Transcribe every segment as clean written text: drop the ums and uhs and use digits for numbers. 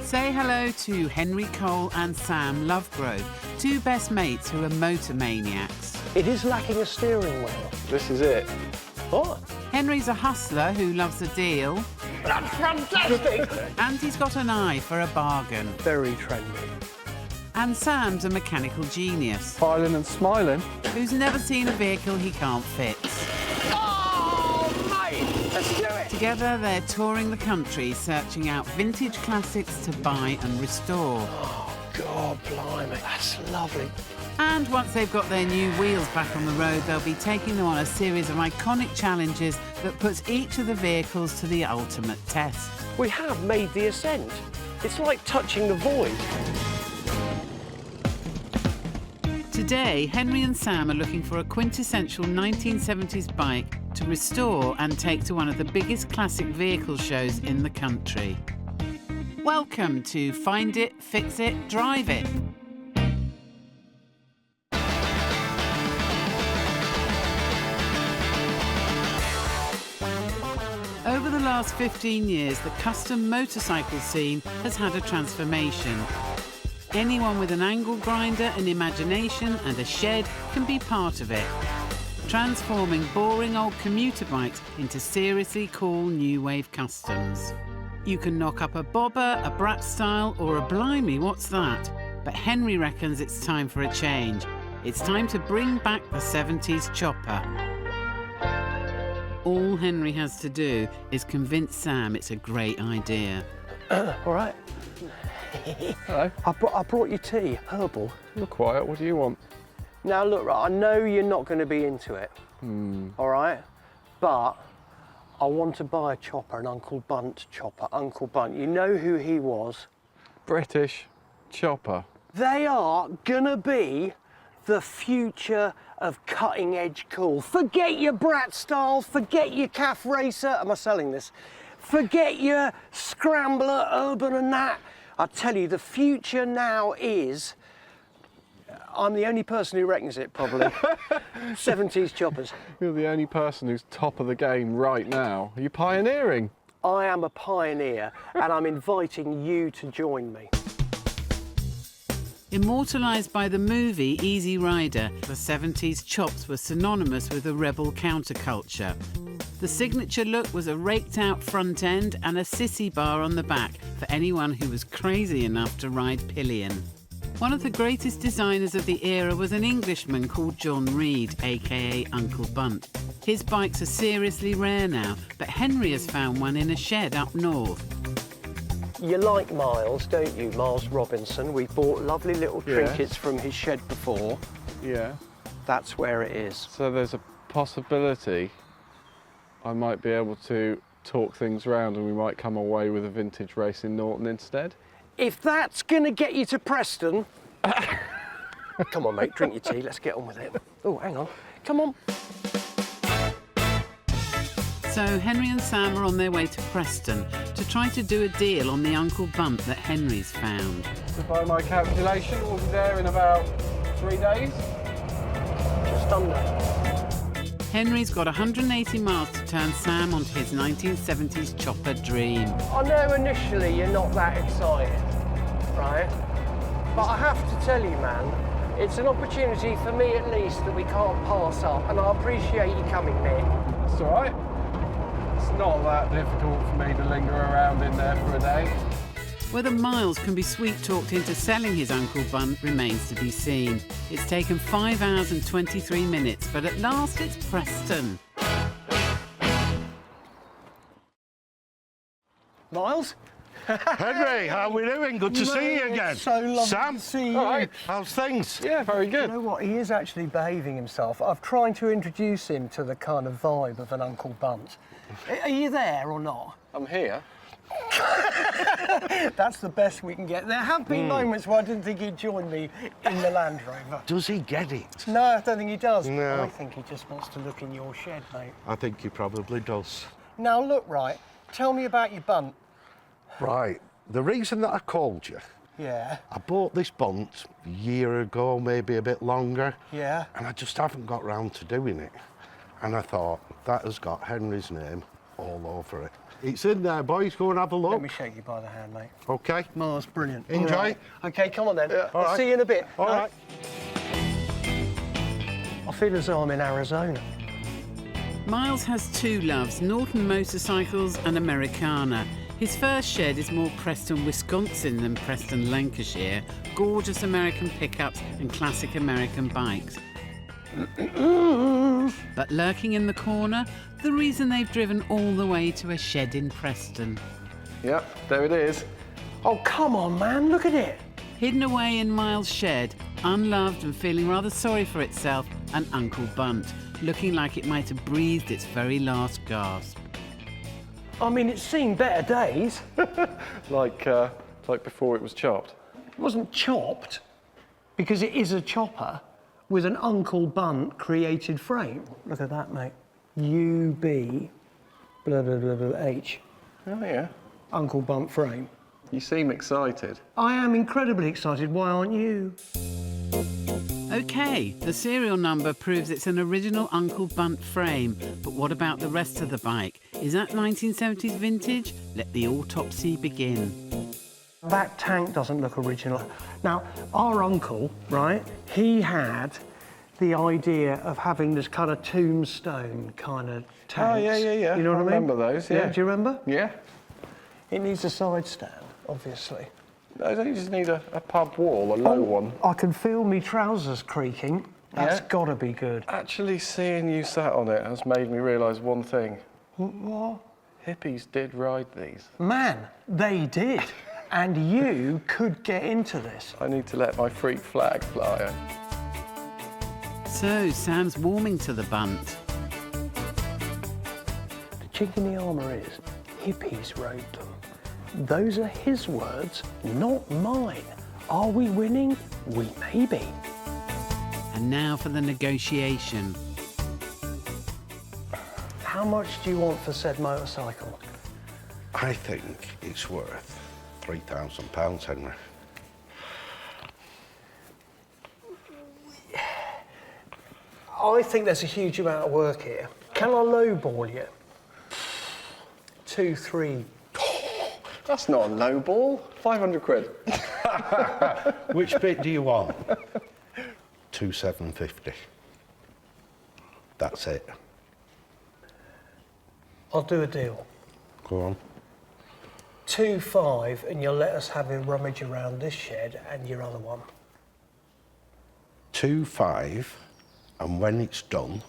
Say hello to Henry Cole and Sam Lovegrove, two best mates who are motor maniacs. It is lacking a steering wheel. This is it. What? Henry's a hustler who loves a deal. That's fantastic! And he's got an eye for a bargain. Very trendy. And Sam's a mechanical genius Smiling and smiling. who's never seen a vehicle he can't fix. Oh, mate! Let's do it! Together, they're touring the country, searching out vintage classics to buy and restore. Oh, God, blimey, that's lovely. And once they've got their new wheels back on the road, they'll be taking them on a series of iconic challenges that puts each of the vehicles to the ultimate test. We have made the ascent. It's like touching the void. Today, Henry and Sam are looking for a quintessential 1970s bike to restore and take to one of the biggest classic vehicle shows in the country. Welcome to Find It, Fix It, Drive It. Over the last 15 years, the custom motorcycle scene has had a transformation. Anyone with an angle grinder, an imagination and a shed can be part of it, transforming boring old commuter bikes into seriously cool new wave customs. You can knock up a bobber, a brat style or a blimey, what's that? But Henry reckons it's time for a change. It's time to bring back the 70s chopper. All Henry has to do is convince Sam it's a great idea. All right. Hello. I brought you tea, herbal. Look quiet, what do you want? Now, look, right, I know you're not going to be into it, all right? But I want to buy a chopper, an Uncle Bunt chopper. Uncle Bunt, you know who he was? British chopper. They are going to be the future of cutting-edge cool. Forget your brat style, forget your calf racer. Am I selling this? Forget your scrambler, urban and that. I tell you, the future now is, I'm the only person who reckons it, probably, 70s choppers. You're the only person who's top of the game right now. Are you pioneering? I am a pioneer, and I'm inviting you to join me. Immortalised by the movie Easy Rider, the 70s chops were synonymous with a rebel counterculture. The signature look was a raked-out front end and a sissy bar on the back for anyone who was crazy enough to ride pillion. One of the greatest designers of the era was an Englishman called John Reed, aka Uncle Bunt. His bikes are seriously rare now, but Henry has found one in a shed up north. You like Miles, don't you, Miles Robinson? We bought lovely little Yes. trinkets from his shed before. Yeah. That's where it is. So there's a possibility I might be able to talk things around and we might come away with a vintage race in Norton instead. If that's going to get you to Preston... Come on, mate, drink your tea, let's get on with it. Oh, hang on. Come on. So Henry and Sam are on their way to Preston to try to do a deal on the Uncle Bunt that Henry's found. So by my calculation, we'll be there in about 3 days. Just under. Henry's got 180 miles to turn Sam onto his 1970s chopper dream. I know initially you're not that excited, right? But I have to tell you, man, it's an opportunity for me at least that we can't pass up, and I appreciate you coming, Nick. That's all right. It's not that difficult for me to linger around in there for a day. Whether Miles can be sweet-talked into selling his Uncle Bunt remains to be seen. It's taken 5 hours and 23 minutes, but at last it's Preston. Miles? Henry, how are we doing? Good to see you again. So lovely Sam? to see you. All right. How's things? Yeah, very You good. know what, he is actually behaving himself. I'm trying to introduce him to the kind of vibe of an Uncle Bunt. Are you there or not? I'm here. That's the best we can get. There have been moments where I didn't think he'd join me in the Land Rover. Does he get it? No, I don't think he does. No. I think he just wants to look in your shed, mate. I think he probably does. Now, look, right, tell me about your Bunt. Right, the reason that I called you, Yeah, I bought this Bunt a year ago, maybe a bit longer, yeah. and I just haven't got round to doing it. And I thought, that has got Henry's name all over it. It's in there, boys. Go and have a Let look. me shake you by the hand, mate. Okay. Oh, that's brilliant. Enjoy. All right. OK, come on then. Yeah, all I'll right. see you in a bit. All right. I feel as though I'm in Arizona. Miles has two loves, Norton motorcycles and Americana. His first shed is more Preston, Wisconsin than Preston, Lancashire. Gorgeous American pickups and classic American bikes. But lurking in the corner, the reason they've driven all the way to a shed in Preston. Yep, there it is. Oh, come on, man, look at it. Hidden away in Miles' shed, unloved and feeling rather sorry for itself, an Uncle Bunt, looking like it might have breathed its very last gasp. I mean, it's seen better days. Like before it was chopped. It wasn't chopped, because it is a chopper with an Uncle Bunt created frame. Look at that, mate. UB blah, blah, blah, blah, H. Oh, yeah. Uncle Bunt frame. You seem excited. I am incredibly excited. Why aren't you? OK, the serial number proves it's an original Uncle Bunt frame, but what about the rest of the bike? Is that 1970s vintage? Let the autopsy begin. That tank doesn't look original. Now, our uncle, right, he had the idea of having this kind of tombstone kind of tanks. Oh, yeah. You know what I mean? remember those, yeah. Do you remember? Yeah. It needs a side stand, obviously. I think you just need a pub wall, a low one. I can feel me trousers creaking. That's Yeah? gotta be good. Actually, seeing you sat on it has made me realise one thing. What? Hippies did ride these. Man, they did. And you could get into this. I need to let my freak flag fly. So, Sam's warming to the Bunt. The chink in the armour is, hippies rode them. Those are his words, not mine. Are we winning? We may be. And now for the negotiation. How much do you want for said motorcycle? I think it's worth £3,000, Henry. I think there's a huge amount of work here. Can I lowball you? 2, 3. That's not a low ball. 500 quid. Which bit do you want? 2,750. That's it. I'll do a deal. Go on. 2.5, and you'll let us have a rummage around this shed and your other one. 2.5, and when it's done,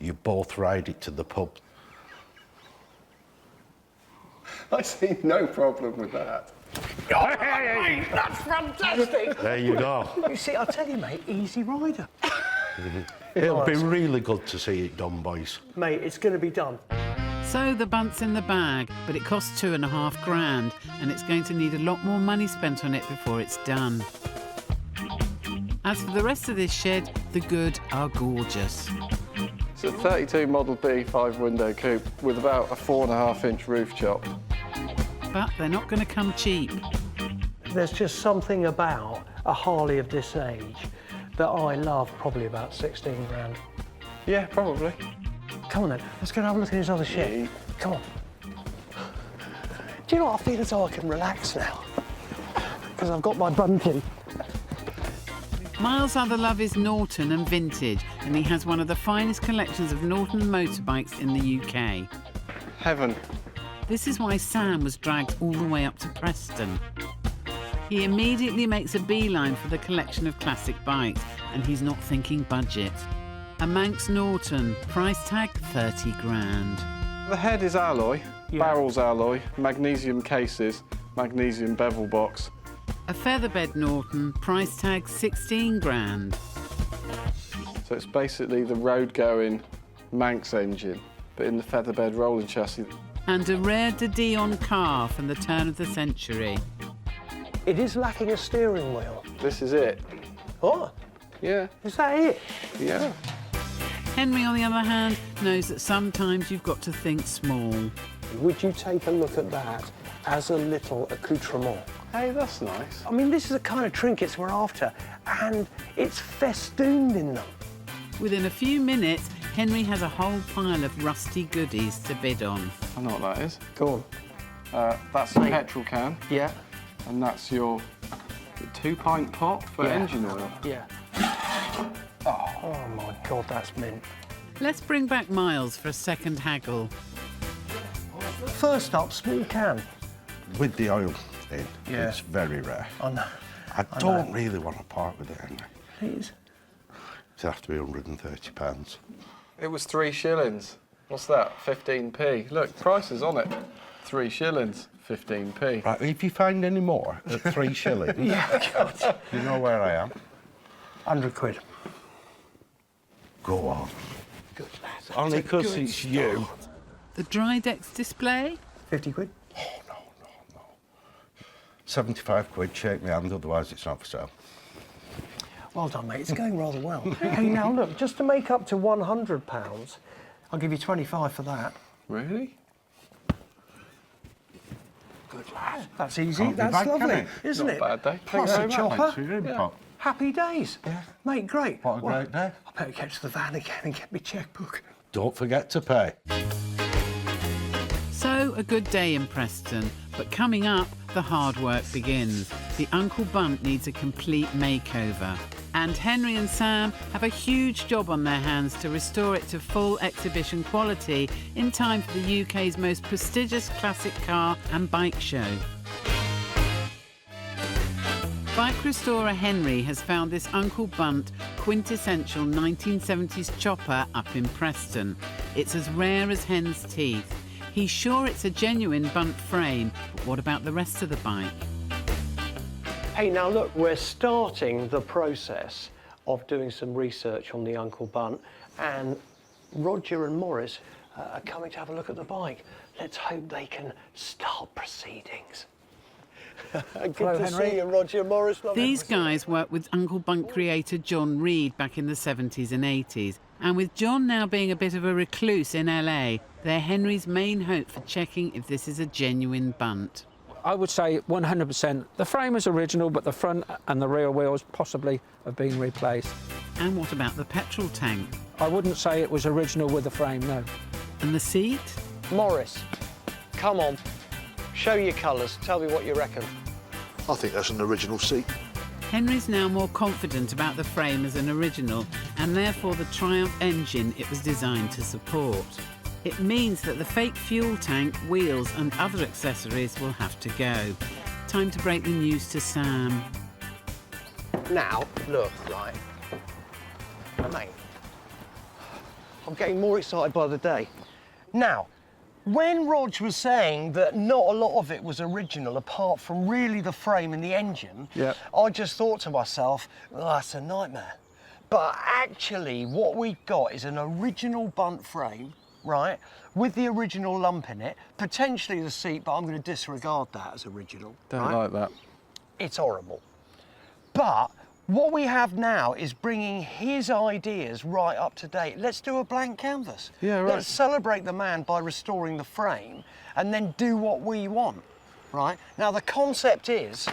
you both ride it to the pub. I see no problem with that. Mate, that's fantastic! There you go. You see, I'll tell you, mate, easy rider. It'll be really good to see it done, boys. Mate, it's going to be done. So the Bunt's in the bag, but it costs £2.5 grand, and it's going to need a lot more money spent on it before it's done. As for the rest of this shed, the good are gorgeous. It's a 32 Model B 5-window coupe with about a 4.5-inch roof chop. But they're not going to come cheap. There's just something about a Harley of this age that I love, probably about 16 grand. Yeah, probably. Come on then, let's go and have a look at his other shed. Yeah. Come on. Do you know what? I feel as though I can relax now. Because I've got my bunting. Miles' other love is Norton and vintage, and he has one of the finest collections of Norton motorbikes in the UK. Heaven. This is why Sam was dragged all the way up to Preston. He immediately makes a beeline for the collection of classic bikes, and he's not thinking budget. A Manx Norton, price tag 30 grand. The head is alloy, Yeah. barrel's alloy, magnesium cases, magnesium bevel box. A featherbed Norton, price tag 16 grand. So it's basically the road-going Manx engine, but in the featherbed rolling chassis. And a rare de Dion car from the turn of the century. It is lacking a steering wheel. This is it. What? Yeah, Is that it? yeah. Henry, on the other hand, knows that sometimes you've got to think small. Would you take a look at that as a little accoutrement? Hey, that's nice. I mean, this is the kind of trinkets we're after, and it's festooned in them. Within a few minutes, Henry has a whole pile of rusty goodies to bid on. I know what that is. Go on. That's a petrol can, Yeah. and that's your 2-pint pot for engine oil. Yeah. Oh my God, that's mint. Let's bring back Miles for a second haggle. First up, small can. With the oil in, Yeah. it's very rare. I know. I don't really want to part with it, Henry. Please. It'd have to be £130. It was 3 shillings. What's that? 15p. Look, prices on it. 3 shillings, 15p. Right, if you find any more at 3 shillings, you know where I am. 100 quid. Go on. Good lad. Only because it's you. The Drydex display? 50 quid. Oh, no. 75 quid, shake my hand, otherwise it's not for sale. Well done, mate. It's going rather well. Hey, now look, just to make up to £100, I'll give you 25 for that. Really? Good lad. That's easy. Can't be That's bad, can lovely, it? isn't Not it? a bad day. Plus a Thanks very much. chopper. Thanks for your input. Happy days. Yeah. Mate, great. What a great day. I better get to the van again and get my checkbook. Don't forget to pay. So, a good day in Preston, but coming up, the hard work begins. The Uncle Bunt needs a complete makeover. And Henry and Sam have a huge job on their hands to restore it to full exhibition quality in time for the UK's most prestigious classic car and bike show. Bike restorer Henry has found this Uncle Bunt quintessential 1970s chopper up in Preston. It's as rare as hen's teeth. He's sure it's a genuine Bunt frame, but what about the rest of the bike? Hey, now look, we're starting the process of doing some research on the Uncle Bunt, and Roger and Morris are coming to have a look at the bike. Let's hope they can start proceedings. Good to see you, Roger, Morris. These guys worked with Uncle Bunt creator John Reed back in the 70s and 80s. And with John now being a bit of a recluse in LA, they're Henry's main hope for checking if this is a genuine Bunt. I would say 100%. The frame is original, but the front and the rear wheels possibly have been replaced. And what about the petrol tank? I wouldn't say it was original with the frame, no. And the seat? Morris, come on, show your colours, tell me what you reckon. I think that's an original seat. Henry's now more confident about the frame as an original, and therefore the Triumph engine it was designed to support. It means that the fake fuel tank, wheels and other accessories will have to go. Time to break the news to Sam. Now, look, right, mate, I'm getting more excited by the day. Now, when Rog was saying that not a lot of it was original, apart from really the frame and the engine, Yep. I just thought to myself, oh, that's a nightmare. But actually, what we've got is an original Bunt frame, right, with the original lump in it, potentially the seat, but I'm going to disregard that as original. Don't right? like that. It's horrible. But what we have now is bringing his ideas right up to date. Let's do a blank canvas. Yeah, right. Let's celebrate the man by restoring the frame and then do what we want, right? Now, the concept is,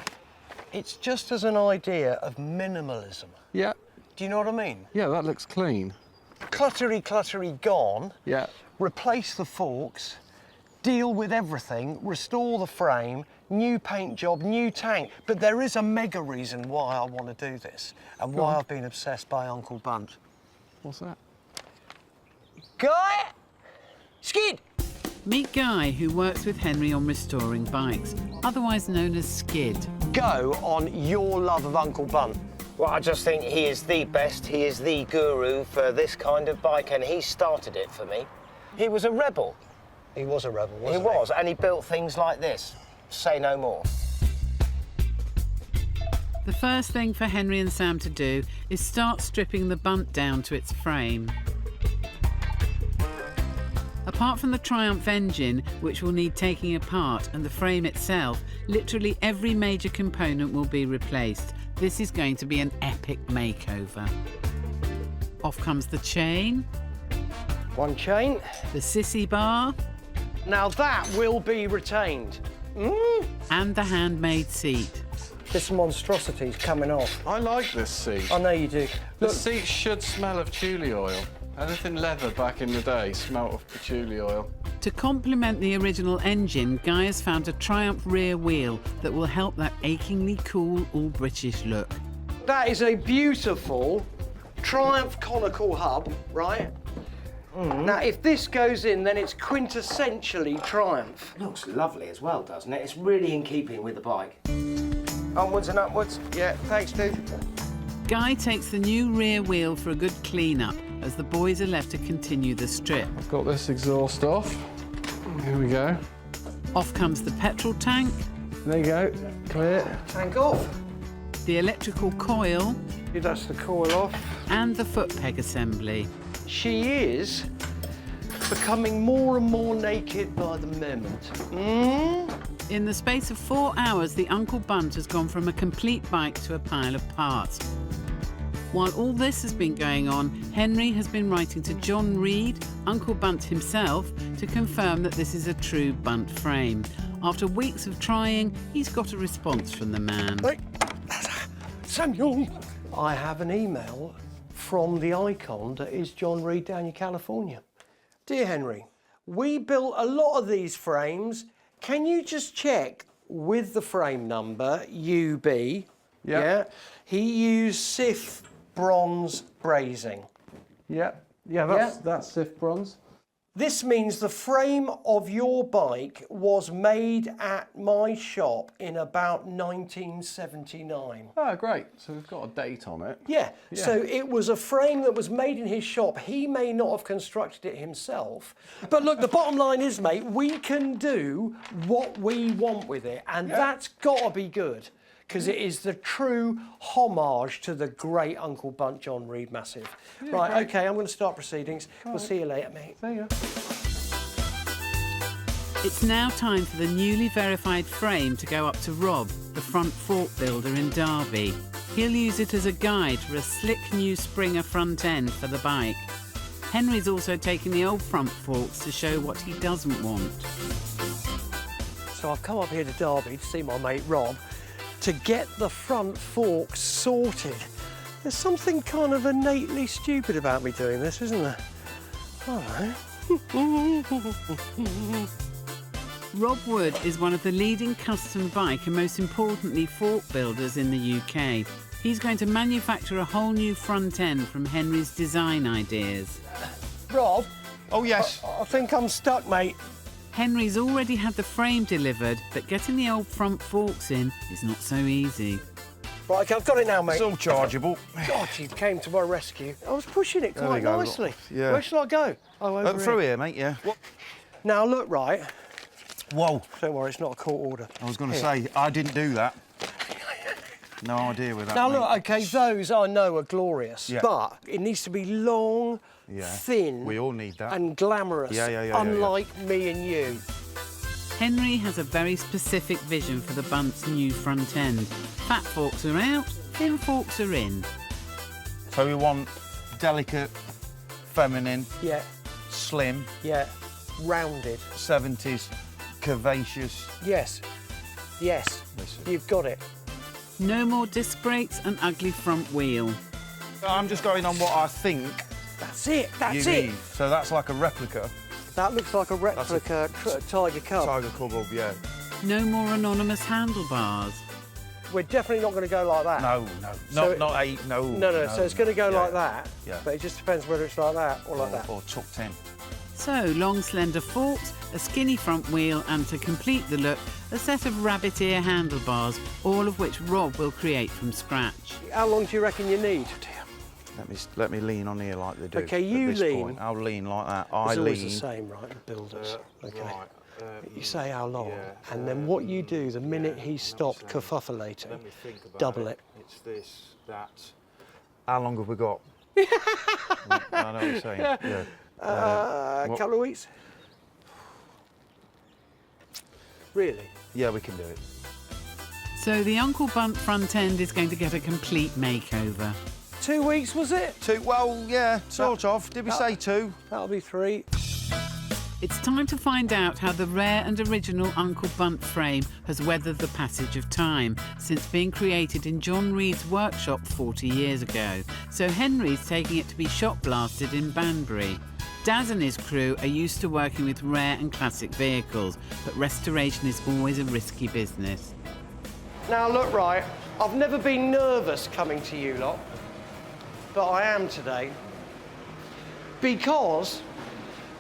it's just as an idea of minimalism. Yeah, Do you know what I mean? yeah, that looks clean. Cluttery gone, Yeah. replace the forks, deal with everything, restore the frame, new paint job, new tank. But there is a mega reason why I want to do this and why I've been obsessed by Uncle Bunt. What's that? Guy! Skid! Meet Guy, who works with Henry on restoring bikes, otherwise known as Skid. Go on your love of Uncle Bunt. Well, I just think he is the best, he is the guru for this kind of bike, and he started it for me. He was a rebel. He was a rebel, He wasn't was, and he built things like this. Say no more. The first thing for Henry and Sam to do is start stripping the Bunt down to its frame. Apart from the Triumph engine, which will need taking apart, and the frame itself, literally every major component will be replaced. This is going to be an epic makeover. Off comes the chain, One chain. the sissy bar, Now that will be retained. and the handmade seat. This monstrosity's coming off. I like this seat. I know you do. The Look, seat should smell of chili oil. Anything leather back in the day smelt of patchouli oil. To complement the original engine, Guy has found a Triumph rear wheel that will help that achingly cool, all-British look. That is a beautiful Triumph conical hub, right? Now, if this goes in, then it's quintessentially Triumph. Looks lovely as well, doesn't it? It's really in keeping with the bike. Onwards and upwards. Yeah, thanks, dude. Guy takes the new rear wheel for a good clean-up as the boys are left to continue the strip. I've got this exhaust off. Here we go. Off comes the petrol tank, There you go. Clear. Tank off. the electrical coil, He does the coil off. and the foot peg assembly. She is becoming more and more naked by the moment. In the space of 4 hours, the Uncle Bunt has gone from a complete bike to a pile of parts. While all this has been going on, Henry has been writing to John Reed, Uncle Bunt himself, to confirm that this is a true Bunt frame. After weeks of trying, he's got a response from the man. Hey, Samuel! I have an email from the icon that is John Reed down in California. Dear Henry, we built a lot of these frames. Can you just check with the frame number, UB? Yeah. He used SIF bronze brazing. Yeah, that's Sif bronze. This means the frame of your bike was made at my shop in about 1979. Oh, great. So we've got a date on it. Yeah, so it was a frame that was made in his shop. He may not have constructed it himself. But look, the bottom line is, mate, we can do what we want with it, and that's got to be good, because it is the true homage to the great Uncle Bunt, John Reed, massive. Right, OK, I'm going to start proceedings. We'll see you later, mate. See ya. It's now time for the newly verified frame to go up to Rob, the front fork builder in Derby. He'll use it as a guide for a slick new Springer front end for the bike. Henry's also taking the old front forks to show what he doesn't want. So I've come up here to Derby to see my mate Rob to get the front forks sorted. There's something kind of innately stupid about me doing this, isn't there? I don't know. Rob Wood is one of the leading custom bike and most importantly fork builders in the UK. He's going to manufacture a whole new front end from Henry's design ideas. Rob? Oh, yes. I think I'm stuck, mate. Henry's already had the frame delivered, but getting the old front forks in is not so easy. Right, OK, I've got it now, mate. It's all chargeable. God, you came to my rescue. I was pushing it There quite we go. nicely. Yeah. Where shall I go? Oh, over Through here. here, mate, yeah. Now, look, right. Whoa. Don't worry, it's not a court order. I was going to Here. say, I didn't do that. No idea with that, Now, mate. look, OK, those I know are glorious, Yeah. but it needs to be long, thin, We all need that. and glamorous, Yeah. unlike me and you. Henry has a very specific vision for the Bunt's new front end. Fat forks are out, thin forks are in. So we want delicate, feminine, Yeah, slim, yeah, rounded. 70s, curvaceous. Yes, yes, Listen. you've got it. No more disc brakes and ugly front wheel. I'm just going on what I think That's it, you that's it. need. So that's like a replica. That looks like a replica Tiger Cub. Tiger Cub, yeah. No more anonymous handlebars. We're definitely not going to go like that. No. So not 8, no. No, so it's going to go Yeah. like that, Yeah. but it just depends whether it's like that or like that. Or tucked in. So, long slender forks, a skinny front wheel and to complete the look, a set of rabbit ear handlebars, all of which Rob will create from scratch. How long do you reckon you need? Let me lean on here like they do. OK, at you this lean. point. I'll lean like that. It's I always lean. the same, right, the builders. OK. Right. You say how long, and then what you do the minute he stopped kerfuffulating, double it. It's this, that. How long have we got? I know what you're saying. Yeah. A couple of weeks? Really? Yeah, we can do it. So the Uncle Bunt front end is going to get a complete makeover. 2 weeks, was it? 2, well, yeah, sort of. Did we say 2? That'll be 3. It's time to find out how the rare and original Uncle Bunt frame has weathered the passage of time since being created in John Reed's workshop 40 years ago. So Henry's taking it to be shop blasted in Banbury. Daz and his crew are used to working with rare and classic vehicles, but restoration is always a risky business. Now look, right, I've never been nervous coming to you lot, but I am today. Because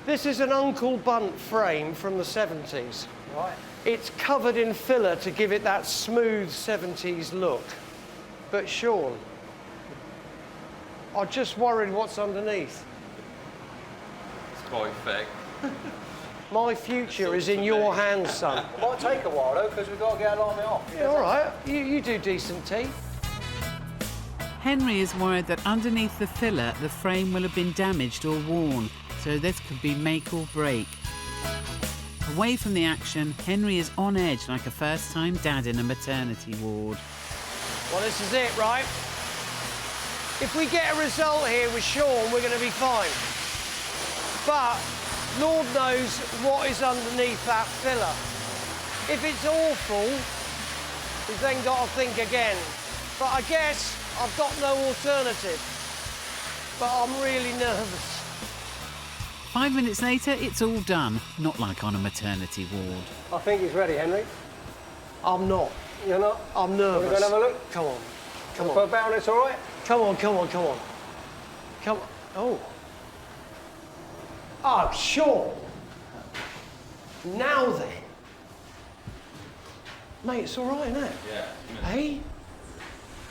this is an Uncle Bunt frame from the 70s. Right. It's covered in filler to give it that smooth 70s look. But Sean, I'm just worried what's underneath. It's quite thick. My future is in your hands, son. It might take a while though, because we've got to get alarming off. Yeah, all right, you do decent tea. Henry is worried that underneath the filler, the frame will have been damaged or worn, so this could be make or break. Away from the action, Henry is on edge like a first-time dad in a maternity ward. Well, this is it, right? If we get a result here with Sean, we're going to be fine. But Lord knows what is underneath that filler. If it's awful, we've then got to think again. But I guess I've got no alternative. But I'm really nervous. 5 minutes later, it's all done, not like on a maternity ward. I think he's ready, Henry. I'm not. You're not? I'm nervous. We're going to have a look? Come on. Come on. Put about it's all right? Come on, come on, come on. Come on. Oh. Oh, sure. Now then. Mate, it's all right, isn't it? Yeah. Hey?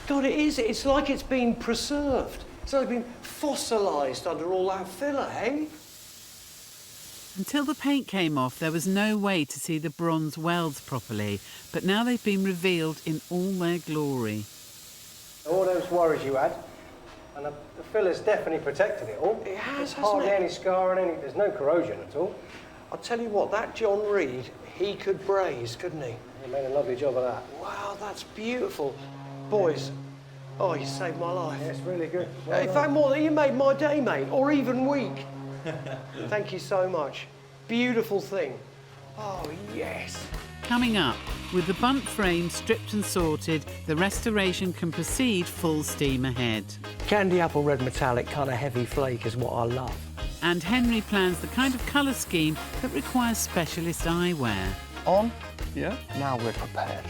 God, it is. It's like it's been preserved. It's like it's been fossilised under all that filler, hey? Until the paint came off, there was no way to see the bronze welds properly, but now they've been revealed in all their glory. All those worries you had, and the filler's definitely protected it all. It has, hasn't hardly any scar and there's no corrosion at all. I'll tell you what, that John Reed, he could braze, couldn't he? He made a lovely job of that. Wow, that's beautiful. Boys, oh, you saved my life. Yeah, it's really good. Well in fact, more than you made my day, mate, or even week. Thank you so much. Beautiful thing. Oh, yes. Coming up, with the Bunt frame stripped and sorted, the restoration can proceed full steam ahead. Candy apple red metallic, kind of heavy flake is what I love. And Henry plans the kind of colour scheme that requires specialist eyewear. On? Yeah? Now we're prepared.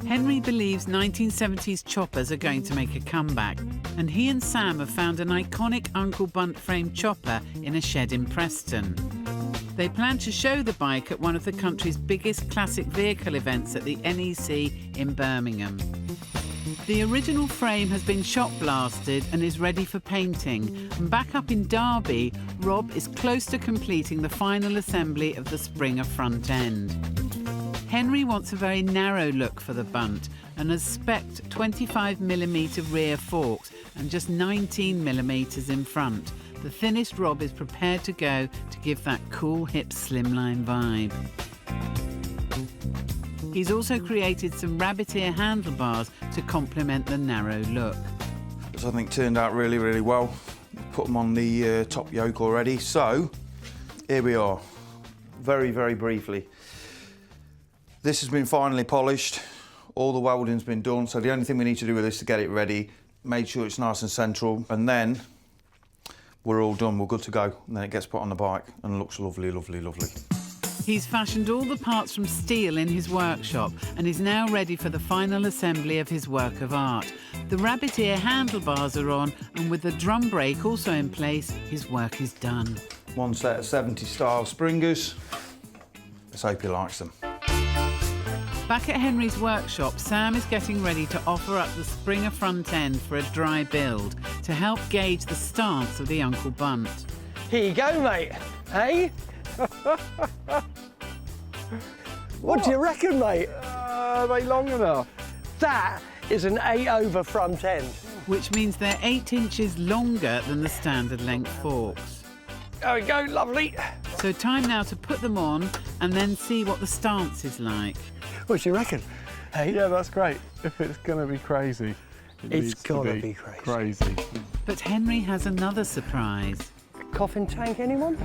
Henry believes 1970s choppers are going to make a comeback, and he and Sam have found an iconic Uncle Bunt frame chopper in a shed in Preston. They plan to show the bike at one of the country's biggest classic vehicle events at the NEC in Birmingham. The original frame has been shop blasted and is ready for painting, and back up in Derby, Rob is close to completing the final assembly of the Springer front end. Henry wants a very narrow look for the Bunt and has spec'd 25mm rear forks and just 19mm in front. The thinnest Rob is prepared to go to give that cool, hip, slimline vibe. He's also created some rabbit ear handlebars to complement the narrow look. Which I think turned out really, really well. Put them on the top yoke already. So, here we are. Very, very briefly. This has been finally polished, all the welding's been done, so the only thing we need to do with this is to get it ready, make sure it's nice and central, and then we're all done, we're good to go. And then it gets put on the bike and looks lovely, lovely, lovely. He's fashioned all the parts from steel in his workshop and is now ready for the final assembly of his work of art. The rabbit ear handlebars are on, and with the drum brake also in place, his work is done. One set of 70 style springers. Let's hope he likes them. Back at Henry's workshop, Sam is getting ready to offer up the Springer front end for a dry build to help gauge the stance of the Uncle Bunt. Here you go, mate. Hey? What do you reckon, mate? Are they long enough? That is an 8-over front end. Which means they're 8 inches longer than the standard length forks. There we go, lovely. So time now to put them on and then see what the stance is like. What do you reckon? Hey? Yeah, that's great. If it's going to be crazy. It It's needs to gotta be crazy. Crazy. But Henry has another surprise. Coffin tank, anyone?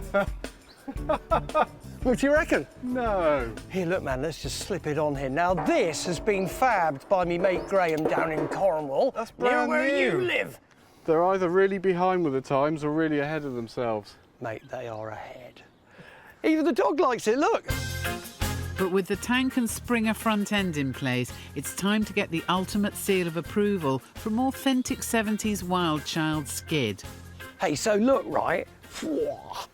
What do you reckon? No. Here, look, man, let's just slip it on here. Now, this has been fabbed by me mate Graham down in Cornwall. That's near brand where new. you live. They're either really behind with the times or really ahead of themselves. Mate, they are ahead. Even the dog likes it, look. But with the tank and Springer front end in place, it's time to get the ultimate seal of approval from authentic 70s wild child skid. Hey, so look, right?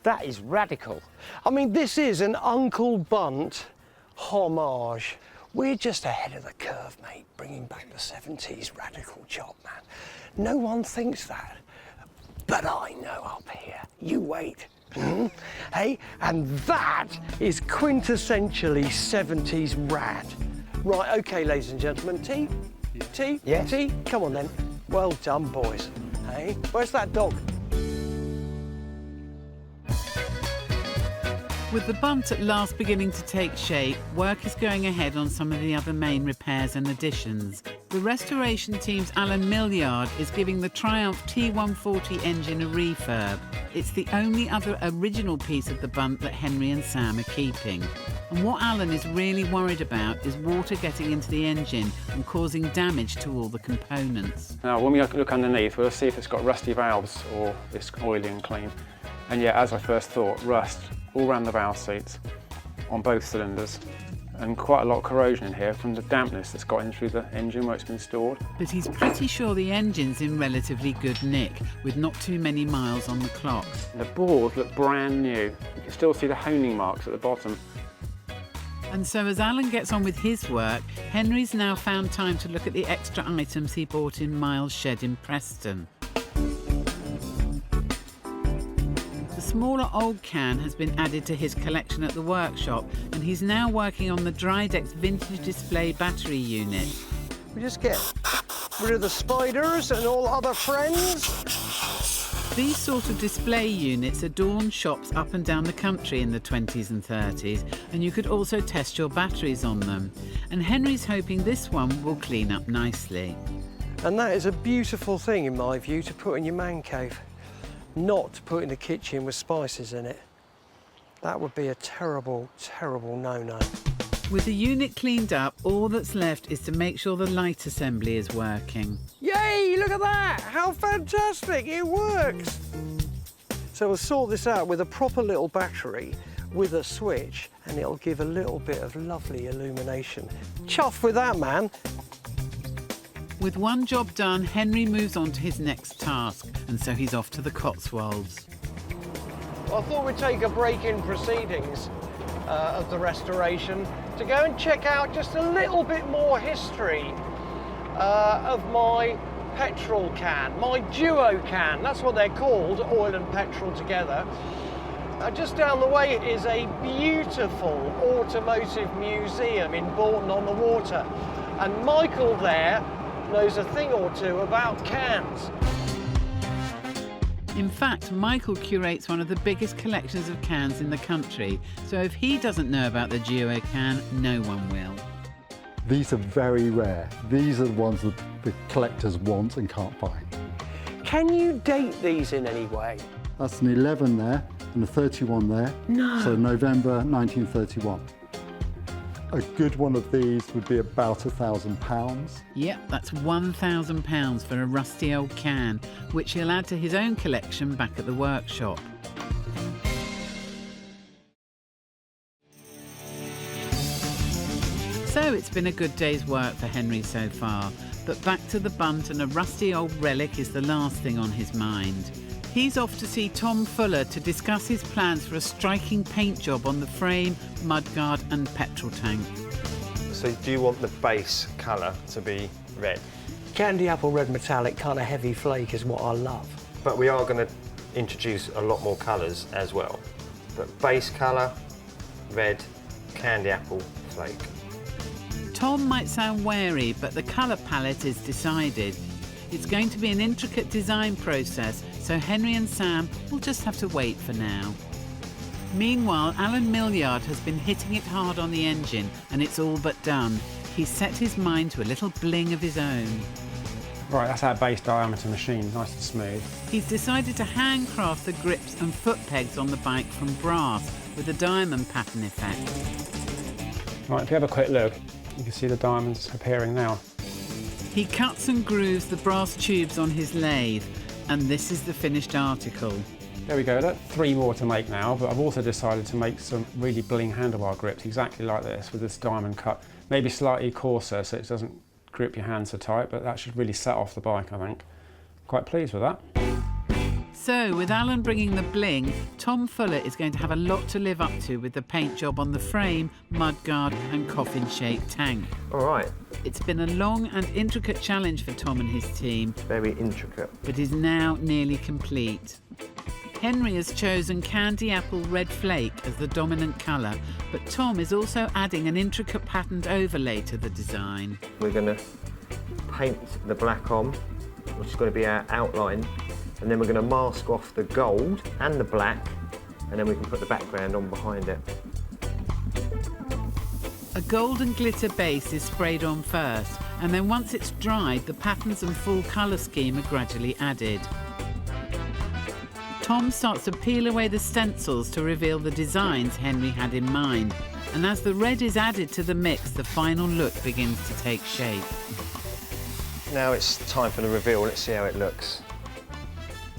That is radical. I mean, this is an Uncle Bunt homage. We're just ahead of the curve, mate, bringing back the 70s radical chop, man. No one thinks that, but I know up here. You wait. Hey, and that is quintessentially 70s rad. Right, okay, ladies and gentlemen, tea? Tea? Yes. Tea? Come on then. Well done, boys. Hey, where's that dog? With the bunt at last beginning to take shape, work is going ahead on some of the other main repairs and additions. The restoration team's Alan Millyard is giving the Triumph T140 engine a refurb. It's the only other original piece of the bunt that Henry and Sam are keeping. And what Alan is really worried about is water getting into the engine and causing damage to all the components. Now, when we look underneath, we'll see if it's got rusty valves or it's oily and clean. And yeah, as I first thought, rust all around the valve seats on both cylinders, and quite a lot of corrosion in here from the dampness that's got in through the engine where it's been stored. But he's pretty sure the engine's in relatively good nick, with not too many miles on the clock. The boards look brand new. You can still see the honing marks at the bottom. And so as Alan gets on with his work, Henry's now found time to look at the extra items he bought in Miles' shed in Preston. The smaller old can has been added to his collection at the workshop, and he's now working on the Drydex vintage display battery unit. We just get rid of the spiders and all other friends. These sort of display units adorn shops up and down the country in the 20s and 30s, and you could also test your batteries on them. And Henry's hoping this one will clean up nicely. And that is a beautiful thing, in my view, to put in your man cave. Not to put in the kitchen with spices in it. That would be a terrible, terrible no-no. With the unit cleaned up, all that's left is to make sure the light assembly is working. Yay, look at that! How fantastic, it works! So we'll sort this out with a proper little battery with a switch, and it'll give a little bit of lovely illumination. Chuff with that, man. With one job done, Henry moves on to his next task, and so he's off to the Cotswolds. I thought we'd take a break in proceedings of the restoration to go and check out just a little bit more history of my petrol can, my duo can. That's what they're called, oil and petrol together. Just down the way it is a beautiful automotive museum in Bourton-on-the-Water, and Michael there knows a thing or two about cans. In fact, Michael curates one of the biggest collections of cans in the country, so if he doesn't know about the Duo can, no one will. These are very rare. These are the ones that the collectors want and can't find. Can you date these in any way? That's an 11 there and a 31 there. No. So November 1931. A good one of these would be about £1,000. Yep, that's £1,000 for a rusty old can, which he'll add to his own collection back at the workshop. So it's been a good day's work for Henry so far, but back to the bunt and a rusty old relic is the last thing on his mind. He's off to see Tom Fuller to discuss his plans for a striking paint job on the frame, mudguard and petrol tank. So do you want the base colour to be red? Candy apple red metallic, kind of heavy flake is what I love. But we are going to introduce a lot more colours as well. But base colour, red, candy apple, flake. Tom might sound wary, but the colour palette is decided. It's going to be an intricate design process, so Henry and Sam will just have to wait for now. Meanwhile, Alan Millyard has been hitting it hard on the engine, and it's all but done. He's set his mind to a little bling of his own. Right, that's our base diameter machine, nice and smooth. He's decided to handcraft the grips and foot pegs on the bike from brass with a diamond pattern effect. Right, if you have a quick look, you can see the diamonds appearing now. He cuts and grooves the brass tubes on his lathe, and this is the finished article. There we go, look, 3 more to make now, but I've also decided to make some really bling handlebar grips, exactly like this, with this diamond cut. Maybe slightly coarser so it doesn't grip your hand so tight, but that should really set off the bike, I think. Quite pleased with that. So, with Alan bringing the bling, Tom Fuller is going to have a lot to live up to with the paint job on the frame, mudguard and coffin-shaped tank. All right. It's been a long and intricate challenge for Tom and his team. Very intricate. But is now nearly complete. Henry has chosen candy apple red flake as the dominant colour, but Tom is also adding an intricate patterned overlay to the design. We're going to paint the black on, which is going to be our outline, and then we're going to mask off the gold and the black, and then we can put the background on behind it. A golden glitter base is sprayed on first, and then once it's dried, the patterns and full colour scheme are gradually added. Tom starts to peel away the stencils to reveal the designs Henry had in mind, and as the red is added to the mix, the final look begins to take shape. Now it's time for the reveal. Let's see how it looks.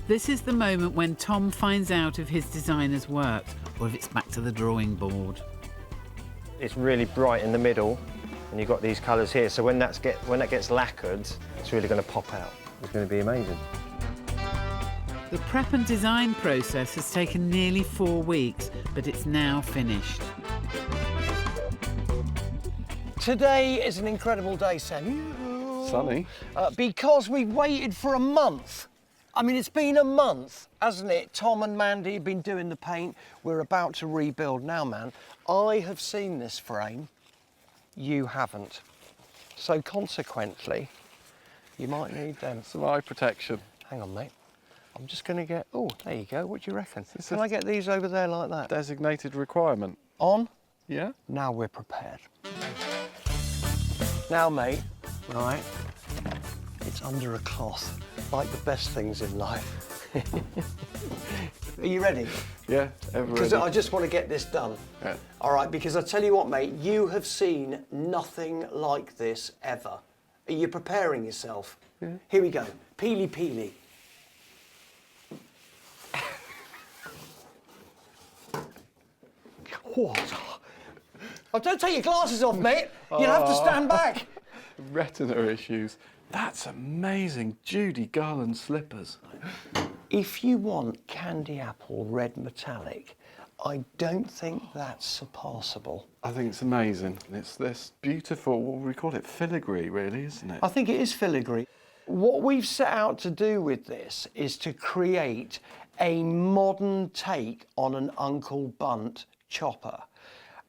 This is the moment when Tom finds out if his design has worked, or if it's back to the drawing board. It's really bright in the middle, and you've got these colours here, so when that gets lacquered, it's really going to pop out. It's going to be amazing. The prep and design process has taken nearly 4 weeks, but it's now finished. Today is an incredible day, Sam. Sunny. Because we waited for a month. I mean, it's been a month, hasn't it? Tom and Mandy have been doing the paint. We're about to rebuild. Now, man, I have seen this frame. You haven't. So consequently, you might need them. Some eye protection. Hang on, mate. I'm just going to get... Oh, there you go. What do you reckon? Can I get these over there like that? Designated requirement. On? Yeah. Now we're prepared. Now, mate, right, it's under a cloth, like the best things in life. Are you ready? Yeah, ever ready. Because I just want to get this done. Yeah. All right, because I tell you what, mate, you have seen nothing like this ever. Are you preparing yourself? Yeah. Here we go. Peely, peely. What? Oh, don't take your glasses off, mate. You'll have to stand back. Retina issues. That's amazing. Judy Garland slippers. If you want candy apple red metallic, I don't think that's surpassable. I think it's amazing. It's this beautiful, what we call it, filigree, really, isn't it? I think it is filigree. What we've set out to do with this is to create a modern take on an Uncle Bunt chopper.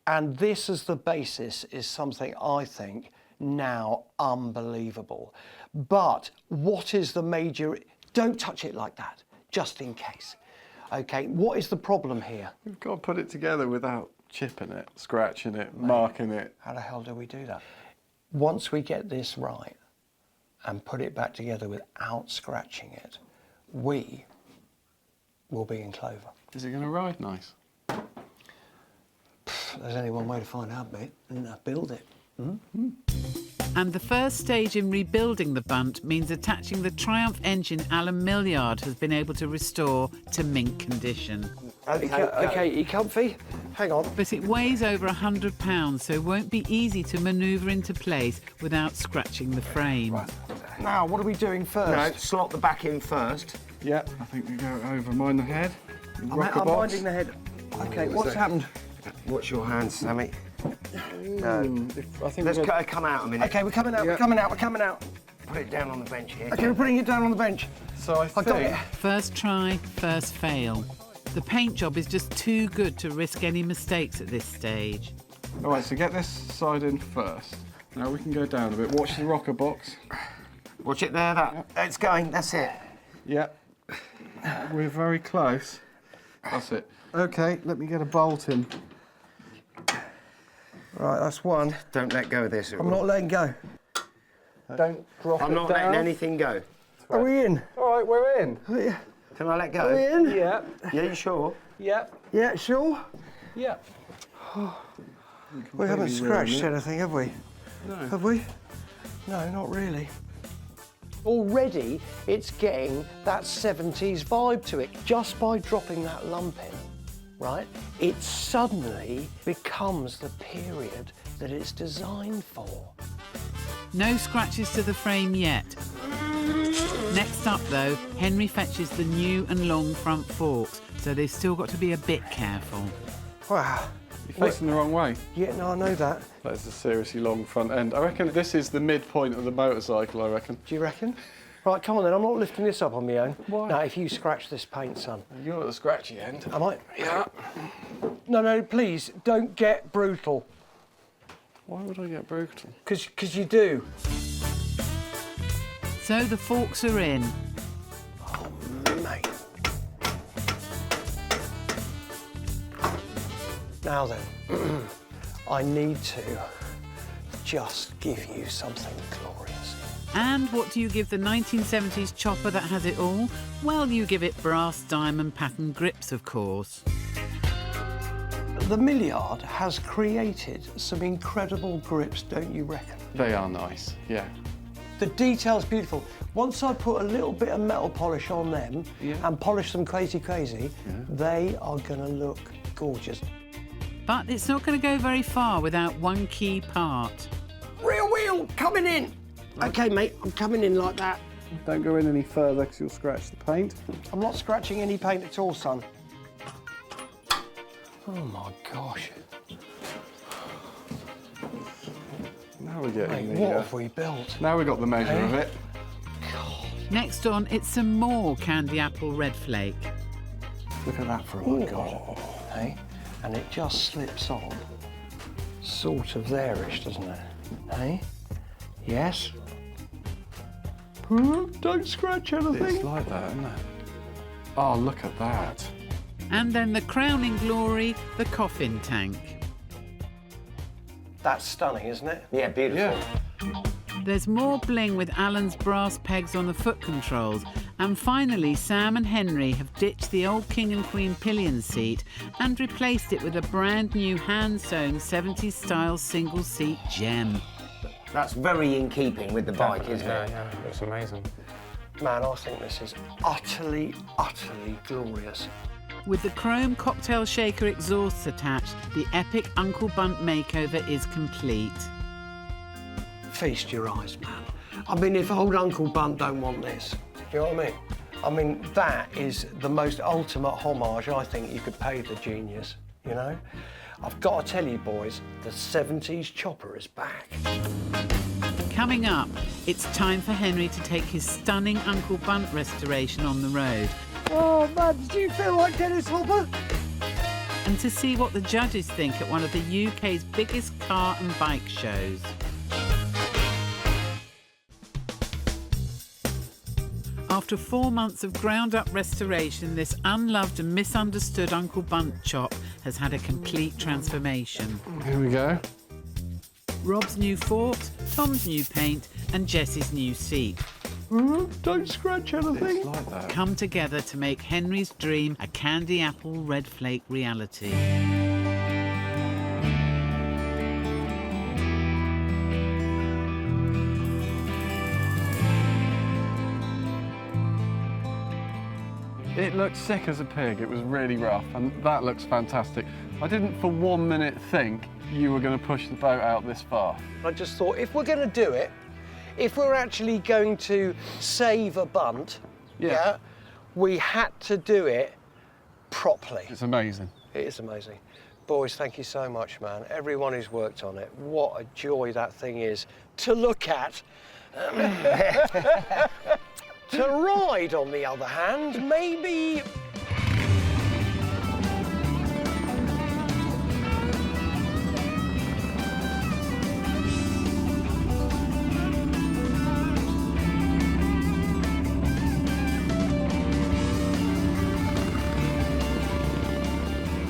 And this as the basis is something I think now unbelievable. But what is the major... Don't touch it like that, just in case. Okay, what is the problem here? We've got to put it together without chipping it, scratching it, marking it. How the hell do we do that? Once we get this right and put it back together without scratching it, we will be in clover. Is it going to ride nice? There's only one way to find out, mate, and build it. Mm-hmm. And the first stage in rebuilding the Bunt means attaching the Triumph engine Alan Millyard has been able to restore to mint condition. Okay, you comfy? Hang on. But it weighs over 100 pounds, so it won't be easy to manoeuvre into place without scratching the frame. Right. Now, what are we doing first? No, slot the back in first. Yeah, I think we go over. Mind the head. I'm minding the head. Okay, what's happened? Watch your hands, Sammy. No. I think let's come out a minute. Okay, we're coming out, we're coming out. Put it down on the bench here. Okay, we're putting it down on the bench. So I got it. First try, first fail. The paint job is just too good to risk any mistakes at this stage. All right, so get this side in first. Now we can go down a bit. Watch the rocker box. Watch it there, it's going, that's it. Yeah. We're very close. That's it. Okay, let me get a bolt in. Right, that's one. Don't let go of this. I'm not letting go. Don't drop it I'm not down. letting anything go. Are we in? All right, we're in. Can I let go? Are we in? Yeah. Yeah, you sure? Yeah. Yeah, sure. Yeah. We haven't scratched anything, have we? No. Have we? No, not really. Already, it's getting that 70s vibe to it. Just by dropping that lump in, right, it suddenly becomes the period that it's designed for. No scratches to the frame yet. Next up, though, Henry fetches the new and long front forks, so they've still got to be a bit careful. Wow. You're facing the wrong way. Yeah, no, I know that. That's a seriously long front end. I reckon this is the midpoint of the motorcycle, I reckon. Do you reckon? Right, come on then, I'm not lifting this up on my own. Why? No, if you scratch this paint, son. You're at the scratchy end. Am I? Yeah. No, please, don't get brutal. Why would I get brutal? Because you do. So the forks are in. Oh, mate. Now then, I need to just give you something glorious. And what do you give the 1970s chopper that has it all? Well, you give it brass diamond pattern grips, of course. The Milliard has created some incredible grips, don't you reckon? They are nice, yeah. The detail's beautiful. Once I put a little bit of metal polish on them and polish them crazy, they are gonna look gorgeous. But it's not going to go very far without one key part. Rear wheel coming in. Okay, mate, I'm coming in like that. Don't go in any further because you'll scratch the paint. I'm not scratching any paint at all, son. Oh my gosh. Now we're getting Mate, what have we built? Now we've got the measure of it. God. Next on, it's some more candy apple red flake. Look at that for a while, God. Hey? And it just slips on, sort of there-ish, doesn't it? Hey? Yes? Don't scratch anything. It's like that, isn't it? Oh, look at that. And then the crowning glory, the coffin tank. That's stunning, isn't it? Yeah, beautiful. Yeah. There's more bling with Alan's brass pegs on the foot controls. And finally, Sam and Henry have ditched the old King and Queen pillion seat and replaced it with a brand new hand-sewn 70s style single seat gem. That's very in keeping with the bike, isn't it? Yeah, it's amazing. Man, I think this is utterly, utterly glorious. With the chrome cocktail shaker exhausts attached, the epic Uncle Bunt makeover is complete. Feast your eyes, man. I mean, if old Uncle Bunt don't want this, do you know what I mean? I mean, that is the most ultimate homage I think you could pay the genius, you know? I've got to tell you, boys, the 70s chopper is back. Coming up, it's time for Henry to take his stunning Uncle Bunt restoration on the road. Oh, man, do you feel like Dennis Hopper? And to see what the judges think at one of the UK's biggest car and bike shows. After 4 months of ground-up restoration, this unloved and misunderstood Uncle Bunt chop has had a complete transformation. Here we go. Rob's new forks, Tom's new paint, and Jess's new seat Don't scratch anything. It's like that. come together to make Henry's dream a candy apple red flake reality. It looked sick as a pig. It was really rough, and that looks fantastic. I didn't for 1 minute think you were going to push the boat out this far. I just thought, if we're going to do it, if we're actually going to save a bunt, we had to do it properly. It's amazing. It is amazing. Boys, thank you so much, man. Everyone who's worked on it, what a joy that thing is to look at. To ride, on the other hand, maybe...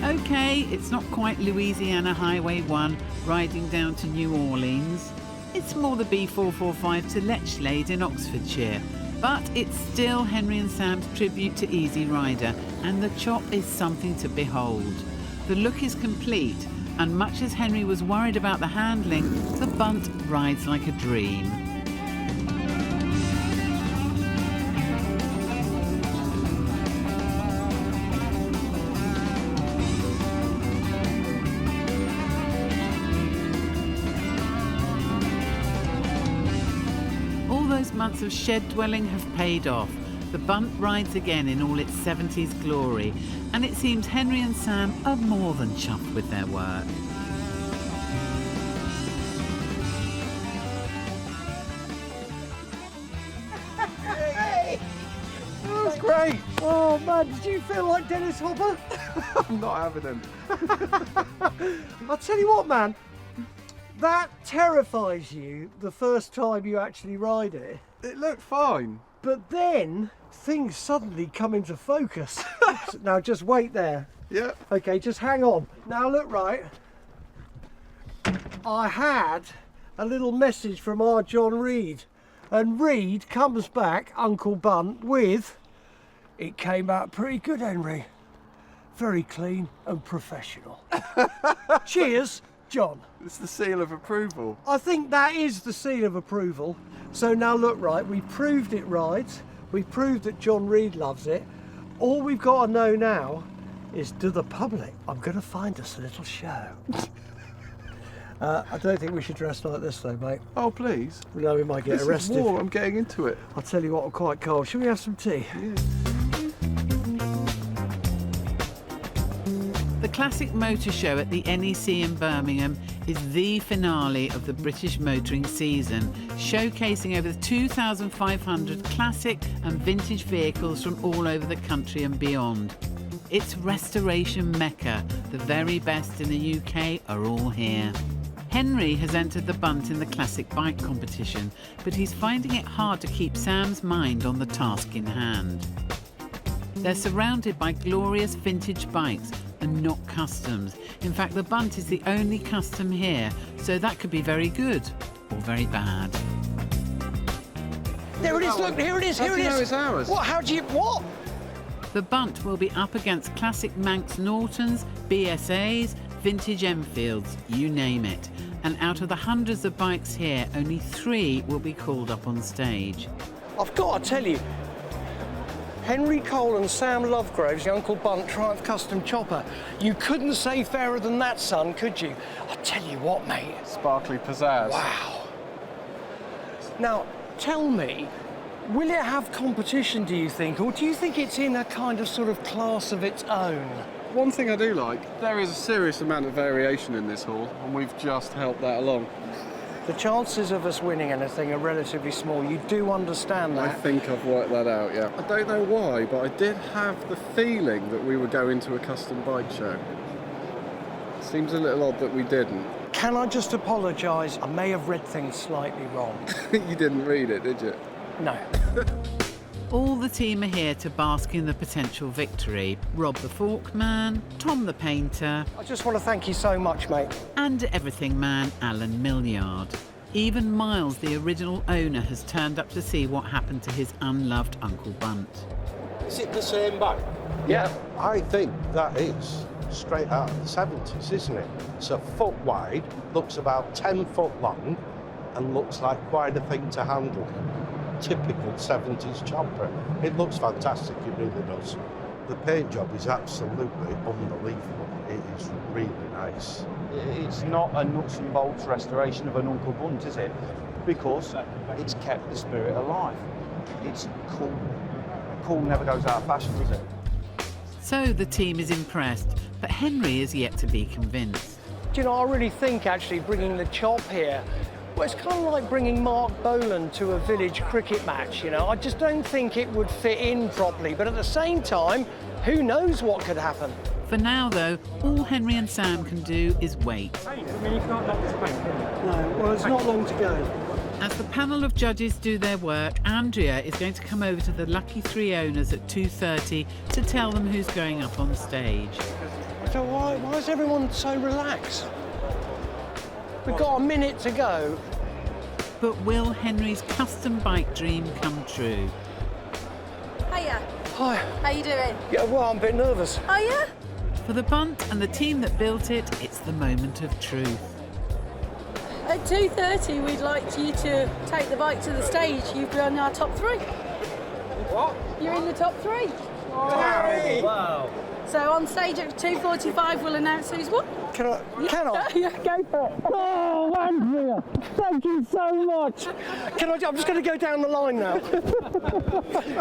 OK, it's not quite Louisiana Highway 1 riding down to New Orleans. It's more the B445 to Lechlade in Oxfordshire, but it's still Henry and Sam's tribute to Easy Rider, and the chop is something to behold. The look is complete, and much as Henry was worried about the handling, the Bunt rides like a dream. All those months of shed dwelling have paid off. The Bunt rides again in all its 70s glory, and it seems Henry and Sam are more than chuffed with their work. Hey! That was great. Oh man, did you feel like Dennis Hopper? I'm not having him. I'll tell you what, man, that terrifies you the first time you actually ride it. It looked fine. But then things suddenly come into focus. Now just wait there. Yeah. Okay, just hang on. Now look, right. I had a little message from our John Reed, and Reed comes back, Uncle Bunt, with, "It came out pretty good, Henry. Very clean and professional." Cheers, John. It's the seal of approval. I think that is the seal of approval. So now look, right, we proved it rides. We proved that John Reed loves it. All we've got to know now is, do the public? I'm going to find us a little show. I don't think we should dress like this though, mate. Oh, please. No, we might get This arrested. is war. I'm getting into it. I'll tell you what, I'm quite cold. Shall we have some tea? Yeah. The Classic Motor Show at the NEC in Birmingham is the finale of the British motoring season, showcasing over 2,500 classic and vintage vehicles from all over the country and beyond. It's restoration mecca. The very best in the UK are all here. Henry has entered the Bunt in the classic bike competition, but he's finding it hard to keep Sam's mind on the task in hand. They're surrounded by glorious vintage bikes and not customs. In fact, the Bunt is the only custom here, so that could be very good or very bad. There it is, look, here it is, here it is. How do you know it's ours? What, how do you, what? The Bunt will be up against classic Manx Nortons, BSAs, vintage Enfields, you name it. And out of the hundreds of bikes here, only 3 will be called up on stage. I've got to tell you, Henry Cole and Sam Lovegrove's the Uncle Bunt Triumph Custom Chopper. You couldn't say fairer than that, son, could you? I'll tell you what, mate. Sparkly pizzazz. Wow. Now, tell me, will it have competition, do you think, or do you think it's in a kind of sort of class of its own? One thing I do like, there is a serious amount of variation in this hall, and we've just helped that along. The chances of us winning anything are relatively small. You do understand that? I think I've worked that out, yeah. I don't know why, but I did have the feeling that we were going to a custom bike show. Seems a little odd that we didn't. Can I just apologise? I may have read things slightly wrong. You didn't read it, did you? No. All the team are here to bask in the potential victory. Rob the Forkman, Tom the Painter, I just want to thank you so much, mate. and Everything Man Alan Millyard. Even Miles, the original owner, has turned up to see what happened to his unloved Uncle Bunt. Is it the same bike? Yeah. I think that is straight out of the 70s, isn't it? It's a foot wide, looks about 10 foot long, and looks like quite a thing to handle. Typical 70s chopper. It looks fantastic, it really does. The paint job is absolutely unbelievable. It is really nice. It's not a nuts and bolts restoration of an Uncle Bunt, is it? Because it's kept the spirit alive. It's cool. Cool never goes out of fashion, does it? So the team is impressed, but Henry is yet to be convinced. Do you know, I really think actually bringing the chop here, well, it's kind of like bringing Mark Boland to a village cricket match, you know. I just don't think it would fit in properly, but at the same time, who knows what could happen? For now, though, all Henry and Sam can do is wait. No, well, it's not long to go. As the panel of judges do their work, Andrea is going to come over to the lucky 3 owners at 2:30 to tell them who's going up on stage. So why is everyone so relaxed? We've got a minute to go. But will Henry's custom bike dream come true? Hiya. Hi. How you doing? Yeah, well, I'm a bit nervous. Oh, yeah? For the Bunt and the team that built it, it's the moment of truth. At 2:30, we'd like you to take the bike to the stage. You've done our top 3. What? You're in the top 3. Wow. So on stage at 2:45, we'll announce who's won. Can I? Yeah, go for it. Oh, Andrea, thank you so much. I'm just going to go down the line now.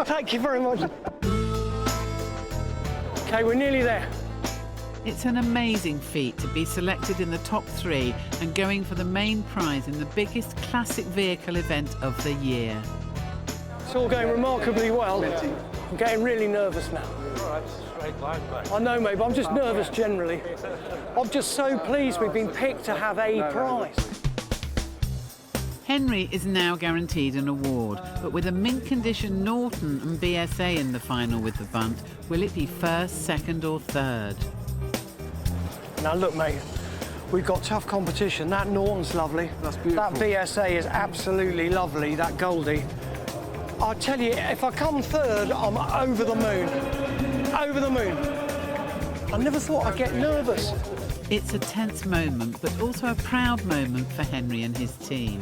Thank you very much. Okay, we're nearly there. It's an amazing feat to be selected in the top 3 and going for the main prize in the biggest classic vehicle event of the year. It's all going remarkably well. I'm getting really nervous now. I know, mate, but I'm just nervous generally. I'm just so pleased we've been picked to have a prize. Henry is now guaranteed an award, but with a mint condition Norton and BSA in the final with the Bunt, will it be first, second or third? Now look, mate, we've got tough competition. That Norton's lovely. That's beautiful. That BSA is absolutely lovely, that Goldie. I tell you, if I come third, I'm over the moon. Over the moon. I never thought I'd get nervous. It's a tense moment, but also a proud moment for Henry and his team.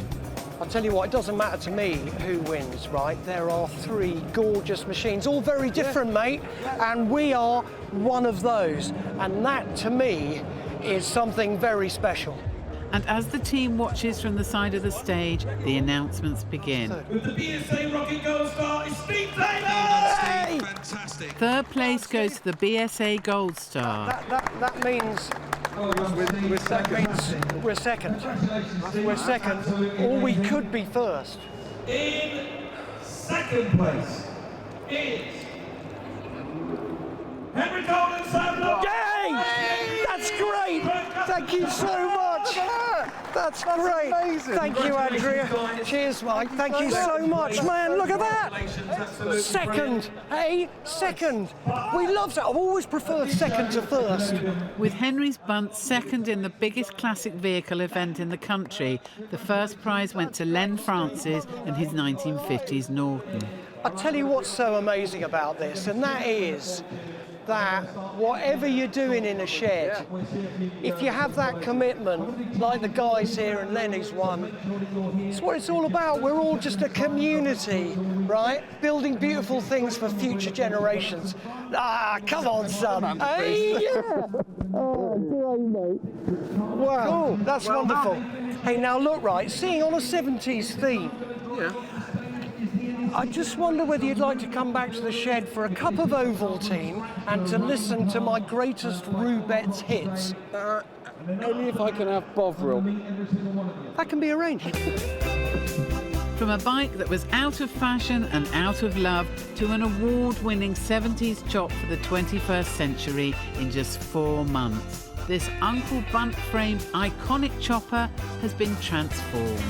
I'll tell you what, it doesn't matter to me who wins, right? There are 3 gorgeous machines, all very different, mate, and we are one of those. And that, to me, is something very special. And as the team watches from the side of the stage, the announcements begin. With the BSA Rocket Gold Star is Steve Taylor! Hey! Fantastic. Third place goes to the BSA Gold Star. That means we're second. We're second, or we could be first. In second place is Henry Cole and Sam Lovegrove. Yay! That's great! Thank you so much! That's great! Amazing. Thank you, Andrea. Cheers, Mike. Thank you so much, man. Look at that! Second! Hey, second! We love that. I've always preferred second to first. With Henry's Bunt second in the biggest classic vehicle event in the country, the first prize went to Len Francis and his 1950s Norton. I'll tell you what's so amazing about this, and that is that whatever you're doing in a shed, if you have that commitment, like the guys here and Lenny's one, it's what it's all about. We're all just a community, right? Building beautiful things for future generations. Ah, come on, son. Hey, yeah. Oh, great, mate. Wow, cool. That's wonderful. Hey, now look, right, seeing on a 70s theme, I just wonder whether you'd like to come back to the shed for a cup of Ovaltine and to listen to my greatest Rubettes hits. Only if I can have Bovril. That can be arranged. From a bike that was out of fashion and out of love to an award-winning 70s chop for the 21st century in just 4 months, this Uncle Bunt framed iconic chopper has been transformed.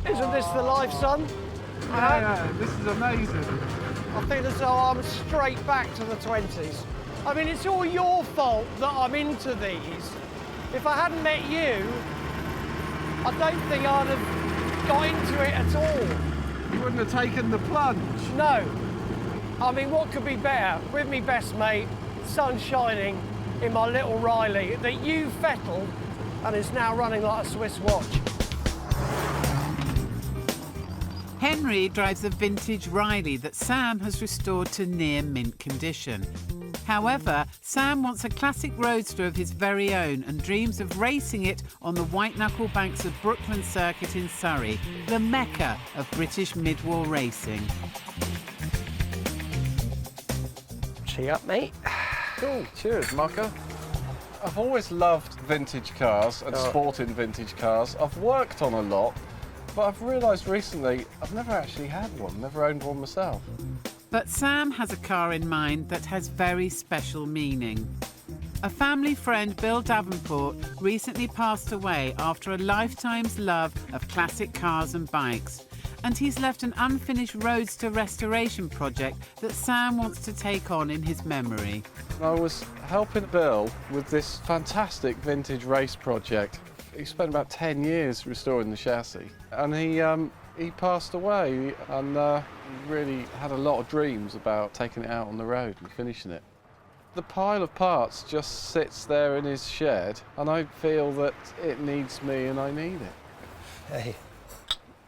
Isn't this the life, son? Yeah, this is amazing. I feel as though I'm straight back to the 20s. I mean, it's all your fault that I'm into these. If I hadn't met you, I don't think I'd have got into it at all. You wouldn't have taken the plunge. No. I mean, what could be better? With me best mate, sun shining in my little Riley that you fettled and is now running like a Swiss watch. Henry drives a vintage Riley that Sam has restored to near mint condition. However, Sam wants a classic roadster of his very own and dreams of racing it on the white-knuckle banks of Brooklands circuit in Surrey, the mecca of British mid-war racing. Cheer up, mate. Cool, cheers, mucker. I've always loved vintage cars and sporting vintage cars. I've worked on a lot, but I've realised recently I've never actually had one, never owned one myself. But Sam has a car in mind that has very special meaning. A family friend, Bill Davenport, recently passed away after a lifetime's love of classic cars and bikes. And he's left an unfinished roadster restoration project that Sam wants to take on in his memory. I was helping Bill with this fantastic vintage race project. He spent about 10 years restoring the chassis, and he passed away, and really had a lot of dreams about taking it out on the road and finishing it. The pile of parts just sits there in his shed, and I feel that it needs me and I need it. Hey,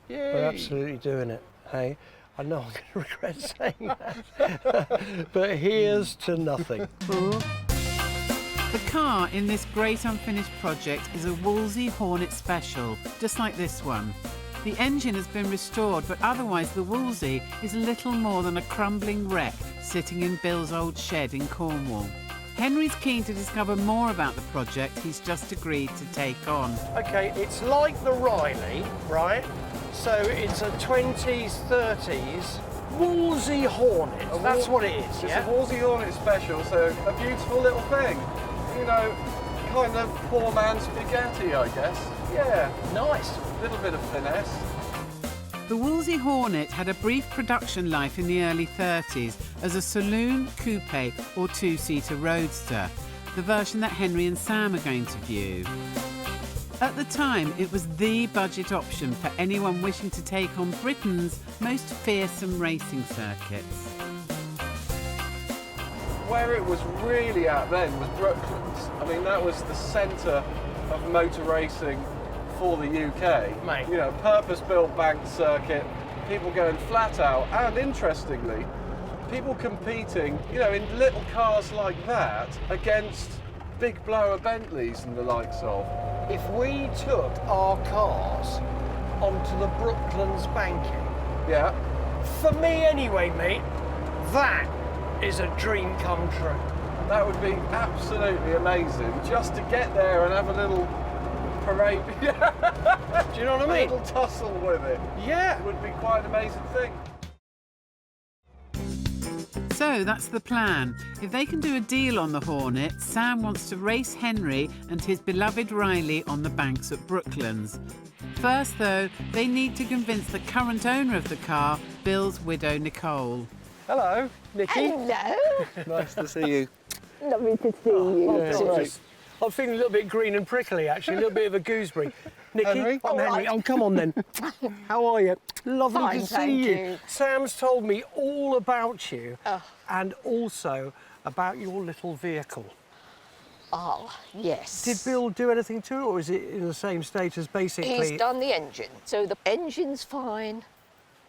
Yay. we're absolutely doing it. Hey, I know I'm going to regret saying that, but here's to nothing. The car in this great unfinished project is a Wolseley Hornet Special, just like this one. The engine has been restored, but otherwise the Wolseley is little more than a crumbling wreck sitting in Bill's old shed in Cornwall. Henry's keen to discover more about the project he's just agreed to take on. Okay, it's like the Riley, right? So it's a 20s, 30s Wolseley Hornet. That's what it is, yeah? It's a Wolseley Hornet Special, so a beautiful little thing. You know, kind of poor man's Ducati, I guess. Yeah. Nice. A little bit of finesse. The Wolseley Hornet had a brief production life in the early 30s as a saloon, coupe or two-seater roadster, the version that Henry and Sam are going to view. At the time, it was the budget option for anyone wishing to take on Britain's most fearsome racing circuits. Where it was really at then was Brooklands. I mean, that was the centre of motor racing for the UK. Mate. You know, purpose-built banked circuit, people going flat out, and interestingly, people competing, you know, in little cars like that against big blower Bentleys and the likes of. If we took our cars onto the Brooklands banking, Yeah. for me anyway, mate, that is a dream come true. That would be absolutely amazing, just to get there and have a little parade. Do you know what I mean? A little tussle with it. Yeah. It would be quite an amazing thing. So that's the plan. If they can do a deal on the Hornet, Sam wants to race Henry and his beloved Riley on the banks at Brooklands. First, though, they need to convince the current owner of the car, Bill's widow, Nicole. Hello, Nikki. Hello. Nice to see you. Lovely to see you. Yeah, I'm feeling a little bit green and prickly, actually, a little bit of a gooseberry. Nikki, Henry? I'm Henry. Oh, come on then. How are you? Lovely Fine, to see thank you. you. Sam's told me all about you and also about your little vehicle. Oh, yes. Did Bill do anything to it, or is it in the same state as basically... He's done the engine, so the engine's fine.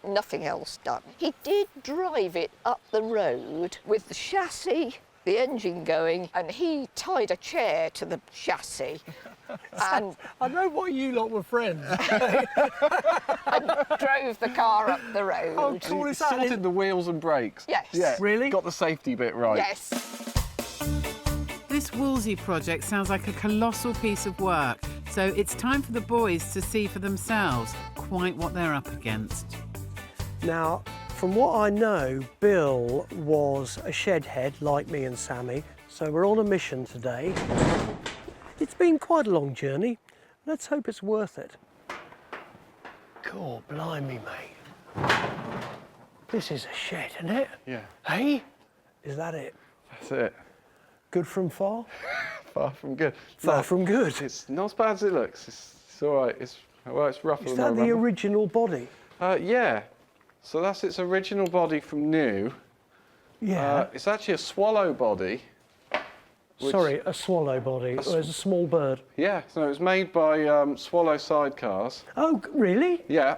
Nothing else done. He did drive it up the road with the chassis, the engine going, and he tied a chair to the chassis. And I know why you lot were friends. and drove the car up the road. How cool is that? Sorted the wheels and brakes. Yes. Yeah. Really? Got the safety bit right. Yes. This Wolseley project sounds like a colossal piece of work, so it's time for the boys to see for themselves quite what they're up against. Now, from what I know, Bill was a shed head like me and Sammy, so we're on a mission today. It's been quite a long journey. Let's hope it's worth it. God, blimey, mate. This is a shed, isn't it? Yeah. Hey? Is that it? That's it. Good from far? Far from good. Far from good. It's not as bad as it looks. It's all right. It's rougher Is than that I the remember. original body? Yeah. So that's its original body from new. Yeah. It's actually a swallow body. Sorry, a swallow body. Or as a small bird. Yeah, so it was made by Swallow Sidecars. Oh, really? Yeah.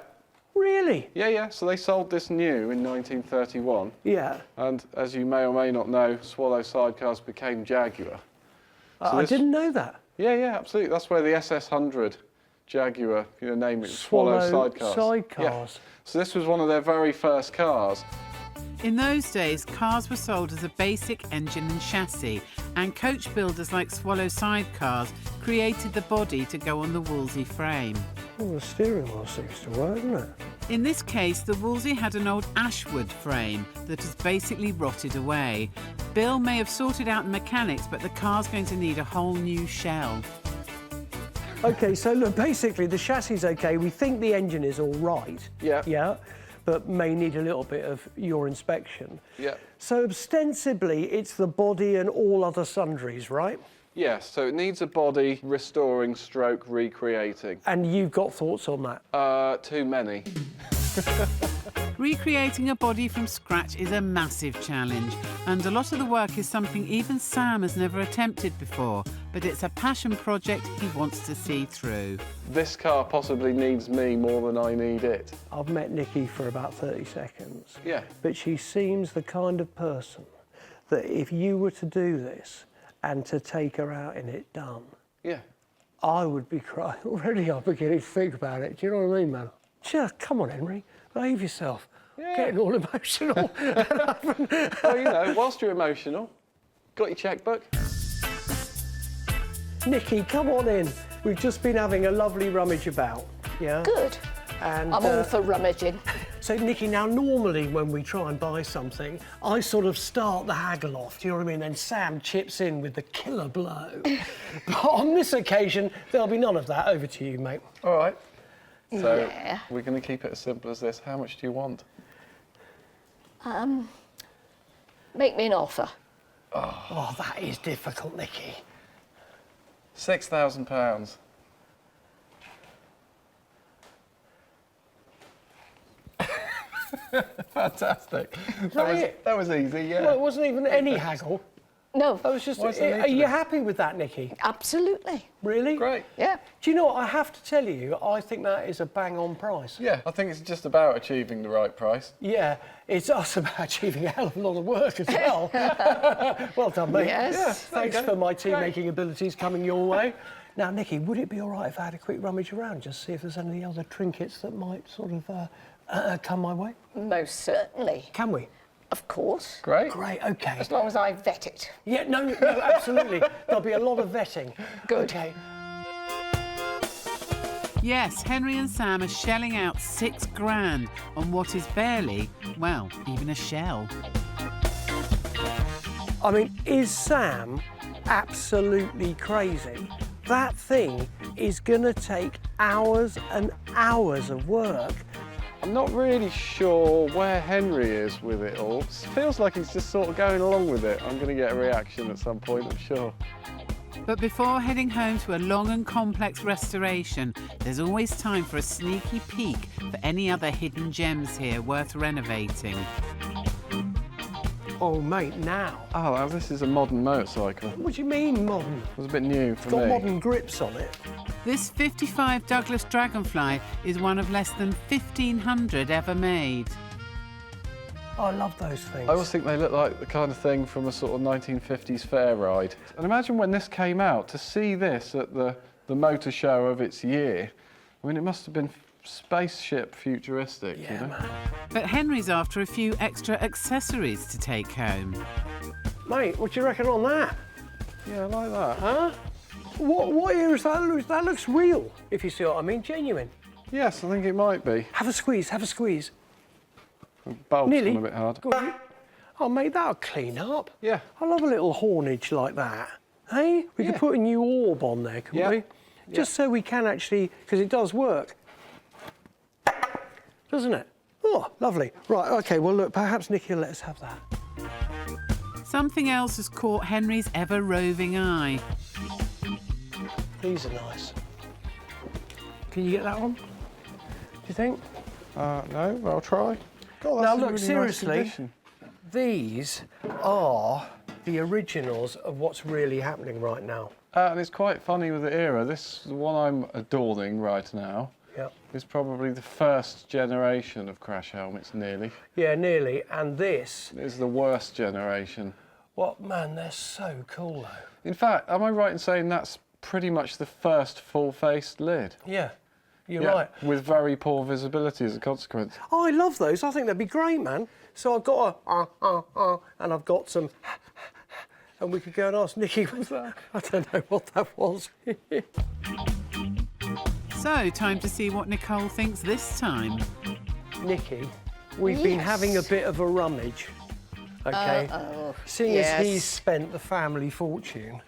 Really? Yeah. So they sold this new in 1931. Yeah. And as you may or may not know, Swallow Sidecars became Jaguar. I didn't know that. Yeah, absolutely. That's where the SS100 Jaguar, name it, Swallow Sidecars. Sidecars. Yeah. So this was one of their very first cars. In those days, cars were sold as a basic engine and chassis, and coach builders like Swallow Sidecars created the body to go on the Wolseley frame. Well, the steering wheel seems to work, doesn't it? In this case, the Wolseley had an old ashwood frame that has basically rotted away. Bill may have sorted out the mechanics, but the car's going to need a whole new shell. OK, so look, basically the chassis is OK. We think the engine is all right. Yeah. Yeah, but may need a little bit of your inspection. Yeah. So ostensibly it's the body and all other sundries, right? Yes, so it needs a body restoring stroke recreating. And you've got thoughts on that? Too many. Recreating a body from scratch is a massive challenge, and a lot of the work is something even Sam has never attempted before, but it's a passion project he wants to see through. This car possibly needs me more than I need it. I've met Nikki for about 30 seconds. Yeah. But she seems the kind of person that if you were to do this and to take her out in it done, yeah, I would be crying. Already I'm beginning to think about it. Do you know what I mean, man? Just come on, Henry, behave yourself. Yeah. Getting all emotional. Oh, you know, whilst you're emotional, got your checkbook? Nikki, come on in. We've just been having a lovely rummage about, yeah? Good. And, I'm all for rummaging. So, Nikki, now normally when we try and buy something, I sort of start the haggle off, do you know what I mean? Then Sam chips in with the killer blow. But on this occasion, there'll be none of that. Over to you, mate. All right. So Yeah. we're going to keep it as simple as this. How much do you want? Make me an offer. Oh, that is difficult, Nikki. £6,000. Fantastic. That was easy, yeah. Well, it wasn't even any haggle. No. That was just. What's the need Are to you be? happy with that, Nikki? Absolutely. Really? Great. Yeah. Do you know what? I have to tell you, I think that is a bang-on price. Yeah, I think it's just about achieving the right price. Yeah, it's us about achieving a hell of a lot of work as well. Well done, mate. Yes. Yeah, thanks for my tea-making abilities coming your way. Now, Nikki, would it be all right if I had a quick rummage around, just see if there's any other trinkets that might sort of come my way? Most certainly. Can we? Of course. Great. Great, OK. As long as I vet it. Yeah, no, absolutely. There'll be a lot of vetting. Good. OK. Yes, Henry and Sam are shelling out £6,000 on what is barely, well, even a shell. I mean, is Sam absolutely crazy? That thing is going to take hours and hours of work. I'm not really sure where Henry is with it all. It feels like he's just sort of going along with it. I'm going to get a reaction at some point, I'm sure. But before heading home to a long and complex restoration, there's always time for a sneaky peek for any other hidden gems here worth renovating. Oh, mate, now. Oh, well, this is a modern motorcycle. What do you mean, modern? It was a bit new for It's got me. modern grips on it. This 55 Douglas Dragonfly is one of less than 1,500 ever made. I love those things. I always think they look like the kind of thing from a sort of 1950s fair ride. And imagine when this came out, to see this at the motor show of its year, I mean, it must have been spaceship futuristic, Yeah, you know? man. But Henry's after a few extra accessories to take home. Mate, what do you reckon on that? Yeah, I like that. Huh? What ear is that? That looks real, if you see what I mean, genuine. Yes, I think it might be. Have a squeeze, have a squeeze. The bulb's Nearly. gone a bit hard. Go on. Oh, mate, that'll clean up. Yeah. I love a little hornage like that. Hey? We could put a new orb on there, couldn't we? Just so we can actually, because it does work. Doesn't it? Oh, lovely. Right, OK, well, look, perhaps Nikki will let us have that. Something else has caught Henry's ever-roving eye. These are nice. Can you get that on? Do you think? No, I'll try. God, Now, that's in look, really seriously, nice condition. these are the originals of what's really happening right now. And it's quite funny with the era. This, the one I'm adorning right now, is probably the first generation of crash helmets, nearly. Yeah, nearly. And this is the worst generation. What, man, they're so cool, though. In fact, am I right in saying that's pretty much the first full-faced lid? Yeah, you're right. With very poor visibility as a consequence. Oh, I love those. I think they'd be great, man. So I've got a and I've got some and we could go and ask Nikki what's that. I don't know what that was. So, time to see what Nicole thinks this time. Nikki, we've been having a bit of a rummage. Okay. Seeing yes. as he's spent the family fortune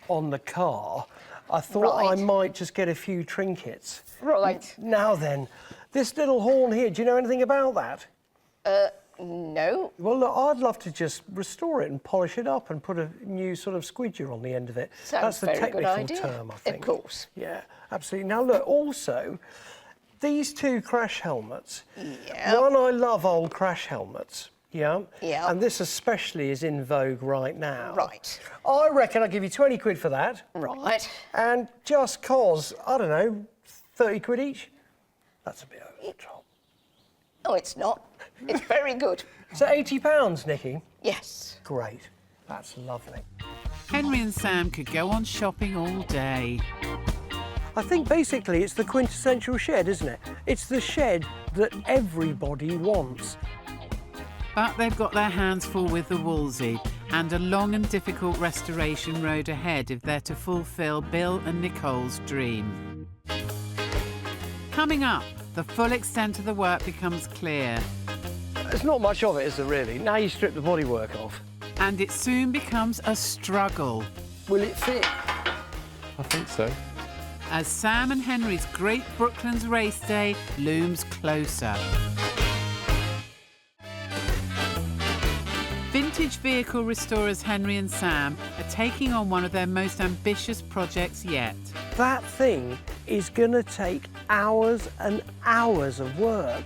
on the car, I thought I might just get a few trinkets. Right. Now then, this little horn here, do you know anything about that? No. Well, look, I'd love to just restore it and polish it up and put a new sort of squidger on the end of it. Sounds That's the very good technical idea. term, I think. Of course. Yeah, absolutely. Now, look, also, these two crash helmets. Yeah. One, I love old crash helmets. Yeah. Yeah. And this especially is in vogue right now. Right. I reckon I'll give you 20 quid for that. Right. And just cause, I don't know, 30 quid each. That's a bit over the top. No, it's not. It's very good. Is that £80, Nikki? Yes. Great. That's lovely. Henry and Sam could go on shopping all day. I think basically it's the quintessential shed, isn't it? It's the shed that everybody wants. But they've got their hands full with the Wolseley and a long and difficult restoration road ahead if they're to fulfil Bill and Nicole's dream. Coming up, the full extent of the work becomes clear. There's not much of it, is there really? Now you strip the bodywork off. And it soon becomes a struggle. Will it fit? I think so. As Sam and Henry's great Brooklands race day looms closer. Vintage vehicle restorers Henry and Sam are taking on one of their most ambitious projects yet. That thing is going to take hours and hours of work.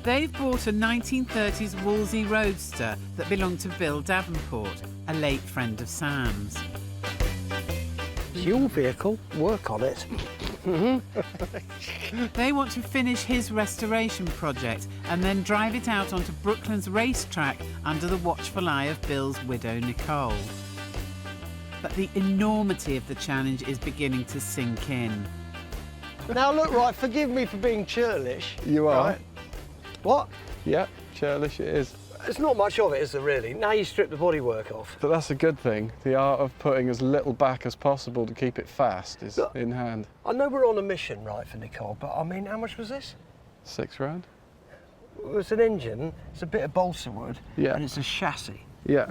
They've bought a 1930s Wolseley Roadster that belonged to Bill Davenport, a late friend of Sam's. It's your vehicle, work on it. They want to finish his restoration project and then drive it out onto Brooklands racetrack under the watchful eye of Bill's widow, Nicole. But the enormity of the challenge is beginning to sink in. Now look, right, forgive me for being churlish. You are. Right? What? Yeah, churlish it is. There's not much of it, is there really? Now you strip the bodywork off. But that's a good thing. The art of putting as little back as possible to keep it fast is in hand. I know we're on a mission, right, for Nicole, but I mean, how much was this? £6. It's an engine, it's a bit of balsa wood, Yeah. and it's a chassis. Yeah.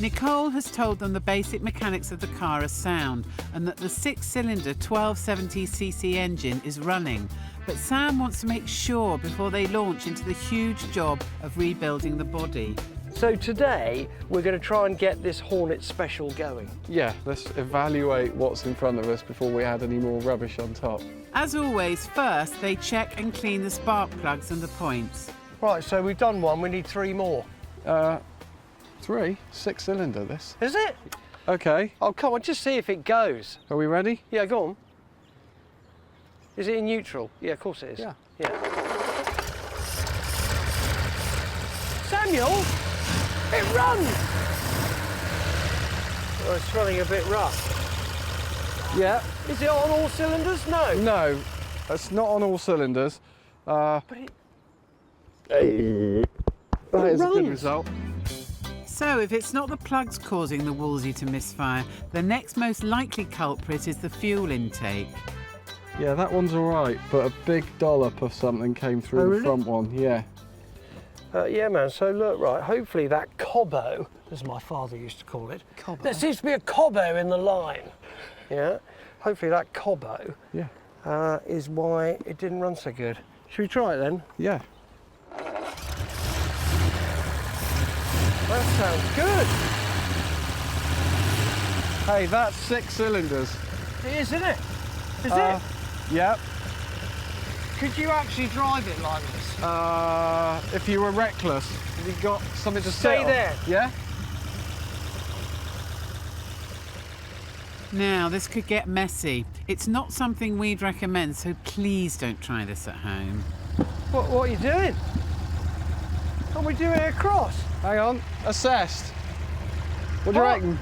Nicole has told them the basic mechanics of the car are sound and that the 6-cylinder 1270cc engine is running. But Sam wants to make sure before they launch into the huge job of rebuilding the body. So today, we're going to try and get this Hornet Special going. Yeah, let's evaluate what's in front of us before we add any more rubbish on top. As always, first they check and clean the spark plugs and the points. Right, so we've done one, we need 3 more. 3? 6-cylinder this. Is it? Okay. Oh, come on, just see if it goes. Are we ready? Yeah, go on. Is it in neutral? Yeah, of course it is. Yeah. Samuel, it runs! Oh, it's running a bit rough. Yeah. Is it on all cylinders? No. No, it's not on all cylinders. But it... That is a good result. So if it's not the plugs causing the Wolseley to misfire, the next most likely culprit is the fuel intake. Yeah, that one's all right, but a big dollop of something came through really? the front one, yeah. Yeah, man, so look, right, hopefully that cobbo, as my father used to call it, there seems to be a cobbo in the line, yeah? Hopefully that cobbo is why it didn't run so good. Should we try it then? Yeah. That sounds good. Hey, that's 6 cylinders. It is, isn't it? Is it? Yep. Could you actually drive it like this? If you were reckless, have you got something to Stay sit on? there. Yeah? Now, this could get messy. It's not something we'd recommend, so please don't try this at home. What are you doing? Are we doing it across? Hang on, assessed. What do you reckon?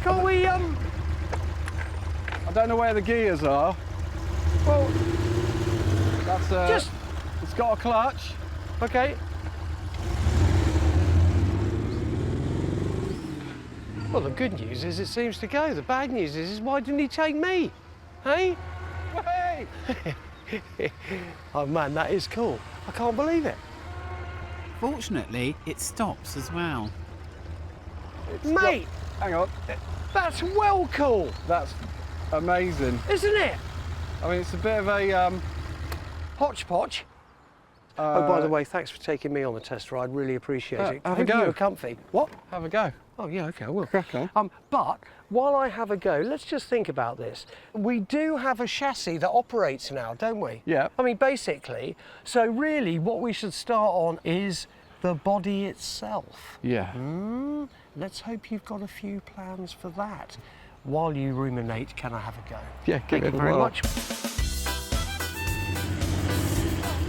Can't we, I don't know where the gears are. Well, that's it's got a clutch. Okay. Well, the good news is it seems to go. The bad news is why didn't he take me? Hey? Hey! Oh man, that is cool. I can't believe it. Fortunately, it stops as well. Mate, hang on. That's well cool. That's amazing. Isn't it? I mean, it's a bit of a... Hodgepodge. Oh, by the way, thanks for taking me on the test ride. Really appreciate it. Have a Hope go. you were comfy. What? Have a go. Oh, yeah, OK, I will. Crack on. But while I have a go, let's just think about this. We do have a chassis that operates now, don't we? Yeah. I mean, basically, so really what we should start on is the body itself. Yeah. Let's hope you've got a few plans for that. While you ruminate, can I have a go? Yeah, Thank you very much.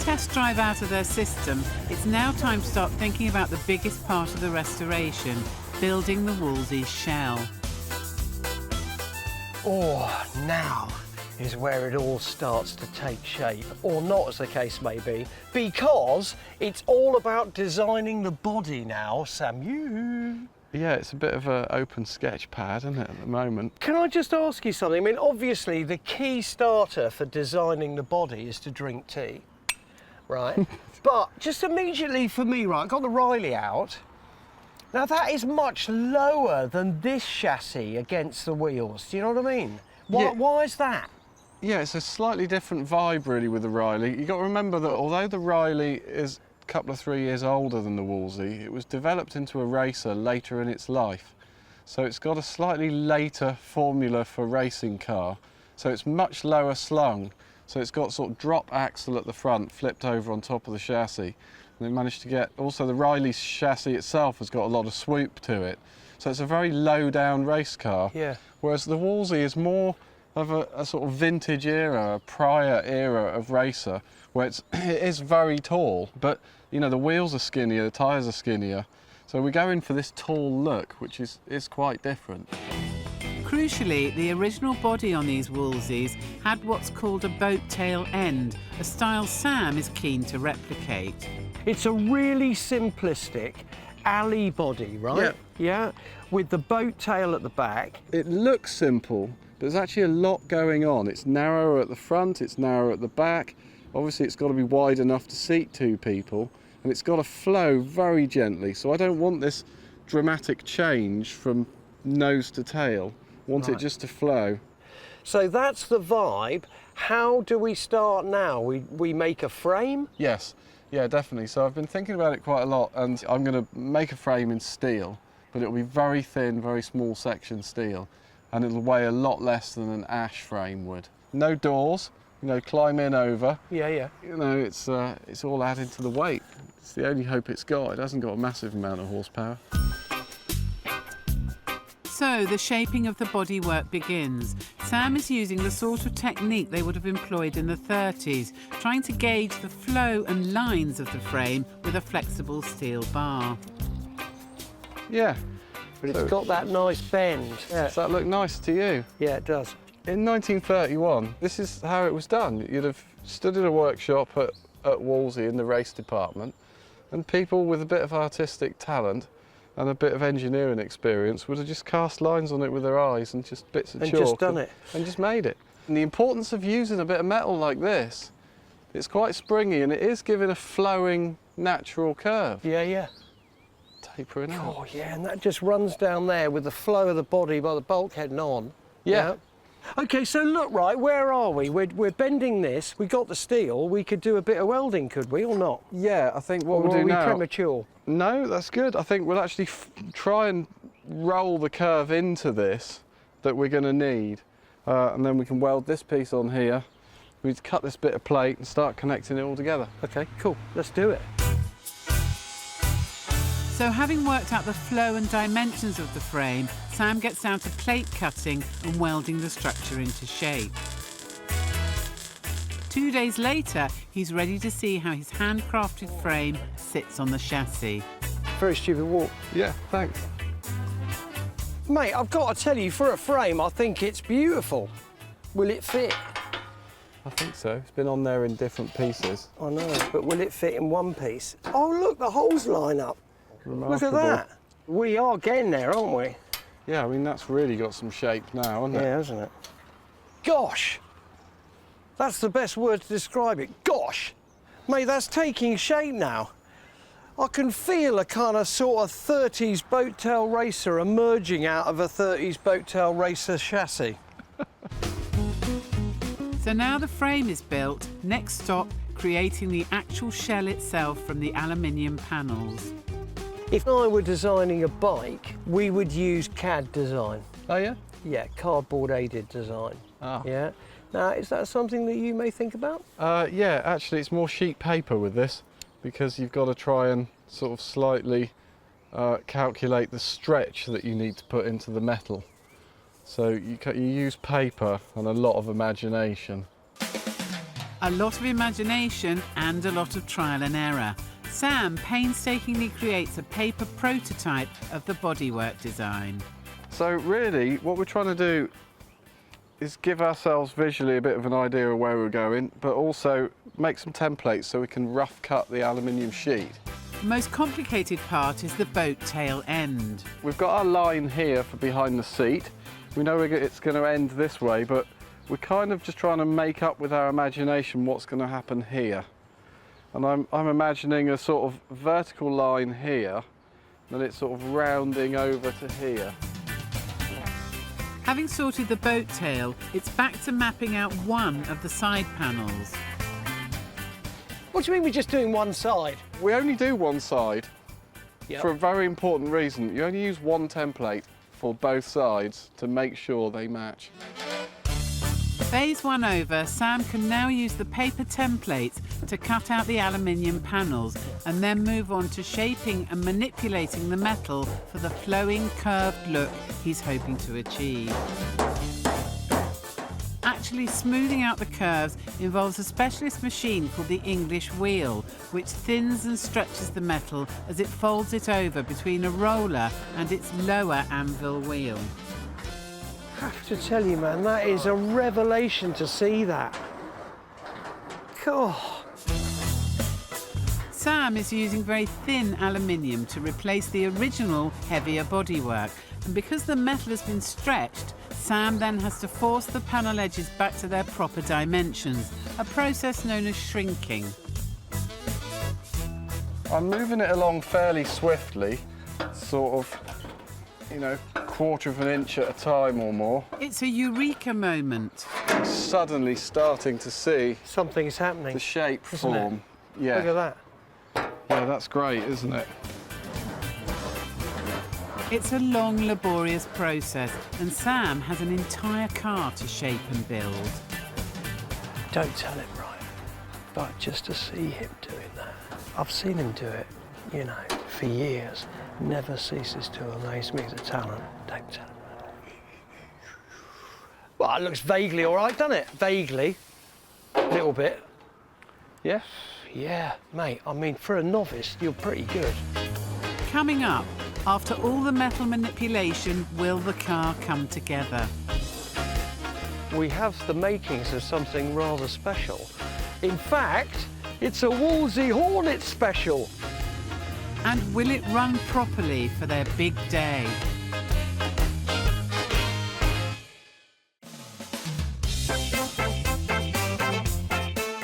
Test drive out of their system, it's now time to start thinking about the biggest part of the restoration, building the Wolseley's shell. Oh, now is where it all starts to take shape, or not as the case may be, because it's all about designing the body now, Sam. Yeah, it's a bit of an open sketch pad, isn't it, at the moment? Can I just ask you something? I mean, obviously the key starter for designing the body is to drink tea, right? But just immediately for me, right, I got the Riley out. Now that is much lower than this chassis against the wheels. Do you know what I mean? Why is that? Yeah, it's a slightly different vibe really with the Riley. You've got to remember that although the Riley is a couple of 3 years older than the Wolseley, it was developed into a racer later in its life. So it's got a slightly later formula for racing car. So it's much lower slung. So it's got sort of drop axle at the front, flipped over on top of the chassis. And they managed to get, also the Riley's chassis itself has got a lot of swoop to it. So it's a very low down race car. Yeah. Whereas the Wolseley is more of a sort of vintage era, a prior era of racer, where it is very tall, but you know, the wheels are skinnier, the tyres are skinnier. So we're going for this tall look, which is quite different. Crucially, the original body on these Wolseleys had what's called a boat tail end, a style Sam is keen to replicate. It's a really simplistic alley body, right? Yeah. With the boat tail at the back. It looks simple, but there's actually a lot going on. It's narrower at the front, it's narrower at the back. Obviously, it's got to be wide enough to seat two people, and it's got to flow very gently. So I don't want this dramatic change from nose to tail. I want it just to flow. So that's the vibe. How do we start now? We make a frame? Yes, yeah, definitely. So I've been thinking about it quite a lot, and I'm going to make a frame in steel, but it'll be very thin, very small section steel, and it'll weigh a lot less than an ash frame would. No doors, you know, climb in over. Yeah, yeah. You know, it's all added to the weight. It's the only hope it's got. It hasn't got a massive amount of horsepower. So the shaping of the bodywork begins. Sam is using the sort of technique they would have employed in the 30s, trying to gauge the flow and lines of the frame with a flexible steel bar. Yeah. But it's got that nice bend. Yeah. Does that look nice to you? Yeah, it does. In 1931, this is how it was done. You'd have stood in a workshop at Wolseley in the race department, and people with a bit of artistic talent and a bit of engineering experience would have just cast lines on it with their eyes and just bits of chalk. And just done it. And just made it. And the importance of using a bit of metal like this, it's quite springy and it is giving a flowing, natural curve. Yeah, yeah. Tapering out. Oh, yeah, and that just runs down there with the flow of the body by the bulkhead and on. Yeah. OK, so look, right, where are we? We're bending this, we got the steel, we could do a bit of welding, could we, or not? Yeah, I think what we'll do now... Are we premature? No, that's good. I think we'll actually try and roll the curve into this that we're going to need. And then we can weld this piece on here. We need to cut this bit of plate and start connecting it all together. OK, cool. Let's do it. So having worked out the flow and dimensions of the frame, Sam gets down to plate cutting and welding the structure into shape. 2 days later, he's ready to see how his handcrafted frame sits on the chassis. Very stupid walk. Yeah, thanks. Mate, I've got to tell you, for a frame, I think it's beautiful. Will it fit? I think so. It's been on there in different pieces. I know, but will it fit in one piece? Oh, look, the holes line up. Remarkable. Look at that. We are getting there, aren't we? Yeah, I mean, that's really got some shape now, hasn't it? Yeah, hasn't it? Gosh! That's the best word to describe it. Gosh! Mate, that's taking shape now. I can feel a kind of sort of 30s boat tail racer emerging out of a 30s boat tail racer chassis. So now the frame is built, next stop, creating the actual shell itself from the aluminium panels. If I were designing a bike, we would use CAD design. Oh, yeah? Yeah, cardboard aided design. Ah. Yeah. Now, is that something that you may think about? Yeah, actually it's more sheet paper with this, because you've got to try and sort of slightly calculate the stretch that you need to put into the metal. So you use paper and a lot of imagination. A lot of imagination and a lot of trial and error. Sam painstakingly creates a paper prototype of the bodywork design. So really, what we're trying to do is give ourselves visually a bit of an idea of where we're going, but also make some templates so we can rough cut the aluminium sheet. The most complicated part is the boat tail end. We've got our line here for behind the seat. We know it's going to end this way, but we're kind of just trying to make up with our imagination what's going to happen here. And I'm imagining a sort of vertical line here, then it's sort of rounding over to here. Having sorted the boat tail, it's back to mapping out one of the side panels. What do you mean we're just doing one side? We only do one side Yep. for a very important reason. You only use one template for both sides to make sure they match. Phase one over, Sam can now use the paper templates to cut out the aluminium panels and then move on to shaping and manipulating the metal for the flowing, curved look he's hoping to achieve. Actually smoothing out the curves involves a specialist machine called the English wheel, which thins and stretches the metal as it folds it over between a roller and its lower anvil wheel. I have to tell you, man, that is a revelation to see that. God. Sam is using very thin aluminium to replace the original heavier bodywork, and because the metal has been stretched, Sam then has to force the panel edges back to their proper dimensions, a process known as shrinking. I'm moving it along fairly swiftly, sort of, you know, 1/4 of an inch at a time or more. It's a eureka moment. I'm suddenly starting to see something's happening. The shape Isn't it? form. Yeah. Look at that. Yeah, that's great, isn't it? It's a long, laborious process, and Sam has an entire car to shape and build. Don't tell him, Ryan, but just to see him doing that. I've seen him do it, you know, for years. Never ceases to amaze me as a talent. Don't tell him. Well, it looks vaguely all right, doesn't it? Vaguely. A little bit. Yeah? Yeah, mate, I mean, for a novice, you're pretty good. Coming up, after all the metal manipulation, will the car come together? We have the makings of something rather special. In fact, it's a Wolseley Hornet special. And will it run properly for their big day?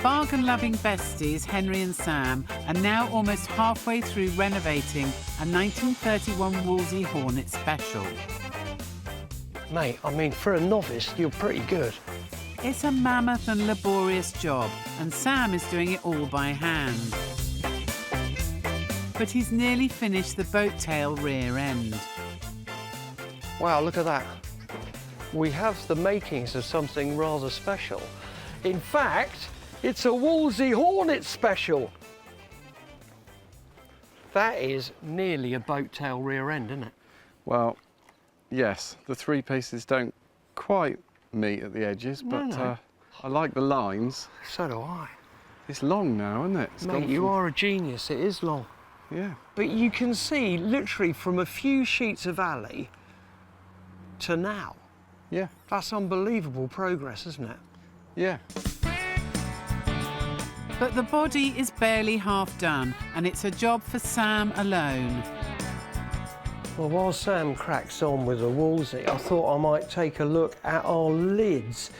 Bargain-loving besties Henry and Sam are now almost halfway through renovating a 1931 Wolseley Hornet special. Mate, I mean, for a novice, you're pretty good. It's a mammoth and laborious job, and Sam is doing it all by hand. But he's nearly finished the boat tail rear end. Wow, look at that. We have the makings of something rather special. In fact, it's a Wolseley Hornet special. That is nearly a boat tail rear end, isn't it? Well, yes, the three pieces don't quite meet at the edges, but No. I like the lines. So do I. It's long now, isn't it? It's Mate, gone you from- are a genius. It is long. Yeah. But you can see, literally, from a few sheets of alley to now. Yeah. That's unbelievable progress, isn't it? Yeah. But the body is barely half done, and it's a job for Sam alone. Well, while Sam cracks on with the Wolseley, I thought I might take a look at our lids.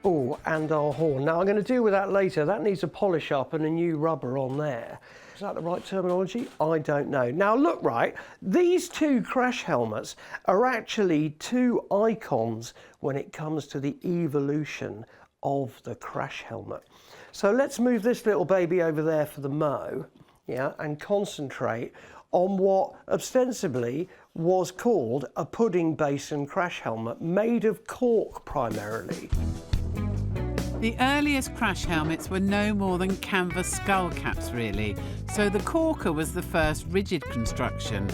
Oh, and our horn. Now I'm going to deal with that later. That needs a polish up and a new rubber on there. Is that the right terminology? I don't know. Now look, right, these two crash helmets are actually two icons when it comes to the evolution of the crash helmet. So let's move this little baby over there for the mow, yeah, and concentrate on what ostensibly was called a pudding basin crash helmet, made of cork primarily. The earliest crash helmets were no more than canvas skull caps, really, so the corker was the first rigid construction.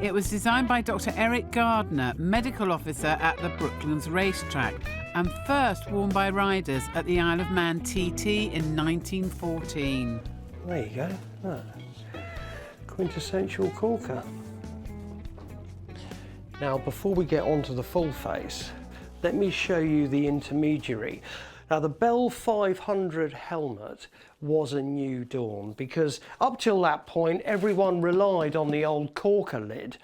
It was designed by Dr. Eric Gardner, medical officer at the Brooklands racetrack, and first worn by riders at the Isle of Man TT in 1914. There you go. Oh. Quintessential corker. Now, before we get on to the full face, let me show you the intermediary. Now, the Bell 500 helmet was a new dawn because up till that point, everyone relied on the old corker lid.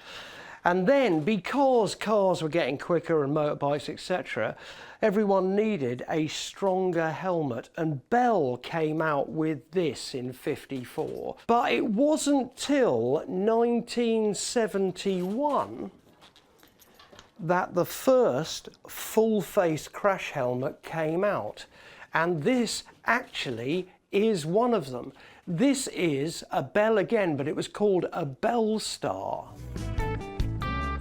And then, because cars were getting quicker and motorbikes, etc., everyone needed a stronger helmet, and Bell came out with this in '54. But it wasn't till 1971 that the first full-face crash helmet came out, and this actually is one of them. This is a Bell again, but it was called a Bell Star.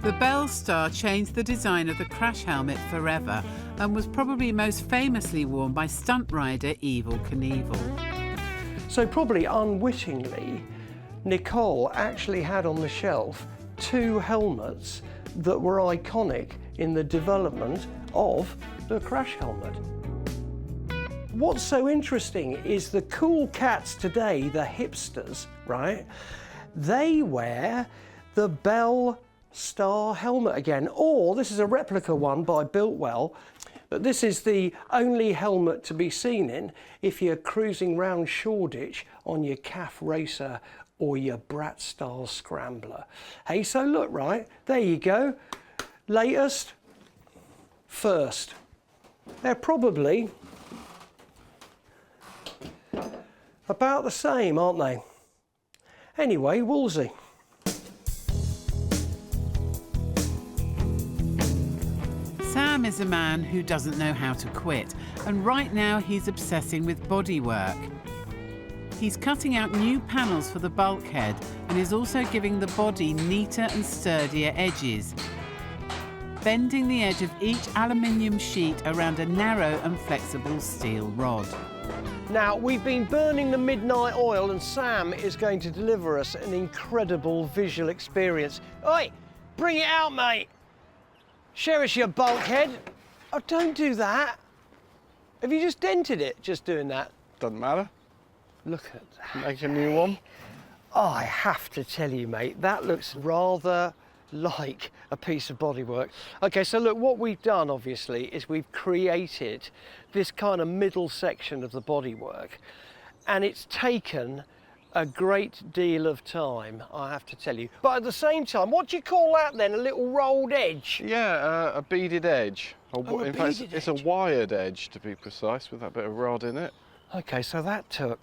The Bell Star changed the design of the crash helmet forever and was probably most famously worn by stunt rider Evel Knievel. So probably unwittingly, Nicole actually had on the shelf two helmets that were iconic in the development of the crash helmet. What's so interesting is the cool cats today, the hipsters, right? They wear the Bell Star helmet again, or this is a replica one by Biltwell, but this is the only helmet to be seen in if you're cruising round Shoreditch on your Calf Racer or your Brat Style Scrambler. Hey, so look, right, there you go. Latest, first. They're probably about the same, aren't they? Anyway, Wolseley. Sam is a man who doesn't know how to quit, and right now he's obsessing with bodywork. He's cutting out new panels for the bulkhead and is also giving the body neater and sturdier edges, bending the edge of each aluminium sheet around a narrow and flexible steel rod. Now, we've been burning the midnight oil and Sam is going to deliver us an incredible visual experience. Oi, bring it out, mate. Show us your bulkhead. Oh, don't do that. Have you just dented it, just doing that? Doesn't matter. Look at that. Make a new one. Oh, I have to tell you, mate, that looks rather like a piece of bodywork. Okay, so look, what we've done, obviously, is we've created this kind of middle section of the bodywork, and it's taken a great deal of time, I have to tell you. But at the same time, what do you call that then? A little rolled edge? Yeah, a beaded edge. Oh, in fact, it's a wired edge, to be precise, with that bit of rod in it. Okay, so that took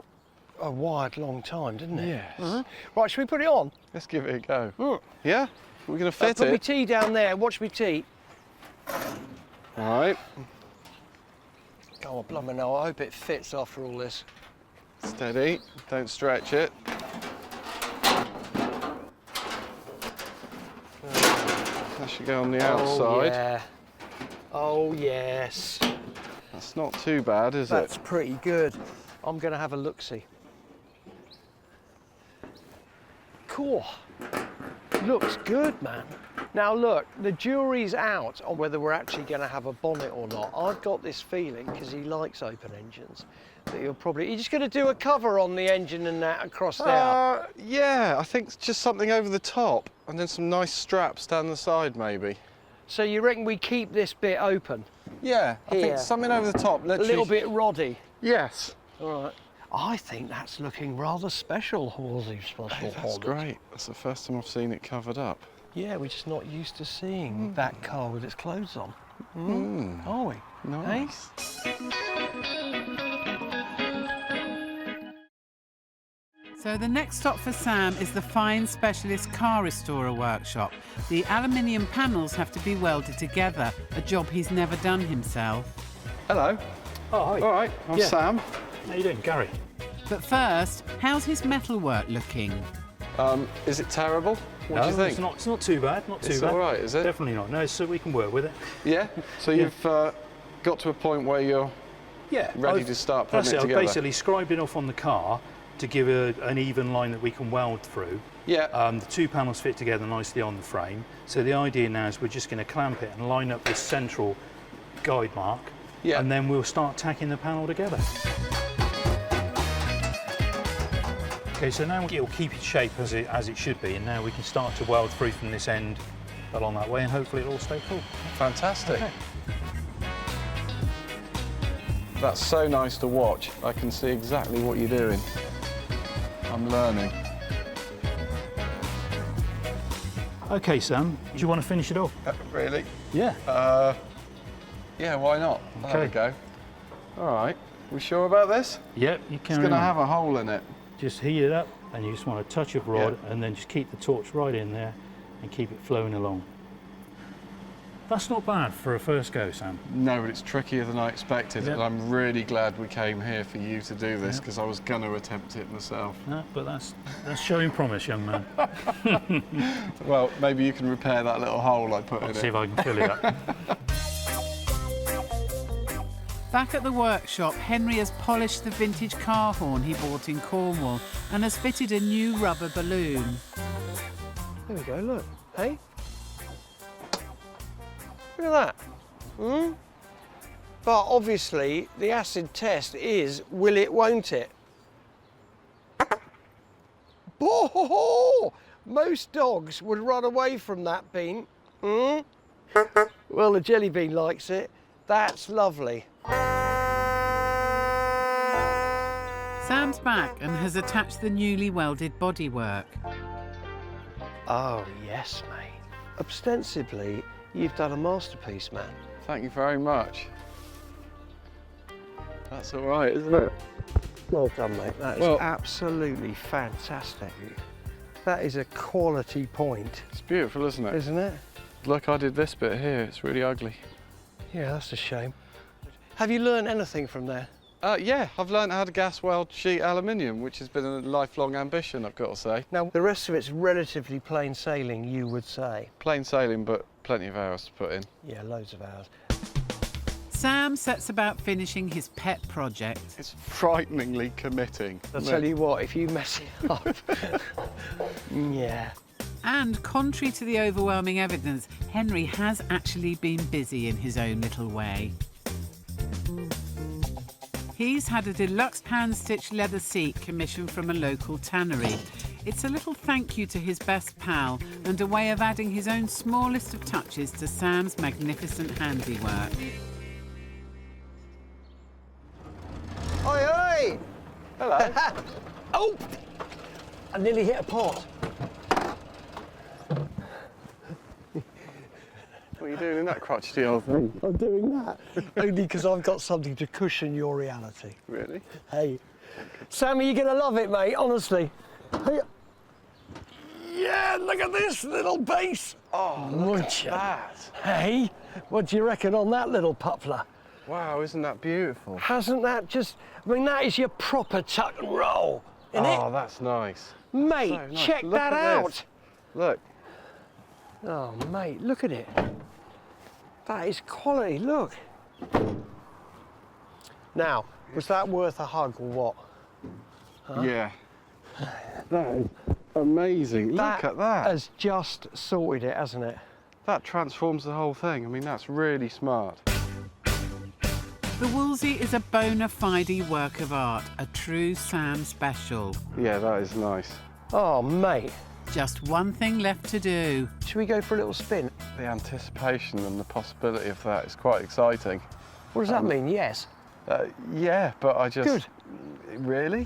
a wired long time, didn't it? Yes. Right, should we put it on? Let's give it a go. Yeah? We're going to fit put it. my tea down there. Watch me tea. All right. Oh, blimey, no, I hope it fits after all this. Steady. Don't stretch it. That should go on the outside. Yeah. Oh, yes. That's not too bad, is it? That's pretty good. I'm going to have a look-see. Cool. Looks good, man. Now look, the jury's out on whether we're actually going to have a bonnet or not. I've got this feeling, because he likes open engines, that you're just going to do a cover on the engine and that across there. Yeah, I think just something over the top and then some nice straps down the side, maybe. So you reckon we keep this bit open? Yeah, I think something over the top. A little bit roddy? Yes. All right. I think that's looking rather special, Wolseley. That's great. That's the first time I've seen it covered up. Yeah, we're just not used to seeing that car with its clothes on. Are we? Nice. So the next stop for Sam is the fine specialist car restorer workshop. The aluminium panels have to be welded together, a job he's never done himself. Hello. Oh, hi. All right, I'm Sam. How you doing, Gary? But first, how's his metalwork looking? Is it terrible? What do you think? It's not too bad. Not too It's bad. all right, is it? Definitely not. No, so we can work with it. Yeah. So you've got to a point where you're ready to start putting it together. I've basically scribed it off on the car to give an even line that we can weld through. Yeah. The two panels fit together nicely on the frame. So the idea now is we're just going to clamp it and line up this central guide mark. Yeah. And then we'll start tacking the panel together. Okay, so now it'll keep its shape as it should be, and now we can start to weld through from this end along that way, and hopefully it'll all stay full. Fantastic. Okay. That's so nice to watch. I can see exactly what you're doing. I'm learning. Okay, Sam, do you want to finish it off? Really? Yeah. Yeah, why not? I'll have a Okay. go. All right. We sure about this? Yep, you It's can. going to have a hole in it. Just heat it up, and you just want a touch of rod, and then just keep the torch right in there and keep it flowing along. That's not bad for a first go, Sam. No, but it's trickier than I expected, Yep. and I'm really glad we came here for you to do this, because I was going to attempt it myself. No, but that's showing promise, young man. Well, maybe you can repair that little hole I put in it. See if I can fill it up. Back at the workshop, Henry has polished the vintage car horn he bought in Cornwall and has fitted a new rubber balloon. There we go, look. Hey? Look at that. But obviously, the acid test is, will it, won't it? Oh, most dogs would run away from that bean. Well, the jelly bean likes it. That's lovely. Sam's back and has attached the newly welded bodywork. Oh, yes, mate. Ostensibly, you've done a masterpiece, man. Thank you very much. That's all right, isn't it? Well done, mate. That is absolutely fantastic. That is a quality point. It's beautiful, isn't it? Isn't it? Look, I did this bit here. It's really ugly. Yeah, that's a shame. Have you learned anything from there? Yeah, I've learned how to gas weld sheet aluminium, which has been a lifelong ambition, I've got to say. Now, the rest of it's relatively plain sailing, you would say. Plain sailing, but plenty of hours to put in. Yeah, loads of hours. Sam sets about finishing his pet project. It's frighteningly committing. I'll tell you what, if you mess it up... yeah. And contrary to the overwhelming evidence, Henry has actually been busy in his own little way. He's had a deluxe hand-stitched leather seat commissioned from a local tannery. It's a little thank you to his best pal and a way of adding his own small list of touches to Sam's magnificent handiwork. Oi, oi! Hello. Oh! I nearly hit a pot. What are you doing in that crotchety old thing? I'm doing that only because I've got something to cushion your reality. Really? Hey. Sammy, you're going to love it, mate, honestly. Hey. Yeah, look at this little base. Oh, look at that. Hey, what do you reckon on that little pupler? Wow, isn't that beautiful? Hasn't that just... I mean, that is your proper tuck and roll, isn't it? Oh, that's nice. Mate, So nice. check Look that at out. this. Look. Oh, mate, look at it. That is quality, look. Now, was that worth a hug or what? Huh? Yeah. That is amazing. Look at that. Has just sorted it, hasn't it? That transforms the whole thing. I mean, that's really smart. The Wolseley is a bona fide work of art, a true Sam special. Yeah, that is nice. Oh, mate. Just one thing left to do. Should we go for a little spin? The anticipation and the possibility of that is quite exciting. What does that mean? Yes? Yeah, but I just... Good. Really?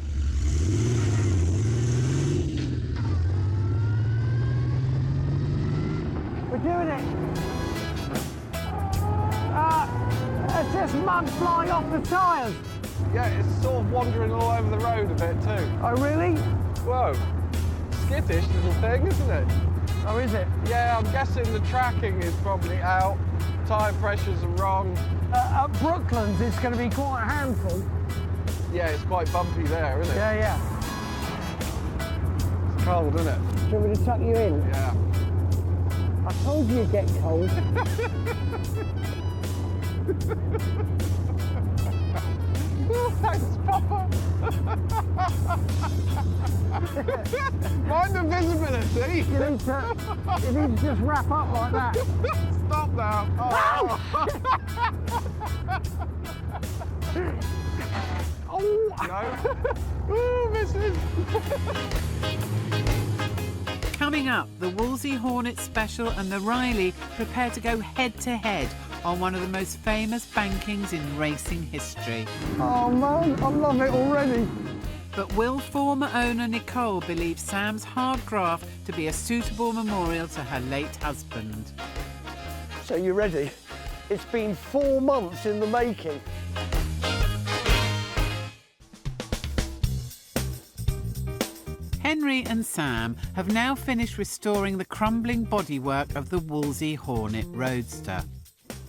We're doing it. mud flying off the tyres. Yeah, it's sort of wandering all over the road a bit too. Oh, really? Whoa, skittish little thing, isn't it? Oh, is it? Yeah, I'm guessing the tracking is probably out, tyre pressures are wrong. At Brooklands, it's going to be quite a handful. Yeah, it's quite bumpy there, isn't it? Yeah, yeah. It's cold, isn't it? Do you want me to tuck you in? Yeah. I told you you'd get cold. Thanks, Papa. Mind the visibility. You need to just wrap up like that. Stop now. Oh. No. Oh, misses. Coming up, the Wolseley Hornet Special and the Riley prepare to go head-to-head on one of the most famous bankings in racing history. Oh man, I love it already. But will former owner Nicole believe Sam's hard graft to be a suitable memorial to her late husband? So you ready? It's been 4 months in the making. Henry and Sam have now finished restoring the crumbling bodywork of the Wolseley Hornet Roadster.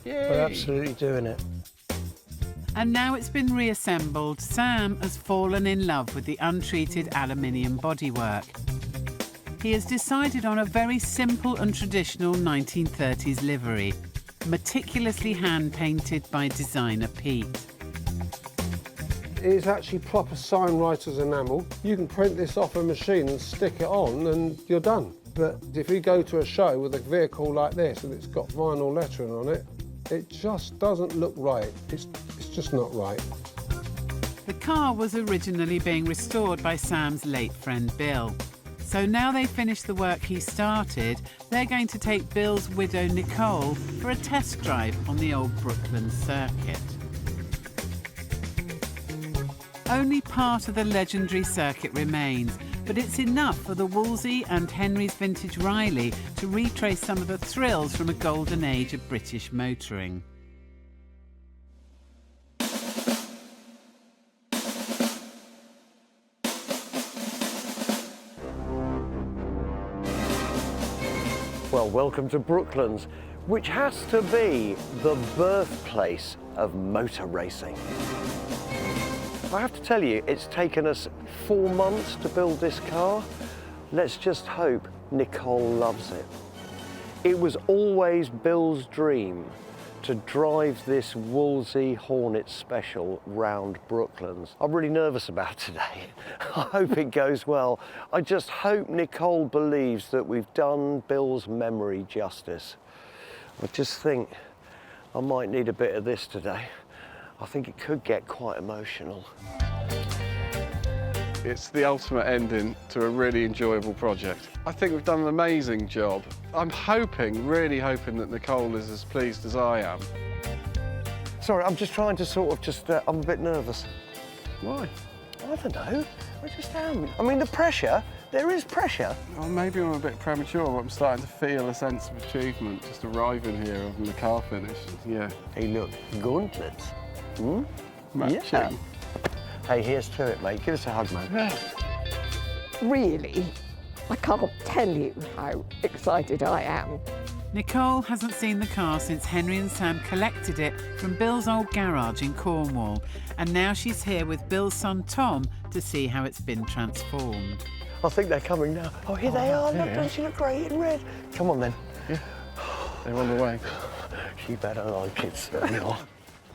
Yay. We're absolutely doing it. And now it's been reassembled, Sam has fallen in love with the untreated aluminium bodywork. He has decided on a very simple and traditional 1930s livery, meticulously hand-painted by designer Pete. It's actually proper sign writer's enamel. You can print this off a machine and stick it on and you're done. But if you go to a show with a vehicle like this and it's got vinyl lettering on it, it just doesn't look right. It's just not right. The car was originally being restored by Sam's late friend Bill. So now they've finished the work he started, they're going to take Bill's widow Nicole for a test drive on the old Brooklands circuit. Only part of the legendary circuit remains, but it's enough for the Wolseley and Henry's vintage Riley to retrace some of the thrills from a golden age of British motoring. Well, welcome to Brooklands, which has to be the birthplace of motor racing. I have to tell you, it's taken us 4 months to build this car. Let's just hope Nicole loves it. It was always Bill's dream to drive this Wolseley Hornet Special round Brooklands. I'm really nervous about today. I hope it goes well. I just hope Nicole believes that we've done Bill's memory justice. I just think I might need a bit of this today. I think it could get quite emotional. It's the ultimate ending to a really enjoyable project. I think we've done an amazing job. I'm hoping, really hoping that Nicole is as pleased as I am. Sorry, I'm just trying to sort of I'm a bit nervous. Why? I don't know, I just am. I mean, the pressure, there is pressure. Well, maybe I'm a bit premature, but I'm starting to feel a sense of achievement just arriving here and the car finished. Yeah. Hey, look, gauntlets. Hmm? Matching. Yeah. Hey, here's to it, mate. Give us a hug, man. Really, I can't tell you how excited I am. Nicole hasn't seen the car since Henry and Sam collected it from Bill's old garage in Cornwall, and now she's here with Bill's son Tom to see how it's been transformed. I think they're coming now. Oh, here they are. Look, yeah. don't she look great in red? Come on, then. Yeah, they're on the way. She better like it, certainly.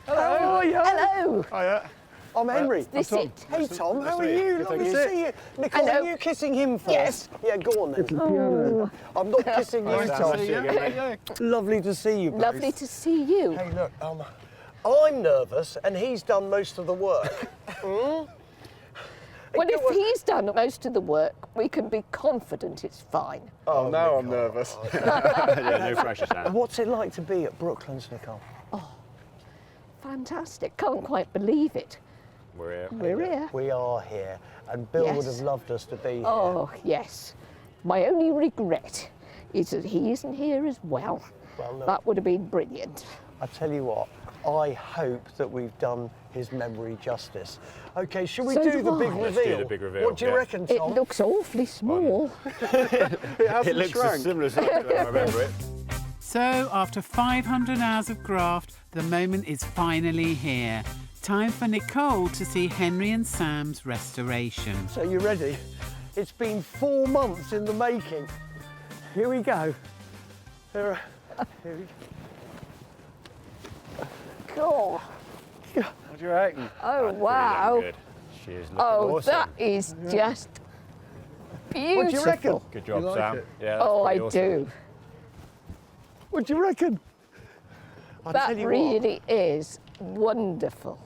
Hello, how are you? Hello. Hiya. I'm Henry. This I'm it? Hey, Tom, how are you? Lovely to see you. Nicole, Hello. are you kissing him first? Yes. Yeah, go on then. Oh. I'm not kissing you, Tom. Yeah. Lovely to see you both. Lovely to see you. Hey, look, I'm nervous and he's done most of the work. Well, if he's done most of the work, we can be confident it's fine. Oh, now I'm nervous. Yeah, no pressure, Sam. What's it like to be at Brooklands, Nicole? Oh, fantastic. Can't quite believe it. We're here. We're here. We are here, and Bill would Yes. have loved us to be here. Oh, yes. My only regret is that he isn't here as well. Well, look, That would have been brilliant. I tell you what, I hope that we've done his memory justice. Okay, shall we So do the do big I. reveal? Let's do the big reveal, What do you yeah. reckon, Tom? It looks awfully small. It looks as similar as I remember it. So, after 500 hours of graft, the moment is finally here. Time for Nicole to see Henry and Sam's restoration. So you ready? It's been 4 months in the making. Here we go. Here we go. Cool. What do you reckon? Oh, wow. Good. She is looking Oh, awesome. that is just beautiful. What do you reckon? Good job, You like Sam. it? Yeah, that's Oh, I pretty awesome. do. What do you reckon? I'll tell That you what. really is wonderful.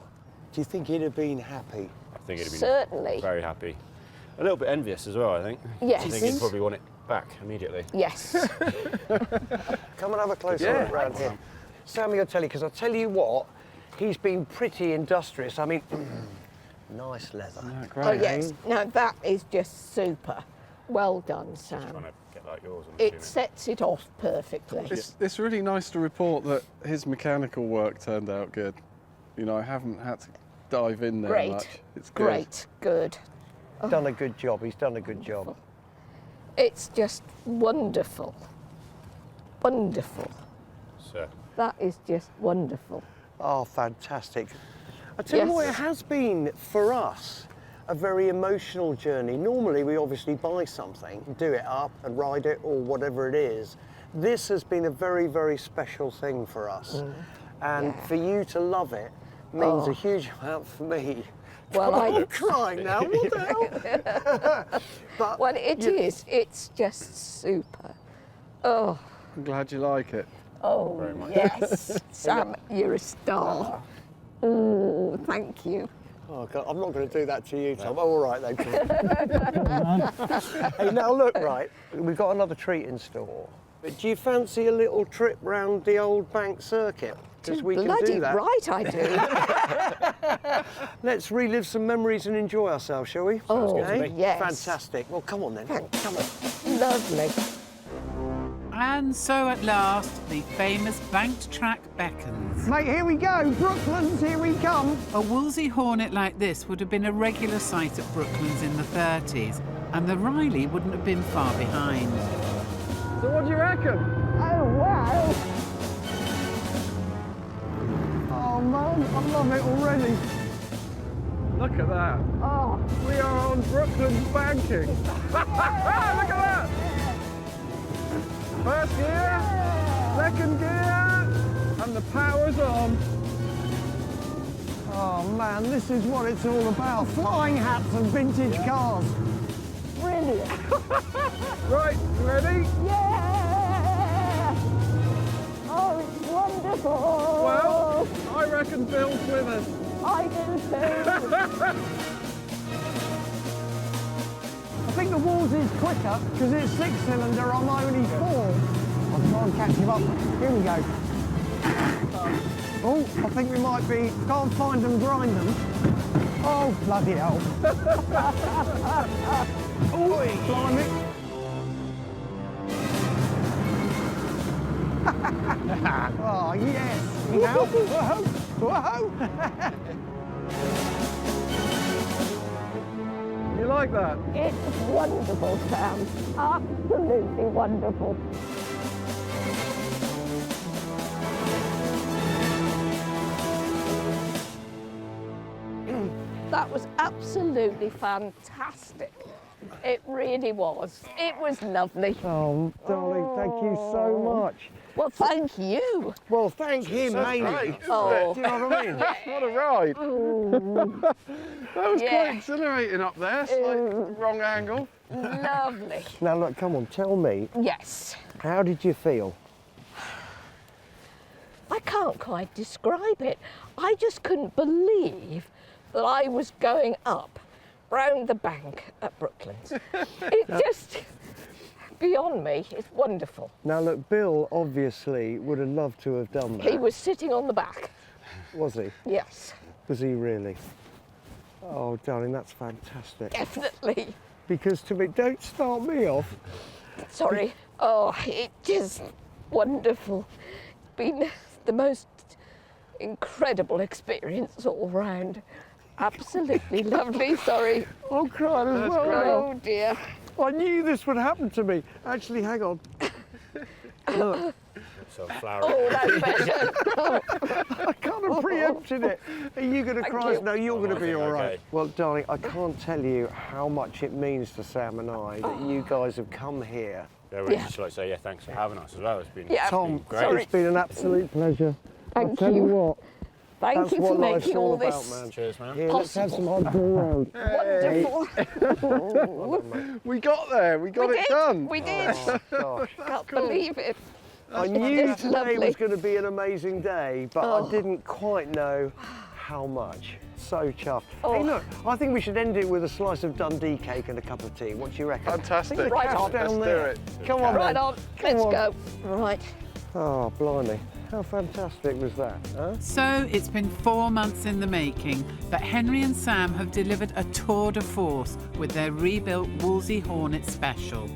Do you think he'd have been happy? I think he'd have been Certainly. very happy. A little bit envious as well, I think. Yes. I think he'd probably want it back immediately. Yes. Come and have a closer Yeah. look around here. Sammy will tell you, because I'll tell you what, he's been pretty industrious. I mean, nice leather. Oh, yes. Now, that is just super. Well done, Sam. Trying to get like yours, I'm It assuming. sets it off perfectly. It's really nice to report that his mechanical work turned out good. You know, I haven't had to dive in there Great. much. It's good. Great. Good. Done a good job. He's done a good job. It's just wonderful. Wonderful. So, That is just wonderful. Oh, fantastic. I tell you what, it Yes. has been, for us, a very emotional journey. Normally, we obviously buy something, do it up and ride it or whatever it is. This has been a very, very special thing for us. And for you to love it means a huge amount for me. Well, I'm crying now, what the hell? But Well, it is. It's just super. Oh, I'm glad you like it. oh, Very much. yes. Sam, you're a star. Oh, thank you. Oh, God, I'm not going to do that to you, Tom. Oh, all right, then. Hey, now look, right, we've got another treat in store. But do you fancy a little trip round the old bank circuit? Because we can Bloody do that. right I do. Let's relive some memories and enjoy ourselves, shall we? Oh, good to me. yes. Fantastic. Well, come on then. Come on. Lovely. And so at last, the famous banked track beckons. Mate, here we go. Brooklands, here we come. A Wolseley Hornet like this would have been a regular sight at Brooklands in the 30s, and the Riley wouldn't have been far behind. So what do you reckon? Oh, wow. Oh, man, I love it already. Look at that. Oh, We are on Brooklands banking. Look at that. First gear, second gear, and the power's on. Oh, man, this is what it's all about. Flying hats and vintage cars. brilliant. Right, you ready? Yeah! Oh, it's wonderful. Well, I reckon Bill's with us. I do too. I think the Wolseley's quicker because it's 6-cylinder, I'm only 4. I'll try and catch him up. Here we go. Oh, I think we might be, can't find them, grind them. Oh, bloody hell. Oh, climb it. Oh, yes. Now, whoa, whoa. You like that? It's wonderful, Sam. Absolutely wonderful. That was absolutely fantastic. It really was. It was lovely. Oh, darling, thank you so much. Well, thank you. Well, thank him mainly. Oh. Do you know what I mean? What a ride. That was Yeah. quite exhilarating up there. Slight wrong angle. Lovely. Now, look, come on, tell me, Yes. how did you feel? I can't quite describe it. I just couldn't believe that I was going up round the bank at Brooklands. It just, beyond me, it's wonderful. Now, look, Bill obviously would have loved to have done that. He was sitting on the back. Was he? Yes, Was he really? Oh, darling, that's fantastic. definitely. Because to me, don't start me off. Sorry. Oh, it just wonderful. It's been the most incredible experience all round. Absolutely lovely, sorry. I'm crying as well. Oh dear. I knew this would happen to me. Actually, hang on. Look. So flowery. Oh, that's better. I kind of preempted it. Are you going to cry? No, you're going to be all right. okay. Well, darling, I can't tell you how much it means to Sam and I that you guys have come here. Yeah, really, just like to say, thanks for having us as well. It's been, Tom, great. it's been an absolute pleasure. Thank I'll tell you what. Thank That's you for what life's making all about, this man. Cheers, man. Here, let's have some hard round. wonderful. We got there. We got it done. We did. Oh, gosh. Can't believe it. I knew today was going to be an amazing day, but I didn't quite know how much. So chuffed. Hey, look, I think we should end it with a slice of Dundee cake and a cup of tea. What do you reckon? Fantastic. I think the Right cat's on. down Let's there. do it. Come on, Right then. on. Come Let's on. go. Right. Oh, blimey. How fantastic was that, huh? So it's been 4 months in the making, but Henry and Sam have delivered a tour de force with their rebuilt Wolseley Hornet Special.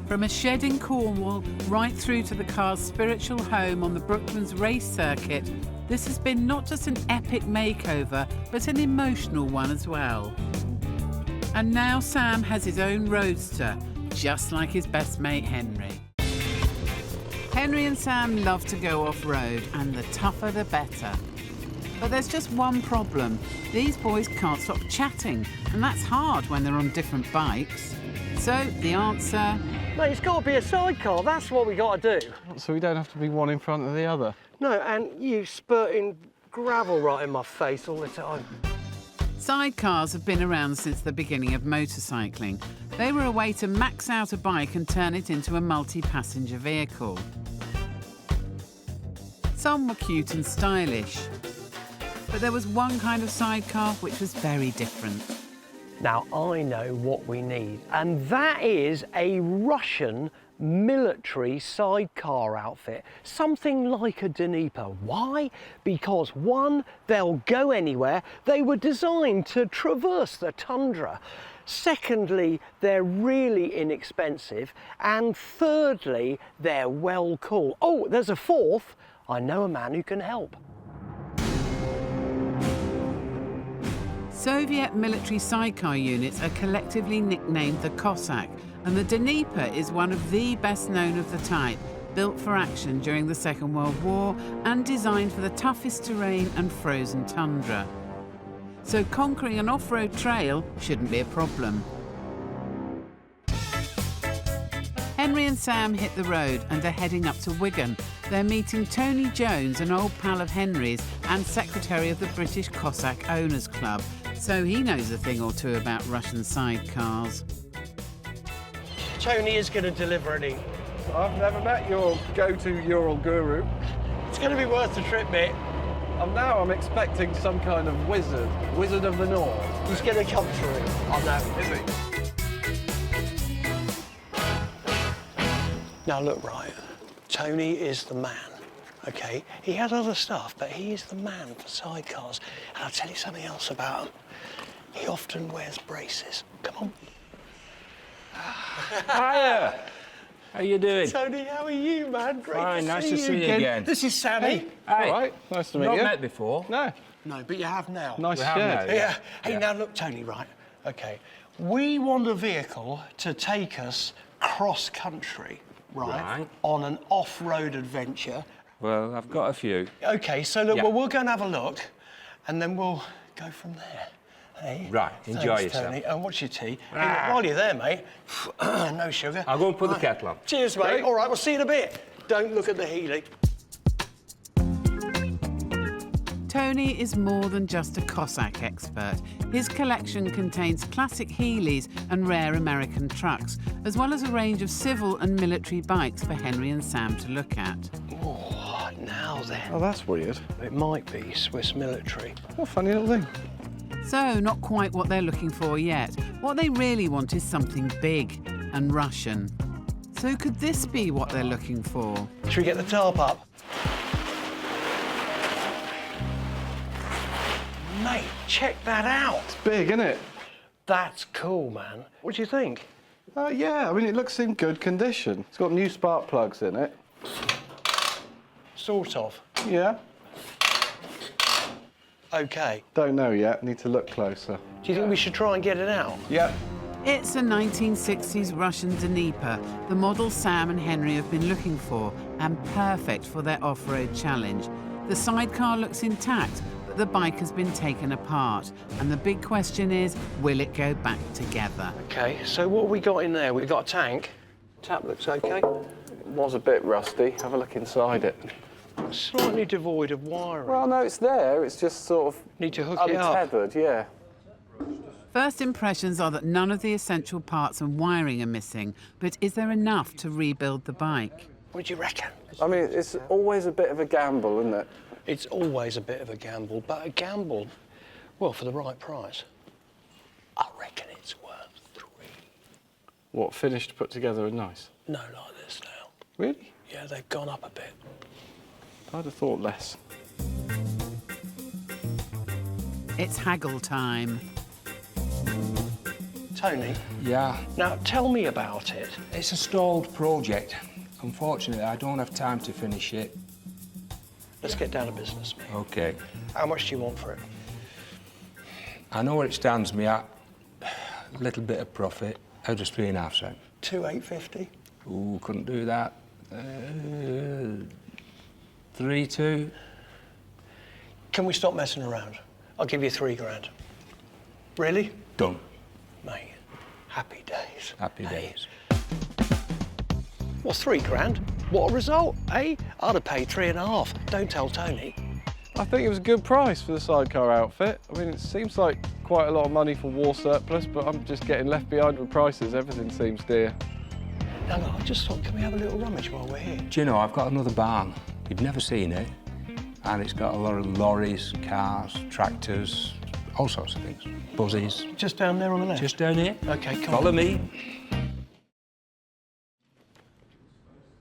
From a shed in Cornwall right through to the car's spiritual home on the Brooklands race circuit, this has been not just an epic makeover, but an emotional one as well. And now Sam has his own roadster, just like his best mate Henry. Henry and Sam love to go off-road, and the tougher the better. But there's just one problem. These boys can't stop chatting, and that's hard when they're on different bikes. So the answer... Mate, it's got to be a sidecar. That's what we got to do. So we don't have to be one in front of the other. No, and you spurting gravel right in my face all the time. Sidecars have been around since the beginning of motorcycling. They were a way to max out a bike and turn it into a multi-passenger vehicle. Some were cute and stylish, but there was one kind of sidecar which was very different. Now, I know what we need, and that is a Russian military sidecar outfit, something like a Dnieper. Why? Because one, they'll go anywhere. They were designed to traverse the tundra. Secondly, they're really inexpensive. And thirdly, they're well cool. Oh, there's a fourth. I know a man who can help. Soviet military sidecar units are collectively nicknamed the Cossack, and the Dnieper is one of the best known of the type, built for action during the Second World War and designed for the toughest terrain and frozen tundra. So conquering an off-road trail shouldn't be a problem. Henry and Sam hit the road and are heading up to Wigan. They're meeting Tony Jones, an old pal of Henry's and secretary of the British Cossack Owners Club, so he knows a thing or two about Russian sidecars. Tony is going to deliver any. I've never met your go-to Ural guru. It's going to be worth the trip, mate. Now I'm expecting some kind of wizard of the north. He's going to come through. I know. Is he? Now look, right, Tony is the man, okay? He has other stuff, but he is the man for sidecars. And I'll tell you something else about him. He often wears braces. Come on. Hiya! How you doing? Tony, how are you, man? Great Fine, nice to see you again. This is Sammy. Hey. All right, nice to meet you. Not met before. No. No, but you have now. Nice We have shed. now, Yeah. Hey, now look, Tony, right, okay. We want a vehicle to take us cross-country, right, on an off-road adventure. Well, I've got a few. Okay, so look, Yeah. well, we'll go and have a look, and then we'll go from there. Hey? Right, enjoy Thanks, yourself. Tony. And what's your tea? Hey, look, while you're there, mate, no sugar. I'll go and put the kettle on. Cheers, mate. Right. All right, we'll see you in a bit. Don't look at the Healy. Tony is more than just a Cossack expert. His collection contains classic Healys and rare American trucks, as well as a range of civil and military bikes for Henry and Sam to look at. Oh, now then. Oh, that's weird. It might be Swiss military. What a funny little thing. So, not quite what they're looking for yet. What they really want is something big and Russian. So could this be what they're looking for? Should we get the tarp up? Mate, check that out. It's big, isn't it? That's cool, man. What do you think? Yeah, I mean, it looks in good condition. It's got new spark plugs in it. Sort of. Yeah. okay? Don't know yet, need to look closer. Do you think we should try and get it out? Yep. It's a 1960s Russian Dnieper, the model Sam and Henry have been looking for, and perfect for their off-road challenge. The sidecar looks intact, but the bike has been taken apart, and the big question is, will it go back together? Okay, so what have we got in there? We've got a tank. Tap looks okay. It was a bit rusty. Have a look inside it. Slightly devoid of wiring. Well, no, it's there. It's just sort of need to hook it up. Untethered, yeah. First impressions are that none of the essential parts and wiring are missing, but is there enough to rebuild the bike? What do you reckon? I mean, it's always a bit of a gamble, isn't it? It's always a bit of a gamble, but a gamble, well, for the right price. I reckon it's worth 3. What, finished, put together and nice? No, like this now. Really? Yeah, they've gone up a bit. I'd have thought less. It's haggle time. Tony? Yeah? Now, tell me about it. It's a stalled project. Unfortunately, I don't have time to finish it. Let's get down to business, mate. OK. How much do you want for it? I know where it stands me at. A little bit of profit. I'll just 3.5 cents. 2,850. Ooh, couldn't do that. 3.2. Can we stop messing around? I'll give you 3 grand. Really? Done. Mate, happy days. Happy days. Well, 3 grand. What a result, eh? I'd have paid 3.5. Don't tell Tony. I think it was a good price for the sidecar outfit. I mean, it seems like quite a lot of money for war surplus, but I'm just getting left behind with prices. Everything seems dear. Now, look, I just thought, can we have a little rummage while we're here? Do you know, I've got another barn. You've never seen it. And it's got a lot of lorries, cars, tractors, all sorts of things. Buses. Just down there on the left? Just down here. OK, come Follow on. me.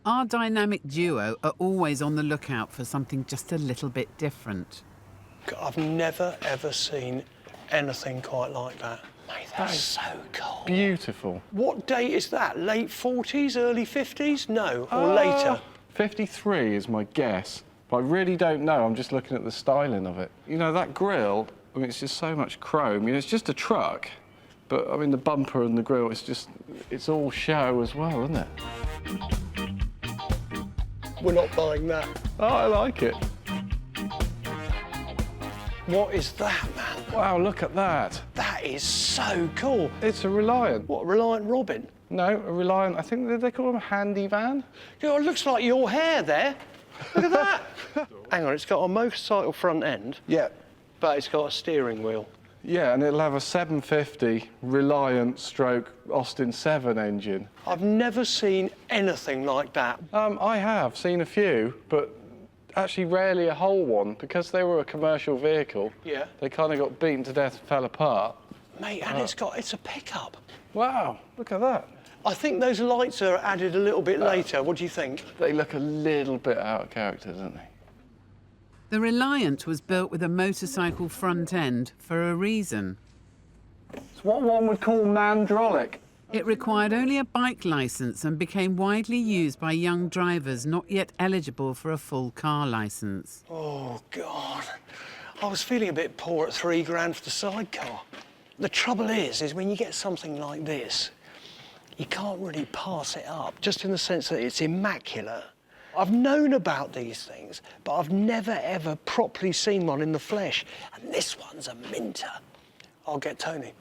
Our dynamic duo are always on the lookout for something just a little bit different. I've never, ever seen anything quite like that. Mate, that's so cool. Beautiful. What date is that? Late 40s, early 50s? No, or later? 53 is my guess, but I really don't know. I'm just looking at the styling of it. You know, that grille, I mean, it's just so much chrome. You know, it's just a truck, but, I mean, the bumper and the grille, it's all show as well, isn't it? We're not buying that. Oh, I like it. What is that, man? Wow, look at that. That is so cool. It's a Reliant. What, Reliant Robin? No, a Reliant, I think they call them a handy van. You know, it looks like your hair there. Look at that. Hang on, it's got a motorcycle front end. Yeah. But it's got a steering wheel. Yeah, and it'll have a 750 Reliant stroke Austin 7 engine. I've never seen anything like that. I have seen a few, but actually rarely a whole one, because they were a commercial vehicle. Yeah. They kind of got beaten to death, fell apart. Mate, and it's a pickup. Wow, look at that. I think those lights are added a little bit later. What do you think? They look a little bit out of character, don't they? The Reliant was built with a motorcycle front end for a reason. It's what one would call mandrolic. It required only a bike licence and became widely used by young drivers not yet eligible for a full car licence. Oh, God. I was feeling a bit poor at 3 grand for the sidecar. The trouble is when you get something like this, you can't really pass it up, just in the sense that it's immaculate. I've known about these things, but I've never, ever properly seen one in the flesh. And this one's a minter. I'll get Tony.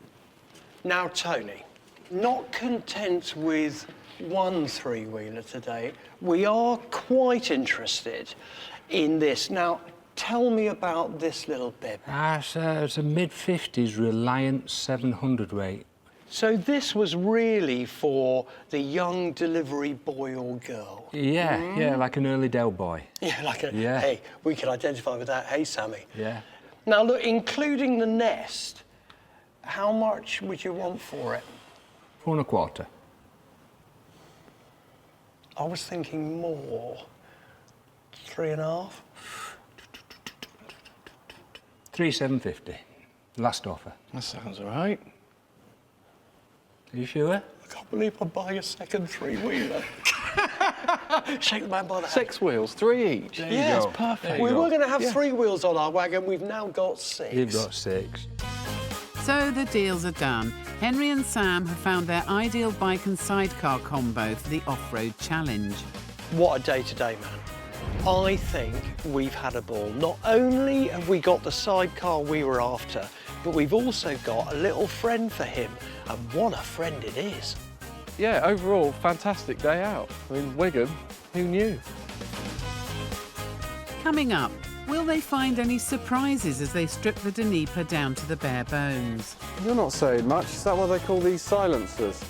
Now, Tony, not content with one 3-wheeler today, we are quite interested in this. Now, tell me about this little bib. It's a mid-50s Reliant 700 weight. So this was really for the young delivery boy or girl? Yeah, yeah, like an early Del boy. Yeah, like a, yeah. Hey, we can identify with that. Hey, Sammy. Yeah. Now, look, including the nest, how much would you want for it? 4.25. I was thinking more. 3.5? 3,750. Last offer. That sounds all right. Are you sure? I can't believe I'm buying a second 3-wheeler. Shake the man by the hand. 6 wheels, 3 each. Yeah, it's perfect. We were going to have 3 wheels on our wagon. We've now got 6. You've got 6. So the deals are done. Henry and Sam have found their ideal bike and sidecar combo for the off-road challenge. What a day today, man. I think we've had a ball. Not only have we got the sidecar we were after, but we've also got a little friend for him. And what a friend it is. Yeah, overall, fantastic day out. I mean, Wigan, who knew? Coming up, will they find any surprises as they strip the Dnieper down to the bare bones? You're not saying much. Is that what they call these silencers?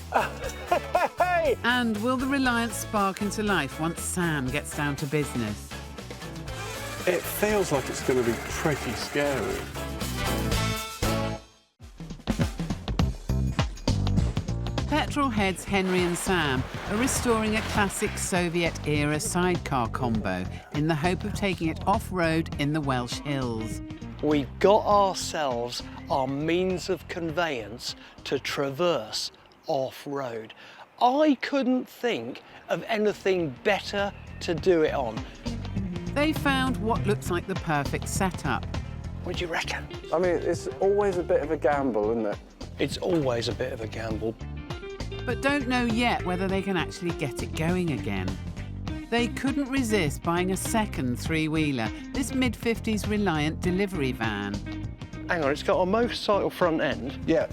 And will the Reliant spark into life once Sam gets down to business? It feels like it's going to be pretty scary. Petrol heads Henry and Sam are restoring a classic Soviet-era sidecar combo in the hope of taking it off-road in the Welsh hills. We've got ourselves our means of conveyance to traverse off-road. I couldn't think of anything better to do it on. They found what looks like the perfect setup. What do you reckon? I mean, it's always a bit of a gamble, isn't it? It's always a bit of a gamble. But don't know yet whether they can actually get it going again. They couldn't resist buying a second 3-wheeler, this mid-50s Reliant delivery van. Hang on, it's got a motorcycle front end. Yeah.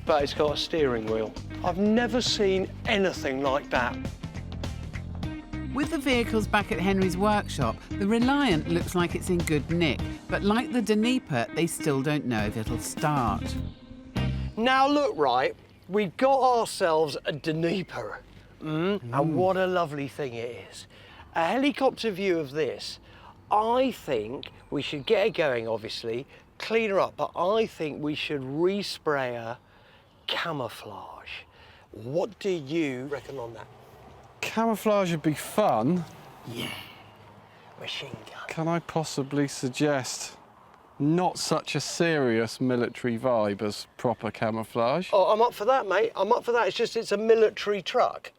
But it's got a steering wheel. I've never seen anything like that. With the vehicles back at Henry's workshop, the Reliant looks like it's in good nick, but like the Dnieper, they still don't know if it'll start. Now look, right, we've got ourselves a Dnieper, and what a lovely thing it is. A helicopter view of this, I think we should get it going, obviously, clean her up, but I think we should respray her camouflage. What do you reckon on that? Camouflage would be fun. Yeah, machine gun. Can I possibly suggest not such a serious military vibe as proper camouflage? Oh, I'm up for that, mate. I'm up for that. It's just it's a military truck.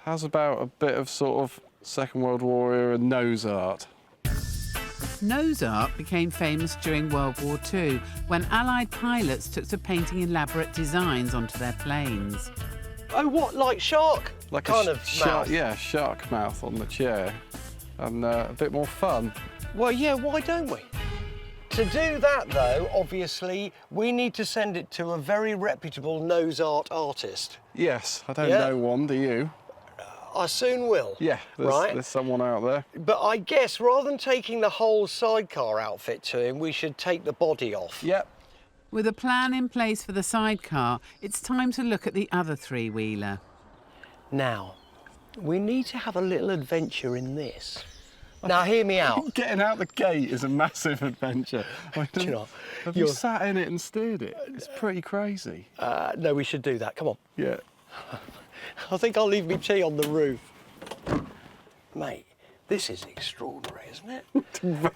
How's about a bit of sort of Second World War era nose art? Nose art became famous during World War II when Allied pilots took to painting elaborate designs onto their planes. Oh, what, like shark? Like kind a of shark, mouth? yeah, shark mouth on the chair, and a bit more fun. Well, yeah, why don't we? To do that, though, obviously, we need to send it to a very reputable nose art artist. Yes, I don't know one, do you? I soon will. Yeah, there's someone out there. But I guess rather than taking the whole sidecar outfit to him, we should take the body off. Yep. With a plan in place for the sidecar, it's time to look at the other 3-wheeler. Now, we need to have a little adventure in this. Now, hear me out. Getting out the gate is a massive adventure. Do you know, have you sat in it and steered it? It's pretty crazy. No, we should do that. Come on. Yeah. I think I'll leave me tea on the roof. Mate, this is extraordinary, isn't it?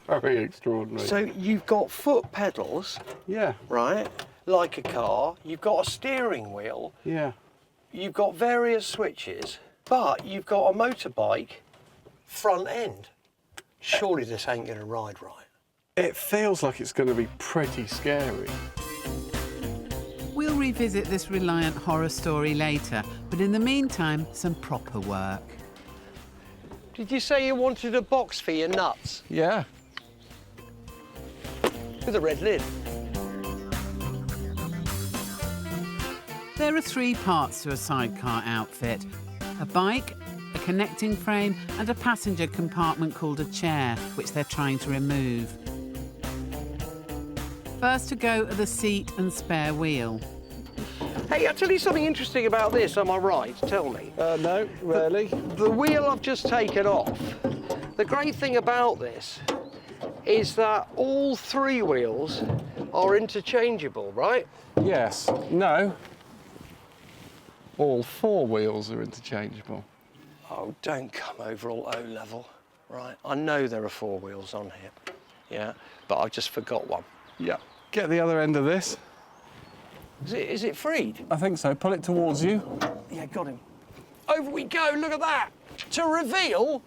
Very extraordinary. So you've got foot pedals. Yeah. Right? Like a car. You've got a steering wheel. Yeah. You've got various switches, but you've got a motorbike front end. Surely this ain't going to ride right. It feels like it's going to be pretty scary. We'll revisit this Reliant horror story later, but in the meantime, some proper work. Did you say you wanted a box for your nuts? Yeah. With a red lid. There are 3 parts to a sidecar outfit: a bike, a connecting frame, and a passenger compartment called a chair, which they're trying to remove. First to go are the seat and spare wheel. Hey, I'll tell you something interesting about this, am I right? Tell me. No, rarely. The wheel I've just taken off, the great thing about this is that all 3 wheels are interchangeable, right? Yes. No. All 4 wheels are interchangeable. Oh, don't come over all O-level, right? I know there are 4 wheels on here, yeah, but I just forgot one. Yeah. Get the other end of this. Is it freed? I think so. Pull it towards you. Yeah, got him. Over we go, look at that. to reveal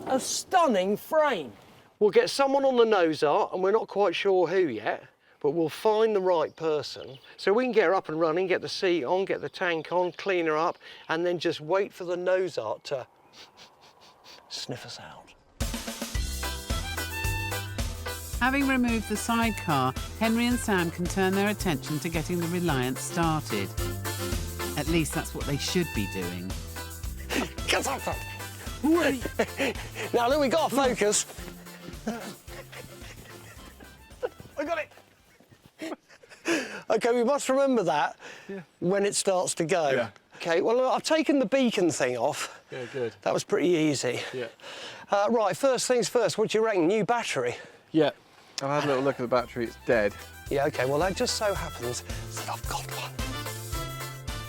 a stunning frame. We'll get someone on the nose art, and we're not quite sure who yet, but we'll find the right person so we can get her up and running, get the seat on, get the tank on, clean her up, and then just wait for the nose art to sniff us out. Having removed the sidecar, Henry and Sam can turn their attention to getting the Reliance started. At least that's what they should be doing. Now that we got a focus. I got it. OK, we must remember that when it starts to go. Yeah. OK, well, I've taken the beacon thing off. Yeah, good. That was pretty easy. Yeah. Right, first things first, what do you reckon? New battery? Yeah. I've had a little look at the battery, it's dead. Yeah, OK, well, that just so happens that I've got one.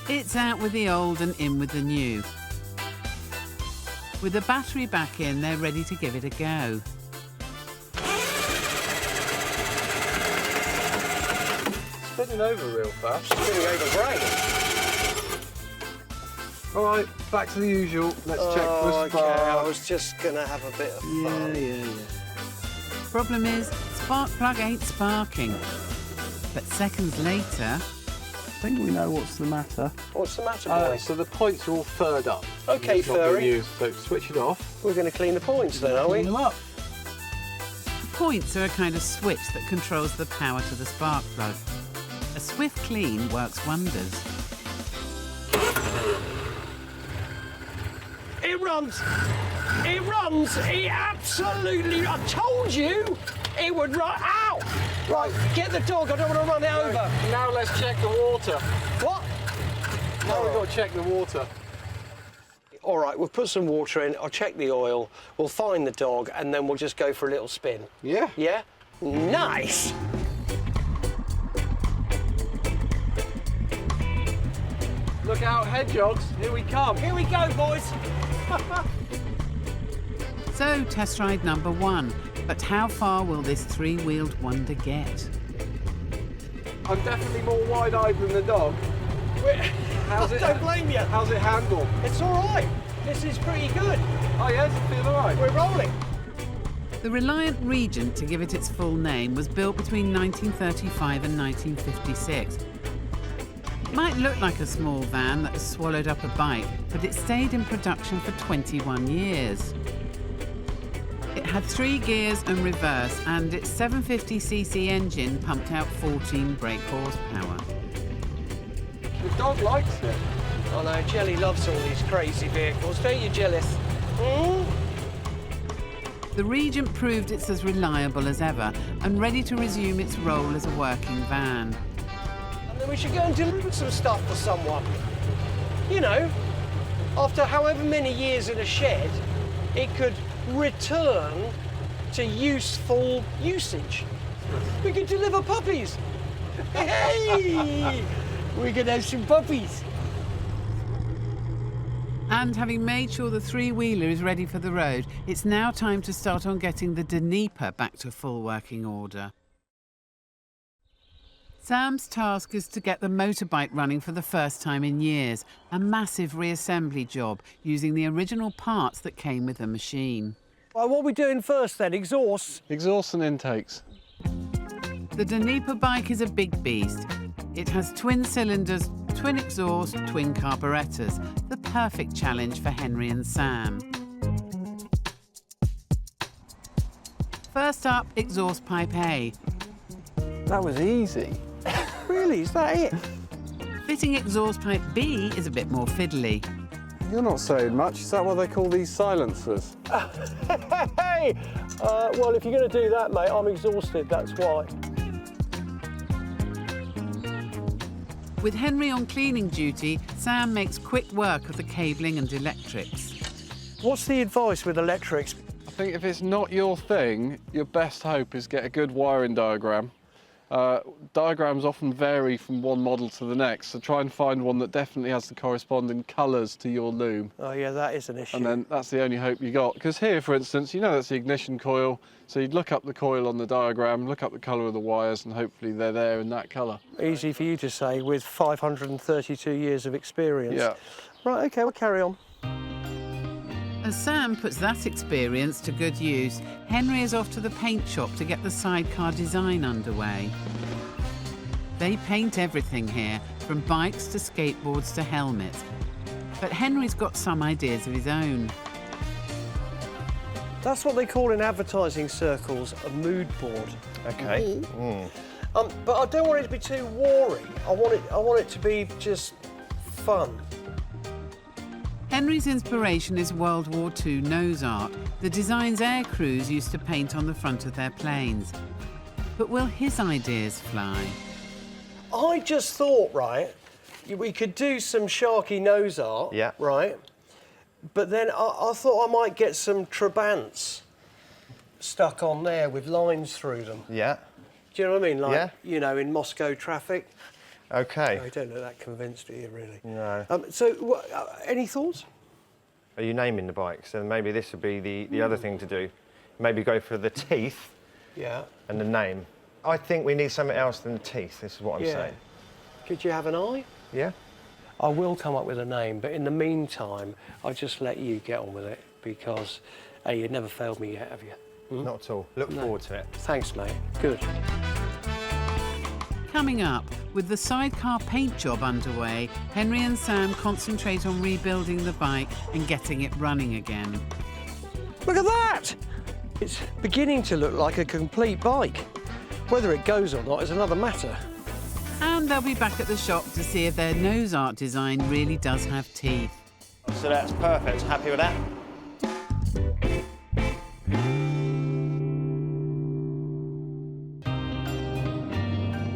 It's out with the old and in with the new. With the battery back in, they're ready to give it a go. Spinning over real fast. Spinning over great. All right, back to the usual. Let's check for a OK, spark. I was just going to have a bit of fun. Yeah. Problem is, spark plug ain't sparking. But seconds later... I think we know what's the matter. What's the matter, boys? So the points are all furred up. OK, It's not being Furry. used, so switch it off. We're going to clean the points then, are we? Clean them up. Points are a kind of switch that controls the power to the spark plug. A swift clean works wonders. It runs! It runs! It absolutely... I told you it would run... Ow! Right, get the dog, I don't want to run it over. Now let's check the water. What? Now we've got to check the water. All right, we'll put some water in, I'll check the oil, we'll find the dog, and then we'll just go for a little spin. Yeah. Yeah? Nice! Look out, hedgehogs. Here we come. Here we go, boys. So, test ride number 1. But how far will this three-wheeled wonder get? I'm definitely more wide-eyed than the dog. How's it? Don't blame you. How's it handle? It's all right. This is pretty good. Oh, yeah? Does it feel all right? We're rolling. The Reliant Regent, to give it its full name, was built between 1935 and 1956. Might look like a small van that has swallowed up a bike, but it stayed in production for 21 years. It had 3 gears and reverse, and its 750cc engine pumped out 14 brake horsepower. The dog likes it. Oh no, Jelly loves all these crazy vehicles, don't you, Jellis? Mm? The Regent proved it's as reliable as ever and ready to resume its role as a working van. And then we should go and deliver some stuff for someone. You know, after however many years in a shed, it could return to useful usage. We could deliver puppies. Hey! We could have some puppies. And having made sure the three-wheeler is ready for the road, it's now time to start on getting the Dnieper back to full working order. Sam's task is to get the motorbike running for the first time in years, a massive reassembly job using the original parts that came with the machine. Right, what are we doing first then? Exhausts? Exhausts and intakes. The Dnieper bike is a big beast. It has twin cylinders, twin exhaust, twin carburettors, the perfect challenge for Henry and Sam. First up, exhaust pipe A. That was easy. Really, is that it? Fitting exhaust pipe B is a bit more fiddly. You're not saying much. Is that what they call these silencers? Hey! Well, if you're going to do that, mate, I'm exhausted, that's why. With Henry on cleaning duty, Sam makes quick work of the cabling and electrics. What's the advice with electrics? I think if it's not your thing, your best hope is get a good wiring diagram. Diagrams often vary from one model to the next, so try and find one that definitely has the corresponding colours to your loom. Oh yeah, that is an issue. And then that's the only hope you got. Because here, for instance, you know that's the ignition coil, so you'd look up the coil on the diagram, look up the colour of the wires, and hopefully they're there in that colour. Easy for you to say with 532 years of experience. Yeah. Right, OK, we'll carry on. A As Sam puts that experience to good use, Henry is off to the paint shop to get the sidecar design underway. They paint everything here, from bikes to skateboards to helmets. But Henry's got some ideas of his own. That's what they call in advertising circles a mood board. Okay. But I don't want it to be too wary. I want it to be just fun. Henry's inspiration is World War II nose art, the designs air crews used to paint on the front of their planes. But will his ideas fly? I just thought, right, we could do some sharky nose art, Yeah. right? But then I thought I might get some Trabants stuck on there with lines through them. Yeah. Do you know what I mean? Like, Yeah. you know, in Moscow traffic. Okay. I don't look that convinced, do you, really? No. So, any thoughts? Are you naming the bikes? Then maybe this would be the other thing to do. Maybe go for the teeth. Yeah. And the name. I think we need something else than the teeth. This is what I'm saying. Could you have an eye? Yeah. I will come up with a name, but in the meantime, I'll just let you get on with it because, hey, you've never failed me yet, have you? Not at all. Look forward to it. Thanks, mate. Good. Coming up, with the sidecar paint job underway, Henry and Sam concentrate on rebuilding the bike and getting it running again. Look at that! It's beginning to look like a complete bike. Whether it goes or not is another matter. And they'll be back at the shop to see if their nose art design really does have teeth. So that's perfect. Happy with that?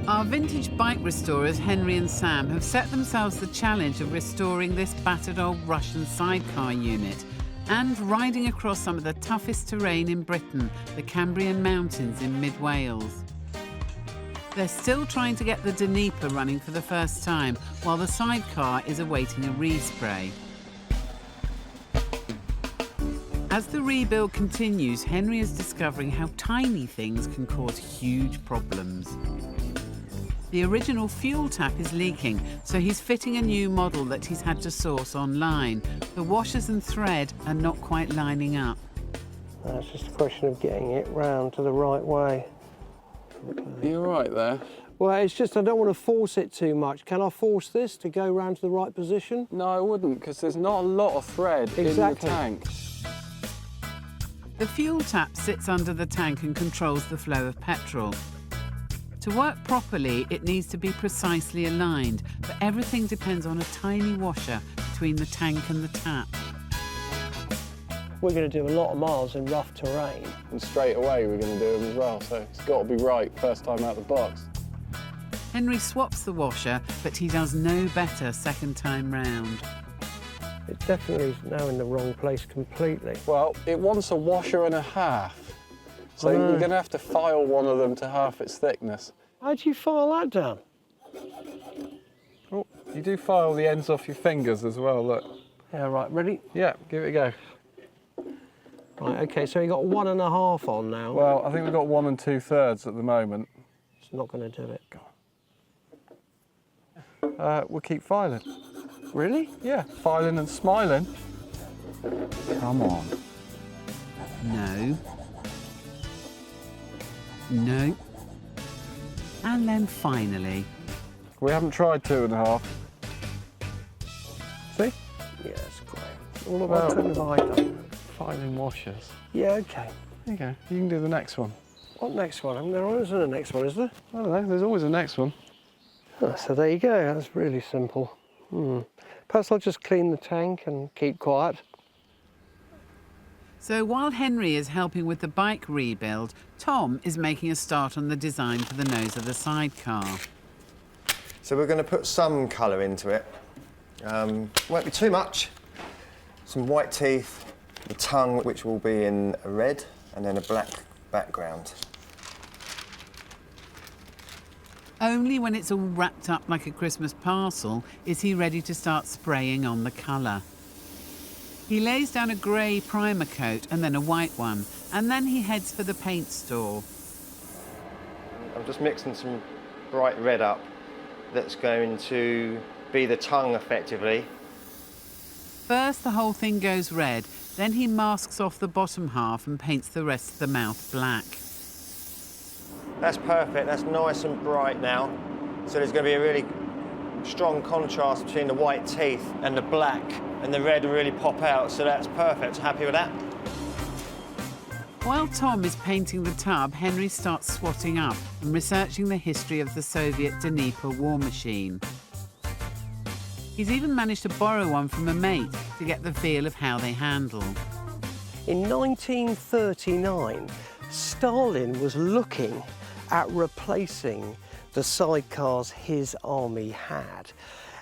Our vintage bike restorers, Henry and Sam, have set themselves the challenge of restoring this battered old Russian sidecar unit and riding across some of the toughest terrain in Britain, the Cambrian Mountains in mid-Wales. They're still trying to get the Dnieper running for the first time, while the sidecar is awaiting a respray. As the rebuild continues, Henry is discovering how tiny things can cause huge problems. The original fuel tap is leaking, so he's fitting a new model that he's had to source online. The washers and thread are not quite lining up. It's just a question of getting it round to the right way. You're right there. Well, it's just I don't want to force it too much. Can I force this to go round to the right position? No, I wouldn't, because there's not a lot of thread in the tank. The fuel tap sits under the tank and controls the flow of petrol. To work properly, it needs to be precisely aligned, but everything depends on a tiny washer between the tank and the tap. We're going to do a lot of miles in rough terrain. And straight away we're going to do them as well, so it's got to be right first time out the box. Henry swaps the washer, but he does no better second time round. It definitely is now in the wrong place completely. Well, it wants a washer and a half. So you're going to have to file one of them to half its thickness. How do you file that down? Oh, you do file the ends off your fingers as well, look. Yeah, right, ready? Yeah, give it a go. Right, OK, so you got 1.5 on now. Well, I think we've got 1 2/3 at the moment. It's not going to do it. We'll keep filing. Really? Yeah, filing and smiling. Come on. No. No. And then finally. We haven't tried 2.5. See? Yeah, it's great. All about turning the light up. Filing washers. Yeah, OK. There you go. You can do the next one. What next one? I mean, there isn't a next one, is there? I don't know. There's always a next one. Oh, so there you go. That's really simple. Perhaps I'll just clean the tank and keep quiet. So while Henry is helping with the bike rebuild, Tom is making a start on the design for the nose of the sidecar. So we're going to put some colour into it. Won't be too much. Some white teeth, the tongue, which will be in a red, and then a black background. Only when it's all wrapped up like a Christmas parcel is he ready to start spraying on the colour. He lays down a grey primer coat and then a white one, and then he heads for the paint store. I'm just mixing some bright red up that's going to be the tongue effectively. First, the whole thing goes red, then he masks off the bottom half and paints the rest of the mouth black. That's perfect, that's nice and bright now. So there's going to be a really strong contrast between the white teeth and the black, and the red will really pop out, so that's perfect. Happy with that? While Tom is painting the tub, Henry starts swatting up and researching the history of the Soviet Dnieper war machine. He's even managed to borrow one from a mate to get the feel of how they handle. In 1939, Stalin was looking at replacing the sidecars his army had,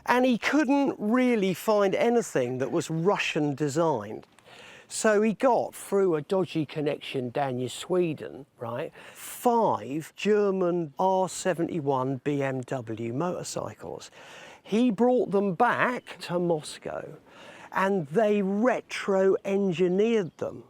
and he couldn't really find anything that was Russian designed. So he got, through a dodgy connection down in Sweden, right, 5 German R71 BMW motorcycles. He brought them back to Moscow and they retro-engineered them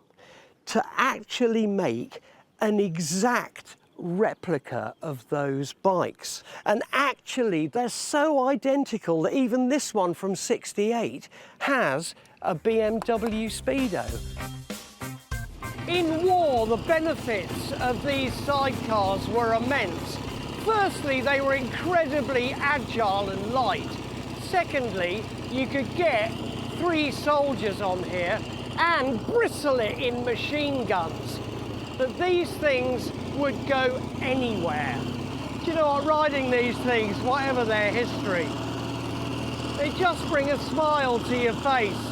to actually make an exact replica of those bikes. And actually, they're so identical that even this one from '68 has a BMW Speedo. In war, the benefits of these sidecars were immense. Firstly, they were incredibly agile and light. Secondly, you could get 3 soldiers on here and bristle it in machine guns. But these things would go anywhere. Do you know what, riding these things, whatever their history, they just bring a smile to your face.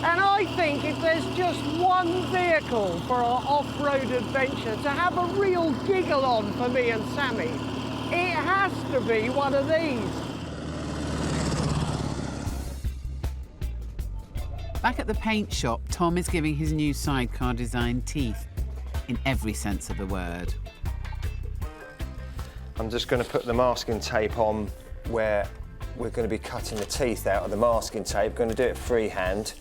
And I think if there's just one vehicle for our off-road adventure to have a real giggle on for me and Sammy, it has to be one of these. Back at the paint shop, Tom is giving his new sidecar design teeth, in every sense of the word. I'm just going to put the masking tape on where we're going to be cutting the teeth out of the masking tape. Going to do it freehand.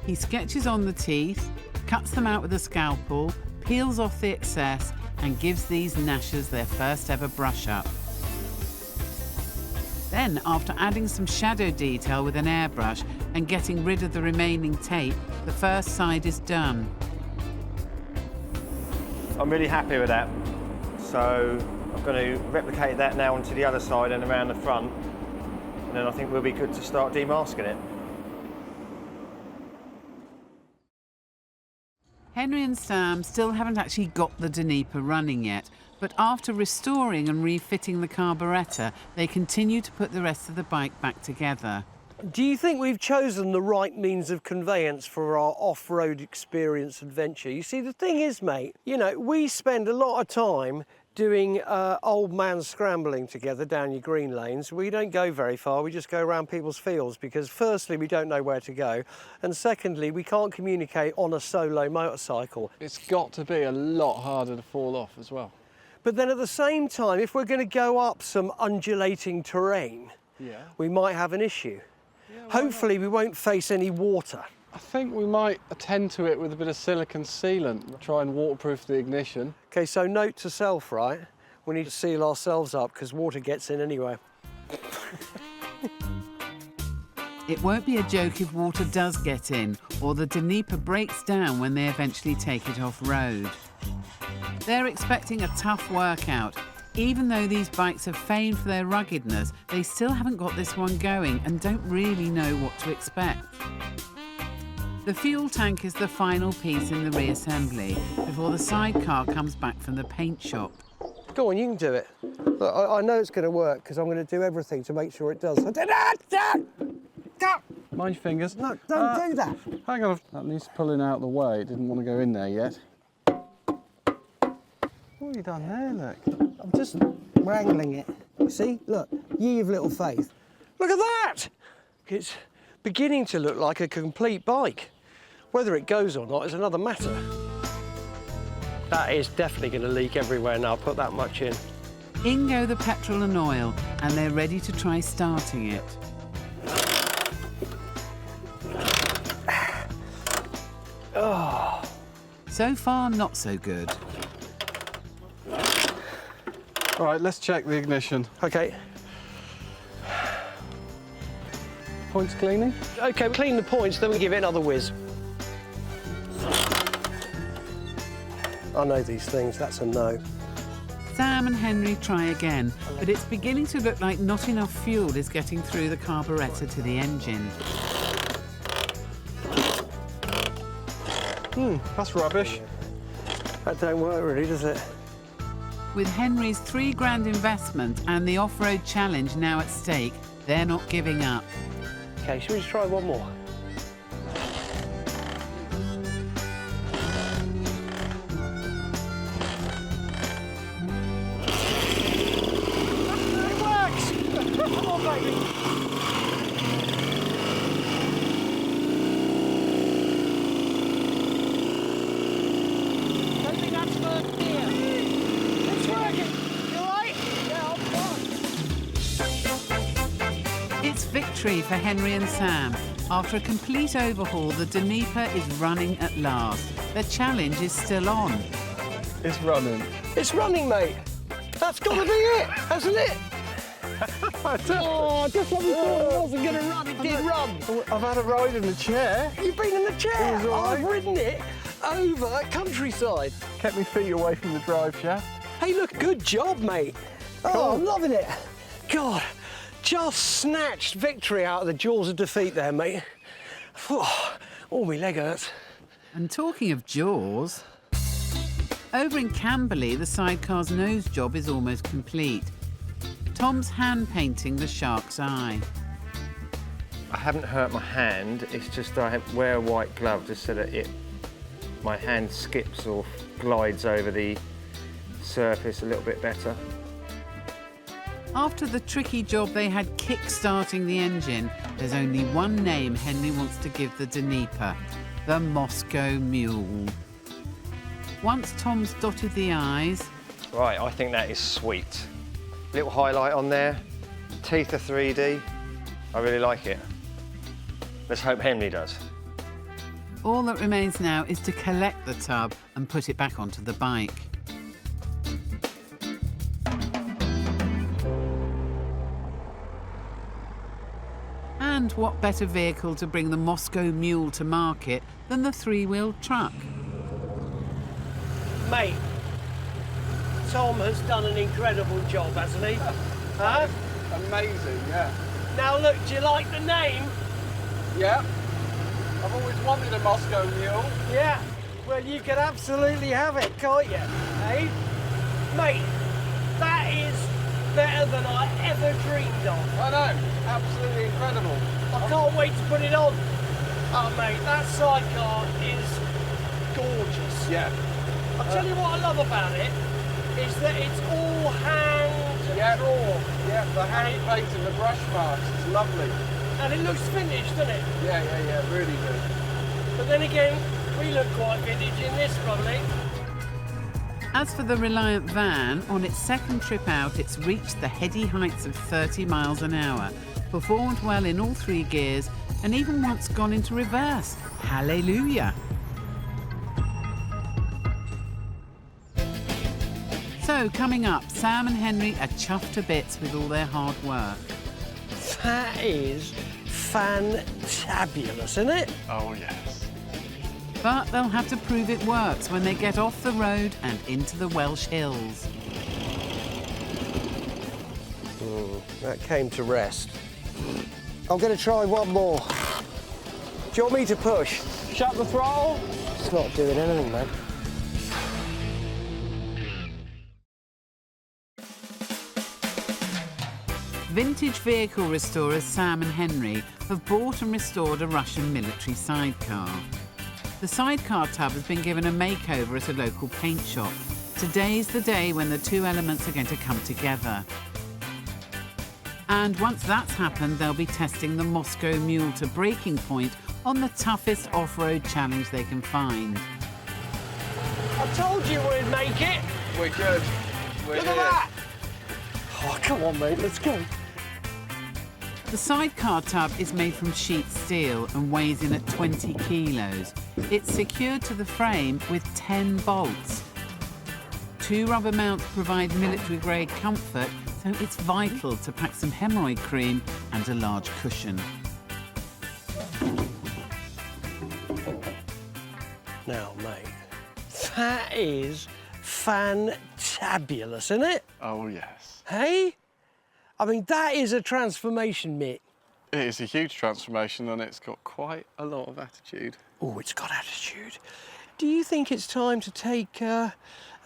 He sketches on the teeth, cuts them out with a scalpel, peels off the excess and gives these gnashers their first ever brush up. Then, after adding some shadow detail with an airbrush and getting rid of the remaining tape, the first side is done. I'm really happy with that. So I'm going to replicate that now onto the other side and around the front. And then I think we'll be good to start demasking it. Henry and Sam still haven't actually got the Dnieper running yet, but after restoring and refitting the carburettor, they continue to put the rest of the bike back together. Do you think we've chosen the right means of conveyance for our off-road experience adventure? You see, the thing is, mate, you know, we spend a lot of time doing old man scrambling together down your green lanes. We don't go very far, we just go around people's fields because firstly, we don't know where to go, and secondly, we can't communicate on a solo motorcycle. It's got to be a lot harder to fall off as well. But then at the same time, if we're going to go up some undulating terrain, we might have an issue. Hopefully we won't face any water. I think we might attend to it with a bit of silicone sealant, try and waterproof the ignition. OK, so note to self, right? We need to seal ourselves up because water gets in anyway. It won't be a joke if water does get in or the Dnieper breaks down when they eventually take it off-road. They're expecting a tough workout. Even though these bikes are famed for their ruggedness, they still haven't got this one going and don't really know what to expect. The fuel tank is the final piece in the reassembly before the sidecar comes back from the paint shop. Go on, you can do it. Look, I know it's going to work because I'm going to do everything to make sure it does. Mind your fingers. No, don't do that. Hang on, that needs pulling out the way. It didn't want to go in there yet. What have you done there, look? I'm just wrangling it. See, look, ye of little faith. Look at that! It's beginning to look like a complete bike. Whether it goes or not is another matter. That is definitely going to leak everywhere now, put that much in. In go the petrol and oil, and they're ready to try starting it. Oh. So far, not so good. All right, let's check the ignition. OK. Points cleaning? OK, clean the points, then we give it another whiz. I know these things, that's a no. Sam and Henry try again, but it's beginning to look like not enough fuel is getting through the carburettor to the engine. That's rubbish. That don't work really, does it? With Henry's £3 investment and the off-road challenge now at stake, they're not giving up. OK, should we just try one more? It works! Come on, baby! Don't think that's first gear. It's working. You all right? Yeah, I'm fine. It's victory for Henry and Sam. After a complete overhaul, the Dnieper is running at last. The challenge is still on. It's running. It's running, mate. That's got to be it, hasn't it? Oh, just when we thought it wasn't going to run, it did run. I've had a ride in the chair. You've been in the chair. It was all right. I've ridden it over countryside. Kept my feet away from the drive shaft. Hey, look, good job, mate. Oh, I'm loving it. God, just snatched victory out of the jaws of defeat there, mate. Oh, my leg hurts. And talking of jaws, over in Camberley, the sidecar's nose job is almost complete. Tom's hand-painting the shark's eye. I haven't hurt my hand, it's just I wear a white glove just so that my hand skips or glides over the surface a little bit better. After the tricky job they had kick-starting the engine, there's only one name Henry wants to give the Dnieper, the Moscow Mule. Once Tom's dotted the I's... Right, I think that is sweet. Little highlight on there, teeth are 3D. I really like it. Let's hope Henry does. all that remains now is to collect the tub and put it back onto the bike. And what better vehicle to bring the Moscow Mule to market than the three-wheel truck? Mate, Tom has done an incredible job, hasn't he? Huh? Amazing, yeah. Now look, do you like the name? Yeah. I've always wanted a Moscow Mule. Yeah. Well, you can absolutely have it, can't you? Hey? Mate, that is better than I ever dreamed of. I know. Absolutely incredible. I can't wait to put it on. Oh, mate, that sidecar is gorgeous. Yeah. I'll tell you what I love about it is that it's all hand drawn. Yeah, the hand painted, the brush marks, it's lovely. And it looks vintage, doesn't it? Yeah, really good. But then again, we look quite vintage in this, probably. As for the Reliant van, on its second trip out, it's reached the heady heights of 30 miles an hour, performed well in all three gears, and even once gone into reverse. Hallelujah! So, coming up, Sam and Henry are chuffed to bits with all their hard work. That is fantabulous, isn't it? Oh, yes. But they'll have to prove it works when they get off the road and into the Welsh hills. That came to rest. I'm going to try one more. Do you want me to push? Shut the throttle. It's not doing anything, man. Vintage vehicle restorers Sam and Henry have bought and restored a Russian military sidecar. The sidecar tub has been given a makeover at a local paint shop. Today's the day when the two elements are going to come together. And once that's happened, they'll be testing the Moscow Mule to breaking point on the toughest off-road challenge they can find. I told you we'd make it. We're good. Look at that. Oh, come on, mate, let's go. The sidecar tub is made from sheet steel and weighs in at 20 kilos. It's secured to the frame with 10 bolts. 2 rubber mounts provide military-grade comfort, so it's vital to pack some hemorrhoid cream and a large cushion. Now, mate, that is fantabulous, isn't it? Oh, yes. Hey? I mean, that is a transformation, mate. It is a huge transformation and it's got quite a lot of attitude. Oh, it's got attitude. Do you think it's time to take the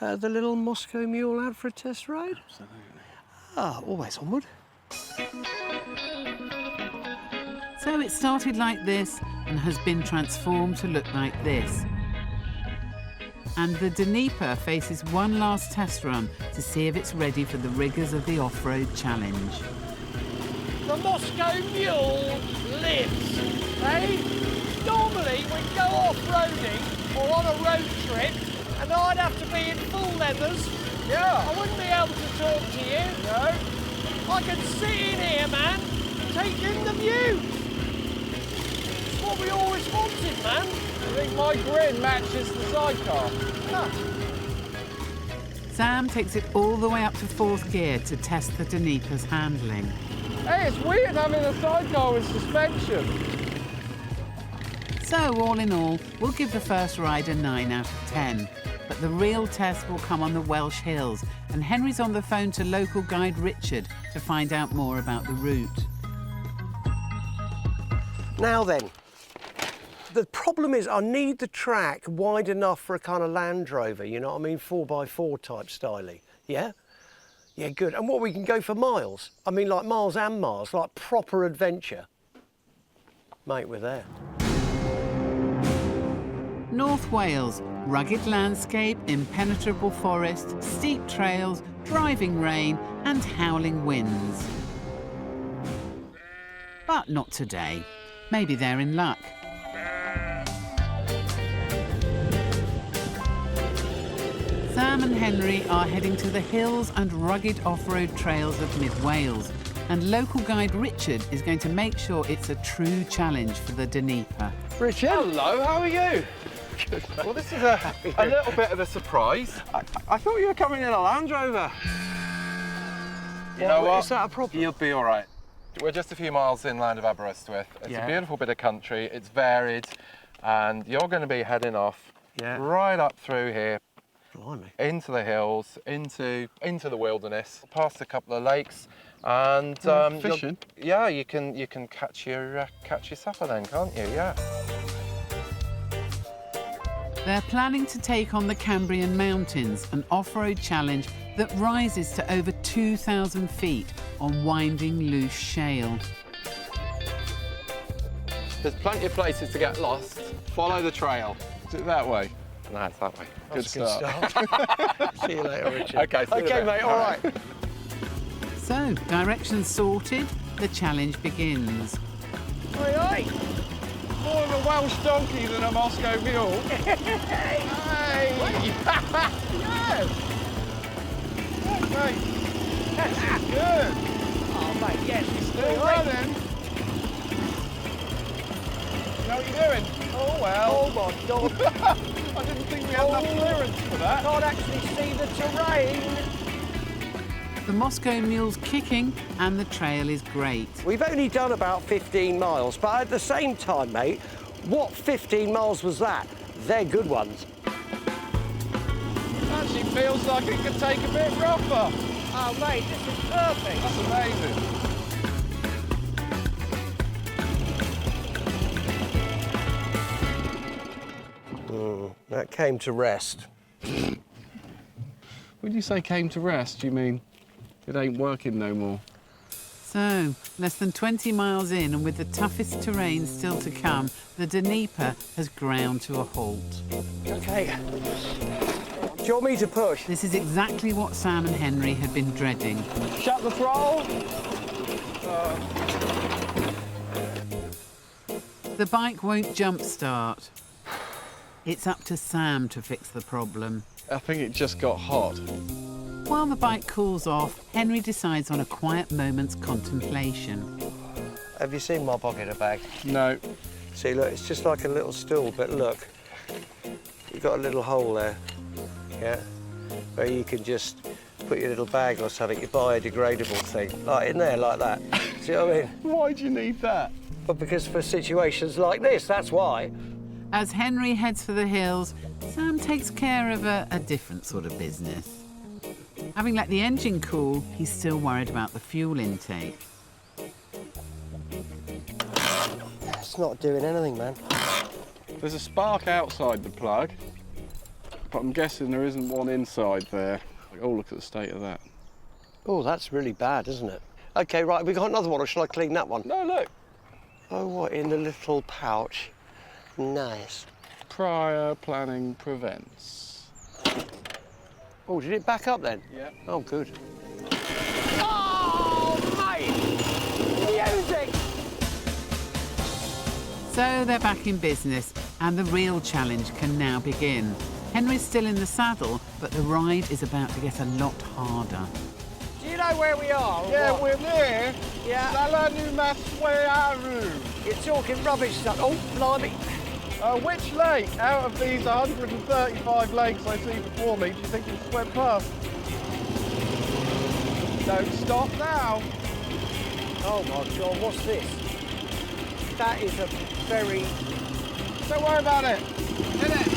little Moscow Mule out for a test ride? Absolutely. Ah, always onward. So it started like this and has been transformed to look like this. And the Dnieper faces one last test run to see if it's ready for the rigours of the off-road challenge. The Moscow Mule lives, eh? Normally we'd go off-roading or on a road trip and I'd have to be in full leathers. Yeah. I wouldn't be able to talk to you. No. I can sit in here, man, take in the view. It's what we always wanted, man. I think my grin matches the sidecar. Yeah. Sam takes it all the way up to 4th gear to test the Dnieper's handling. Hey, it's weird having a sidecar with suspension. So, all in all, we'll give the first ride a 9 out of 10. But the real test will come on the Welsh hills, and Henry's on the phone to local guide Richard to find out more about the route. Now then, the problem is I need the track wide enough for a kind of Land Rover, you know what I mean? 4x4 type styling, yeah? Yeah, good. And what, we can go for miles? I mean, like miles and miles, like proper adventure. Mate, we're there. North Wales, rugged landscape, impenetrable forest, steep trails, driving rain and howling winds. But not today. Maybe they're in luck. Sam and Henry are heading to the hills and rugged off-road trails of mid-Wales, and local guide Richard is going to make sure it's a true challenge for the Dnieper. Richard? Hello, how are you? Good. Well, this is a little bit of a surprise. I thought you were coming in a Land Rover. You know what? Is that a problem? You'll be all right. We're just a few miles inland of Aberystwyth. It's a beautiful bit of country. It's varied, and you're going to be heading off right up through here. Blimey. Into the hills, into the wilderness, past a couple of lakes, and fishing. Yeah, you can catch your supper then, can't you? Yeah. They're planning to take on the Cambrian Mountains, an off-road challenge that rises to over 2,000 feet on winding, loose shale. There's plenty of places to get lost. Follow the trail. Is it that way? No, it's that way. Good start. See you later, Richard. Okay, mate, all right. So, directions sorted, the challenge begins. Oi, oi! More of a Welsh donkey than a Moscow mule. Hey! Yes! Yes, mate. Good. Oh, mate, yes, it's Still running. You know what you're doing? Oh, well. Oh, my God. I didn't think we had enough clearance for that. I can't actually see the terrain. The Moscow mule's kicking and the trail is great. We've only done about 15 miles, but at the same time, mate, what 15 miles was that? They're good ones. Actually feels like it could take a bit rougher. Oh, mate, this is perfect. That's amazing. That came to rest. When you say came to rest, you mean it ain't working no more? So, less than 20 miles in and with the toughest terrain still to come, the Dnieper has ground to a halt. OK. Do you want me to push? This is exactly what Sam and Henry had been dreading. Shut the throttle. The bike won't jump start. It's up to Sam to fix the problem. I think it just got hot. While the bike cools off, Henry decides on a quiet moment's contemplation. Have you seen my pocket bag? No. See, look, it's just like a little stool, but look, you've got a little hole there, yeah, where you can just put your little bag or something, your biodegradable thing, like in there, like that. See what I mean? Why do you need that? But because for situations like this, that's why. As Henry heads for the hills, Sam takes care of a different sort of business. Having let the engine cool, he's still worried about the fuel intake. It's not doing anything, man. There's a spark outside the plug, but I'm guessing there isn't one inside there. Oh, look at the state of that. Oh, that's really bad, isn't it? OK, right, we got another one, or shall I clean that one? No, look. Oh, what, in the little pouch? Nice. Prior planning prevents. Oh, did it back up then? Yeah. Oh, good. Oh, mate! Music! So they're back in business, and the real challenge can now begin. Henry's still in the saddle, but the ride is about to get a lot harder. Do you know where we are? Yeah, we're near. Yeah. Salanumaswearu. You're talking rubbish stuff. Oh, blimey. Which lake out of these 135 lakes I see before me do you think you've swam past? Don't stop now. Oh my God, what's this? That is a very... Don't worry about it. Hit it.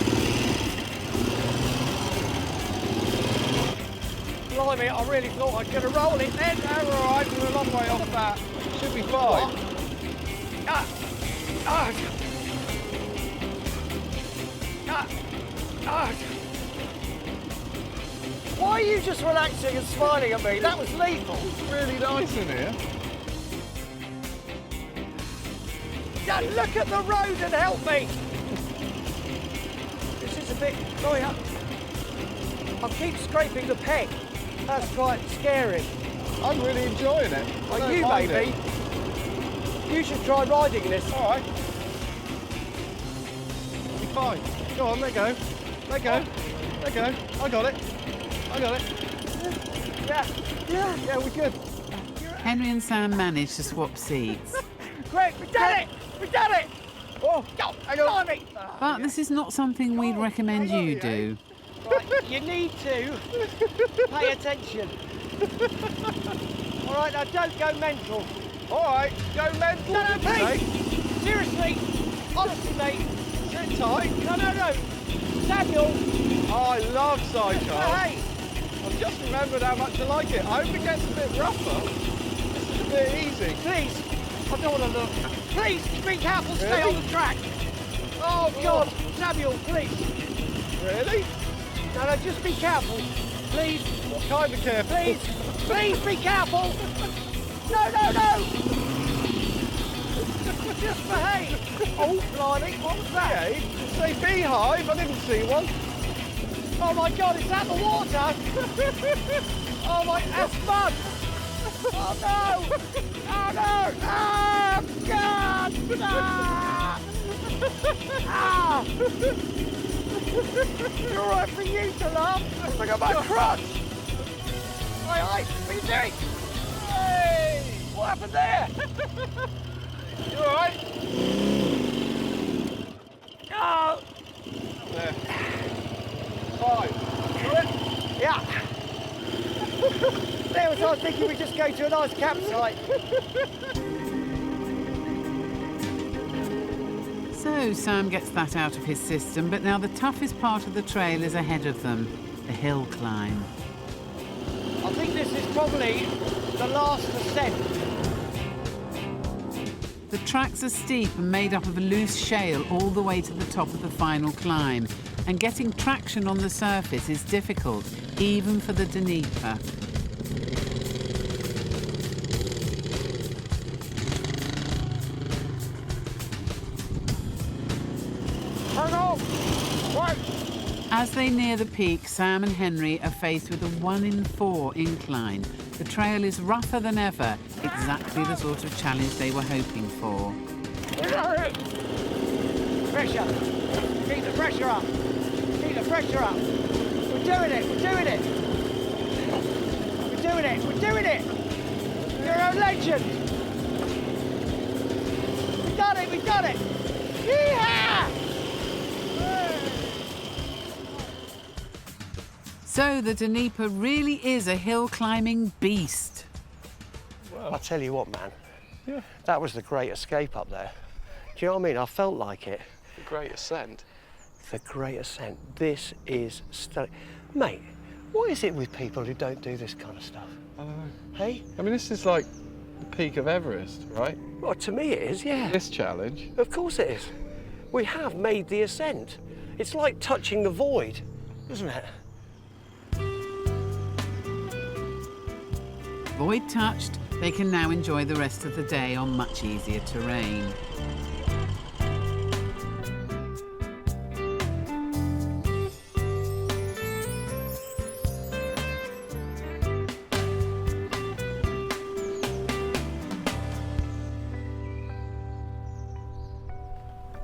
Blimey, I really thought I was going to roll it then. No, we're all right, we're a long way off that. Should be fine. Why are you just relaxing and smiling at me? That was lethal. It's really nice in here. Yeah, look at the road and help me. This is a bit... Oh, yeah. I keep scraping the peg. That's quite scary. I'm really enjoying it. Well, you maybe. You should try riding this. All right. Be fine. Go on, let go. Let go. Let go. I got it. I got it. Yeah, we're good. Henry and Sam manage to swap seats. Great, we've done it! We've done it! Oh, go, hang on. But this is not something we'd recommend you do. Right, you need to pay attention. All right, now don't go mental. All right, go mental. No, please. Seriously, honestly, mate. Sit tight. No. Samuel. Oh, I love Sidecar. Hey. I've just remembered how much I like it. I hope it gets a bit rougher. This is a bit easy. Please, I don't want to look. Please, be careful, stay on the track. Oh, God, Samuel, please. Really? No, just be careful. Please. What kind of careful? Please be careful. No. Just behave. Oh, blimey, what was that? Say beehive, I didn't see one. Oh my God, is that the water? Oh my, that's mud. Oh no. Oh no. Oh God. Ah. It's all right for you to laugh. Look at my crotch. Oi, what are you doing? Hey, what happened there? You all right? Oh. There. Fine. Got it? Yeah. There was I was thinking we'd just go to a nice campsite. So Sam gets that out of his system, but now the toughest part of the trail is ahead of them, the hill climb. I think this is probably the last ascent. The tracks are steep and made up of a loose shale all the way to the top of the final climb, and getting traction on the surface is difficult, even for the Dnieper. Hang on! What? As they near the peak, Sam and Henry are faced with a 1 in 4 incline. The trail is rougher than ever, exactly the sort of challenge they were hoping for. Pressure. Keep the pressure up. Keep the pressure up. We're doing it. We're doing it. We're doing it. We're doing it. You're a legend. We done it. We done it. Yeehaw! So the Dnieper really is a hill climbing beast. Well, I tell you what, man. Yeah. That was the great escape up there. Do you know what I mean? I felt like it. Great Ascent. The Great Ascent. This is stunning. Mate, what is it with people who don't do this kind of stuff? I don't know. Hey? I mean, this is like the peak of Everest, right? Well, to me it is, yeah. This challenge. Of course it is. We have made the ascent. It's like touching the void, isn't it? Void touched, they can now enjoy the rest of the day on much easier terrain.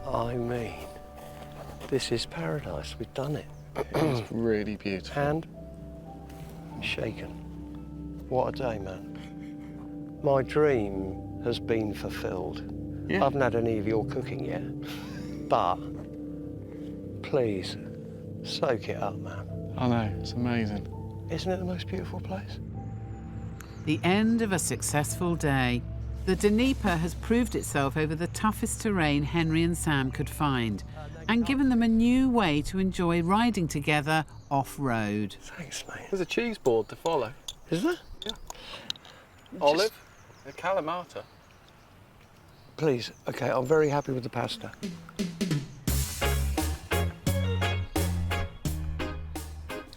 I mean, this is paradise. We've done it. It's really beautiful. And shaken. What a day, man. My dream has been fulfilled. Yeah. I haven't had any of your cooking yet, but please, soak it up, man. I know, it's amazing. Isn't it the most beautiful place? The end of a successful day. The Dnieper has proved itself over the toughest terrain Henry and Sam could find, and given them a new way to enjoy riding together off-road. Thanks, mate. There's a cheese board to follow. Is there? Yeah. Olive, a Kalamata. Please, okay, I'm very happy with the pasta.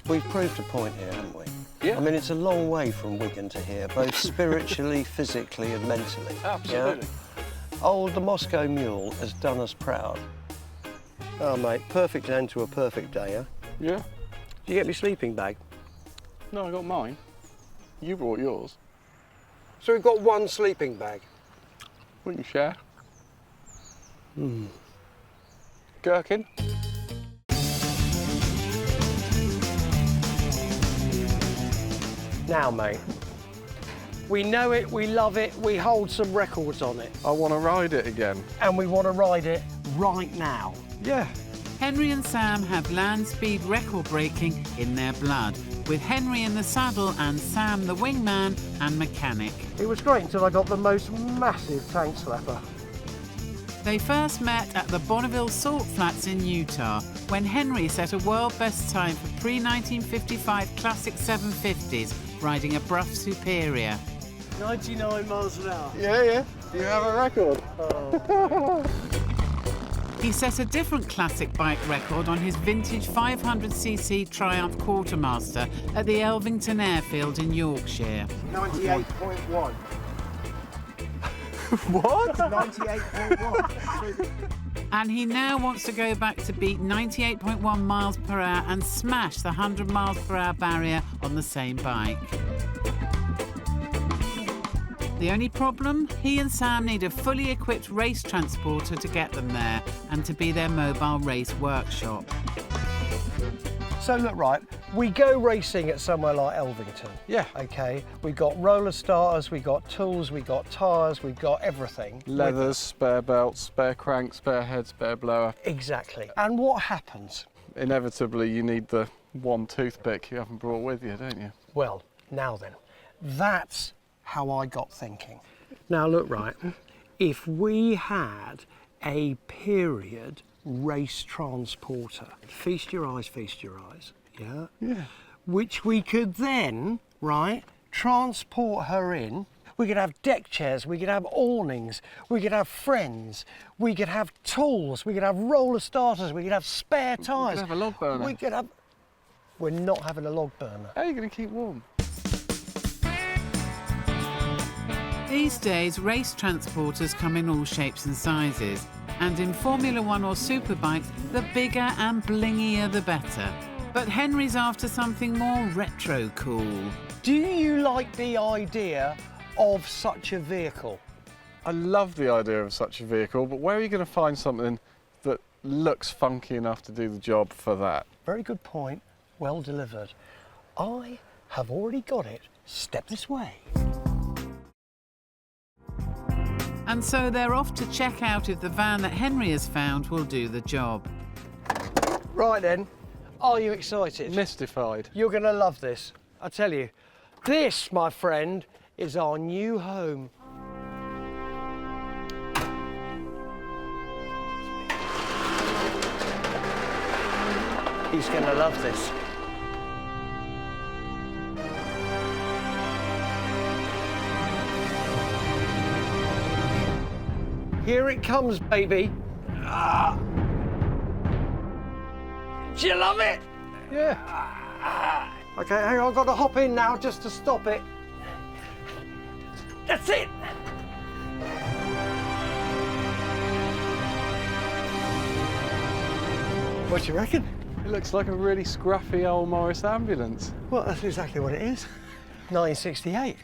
We've proved a point here, haven't we? Yeah. I mean, it's a long way from Wigan to here, both spiritually, physically and mentally. Absolutely. Yeah? Old the Moscow Mule has done us proud. Oh, mate, perfect end to a perfect day, huh? Yeah. Did you get me sleeping bag? No, I got mine. You brought yours. So we've got one sleeping bag? We can share. Hmm. Gherkin? Now, mate, we know it, we love it, we hold some records on it. I want to ride it again. And we want to ride it right now. Yeah. Henry and Sam have land speed record breaking in their blood, with Henry in the saddle and Sam the wingman and mechanic. It was great until I got the most massive tank slapper. They first met at the Bonneville Salt Flats in Utah, when Henry set a world best time for pre-1955 classic 750s, riding a Bruff Superior. 99 miles an hour. Yeah. You have a record. Oh. He set a different classic bike record on his vintage 500cc Triumph Quartermaster at the Elvington Airfield in Yorkshire. 98.1. What? 98.1. And he now wants to go back to beat 98.1 miles per hour and smash the 100 miles per hour barrier on the same bike. The only problem? He and Sam need a fully equipped race transporter to get them there and to be their mobile race workshop. So look, right, we go racing at somewhere like Elvington. Yeah. Okay, we got roller starters, we got tools, we got tyres, we got everything. Leathers, spare belts, spare crank, spare head, spare blower. Exactly. And what happens? Inevitably, you need the one toothpick you haven't brought with you, don't you? Well, now then, that's how I got thinking. Now look, right, if we had a period race transporter, feast your eyes, yeah? Yeah. Which we could then, right, transport her in. We could have deck chairs, we could have awnings, we could have friends, we could have tools, we could have roller starters, we could have spare tyres. We could have a log burner. We could have... We're not having a log burner. How are you going to keep warm? These days, race transporters come in all shapes and sizes, and in Formula One or superbikes, the bigger and blingier the better. But Henry's after something more retro cool. Do you like the idea of such a vehicle? I love the idea of such a vehicle, but where are you going to find something that looks funky enough to do the job for that? Very good point, well delivered. I have already got it. Step this way. And so they're off to check out if the van that Henry has found will do the job. Right then, are you excited? Mystified. You're going to love this. I tell you, this, my friend, is our new home. He's going to love this. Here it comes, baby. Ah. Do you love it? Yeah. Okay, hang on, I've got to hop in now just to stop it. That's it. What do you reckon? It looks like a really scruffy old Morris ambulance. Well, that's exactly what it is. 1968.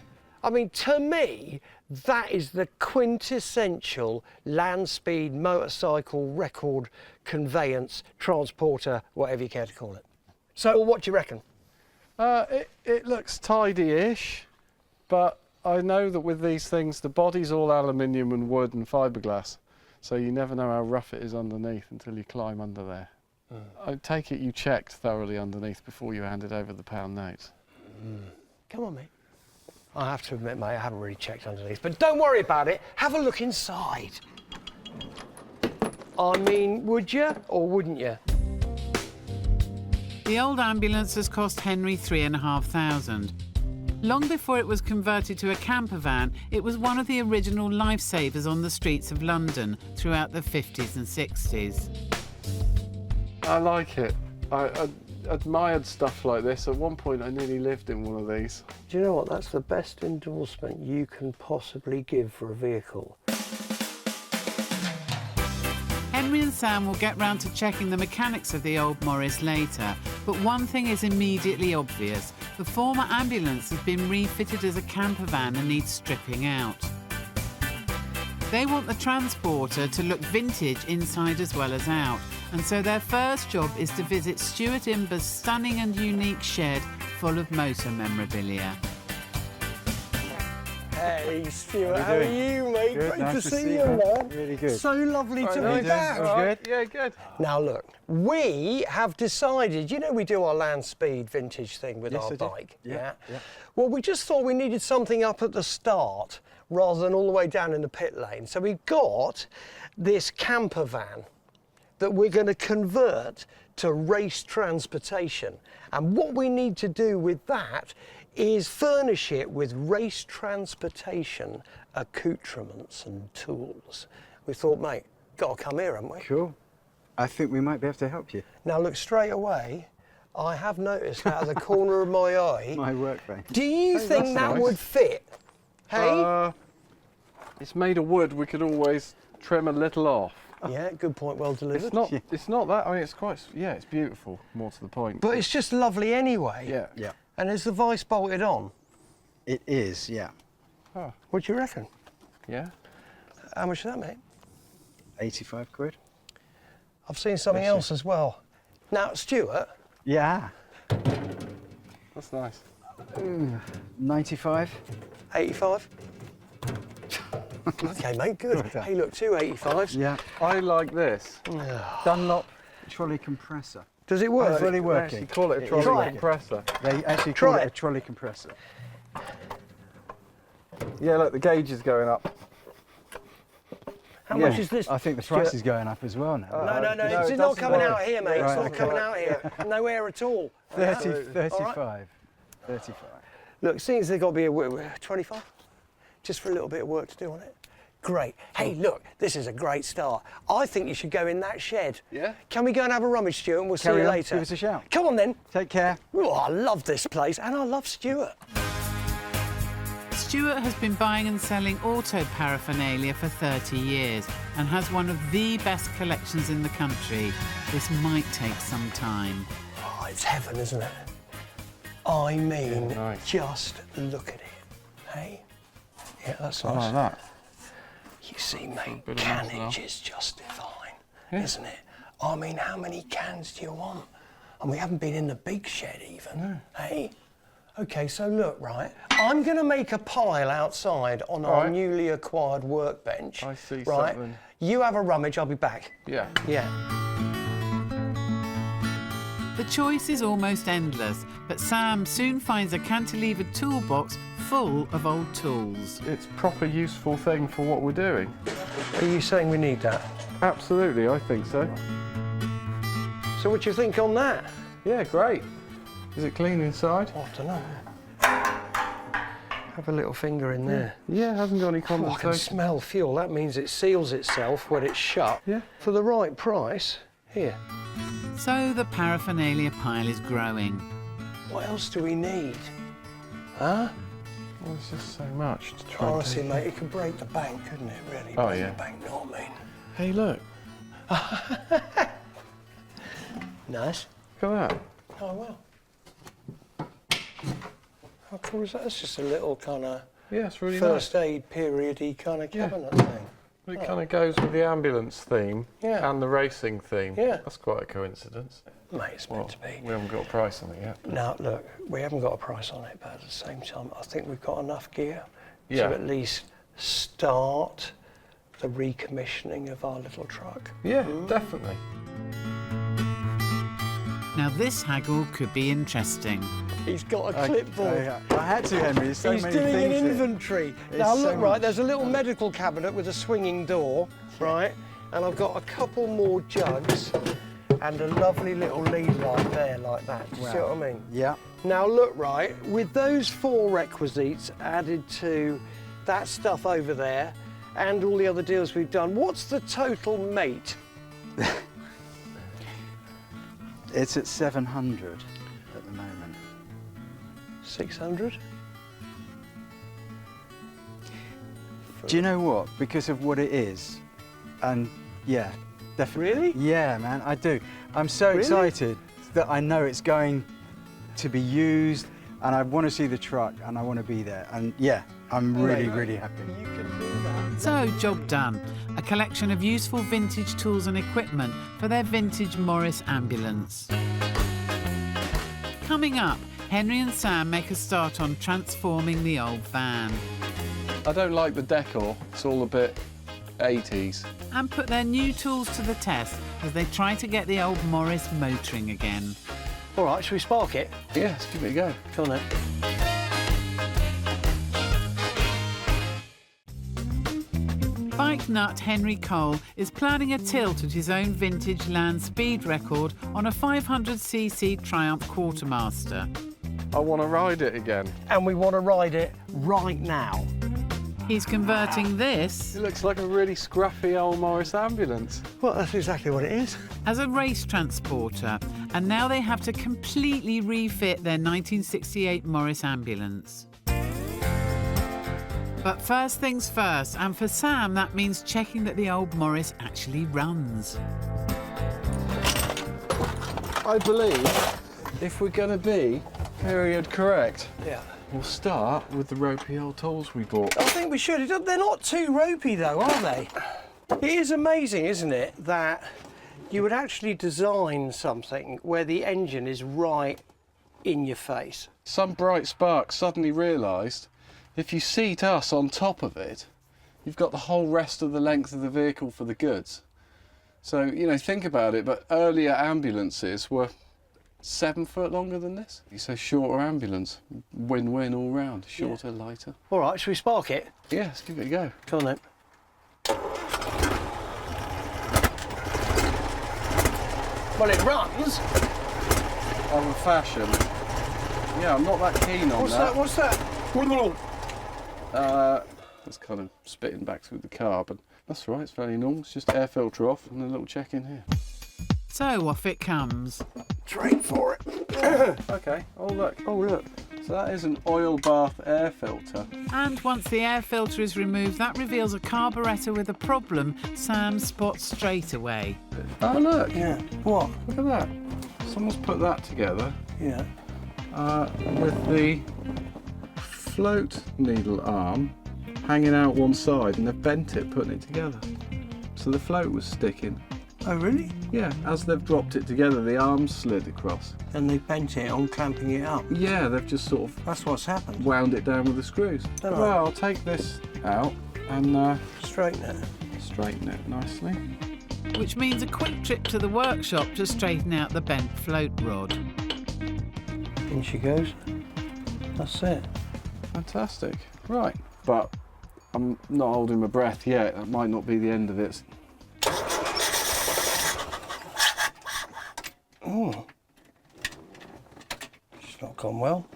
I mean, to me, that is the quintessential land speed motorcycle record conveyance, transporter, whatever you care to call it. So, what do you reckon? It looks tidy-ish, but I know that with these things, the body's all aluminium and wood and fiberglass, so you never know how rough it is underneath until you climb under there. I take it you checked thoroughly underneath before you handed over the pound notes. Come on, mate. I have to admit, mate, I haven't really checked underneath, but don't worry about it. Have a look inside. I mean, would you or wouldn't you? The old ambulance has cost Henry £3,500. Long before it was converted to a camper van, it was one of the original lifesavers on the streets of London throughout the 50s and 60s. I like it. I admired stuff like this. At one point, I nearly lived in one of these. Do you know what? That's the best endorsement you can possibly give for a vehicle. Henry and Sam will get round to checking the mechanics of the old Morris later, but one thing is immediately obvious. The former ambulance has been refitted as a camper van and needs stripping out. They want the transporter to look vintage inside as well as out, and so their first job is to visit Stuart Imber's stunning and unique shed full of motor memorabilia. Hey, Stuart, how are you, mate? Good, Great nice to see you, man. Really good. So lovely to nice. be back. Good? Yeah, good. Now, look, we have decided, you know, we do our land speed vintage thing with our bike. Yeah. Well, we just thought we needed something up at the start rather than all the way down in the pit lane. So we've got this camper van that we're going to convert to race transportation. And what we need to do with that is furnish it with race transportation accoutrements and tools. We thought, mate, got to come here, haven't we? Cool. I think we might be able to help you. Now, look, straight away, I have noticed out of the corner of my eye... My workbench. Do you think that would fit? Hey? It's made of wood. We could always trim a little off. Yeah, good point, well delivered. It's not that. I mean, it's quite. Yeah, it's beautiful. More to the point. But it's just lovely anyway. Yeah. Yeah. And is the vice bolted on? It is, yeah. Oh. What do you reckon? Yeah. How much is that, mate? 85 quid. I've seen something else as well. Now, Stuart. Yeah. That's nice. 95. 85. Okay, mate, good. Hey, look, 2 85s. Yeah. I like this. Dunlop trolley compressor. Does it work? It's really They working. actually call it a trolley compressor. They actually call it a trolley compressor. Yeah, look, the gauge is going up. How much is this? I think the price is going up as well now. No, it's not coming out here, mate. It's not coming out here. No air at all. 35. Right. 35. Look, seems they've got to be a 25, just for a little bit of work to do on it. Great. Hey, look, this is a great start. I think you should go in that shed. Yeah? Can we go and have a rummage, Stuart, and we'll see you later? Give us a shout. Come on, then. Take care. Oh, I love this place, and I love Stuart. Stuart has been buying and selling auto paraphernalia for 30 years and has one of the best collections in the country. This might take some time. Oh, it's heaven, isn't it? I mean, nice. just look at it. Hey? Yeah, that's nice. I like that. You see, mate, cannage is just divine, isn't it? I mean, how many cans do you want? And we haven't been in the big shed even, hey? Okay, so look, right, I'm going to make a pile outside on our newly acquired workbench. I see right? something. You have a rummage, I'll be back. Yeah. Yeah. The choice is almost endless, but Sam soon finds a cantilevered toolbox full of old tools. It's a proper useful thing for what we're doing. Are you saying we need that? Absolutely, I think so. So what do you think on that? Yeah, great. Is it clean inside? I don't know. Have a little finger in there. Yeah, hasn't got any Oh, I condensation. can smell fuel. That means it seals itself when it's shut. Yeah. For the right price. Here. So the paraphernalia pile is growing. What else do we need? Huh? Well, there's just so much to try Honestly, and mate, it could break the bank, couldn't it, really? Oh, break yeah. the bank, know what I mean? Hey, look. Nice. Look at that. Oh, well. How cool is that? That's just a little kind of Yeah, it's really first nice. aid period-y kind of Yeah. cabinet thing. It kind of goes with the ambulance theme Yeah. and the racing theme. Yeah. That's quite a coincidence. Mate, it's meant to be. We haven't got a price on it yet. Now, look, we haven't got a price on it, but at the same time, I think we've got enough gear Yeah. to at least start the recommissioning of our little truck. Yeah, definitely. Now this haggle could be interesting. He's got a clipboard. I had to, Henry. There's so He's many doing an things here. inventory. It's Now so look, right, much. there's a little medical cabinet with a swinging door, right? And I've got a couple more jugs and a lovely little lead light there like that. Do you see Wow. what I mean? Yeah. Now look, right, with those 4 requisites added to that stuff over there and all the other deals we've done, what's the total, mate? It's at 700 at the moment. 600? Do you know what? Because of what it is, and yeah, definitely. Really? Yeah, man, I do. I'm so Really? excited that I know it's going to be used, and I want to see the truck, and I want to be there. And yeah, I'm really, really happy. You can do that. So, job done. A collection of useful vintage tools and equipment for their vintage Morris ambulance. Coming up, Henry and Sam make a start on transforming the old van I don't like the decor. It's all a bit 80s. and put their new tools to the test as they try to get the old Morris motoring again. All right, shall we spark it? Yeah, let's give it a go. Come on then. Bike nut Henry Cole is planning a tilt at his own vintage land speed record on a 500cc Triumph Quartermaster. I want to ride it again. And we want to ride it right now. He's converting this It looks like a really scruffy old Morris ambulance. Well, that's exactly what it is. as a race transporter, and now they have to completely refit their 1968 Morris ambulance. But first things first, and for Sam that means checking that the old Morris actually runs. I believe if we're going to be period correct, Yeah. we'll start with the ropey old tools we bought. I think we should. They're not too ropey though, are they? It is amazing, isn't it, that you would actually design something where the engine is right in your face. Some bright spark suddenly realised if you seat us on top of it, you've got the whole rest of the length of the vehicle for the goods. So, you know, think about it, but earlier ambulances were 7 foot longer than this. So shorter ambulance, win-win all round, shorter, lighter. All right, shall we spark it? Yeah, let's give it a go. Come on then. Well, it runs. Old fashion. Yeah, I'm not that keen on What's that? What's that? That's kind of spitting back through the car, but that's all right, it's fairly normal. It's just air filter off and a little check in here. So off it comes. Straight for it. Okay, oh look. Oh look. So that is an oil bath air filter. And once the air filter is removed, that reveals a carburettor with a problem Sam spots straight away. Oh look. Yeah. What? Look at that. Someone's put that together. Yeah. With the float needle arm hanging out one side, and they've bent it, putting it together. So the float was sticking. Oh, really? Yeah, as they've dropped it together, the arms slid across. And they bent it on clamping it up. Yeah, they've just sort of That's what's happened. wound it down with the screws. Don't I? Well, I'll take this out and Straighten it. straighten it nicely. Which means a quick trip to the workshop to straighten out the bent float rod. In she goes. That's it. Fantastic. Right, but I'm not holding my breath yet. That might not be the end of it. not gone well.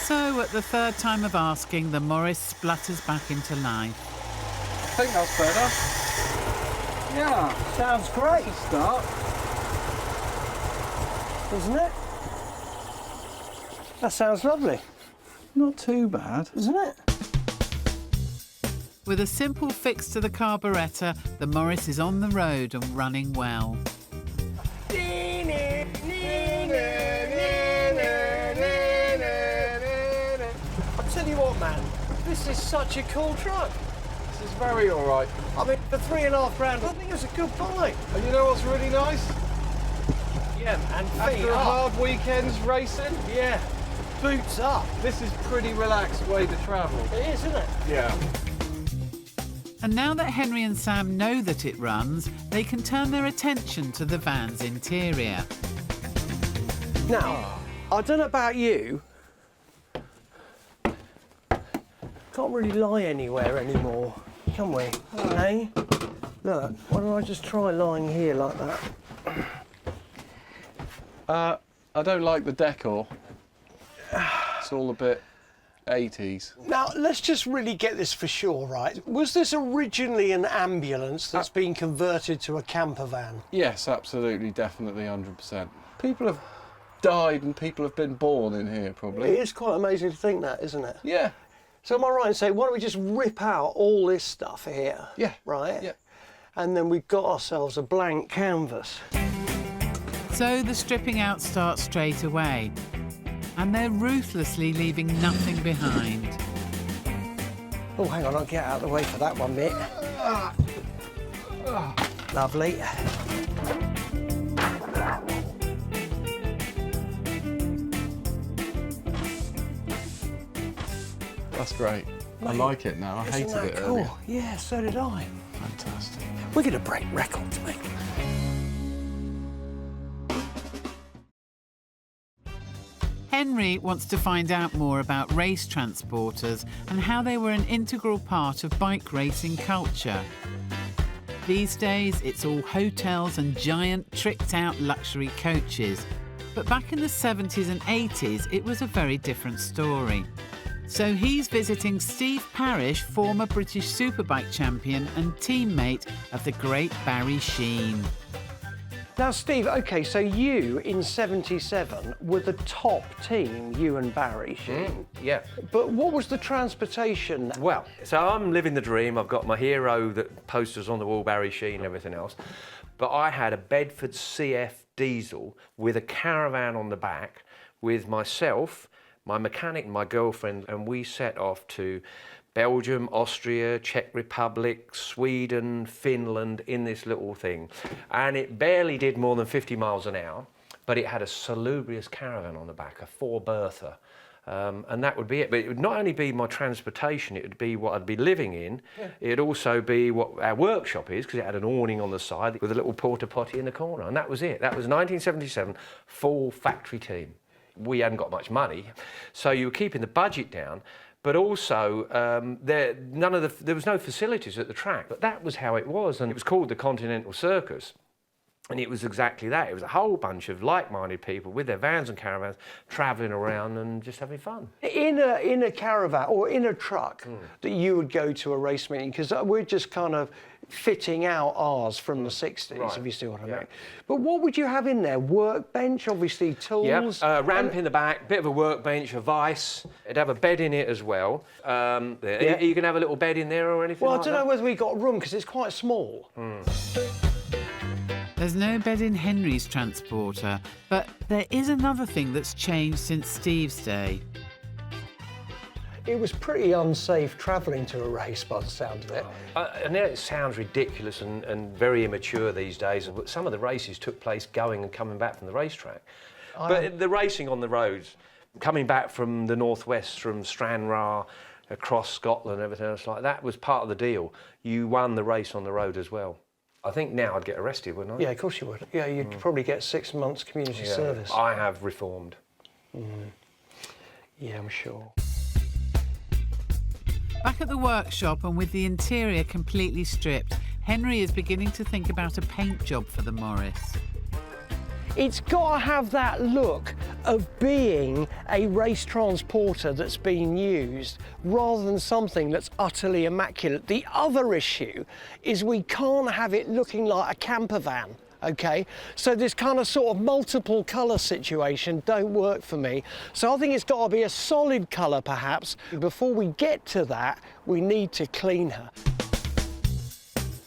So, at the third time of asking, the Morris splutters back into life. I think that's better. Yeah, sounds great. That's a start. Isn't it? That sounds lovely. Not too bad. Isn't it? With a simple fix to the carburettor, the Morris is on the road and running well. I tell you what, man, this is such a cool truck. This is very all right. I mean, for £3.5 grand, I think it's a good buy. And you know what's really nice? Yeah, and feet After a up. hard weekend's racing, Yeah, boots up. this is pretty relaxed way to travel. It is, isn't it? Yeah. And now that Henry and Sam know that it runs, they can turn their attention to the van's interior. Now, I don't know about you, can't really lie anywhere anymore, can we? Hey? Look, why don't I just try lying here like that? I don't like the decor. It's all a bit 80s. Now, let's just really get this for sure, right? Was this originally an ambulance that's been converted to a camper van? Yes, absolutely, definitely, 100%. People have died and people have been born in here, probably. It is quite amazing to think that, isn't it? Yeah. So am I right in saying, why don't we just rip out all this stuff here? Yeah. Right? Yeah. And then we've got ourselves a blank canvas. So the stripping out starts straight away, and they're ruthlessly leaving nothing behind. Oh, hang on, I'll get out of the way for that one bit. Lovely. That's great. I like it now. I hated Isn't that it cool? earlier. Yeah, so did I. Fantastic. We're going to break records, mate. Henry wants to find out more about race transporters and how they were an integral part of bike racing culture. These days, it's all hotels and giant, tricked-out luxury coaches. But back in the 70s and 80s, it was a very different story. So he's visiting Steve Parish, former British Superbike champion and teammate of the great Barry Sheen. Now, Steve, OK, so you, in 77, were the top team, you and Barry Sheen. Yeah. But what was the transportation? Well, so I'm living the dream. I've got my hero that posters on the wall, Barry Sheen and everything else. But I had a Bedford CF diesel with a caravan on the back with myself, my mechanic and my girlfriend, and we set off to Belgium, Austria, Czech Republic, Sweden, Finland in this little thing. And it barely did more than 50 miles an hour, but it had a salubrious caravan on the back, a 4-berther. And that would be it. But it would not only be my transportation, it would be what I'd be living in. Yeah. It'd also be what our workshop is, because it had an awning on the side with a little porta potty in the corner. And that was it. That was 1977, full factory team. We hadn't got much money, so you were keeping the budget down. But also, there was no facilities at the track. But that was how it was, and it was called the Continental Circus. And it was exactly that. It was a whole bunch of like-minded people with their vans and caravans travelling around and just having fun. In a caravan or in a truck that you would go to a race meeting, because we're just kind of fitting out ours from the 60s, if you see what I mean. But what would you have in there? Workbench, obviously, tools? Yeah, ramp in the back, bit of a workbench, a vice. It'd have a bed in it as well. You can have a little bed in there or anything Well, like I don't know whether we got room, because it's quite small. There's no bed in Henry's transporter, but there is another thing that's changed since Steve's day. It was pretty unsafe travelling to a race by the sound of it. I know it sounds ridiculous and very immature these days, but some of the races took place going and coming back from the racetrack. But the racing on the roads, coming back from the northwest, from Stranraer, across Scotland and everything else like that, was part of the deal. You won the race on the road as well. I think now I'd get arrested, wouldn't I? Yeah, of course you would. Yeah, you'd probably get 6 months community service. I have reformed. Yeah, I'm sure. Back at the workshop and with the interior completely stripped, Henry is beginning to think about a paint job for the Morris. It's got to have that look of being a race transporter that's being used rather than something that's utterly immaculate. The other issue is we can't have it looking like a camper van, okay? So this kind of sort of multiple colour situation don't work for me. So I think it's got to be a solid colour perhaps. Before we get to that, we need to clean her.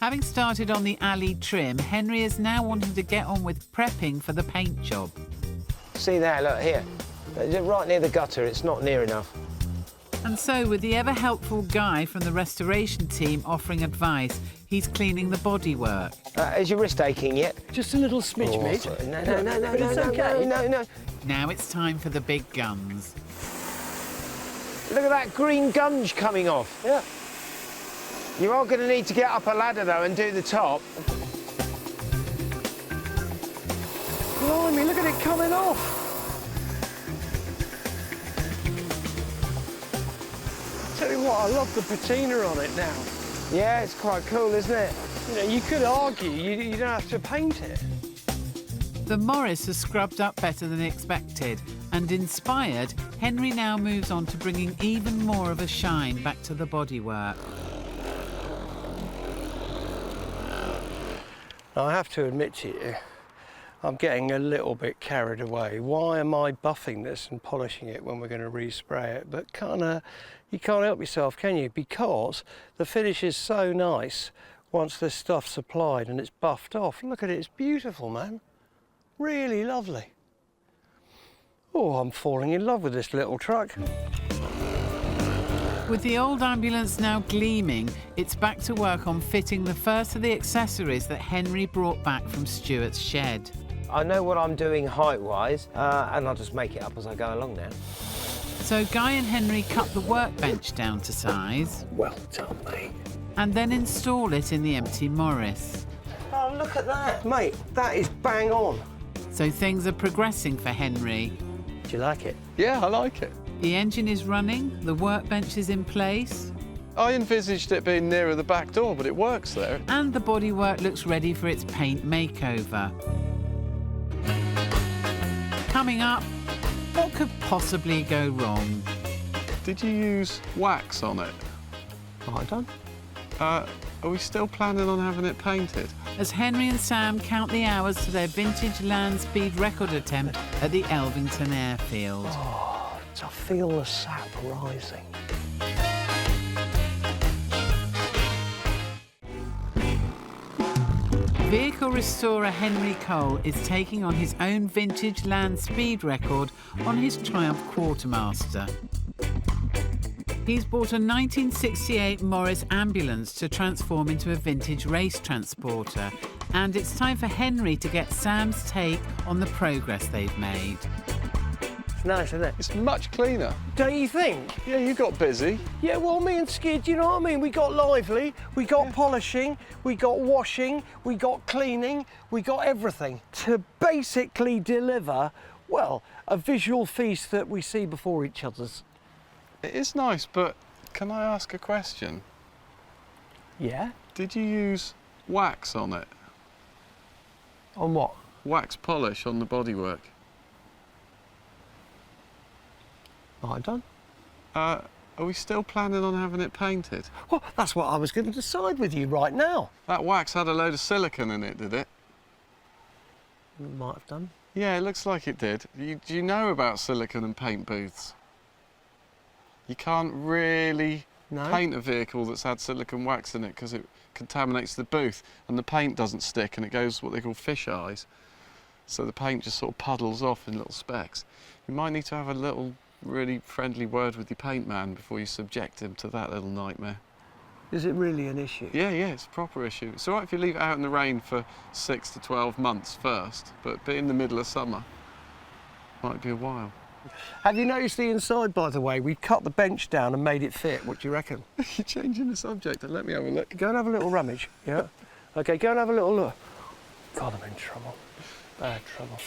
Having started on the alley trim, Henry is now wanting to get on with prepping for the paint job. See there, look, here. Right near the gutter, it's not near enough. And so, with the ever-helpful Guy from the restoration team offering advice, he's cleaning the bodywork. Is your wrist aching yet? Just a little smidge, mate. No. Now it's time for the big guns. Look at that green gunge coming off. Yeah. You are going to need to get up a ladder, though, and do the top. Blimey, look at it coming off. Tell you what, I love the patina on it now. Yeah, it's quite cool, isn't it? You know, you could argue you don't have to paint it. The Morris has scrubbed up better than expected, and inspired, Henry now moves on to bringing even more of a shine back to the bodywork. I have to admit to you, I'm getting a little bit carried away. Why am I buffing this and polishing it when we're going to respray it? But you can't help yourself, can you? Because the finish is so nice once this stuff's applied and it's buffed off. Look at it, it's beautiful, man. Really lovely. Oh, I'm falling in love with this little truck. With the old ambulance now gleaming, it's back to work on fitting the first of the accessories that Henry brought back from Stuart's shed. I know what I'm doing height-wise, and I'll just make it up as I go along now. So Guy and Henry cut the workbench down to size. Well done, mate. And then install it in the empty Morris. Oh, look at that. Mate, that is bang on. So things are progressing for Henry. Do you like it? Yeah, I like it. The engine is running, the workbench is in place. I envisaged it being nearer the back door, but it works there. And the bodywork looks ready for its paint makeover. Coming up, what could possibly go wrong? Did you use wax on it? I done. Are we still planning on having it painted? As Henry and Sam count the hours to their vintage land speed record attempt at the Elvington airfield. Oh, I feel the sap rising. Vehicle restorer Henry Cole is taking on his own vintage land speed record on his Triumph Quartermaster. He's bought a 1968 Morris ambulance to transform into a vintage race transporter, and it's time for Henry to get Sam's take on the progress they've made. It's nice, isn't it? It's much cleaner. Don't you think? Yeah, you got busy. Yeah, well, me and Skid, you know what I mean? We got lively, we got polishing, we got washing, we got cleaning, we got everything to basically deliver, well, a visual feast that we see before each other's. It is nice, but can I ask a question? Yeah? Did you use wax on it? On what? Wax polish on the bodywork. I done. Are we still planning on having it painted? Well, that's what I was going to decide with you right now. That wax had a load of silicone in it, did it? Might have done. Yeah, it looks like it did. Do you know about silicone and paint booths? You can't really paint a vehicle that's had silicone wax in it because it contaminates the booth and the paint doesn't stick and it goes what they call fish eyes. So the paint just sort of puddles off in little specks. You might need to have a little really friendly word with your paint man before you subject him to that little nightmare. Is it really an issue? Yeah, it's a proper issue. It's all right if you leave it out in the rain for 6 to 12 months first, but in the middle of summer, might be a while. Have you noticed the inside, by the way? We cut the bench down and made it fit. What do you reckon? You're changing the subject, and let me have a look. Go and have a little rummage, yeah? Okay, go and have a little look. God, I'm in trouble. Bad trouble.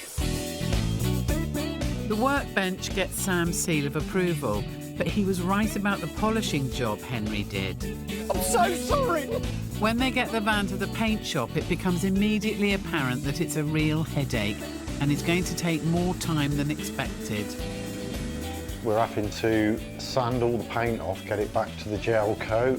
The workbench gets Sam's seal of approval, but he was right about the polishing job Henry did. I'm so sorry! When they get the van to the paint shop, it becomes immediately apparent that it's a real headache and is going to take more time than expected. We're having to sand all the paint off, get it back to the gel coat.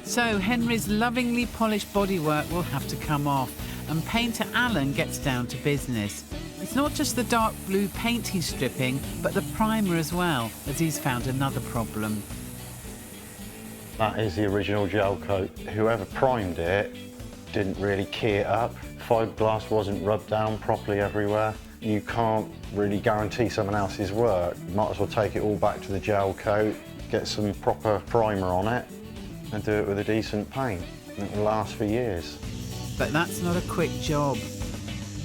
So Henry's lovingly polished bodywork will have to come off, and painter Alan gets down to business. It's not just the dark blue paint he's stripping, but the primer as well, as he's found another problem. That is the original gel coat. Whoever primed it didn't really key it up. Fiberglass wasn't rubbed down properly everywhere. You can't really guarantee someone else's work. You might as well take it all back to the gel coat, get some proper primer on it, and do it with a decent paint. And it will last for years. But that's not a quick job.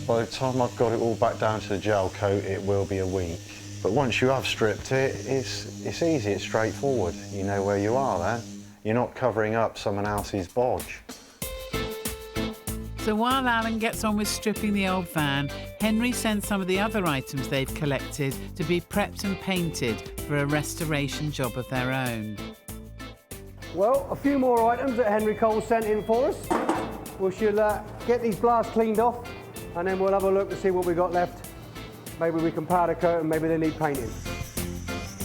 By the time I've got it all back down to the gel coat, it will be a week. But once you have stripped it, it's easy, it's straightforward. You know where you are then. You're not covering up someone else's bodge. So while Alan gets on with stripping the old van, Henry sends some of the other items they've collected to be prepped and painted for a restoration job of their own. Well, a few more items that Henry Cole sent in for us. We should get these blasts cleaned off, and then we'll have a look to see what we've got left. Maybe we can powder coat and maybe they need painting.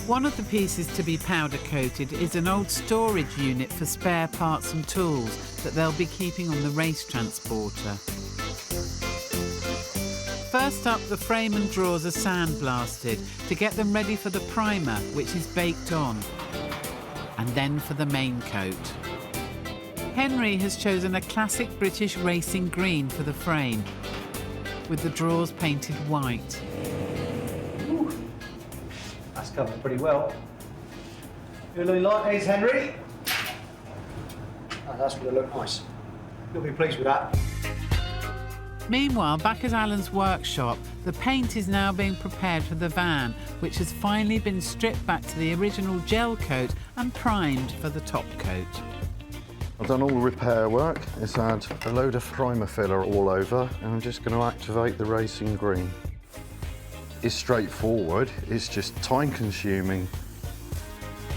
One of the pieces to be powder coated is an old storage unit for spare parts and tools that they'll be keeping on the race transporter. First up, the frame and drawers are sandblasted to get them ready for the primer, which is baked on, and then for the main coat. Henry has chosen a classic British racing green for the frame, with the drawers painted white. Ooh, that's covered pretty well. You really like these, Henry? Oh, that's going to look nice. You'll be pleased with that. Meanwhile, back at Alan's workshop, the paint is now being prepared for the van, which has finally been stripped back to the original gel coat and primed for the top coat. I've done all the repair work. It's had a load of primer filler all over, and I'm just going to activate the racing green. It's straightforward, it's just time-consuming.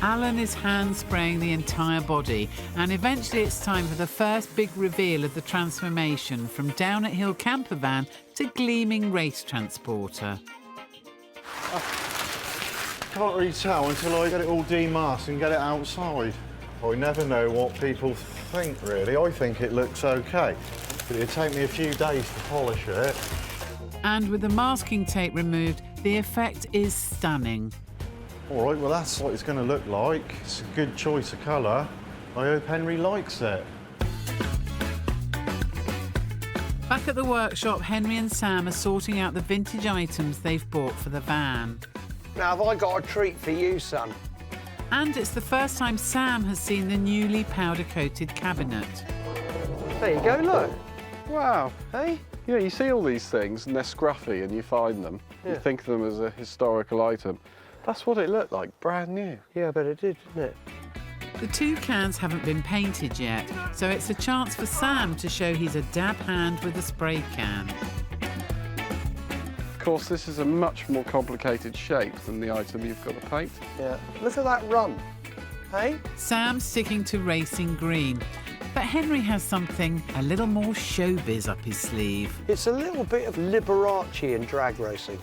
Alan is hand spraying the entire body, and eventually it's time for the first big reveal of the transformation from down-at-hill camper van to gleaming race transporter. Can't really tell until I get it all demasked and get it outside. I never know what people think, really. I think it looks okay, but it'll take me a few days to polish it. And with the masking tape removed, the effect is stunning. All right, well, that's what it's going to look like. It's a good choice of colour. I hope Henry likes it. Back at the workshop, Henry and Sam are sorting out the vintage items they've bought for the van. Now, have I got a treat for you, son? And it's the first time Sam has seen the newly powder-coated cabinet. There you go, look. Wow. Hey? Yeah, you see all these things and they're scruffy and you find them. Yeah. You think of them as a historical item. That's what it looked like, brand new. Yeah, I bet it did, didn't it? The two cans haven't been painted yet, so it's a chance for Sam to show he's a dab hand with a spray can. Of course, this is a much more complicated shape than the item you've got to paint. Yeah. Look at that run. Hey? Sam's sticking to racing green, but Henry has something a little more showbiz up his sleeve. It's a little bit of Liberace and drag racing.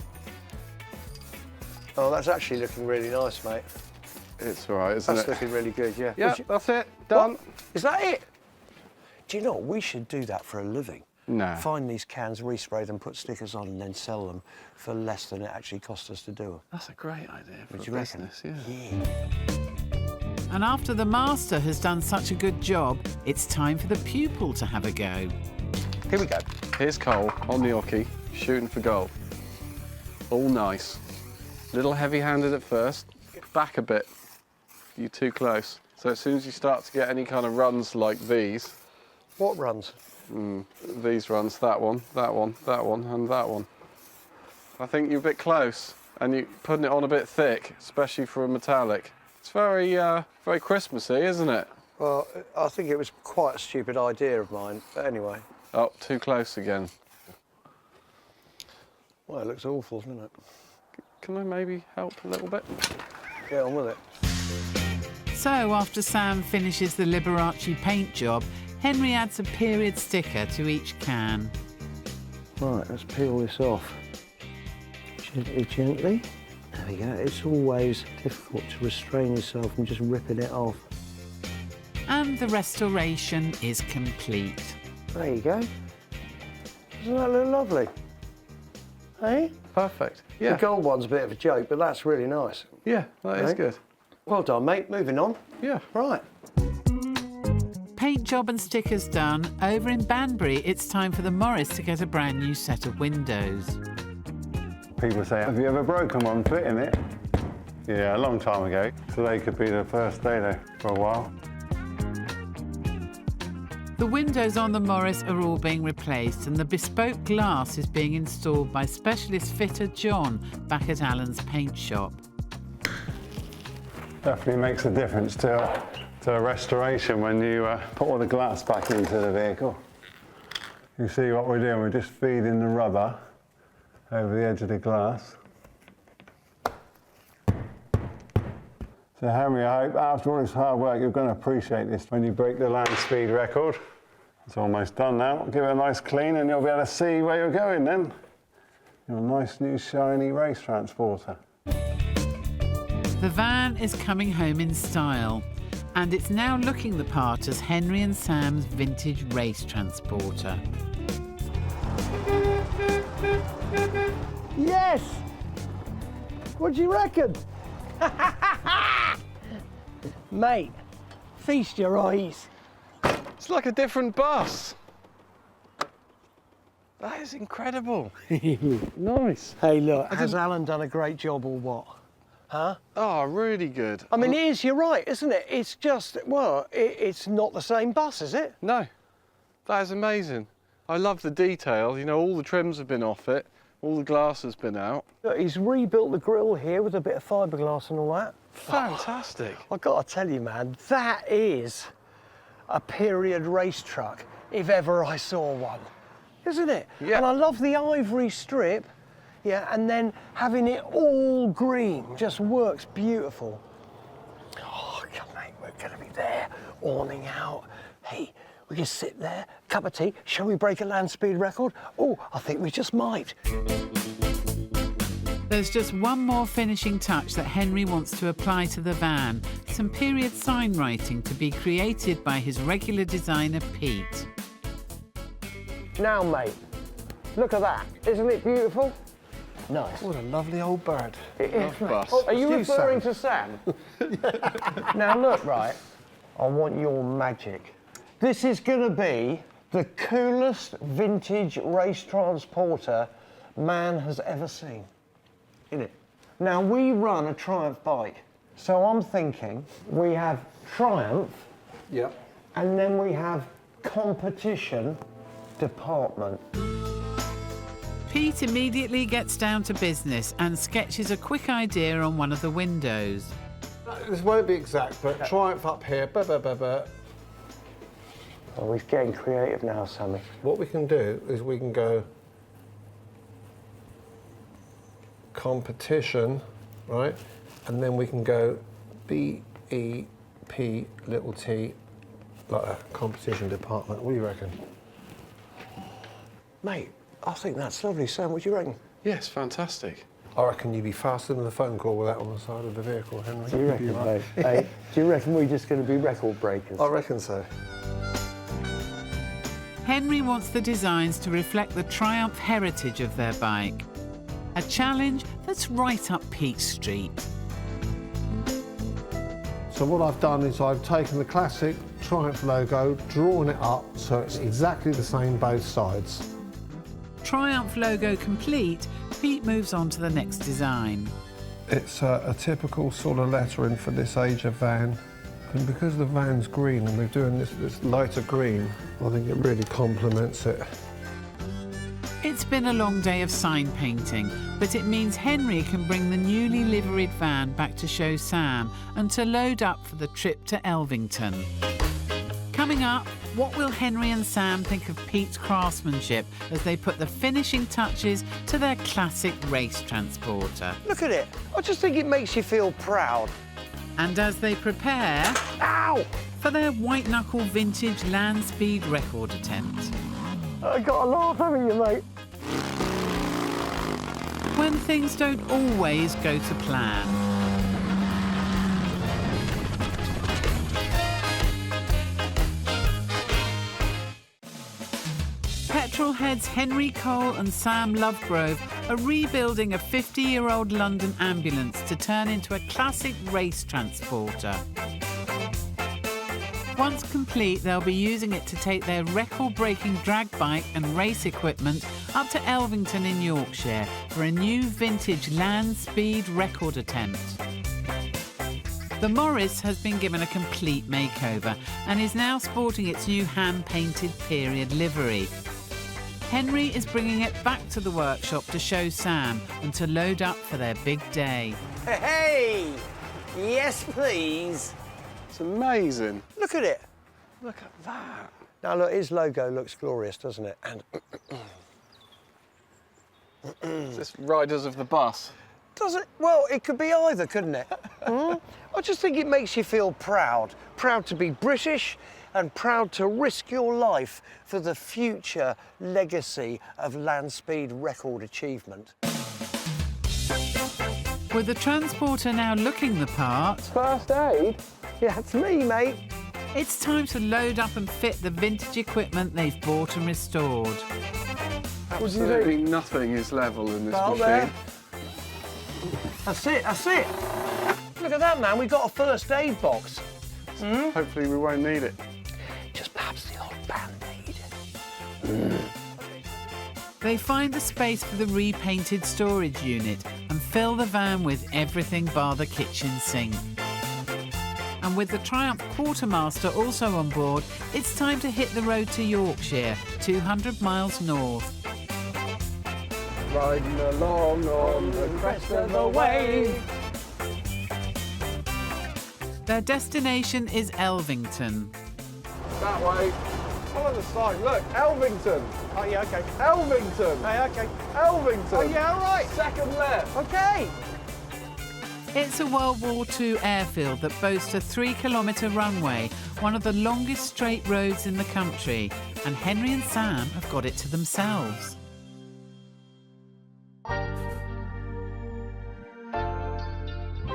Oh, that's actually looking really nice, mate. It's all right, isn't it? That's looking really good, yeah. Yeah, that's it. Done. What? Is that it? Do you know, we should do that for a living. No. Find these cans, respray them, put stickers on, and then sell them for less than it actually cost us to do them. That's a great idea for Would a you reckon? business, yeah. And after the master has done such a good job, it's time for the pupil to have a go. Here we go. Here's Cole on the hockey, shooting for goal. All nice. Little heavy-handed at first. Back a bit. You're too close. So as soon as you start to get any kind of runs like these... What runs? These runs, that one, that one, that one, and that one. I think you're a bit close, and you're putting it on a bit thick, especially for a metallic. It's very, very Christmassy, isn't it? Well, I think it was quite a stupid idea of mine, but anyway. Oh, too close again. Well, it looks awful, doesn't it? Can I maybe help a little bit? Get on with it. So, after Sam finishes the Liberace paint job, Henry adds a period sticker to each can. Right, let's peel this off. Gently, gently. There we go. It's always difficult to restrain yourself from just ripping it off. And the restoration is complete. There you go. Doesn't that look lovely? Hey? Perfect. Yeah. The gold one's a bit of a joke, but that's really nice. Yeah, that is good. Well done, mate. Moving on. Yeah. Right. Paint job and stickers done. Over in Banbury, it's time for the Morris to get a brand new set of windows. People say, have you ever broken one fitting it? Yeah, a long time ago. Today could be the first day there for a while. The windows on the Morris are all being replaced and the bespoke glass is being installed by specialist fitter John back at Alan's paint shop. Definitely makes a difference to a restoration when you put all the glass back into the vehicle. You see what we're doing, we're just feeding the rubber over the edge of the glass. So Henry, I hope after all this hard work you're going to appreciate this when you break the land speed record. It's almost done now. Give it a nice clean and you'll be able to see where you're going then. Your nice new shiny race transporter. The van is coming home in style and it's now looking the part as Henry and Sam's vintage race transporter. Yes! What do you reckon? Mate, feast your eyes. It's like a different bus. That is incredible. Nice. Hey, look, has Alan done a great job or what? Huh? Oh, really good. I mean, it is, you're right, isn't it? It's just, well, it's not the same bus, is it? No, that is amazing. I love the detail. You know, all the trims have been off it, all the glass has been out. Look, he's rebuilt the grille here with a bit of fiberglass and all that. Fantastic. Oh, I've got to tell you, man, that is a period race truck, if ever I saw one. Isn't it? Yeah. And I love the ivory strip, yeah, and then having it all green just works beautiful. Oh, mate, we're going to be there, awning out. Hey, we can sit there, cup of tea. Shall we break a land speed record? Oh, I think we just might. There's just one more finishing touch that Henry wants to apply to the van. Some period sign writing to be created by his regular designer, Pete. Now, mate, look at that. Isn't it beautiful? Nice. What a lovely old bird. It is, mate. bus. Oh, are you referring to Sam? Now, look, right, I want your magic. This is going to be the coolest vintage race transporter man has ever seen. Isn't it? Now, we run a Triumph bike, so I'm thinking we have Triumph, Yep. and then we have competition department. Pete immediately gets down to business and sketches a quick idea on one of the windows. This won't be exact, but Triumph up here, Oh, he's getting creative now, Sammy. What we can do is we can go competition, right? And then we can go B-E-P little t, like a competition department. What do you reckon? Mate, I think that's lovely. Sam, what do you reckon? Yes, fantastic. I reckon you'd be faster than a phone call with that on the side of the vehicle, Henry. Do you reckon, mate? Hey, do you reckon we're just going to be record breakers? I reckon so. Henry wants the designs to reflect the Triumph heritage of their bike. A challenge that's right up Pete's street. So what I've done is I've taken the classic Triumph logo, drawn it up so it's exactly the same both sides. Triumph logo complete, Pete moves on to the next design. It's a typical sort of lettering for this age of van. And because the van's green and we're doing this lighter green, I think it really complements it. It's been a long day of sign painting, but it means Henry can bring the newly liveried van back to show Sam and to load up for the trip to Elvington. Coming up, what will Henry and Sam think of Pete's craftsmanship as they put the finishing touches to their classic race transporter? Look at it. I just think it makes you feel proud. And as they prepare for their white-knuckle vintage land speed record attempt. I got a laugh, haven't you, mate? When things don't always go to plan. Petrol heads Henry Cole and Sam Lovegrove are rebuilding a 50-year-old London ambulance to turn into a classic race transporter. Once complete, they'll be using it to take their record-breaking drag bike and race equipment up to Elvington in Yorkshire for a new vintage land speed record attempt. The Morris has been given a complete makeover and is now sporting its new hand-painted period livery. Henry is bringing it back to the workshop to show Sam and to load up for their big day. Hey! Yes, please. It's amazing. Look at it. Look at that. Now, look, his logo looks glorious, doesn't it? And Is this Riders of the Bus? does it? Well, it could be either, couldn't it? I just think it makes you feel proud. Proud to be British and proud to risk your life for the future legacy of land speed record achievement. With the transporter now looking the part... First aid? Yeah, it's me, mate. It's time to load up and fit the vintage equipment they've bought and restored. Absolutely nothing is level in this Start machine. there. That's it, that's it. Look at that, man, we've got a first aid box. Hopefully we won't need it. Just perhaps the odd Band-Aid. They find the space for the repainted storage unit and fill the van with everything bar the kitchen sink. And with the Triumph Quartermaster also on board, it's time to hit the road to Yorkshire, 200 miles north. Riding along on the crest of the wave. Their destination is Elvington. That way. Follow the sign. Look, Elvington. Oh, yeah, OK. Elvington. Hey, OK. Elvington. Oh, yeah, all right. Second left. OK. It's a World War II airfield that boasts a 3-kilometre runway, one of the longest straight roads in the country, and Henry and Sam have got it to themselves.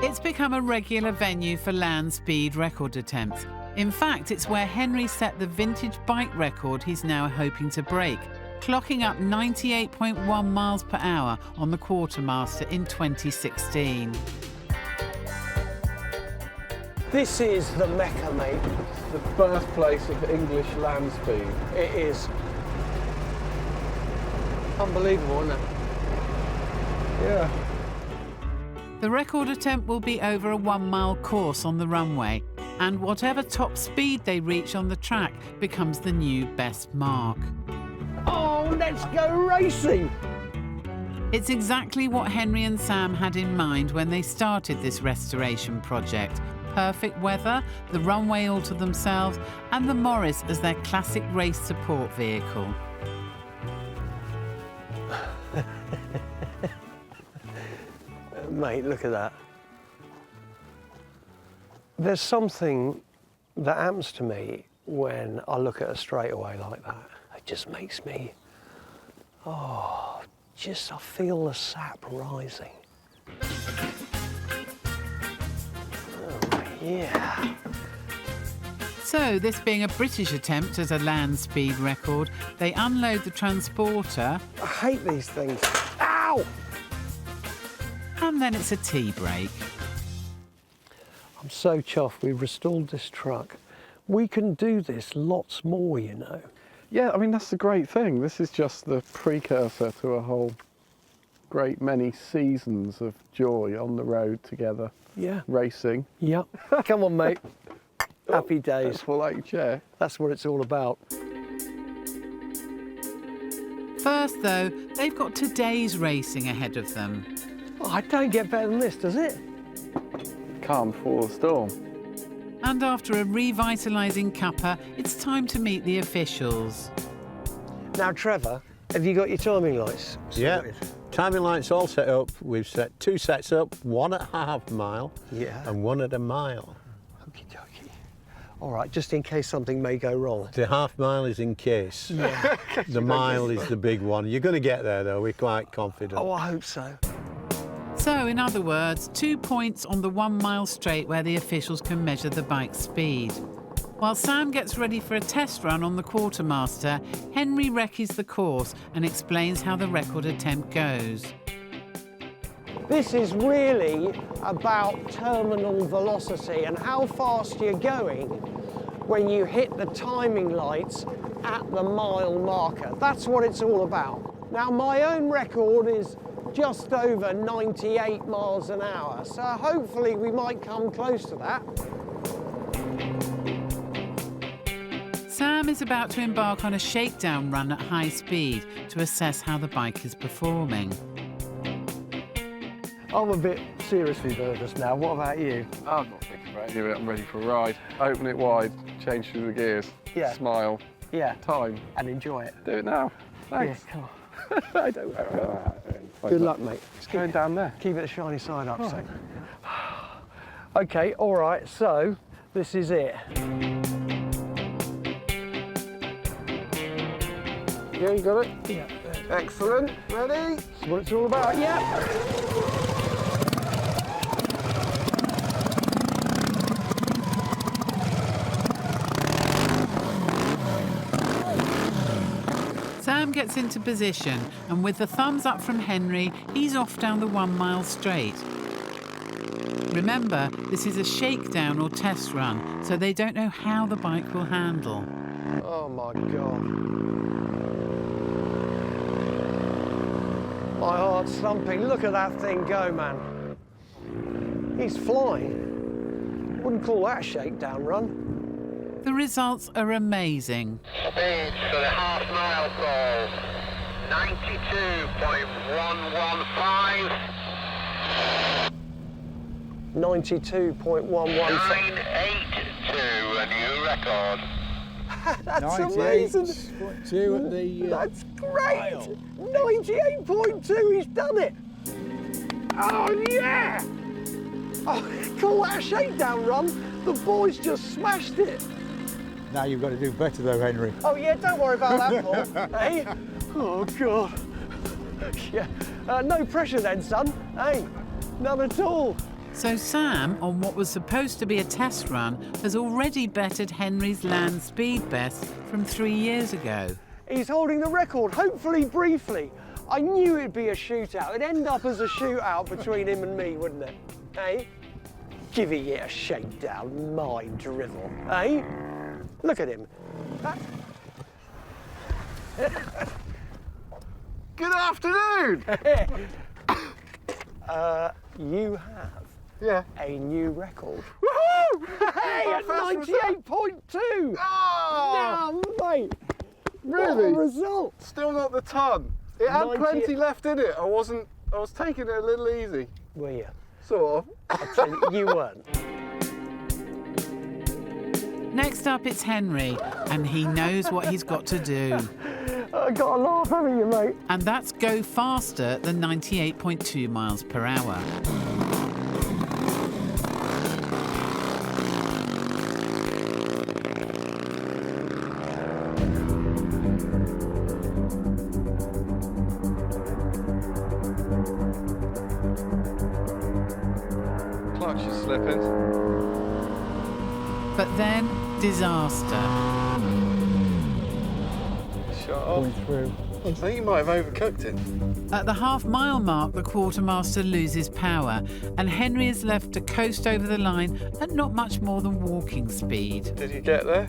It's become a regular venue for land speed record attempts. In fact, it's where Henry set the vintage bike record he's now hoping to break, clocking up 98.1 miles per hour on the Quartermaster in 2016. This is the Mecca, mate. The birthplace of English land speed. It is. Unbelievable, isn't it? Yeah. The record attempt will be over a 1-mile course on the runway, and whatever top speed they reach on the track becomes the new best mark. Oh, let's go racing! It's exactly what Henry and Sam had in mind when they started this restoration project. Perfect weather, the runway all to themselves, and the Morris as their classic race support vehicle. Mate, look at that. There's something that happens to me when I look at a straightaway like that. It just makes me, I feel the sap rising. Oh, yeah. So, this being a British attempt at a land speed record, they unload the transporter. I hate these things. Ow! And then it's a tea break. I'm so chuffed we've restored this truck. We can do this lots more, you know. Yeah, I mean, that's the great thing. This is just the precursor to a whole great many seasons of joy on the road together. Yeah. Racing. Yep. Come on, mate. Happy days. That's for like chair. That's what it's all about. First, though, they've got today's racing ahead of them. Oh, it don't get better than this, does it? Calm before the storm. And after a revitalising cuppa, it's time to meet the officials. Now, Trevor, have you got your timing lights Yeah, sorted? timing lights all set up. We've set 2 sets up, one at half mile and one at a mile. Okie dokie. All right, just in case something may go wrong. The half mile is in case. Yeah. The mile is the big one. You're going to get there though, we're quite confident. Oh, I hope so. So, in other words, 2 points on the 1 mile straight where the officials can measure the bike's speed. While Sam gets ready for a test run on the quartermaster, Henry recces the course and explains how the record attempt goes. This is really about terminal velocity and how fast you're going when you hit the timing lights at the mile marker. That's what it's all about. Now, my own record is just over 98 miles an hour, so hopefully we might come close to that. Sam is about to embark on a shakedown run at high speed to assess how the bike is performing. I'm a bit seriously nervous now. What about you? I'm not thinking about it. I'm ready for a ride. Open it wide, change through the gears, smile, time. And enjoy it. Do it now. Thanks. Yeah, come on. I don't Good luck, mate. It's going down there. Keep it the shiny side up, so. Okay, all right, so this is it. Yeah, you got it? Yeah. Excellent. Ready? That's what it's all about, yeah. Sam gets into position, and with the thumbs up from Henry, he's off down the 1 mile straight. Remember, this is a shakedown or test run, so they don't know how the bike will handle. Oh my God. My heart's thumping. Look at that thing go, man. He's flying. Wouldn't call that a shakedown run. The results are amazing. Speed for the half mile goal, 92.115. 92.115. 982, a new record. That's amazing. 2 at the That's great. 98.2, he's done it. Oh, yeah. Oh, call that a shakedown run. The boys just smashed it. Now you've got to do better though, Henry. Oh, yeah, don't worry about that, Paul. Hey? Oh, God. Yeah. No pressure then, son. Hey, none at all. So Sam, on what was supposed to be a test run, has already bettered Henry's land speed best from 3 years ago. He's holding the record, hopefully briefly. I knew it'd be a shootout. It'd end up as a shootout between him and me, wouldn't it? Hey? Giving it a shakedown, my drivel. Hey? Look at him. Good afternoon. You have a new record. Woohoo! Hey, at 98.2. Oh! Now, mate. Really? What a result. Still not the ton. It had 90 plenty left in it. I was taking it a little easy. Were you? Sort of. I'll tell you, you weren't. Next up, it's Henry, and he knows what he's got to do. I got a laugh, haven't you, mate? And that's go faster than 98.2 miles per hour. Clutch is slipping. But then, disaster. Shut off. I think you might have overcooked it. At the half-mile mark, the quartermaster loses power, and Henry is left to coast over the line at not much more than walking speed. Did you get there?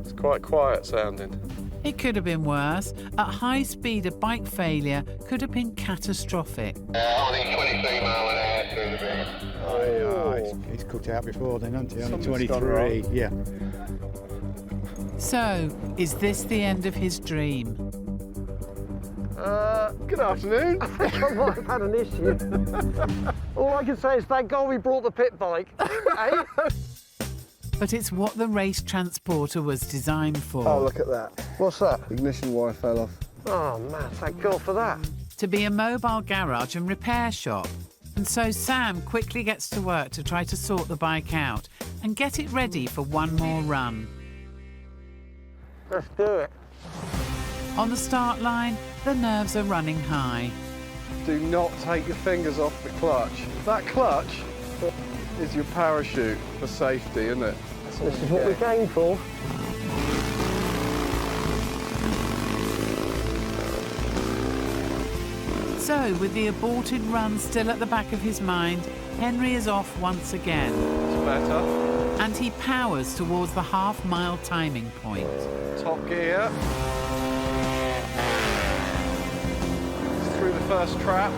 It's quite quiet sounding. It could have been worse. At high speed, a bike failure could have been catastrophic. Only 23 mile an hour through the bit. He's cooked out before then, hasn't he? Only Something's gone 23, wrong. yeah. So, is this the end of his dream? Good afternoon. I think I might have had an issue. All I can say is thank God we brought the pit bike. Eh? but it's what the race transporter was designed for. Oh, look at that. What's that? Ignition wire fell off. Oh, man, thank God for that. To be a mobile garage and repair shop. And so Sam quickly gets to work to try to sort the bike out and get it ready for one more run. Let's do it. On the start line, the nerves are running high. Do not take your fingers off the clutch. That clutch is your parachute for safety, isn't it? This is what we came for. So, with the aborted run still at the back of his mind, Henry is off once again. It's better. And he powers towards the half-mile timing point. Top gear. Through the first trap.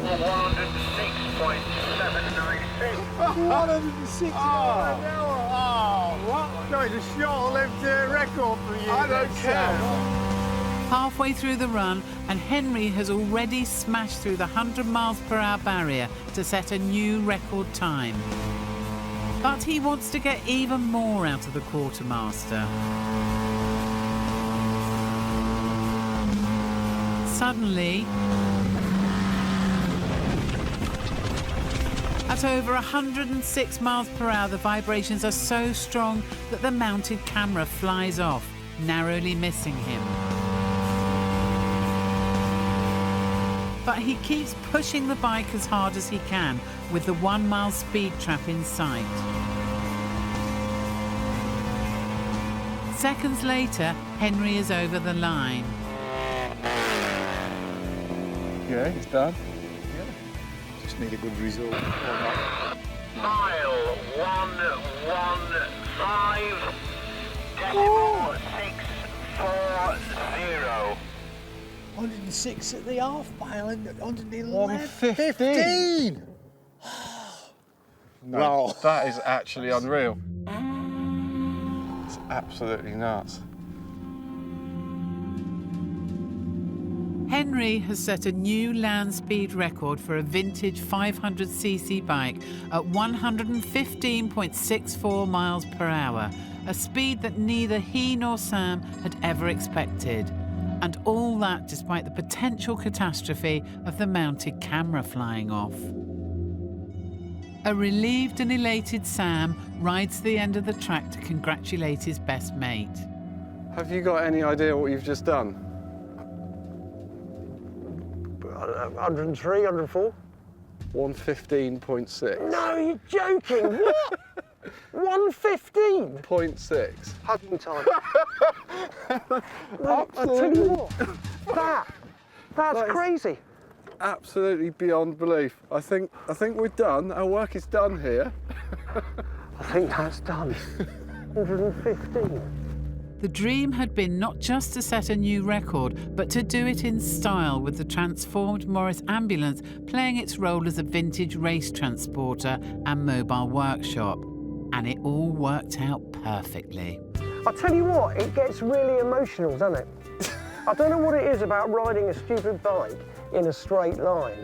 106.796. 106 miles an hour. Oh, what? No, it's a short-lived record for you. I don't care. Halfway through the run, and Henry has already smashed through the 100 miles per hour barrier to set a new record time. But he wants to get even more out of the quartermaster. Suddenly, at over 106 miles per hour, the vibrations are so strong that the mounted camera flies off, narrowly missing him. But he keeps pushing the bike as hard as he can, with the 1 mile speed trap in sight. Seconds later, Henry is over the line. Yeah, it's done. Just need a good result. Mile 115.640. 106 at the half mile and 111. 115. No, that is actually unreal. It's absolutely nuts. Henry has set a new land speed record for a vintage 500cc bike at 115.64 miles per hour, a speed that neither he nor Sam had ever expected. And all that despite the potential catastrophe of the mounted camera flying off. A relieved and elated Sam rides to the end of the track to congratulate his best mate. Have you got any idea what you've just done? 103, 104. 115.6. No, you're joking. What? 115? 0.6. Hugging time. Well, I tell you what, that's crazy. Absolutely beyond belief. I think we're done. Our work is done here. I think that's done. 115. The dream had been not just to set a new record, but to do it in style, with the transformed Morris ambulance playing its role as a vintage race transporter and mobile workshop. And it all worked out perfectly. I tell you what, it gets really emotional, doesn't it? I don't know what it is about riding a stupid bike in a straight line,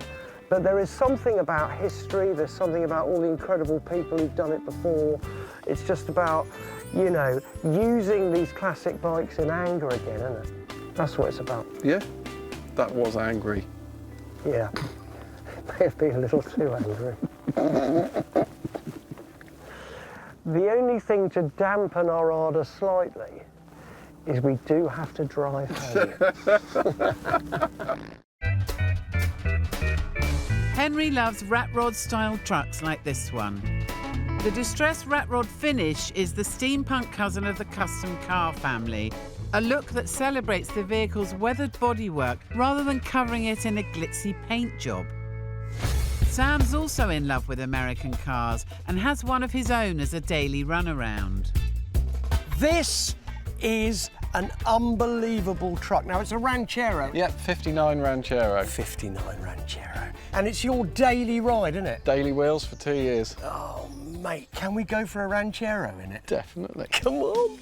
but there is something about history, there's something about all the incredible people who've done it before. It's just about, you know, using these classic bikes in anger again, isn't it? That's what it's about. Yeah, that was angry. Yeah, it may have been a little too angry. The only thing to dampen our ardour slightly is we do have to drive home. Henry loves rat rod style trucks like this one. The distressed rat rod finish is the steampunk cousin of the custom car family, a look that celebrates the vehicle's weathered bodywork rather than covering it in a glitzy paint job. Sam's also in love with American cars and has one of his own as a daily runaround. This is an unbelievable truck. Now, it's a Ranchero. Yep, 59 Ranchero. 59 Ranchero. And it's your daily ride, isn't it? Daily wheels for 2 years. Oh, mate, can we go for a Ranchero in it? Definitely. Come on.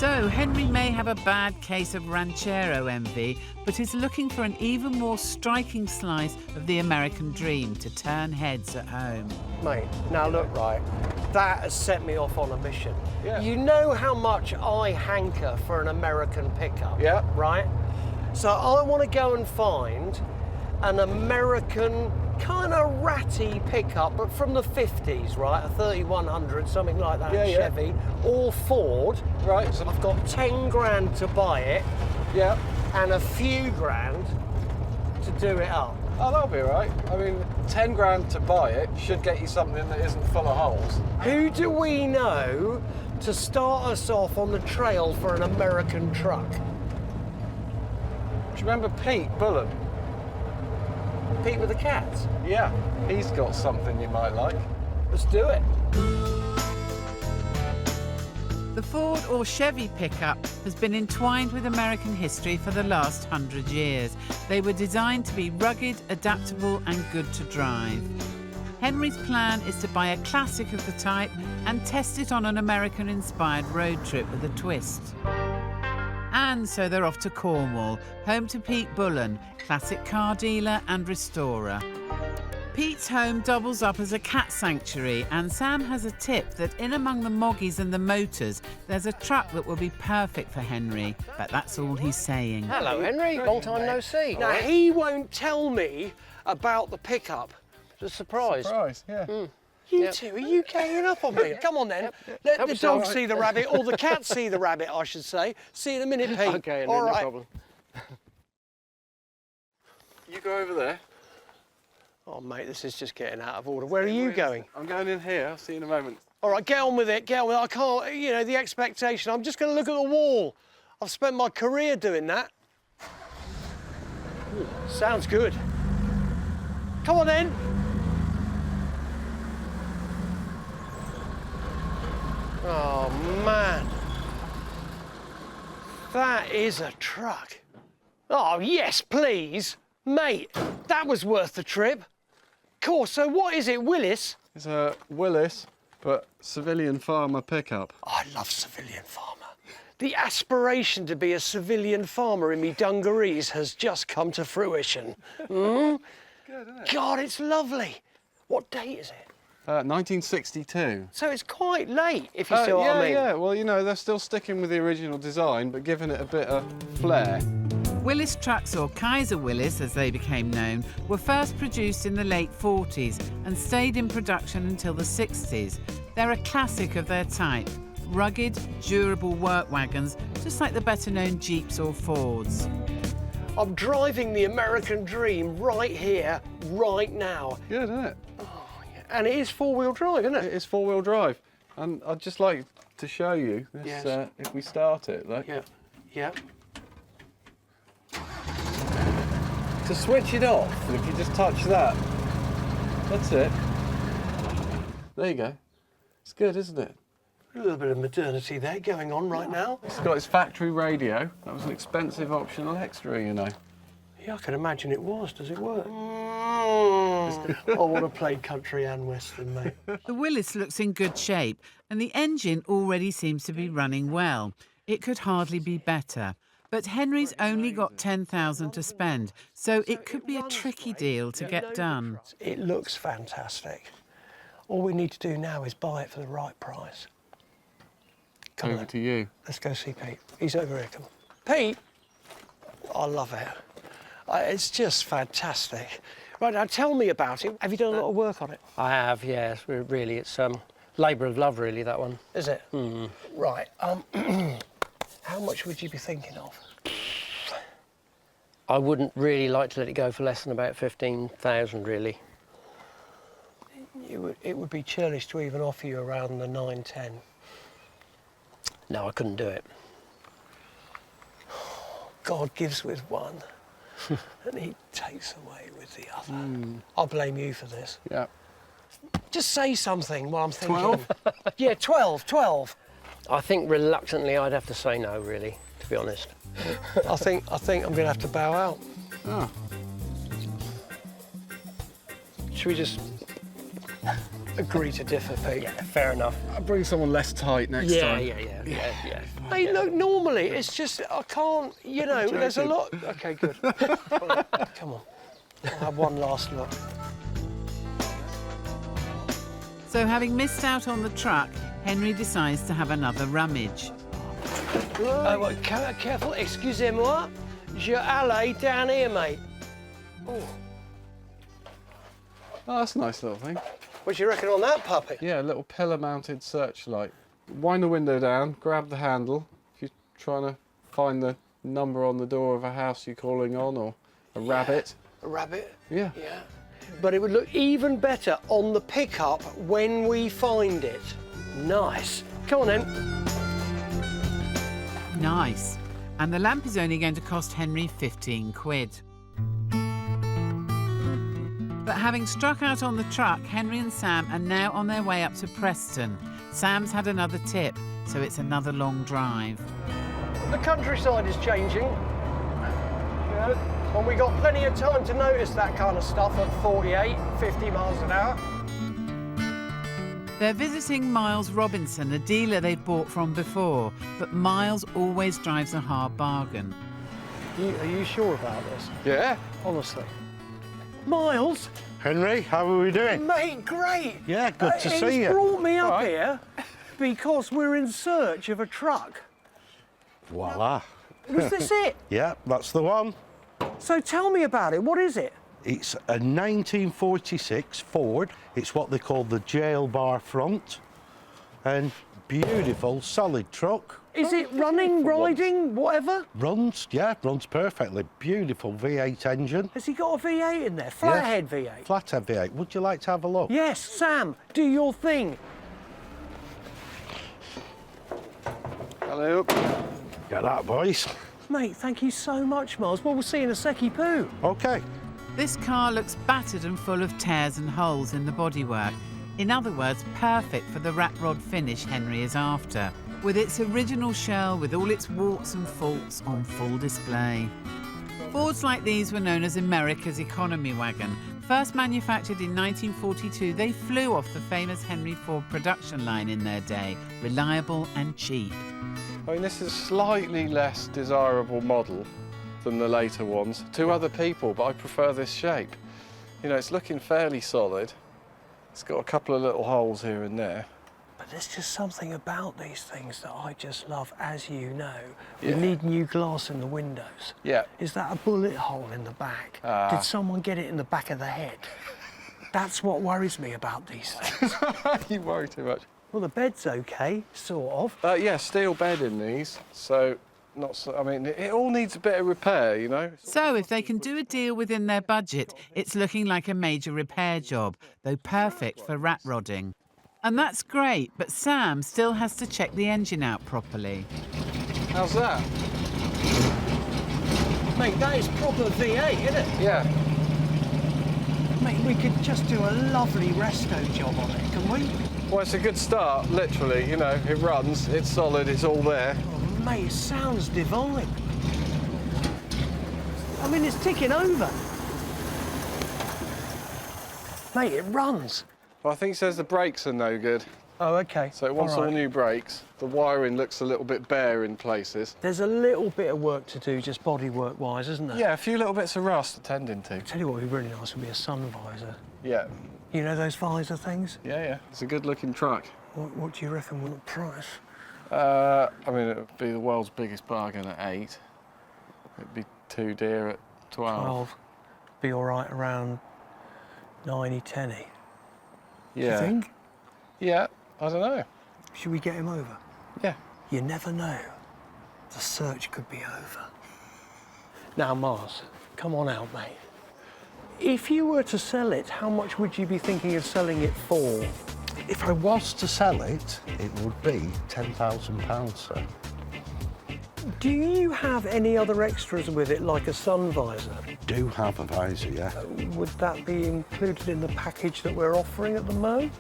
So, Henry may have a bad case of ranchero envy, but is looking for an even more striking slice of the American dream to turn heads at home. Mate, now look, right, that has set me off on a mission. Yeah. You know how much I hanker for an American pickup, yeah, right? So I want to go and find an American kind of ratty pickup, but from the 50s, right? A 3100, something like that, Chevy, all Ford. Right. So I've got 10 grand to buy it. Yeah. And a few grand to do it up. Oh, that'll be all right. I mean, 10 grand to buy it should get you something that isn't full of holes. Who do we know to start us off on the trail for an American truck? Do you remember Pete Bullen? Pete with the cats? Yeah, he's got something you might like. Let's do it. The Ford or Chevy pickup has been entwined with American history for the last 100 years. They were designed to be rugged, adaptable and good to drive. Henry's plan is to buy a classic of the type and test it on an American-inspired road trip with a twist. And so they're off to Cornwall, home to Pete Bullen, classic car dealer and restorer. Pete's home doubles up as a cat sanctuary, and Sam has a tip that in among the moggies and the motors, there's a truck that will be perfect for Henry, but that's all he's saying. Hello, Henry. Long time no see. Now, he won't tell me about the pickup. It's a surprise. Surprise, yeah. You two, are you ganging up on me? Come on then. Let the dog see the rabbit, or the cat see the rabbit, I should say. See you in a minute, Pete. Okay, all right. no problem. You go over there. Oh, mate, this is just getting out of order. Where are you going? I'm going in here. I'll see you in a moment. All right, get on with it, get on with it. I can't, you know, the expectation. I'm just going to look at the wall. I've spent my career doing that. Ooh, sounds good. Come on then. Oh, man. That is a truck. Oh, yes, please. Mate, that was worth the trip. Cool, so what is it, Willis? It's a Willis, but civilian farmer pickup. Oh, I love civilian farmer. The aspiration to be a civilian farmer in me dungarees has just come to fruition. Mm? Good, isn't it? God, it's lovely. What date is it? 1962. So it's quite late, if you see what I mean. Yeah, well, you know, they're still sticking with the original design, but giving it a bit of flair. Willis trucks, or Kaiser Willis as they became known, were first produced in the late 40s and stayed in production until the 60s. They're a classic of their type. Rugged, durable work wagons, just like the better-known Jeeps or Fords. I'm driving the American dream right here, right now. Good, isn't it? Oh, yeah. And it is four-wheel drive, isn't it? It is four-wheel drive. And I'd just like to show you this, Yes. if we start it. Look. Yeah, yeah. To switch it off, if you just touch that, that's it. There you go. It's good, isn't it? A little bit of modernity there going on right now. It's got its factory radio. That was an expensive optional extra, you know. Yeah, I can imagine it was. Does it work? I want to play country and western, mate. The Willis looks in good shape, and the engine already seems to be running well. It could hardly be better. But Henry's only got $10,000 to spend, so it could be a tricky deal to get done. It looks fantastic. All we need to do now is buy it for the right price. Come Over on. to you. Let's go see Pete. He's over here, come on. Pete! I love it. It's just fantastic. Right, now tell me about it. Have you done a lot of work on it? I have, yes. Really, it's labour of love, really, that one. Is it? Mm. Right. How much would you be thinking of? I wouldn't really like to let it go for less than about 15,000, really. It would be churlish to even offer you around the 9-10. No, I couldn't do it. God gives with one, and he takes away with the other. I'll blame you for this. Yeah. Just say something while I'm thinking. 12? Yeah, 12. I think reluctantly I'd have to say no, really, to be honest. I think I'm going to have to bow out. Oh. Should we just Agree to differ, Pete. Yeah, fair enough. I'll bring someone less tight next time. Yeah. Hey, look, normally it's just, I can't, you know, there's a lot. Okay, good. Right, come on. I'll have one last look. So having missed out on the truck, Henry decides to have another rummage. Well, careful, excusez-moi. Je allais down here, mate. Oh. Oh, that's a nice little thing. What do you reckon on that puppy? Yeah, a little pillar-mounted searchlight. Wind the window down, grab the handle. If you're trying to find the number on the door of a house you're calling on, or a rabbit. A rabbit? Yeah. Yeah. But it would look even better on the pickup when we find it. Nice. Come on then. Nice. And the lamp is only going to cost Henry 15 quid. But having struck out on the truck, Henry and Sam are now on their way up to Preston. Sam's had another tip, so it's another long drive. The countryside is changing. Yeah. And we got plenty of time to notice that kind of stuff at 48, 50 miles an hour. They're visiting Miles Robinson, a dealer they've bought from before, but Miles always drives a hard bargain. Are you sure about this? Yeah. Honestly. Miles? Henry, how are we doing? Mate, great. Yeah, good to see you. He's brought me up here because we're in search of a truck. Voila. Was this it? Yeah, that's the one. So tell me about it. What is it? It's a 1946 Ford. It's what they call the jail bar front. And beautiful, solid truck. Is it running, riding, whatever? Runs, yeah, runs perfectly. Beautiful V8 engine. Has he got a V8 in there? Flathead V8? Flathead V8. Would you like to have a look? Yes, Sam, do your thing. Hello. Get that, boys. Mate, thank you so much, Miles. Well, we'll see you in a secchi poo. OK. This car looks battered and full of tears and holes in the bodywork. In other words, perfect for the rat rod finish Henry is after, with its original shell with all its warts and faults on full display. Fords like these were known as America's economy wagon. First manufactured in 1942, they flew off the famous Henry Ford production line in their day, reliable and cheap. I mean, this is a slightly less desirable model than the later ones to other people, but I prefer this shape. You know, it's looking fairly solid. It's got a couple of little holes here and there. But there's just something about these things that I just love, as you know. Yeah. We need new glass in the windows. Yeah. Is that a bullet hole in the back? Did someone get it in the back of the head? That's what worries me about these things. You worry too much. Well, the bed's okay, sort of. Yeah, steel bed in these, so not so, I mean, it all needs a bit of repair, you know. So if they can do a deal within their budget, it's looking like a major repair job, though perfect for rat rodding. And that's great, but Sam still has to check the engine out properly. How's that? Mate, that is proper V8, isn't it? Yeah. Mate, we could just do a lovely resto job on it, can we? Well, it's a good start, literally, you know, it runs, it's solid, it's all there. Oh, mate, it sounds divine. I mean, it's ticking over. Mate, it runs. Well, I think it says the brakes are no good. Oh, OK. So it wants all new brakes. The wiring looks a little bit bare in places. There's a little bit of work to do, just bodywork-wise, isn't there? Yeah, a few little bits of rust attending to. Tell you what would be really nice would be a sun visor. Yeah. You know those visor things? Yeah. It's a good-looking truck. What do you reckon will the price? I mean, it would be the world's biggest bargain at 8. It'd be too dear at 12. 12. Be all right around 90, 10. Yeah. Do you think? Yeah, I don't know. Should we get him over? Yeah. You never know. The search could be over. Now, Mars, come on out, mate. If you were to sell it, how much would you be thinking of selling it for? If I was to sell it, it would be £10,000, sir. Do you have any other extras with it, like a sun visor? I do have a visor, yeah. Would that be included in the package that we're offering at the moment?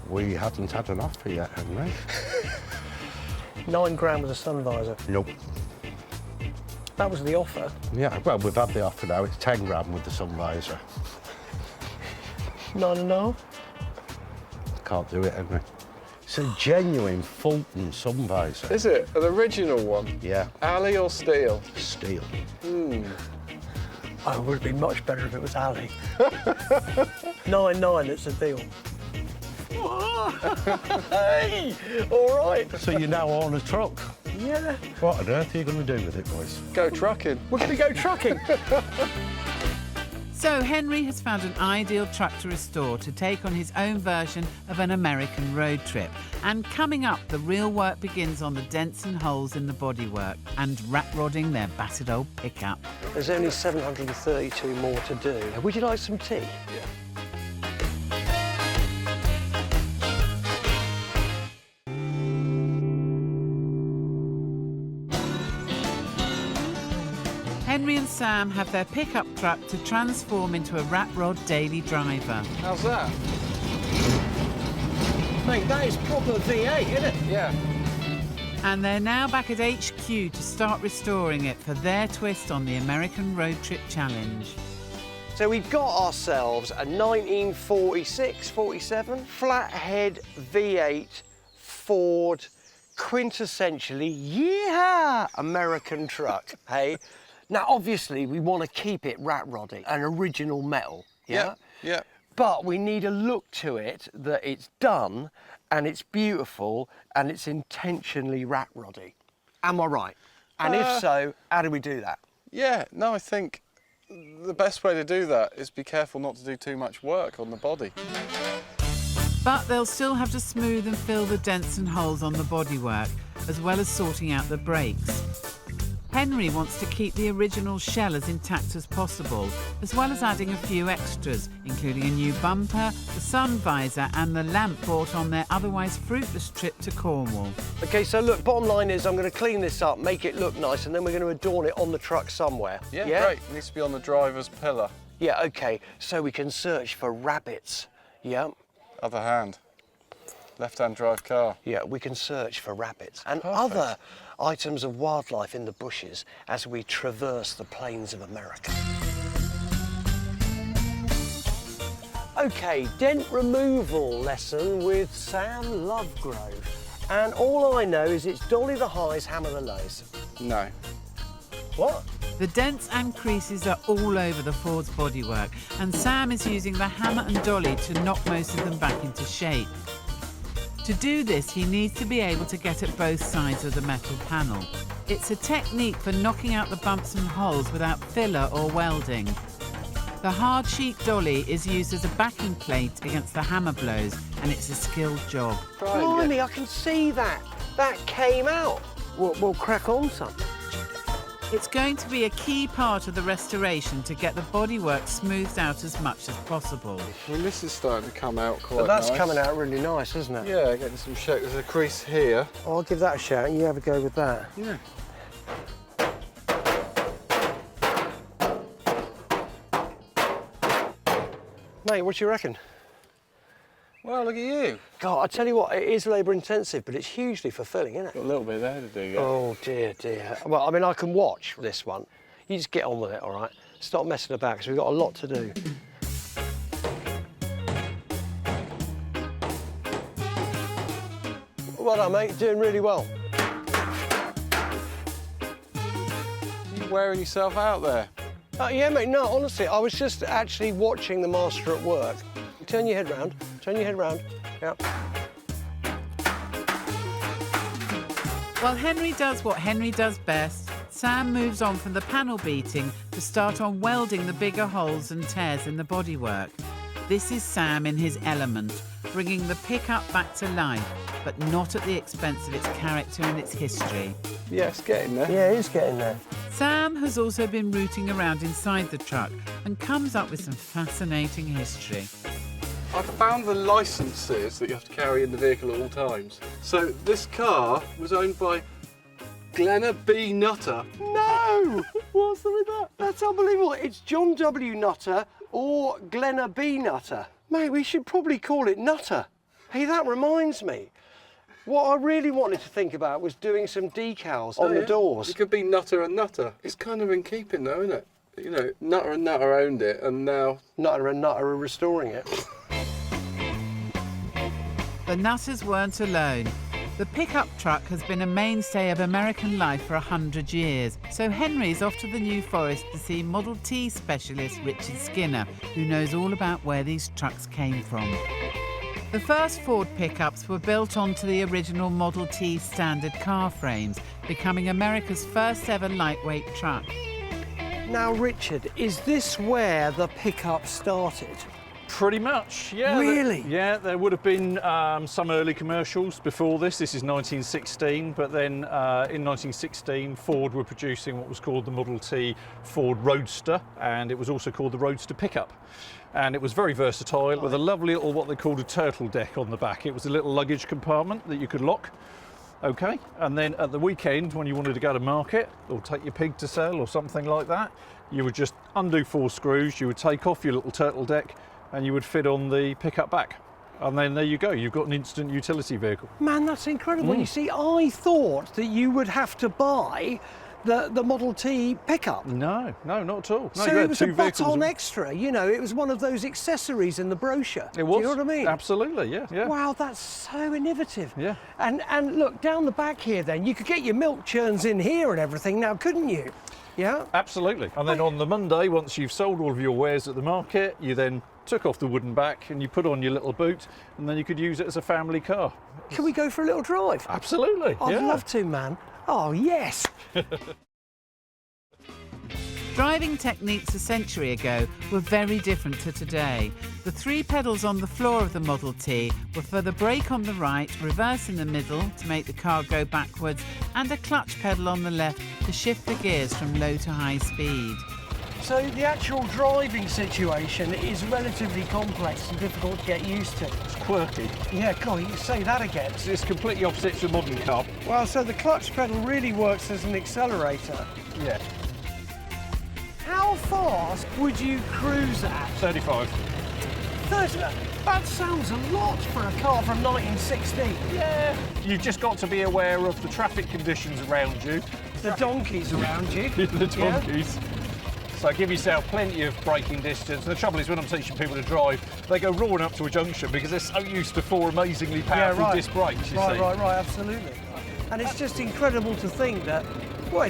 We haven't had an offer yet, have we? £9 with a sun visor. Nope. That was the offer. Yeah, well, we've had the offer now. It's 10 grand with the sun visor. 9.5? can't do it, Henry. It's a genuine Fulton sun visor. Is it? An original one? Yeah. Alley or steel? Steel. Oh, it would have been much better if it was alley. 9.9, it's a deal. Hey! All right. So you now own a truck? Yeah. What on earth are you going to do with it, boys? Go trucking. We're going to go trucking. So Henry has found an ideal truck to restore to take on his own version of an American road trip. And coming up, the real work begins on the dents and holes in the bodywork and rat rodding their battered old pickup. There's only 732 more to do. Would you like some tea? Yeah. Henry and Sam have their pickup truck to transform into a rat rod daily driver. How's that? Mate, that is proper V8, isn't it? Yeah. And they're now back at HQ to start restoring it for their twist on the American Road Trip Challenge. So we've got ourselves a 1946-47 flathead V8 Ford quintessentially, yeah, American truck, hey? Now, obviously, we want to keep it rat roddy, an original metal, yeah? Yeah. But we need a look to it that it's done and it's beautiful and it's intentionally rat roddy. Am I right? And if so, how do we do that? Yeah, no, I think the best way to do that is be careful not to do too much work on the body. But they'll still have to smooth and fill the dents and holes on the bodywork, as well as sorting out the brakes. Henry wants to keep the original shell as intact as possible, as well as adding a few extras, including a new bumper, the sun visor and the lamp bought on their otherwise fruitless trip to Cornwall. OK, so look, bottom line is I'm going to clean this up, make it look nice, and then we're going to adorn it on the truck somewhere. Yeah, great. It needs to be on the driver's pillar. Yeah, OK, so we can search for rabbits. Yeah. Other hand. Left-hand drive car. Yeah, we can search for rabbits and Perfect. other items of wildlife in the bushes as we traverse the plains of America. OK, dent removal lesson with Sam Lovegrove. And all I know is it's dolly the highs, hammer the lows. No. What? The dents and creases are all over the Ford's bodywork, and Sam is using the hammer and dolly to knock most of them back into shape. To do this, he needs to be able to get at both sides of the metal panel. It's a technique for knocking out the bumps and holes without filler or welding. The hard sheet dolly is used as a backing plate against the hammer blows, and it's a skilled job. Blimey, I can see that. That came out. We'll crack on some. It's going to be a key part of the restoration to get the bodywork smoothed out as much as possible. Well, this is starting to come out quite But that's nice. coming out really nice, isn't it? Yeah, getting some shape. There's a crease here. I'll give that a shout and you have a go with that. Yeah. Mate, what do you reckon? Well, look at you. God, I tell you what, it is labour intensive, but it's hugely fulfilling, isn't it? Got a little bit there to do, yeah. Oh, dear, dear. Well, I mean, I can watch this one. You just get on with it, all right? Stop messing about, because we've got a lot to do. Well done, mate. Doing really well. You wearing yourself out there? Yeah, mate, no, honestly, I was just actually watching the master at work. Turn your head round. Turn your head round. Yeah. While Henry does what Henry does best, Sam moves on from the panel beating to start on welding the bigger holes and tears in the bodywork. This is Sam in his element, bringing the pickup back to life, but not at the expense of its character and its history. Yeah, it's getting there. Yeah, it's getting there. Sam has also been rooting around inside the truck and comes up with some fascinating history. I've found the licences that you have to carry in the vehicle at all times. So this car was owned by Glenna B. Nutter. No! What's with that? That's unbelievable. It's John W. Nutter or Glenna B. Nutter. Mate, we should probably call it Nutter. Hey, that reminds me. What I really wanted to think about was doing some decals on the doors. It could be Nutter and Nutter. It's kind of in keeping though, isn't it? You know, Nutter and Nutter owned it and now... Nutter and Nutter are restoring it. the Nutters weren't alone. The pickup truck has been a mainstay of American life for 100 years, so Henry's off to the New Forest to see Model T specialist Richard Skinner, who knows all about where these trucks came from. The first Ford pickups were built onto the original Model T standard car frames, becoming America's first ever lightweight truck. Now, Richard, is this where the pickup started? Pretty much, yeah. Really? Yeah, there would have been some early commercials before this. This is 1916, but then in 1916, Ford were producing what was called the Model T Ford Roadster, and it was also called the Roadster pickup. And it was very versatile with a lovely little, what they called a turtle deck on the back. It was a little luggage compartment that you could lock. Okay, and then at the weekend, when you wanted to go to market or take your pig to sell or something like that, you would just undo 4 screws, you would take off your little turtle deck, and you would fit on the pickup back. And then there you go, you've got an instant utility vehicle. Man, that's incredible. You see, I thought that you would have to buy the Model T pickup. No, not at all. No, So it was a But-on extra, you know, it was one of those accessories in the brochure. It was. Do you know what I mean? Absolutely, yeah. Wow, that's so innovative. Yeah. And look, down the back here then, you could get your milk churns in here and everything now, couldn't you? Yeah? Absolutely. And then on the Monday, once you've sold all of your wares at the market, you then took off the wooden back and you put on your little boot, and then you could use it as a family car. Can we go for a little drive? Absolutely, I'd yeah. love to, man. Oh, yes. Driving techniques a century ago were very different to today. The 3 pedals on the floor of the Model T were for the brake on the right, reverse in the middle to make the car go backwards, and a clutch pedal on the left to shift the gears from low to high speed. So the actual driving situation is relatively complex and difficult to get used to. It's quirky. Yeah, God, you can say that again. It's completely opposite to a modern car. Well, so the clutch pedal really works as an accelerator. Yeah. How fast would you cruise at? 35. 30? That sounds a lot for a car from 1916. Yeah. You've just got to be aware of the traffic conditions around you. The donkeys around you. The donkeys. Yeah. So give yourself plenty of braking distance. The trouble is, when I'm teaching people to drive, they go roaring up to a junction because they're so used to 4 amazingly powerful disc brakes, you see. Right, absolutely. And it's just incredible to think that, well,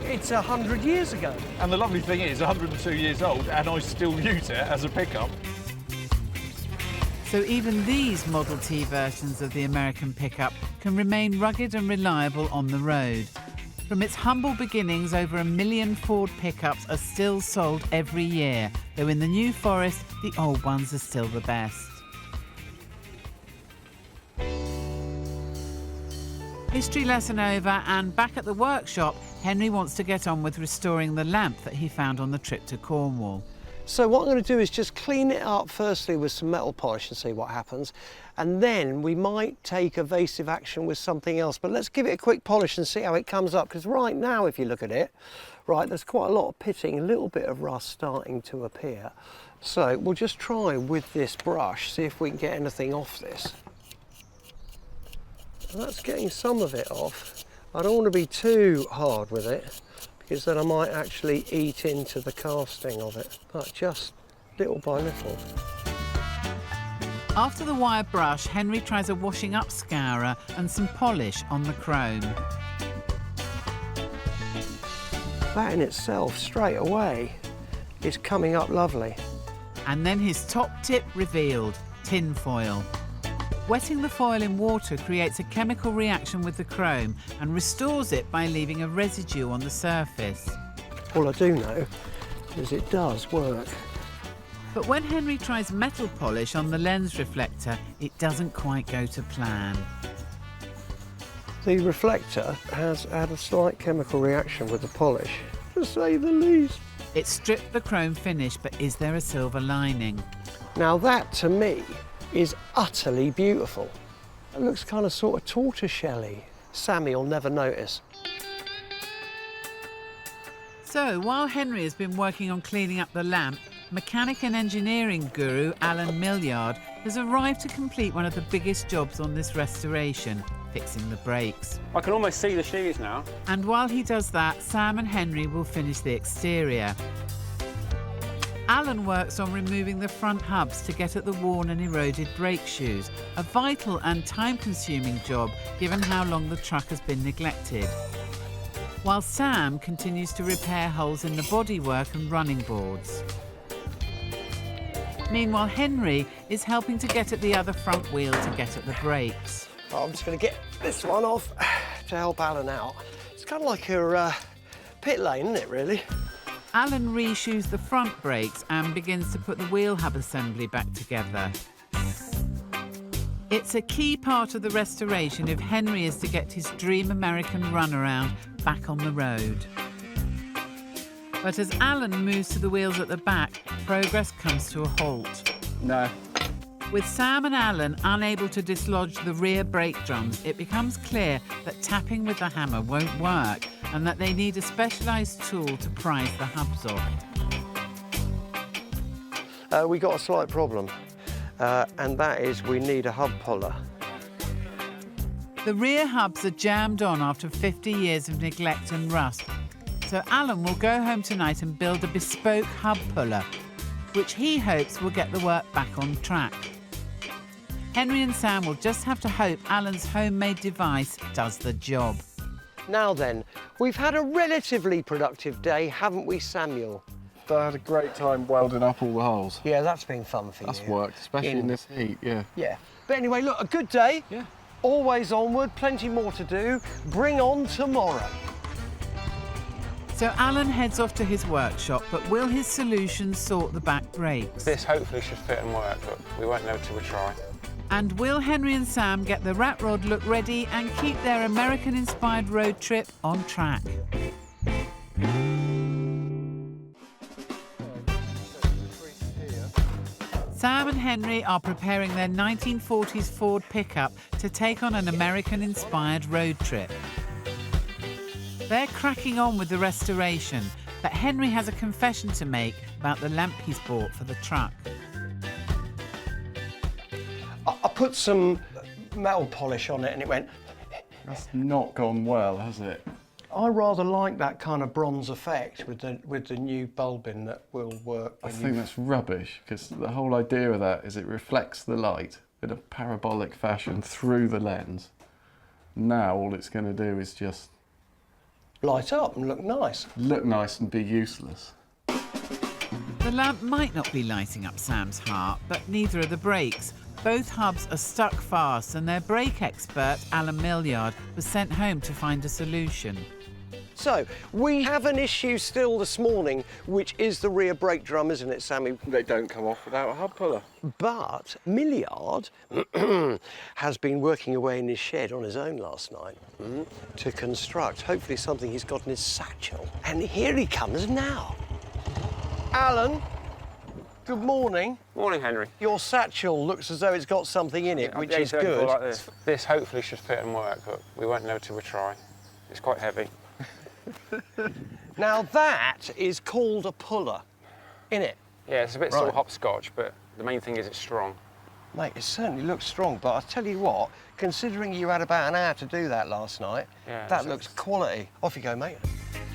it's 100 years ago. And the lovely thing is, 102 years old, and I still use it as a pickup. So even these Model T versions of the American pickup can remain rugged and reliable on the road. From its humble beginnings, over 1 million Ford pickups are still sold every year, though in the New Forest, the old ones are still the best. History lesson over, and back at the workshop, Henry wants to get on with restoring the lamp that he found on the trip to Cornwall. So what I'm going to do is just clean it up firstly with some metal polish and see what happens, and then we might take evasive action with something else, but let's give it a quick polish and see how it comes up, because right now if you look at it, right, there's quite a lot of pitting, a little bit of rust starting to appear. So we'll just try with this brush, see if we can get anything off this. And that's getting some of it off. I don't want to be too hard with it, because then I might actually eat into the casting of it, but just little by little. After the wire brush, Henry tries a washing up scourer and some polish on the chrome. That in itself, straight away, is coming up lovely. And then his top tip revealed, tin foil. Wetting the foil in water creates a chemical reaction with the chrome and restores it by leaving a residue on the surface. All I do know is it does work. But when Henry tries metal polish on the lens reflector, it doesn't quite go to plan. The reflector has had a slight chemical reaction with the polish, to say the least. It stripped the chrome finish, but is there a silver lining? Now that, to me, is utterly beautiful. It looks kind of sort of tortoiseshell-y. Sammy will never notice. So, while Henry has been working on cleaning up the lamp, mechanic and engineering guru Alan Millyard has arrived to complete one of the biggest jobs on this restoration, fixing the brakes. I can almost see the shoes now. And while he does that, Sam and Henry will finish the exterior. Alan works on removing the front hubs to get at the worn and eroded brake shoes, a vital and time-consuming job given how long the truck has been neglected. While Sam continues to repair holes in the bodywork and running boards. Meanwhile, Henry is helping to get at the other front wheel to get at the brakes. I'm just going to get this one off to help Alan out. It's kind of like a pit lane, isn't it, really? Alan reshoes the front brakes and begins to put the wheel hub assembly back together. It's a key part of the restoration if Henry is to get his dream American runaround back on the road. But as Alan moves to the wheels at the back, progress comes to a halt. No. With Sam and Alan unable to dislodge the rear brake drums, it becomes clear that tapping with the hammer won't work and that they need a specialised tool to prise the hubs off. We got a slight problem, and that is we need a hub puller. The rear hubs are jammed on after 50 years of neglect and rust, so Alan will go home tonight and build a bespoke hub puller, which he hopes will get the work back on track. Henry and Sam will just have to hope Alan's homemade device does the job. Now then, we've had a relatively productive day, haven't we, Samuel? I had a great time welding up all the holes. Yeah, that's been fun for you. That's worked, especially in this heat, yeah. Yeah. But anyway, look, a good day. Yeah. Always onward, plenty more to do. Bring on tomorrow. So Alan heads off to his workshop, but will his solution sort the back brakes? This hopefully should fit and work, but we won't know till we try. And will Henry and Sam get the rat rod look ready and keep their American-inspired road trip on track? Sam and Henry are preparing their 1940s Ford pickup to take on an American-inspired road trip. They're cracking on with the restoration, but Henry has a confession to make about the lamp he's bought for the truck. I put some metal polish on it and it went... That's not gone well, has it? I rather like that kind of bronze effect with the new bulb in that will work. I think that's rubbish, because the whole idea of that is it reflects the light in a parabolic fashion through the lens. Now all it's going to do is just... light up and look nice. Look nice and be useless. The lamp might not be lighting up Sam's heart, but neither are the brakes. Both hubs are stuck fast and their brake expert, Alan Millyard, was sent home to find a solution. So, we have an issue still this morning, which is the rear brake drum, isn't it, Sammy? They don't come off without a hub puller. But Millyard has been working away in his shed on his own last night to construct, hopefully, something he's got in his satchel. And here he comes now. Alan, good morning. Morning, Henry. Your satchel looks as though it's got something in it, which is good. Like this. This hopefully should fit and work, but we won't know till we try. It's quite heavy. Now that is called a puller, innit? Yeah, it's a bit sort of hopscotch, but the main thing is it's strong. Mate, it certainly looks strong, but I'll tell you what, considering you had about an hour to do that last night, that looks quality. Off you go, mate.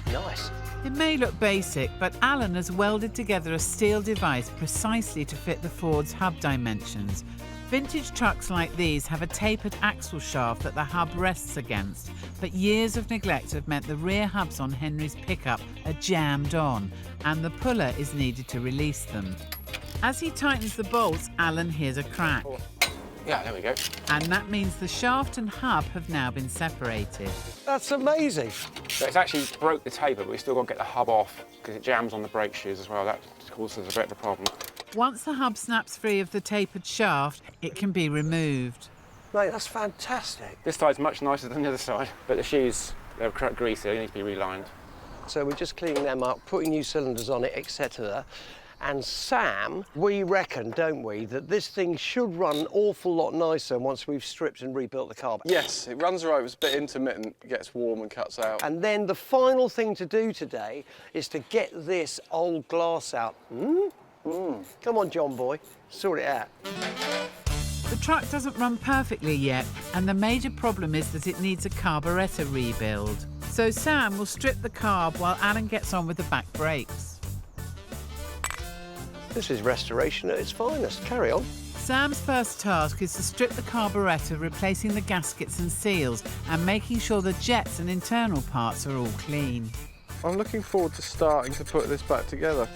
Nice. It may look basic, but Alan has welded together a steel device precisely to fit the Ford's hub dimensions. Vintage trucks like these have a tapered axle shaft that the hub rests against, but years of neglect have meant the rear hubs on Henry's pickup are jammed on, and the puller is needed to release them. As he tightens the bolts, Alan hears a crack. Yeah, there we go. And that means the shaft and hub have now been separated. That's amazing. So it's actually broke the taper, but we still got to get the hub off because it jams on the brake shoes as well. That causes a bit of a problem. Once the hub snaps free of the tapered shaft, it can be removed. Mate, that's fantastic. This side's much nicer than the other side, but the shoes, they're greasy, they need to be relined. So we're just cleaning them up, putting new cylinders on it, etc. And Sam, we reckon, don't we, that this thing should run an awful lot nicer once we've stripped and rebuilt the car. Yes, it runs right, it's a bit intermittent, it gets warm and cuts out. And then the final thing to do today is to get this old glass out. Come on, John boy, sort it out. The truck doesn't run perfectly yet, and the major problem is that it needs a carburettor rebuild. So Sam will strip the carb while Alan gets on with the back brakes. This is restoration at its finest. Carry on. Sam's first task is to strip the carburettor, replacing the gaskets and seals and making sure the jets and internal parts are all clean. I'm looking forward to starting to put this back together.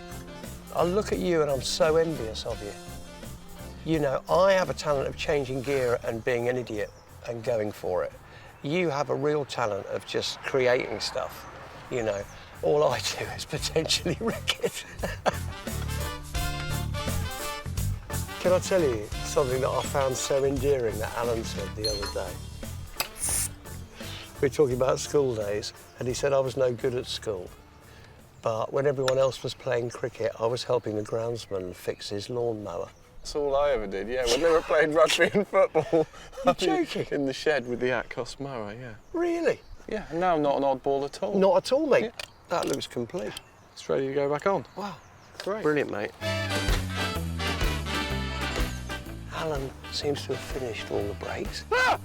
I look at you and I'm so envious of you. You know, I have a talent of changing gear and being an idiot and going for it. You have a real talent of just creating stuff, you know. All I do is potentially wreck it. Can I tell you something that I found so endearing that Alan said the other day? We were talking about school days, and he said I was no good at school. But when everyone else was playing cricket, I was helping the groundsman fix his lawnmower. That's all I ever did, yeah. When they were playing rugby and football. You're joking? In the shed with the Atcos mower, yeah. Really? Yeah, and now I'm not an oddball at all. Not at all, mate. Yeah. That looks complete. It's ready to go back on. Wow. Great. Brilliant, mate. Alan seems to have finished all the brakes. Ah!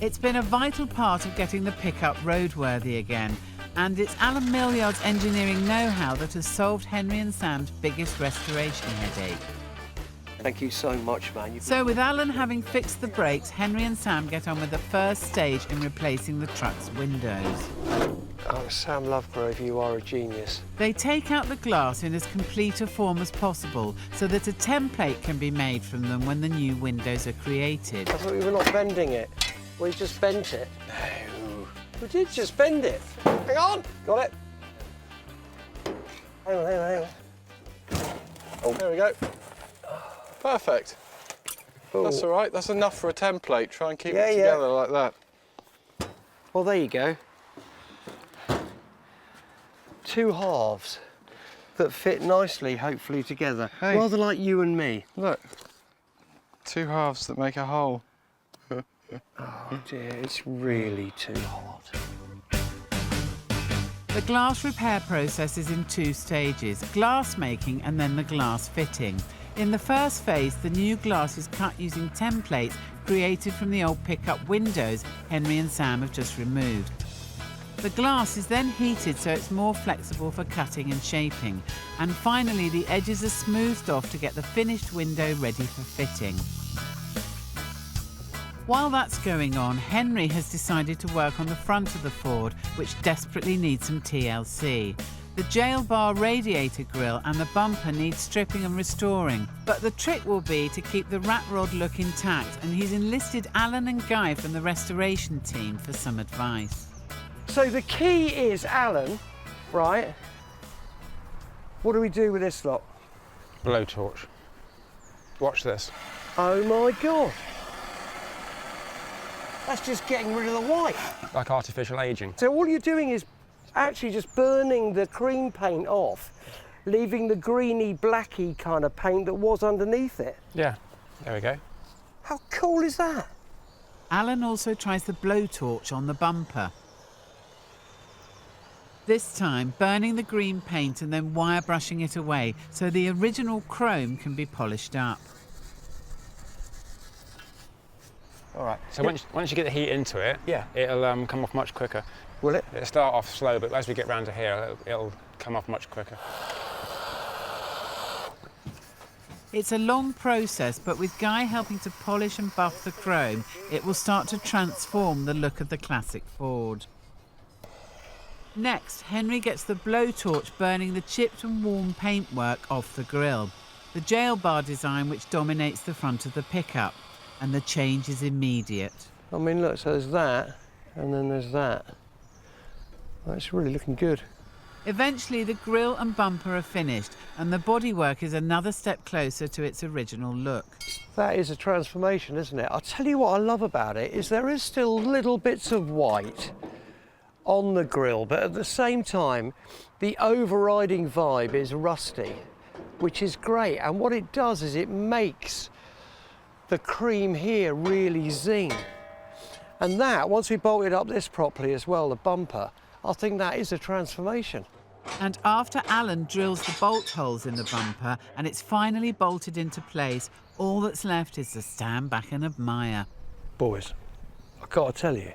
It's been a vital part of getting the pickup roadworthy again, and it's Alan Millyard's engineering know-how that has solved Henry and Sam's biggest restoration headache. Thank you so much, man. So with Alan having fixed the brakes, Henry and Sam get on with the first stage in replacing the truck's windows. Oh, Sam Lovegrove, you are a genius. They take out the glass in as complete a form as possible so that a template can be made from them when the new windows are created. I thought we were not bending it. We just bent it. No. We did just bend it. Hang on. Got it. Hang on. Oh, there we go. Perfect. Ooh. That's all right. That's enough for a template. Try and keep it Yeah. together like that. Well, there you go. Two halves that fit nicely, hopefully, together. Hey. Rather like you and me. Look. Two halves that make a whole. Oh dear, it's really too hot. The glass repair process is in two stages, glass making and then the glass fitting. In the first phase, the new glass is cut using templates created from the old pickup windows Henry and Sam have just removed. The glass is then heated so it's more flexible for cutting and shaping. And finally, the edges are smoothed off to get the finished window ready for fitting. While that's going on, Henry has decided to work on the front of the Ford, which desperately needs some TLC. The jail bar radiator grille and the bumper need stripping and restoring. But the trick will be to keep the rat rod look intact, and he's enlisted Alan and Guy from the restoration team for some advice. So the key is, Alan, right? What do we do with this lot? Blowtorch. Watch this. Oh my God. That's just getting rid of the white. Like artificial ageing. So all you're doing is actually just burning the cream paint off, leaving the greeny, blacky kind of paint that was underneath it. Yeah, there we go. How cool is that? Alan also tries the blowtorch on the bumper. This time, burning the green paint and then wire brushing it away so the original chrome can be polished up. All right. So once you get the heat into it, yeah, it'll come off much quicker. Will it? It'll start off slow, but as we get round to here, it'll come off much quicker. It's a long process, but with Guy helping to polish and buff the chrome, it will start to transform the look of the classic Ford. Next, Henry gets the blowtorch burning the chipped and worn paintwork off the grille, the jail bar design which dominates the front of the pickup, and the change is immediate. I mean, look, so there's that, and then there's that. That's really looking good. Eventually, the grille and bumper are finished, and the bodywork is another step closer to its original look. That is a transformation, isn't it? I'll tell you what I love about it is there is still little bits of white on the grille, but at the same time, the overriding vibe is rusty, which is great. And what it does is it makes the cream here really zing. And that, once we bolted up this properly as well, the bumper, I think that is a transformation. And after Alan drills the bolt holes in the bumper and it's finally bolted into place, all that's left is to stand back and admire. Boys, I've got to tell you,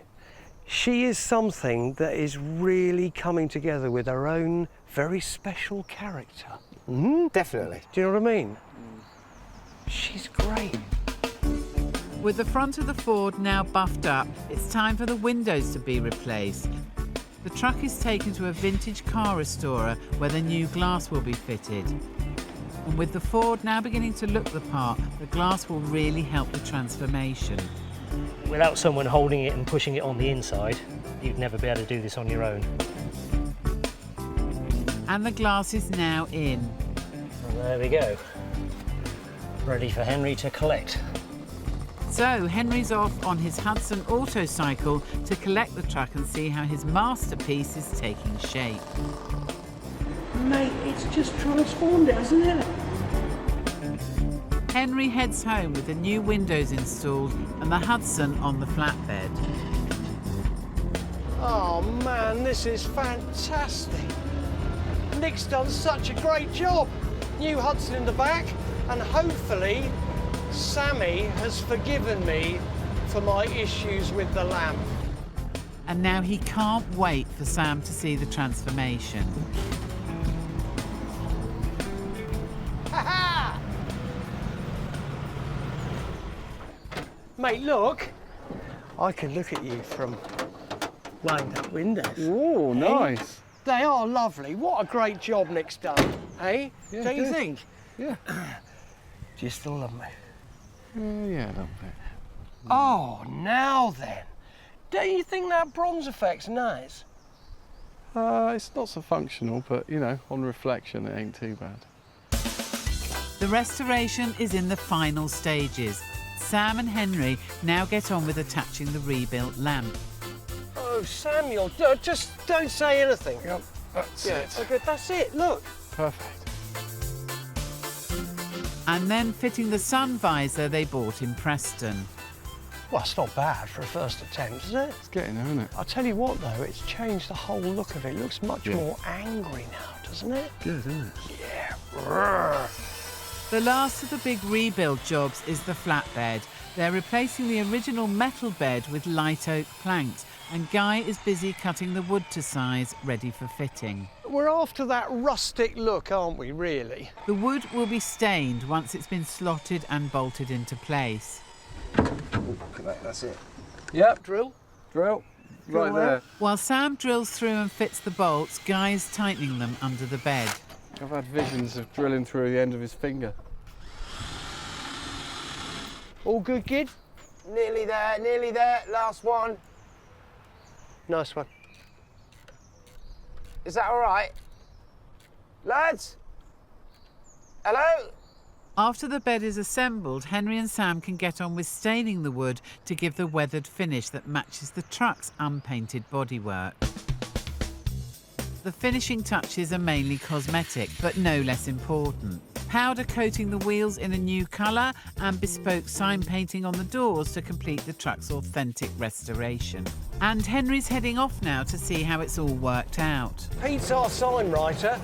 she is something that is really coming together with her own very special character. Definitely. Do you know what I mean? She's great. With the front of the Ford now buffed up, it's time for the windows to be replaced. The truck is taken to a vintage car restorer where the new glass will be fitted. And with the Ford now beginning to look the part, the glass will really help the transformation. Without someone holding it and pushing it on the inside, you'd never be able to do this on your own. And the glass is now in. And there we go. Ready for Henry to collect. So Henry's off on his Hudson autocycle to collect the truck and see how his masterpiece is taking shape. Mate, it's just transformed it, hasn't it? Henry heads home with the new windows installed and the Hudson on the flatbed. Oh man, this is fantastic. Nick's done such a great job. New Hudson in the back, and hopefully Sammy has forgiven me for my issues with the lamp. And now he can't wait for Sam to see the transformation. Ha-ha! Mate, look. I can look at you from wind up windows. Oh, nice. They are lovely. What a great job Nick's done, hey? Yeah, Don't you good. think? Yeah. Do you still love me? Yeah, a little bit. Oh, now then. Don't you think that bronze effect's nice? It's not so functional, but, you know, on reflection, it ain't too bad. The restoration is in the final stages. Sam and Henry now get on with attaching the rebuilt lamp. Oh, Samuel, just don't say anything. Yep, that's it. Okay, that's it, look. Perfect. And then fitting the sun visor they bought in Preston. Well, it's not bad for a first attempt, is it? It's getting there, isn't it? I'll tell you what, though, it's changed the whole look of it. It looks much more angry now, doesn't it? Good, isn't it? Yeah. The last of the big rebuild jobs is the flatbed. They're replacing the original metal bed with light oak planks, and Guy is busy cutting the wood to size, ready for fitting. We're after that rustic look, aren't we, really? The wood will be stained once it's been slotted and bolted into place. That's it. Yep. Drill. Right there. While Sam drills through and fits the bolts, Guy's tightening them under the bed. I've had visions of drilling through the end of his finger. All good, kid? Nearly there, last one. Nice one. Is that all right? Lads? Hello? After the bed is assembled, Henry and Sam can get on with staining the wood to give the weathered finish that matches the truck's unpainted bodywork. The finishing touches are mainly cosmetic, but no less important. Powder coating the wheels in a new colour and bespoke sign painting on the doors to complete the truck's authentic restoration. And Henry's heading off now to see how it's all worked out. Pete's our sign writer,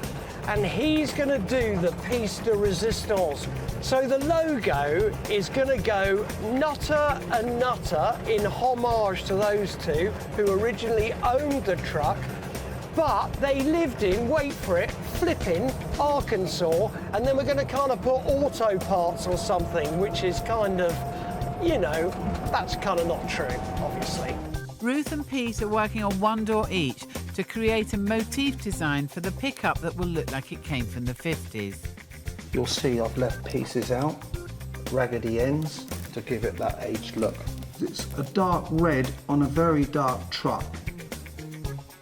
and he's going to do the piece de resistance. So the logo is going to go Nutter and Nutter in homage to those two who originally owned the truck, but they lived in, wait for it, flipping Arkansas, and then we're going to kind of put auto parts or something, which is kind of, you know, that's kind of not true, obviously. Ruth and Pete are working on one door each to create a motif design for the pickup that will look like it came from the 50s. You'll see I've left pieces out, raggedy ends, to give it that aged look. It's a dark red on a very dark truck.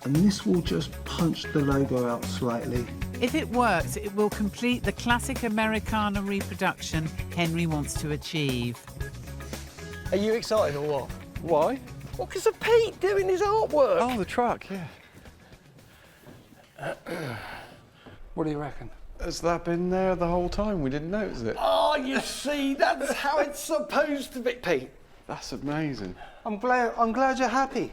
And this will just punch the logo out slightly. If it works, it will complete the classic Americana reproduction Henry wants to achieve. Are you excited or what? Why? Well, because of Pete doing his artwork. Oh, the truck, yeah. What do you reckon? Has that been there the whole time? We didn't notice it. Oh, you see, that's how it's supposed to be, Pete. That's amazing. I'm glad you're happy.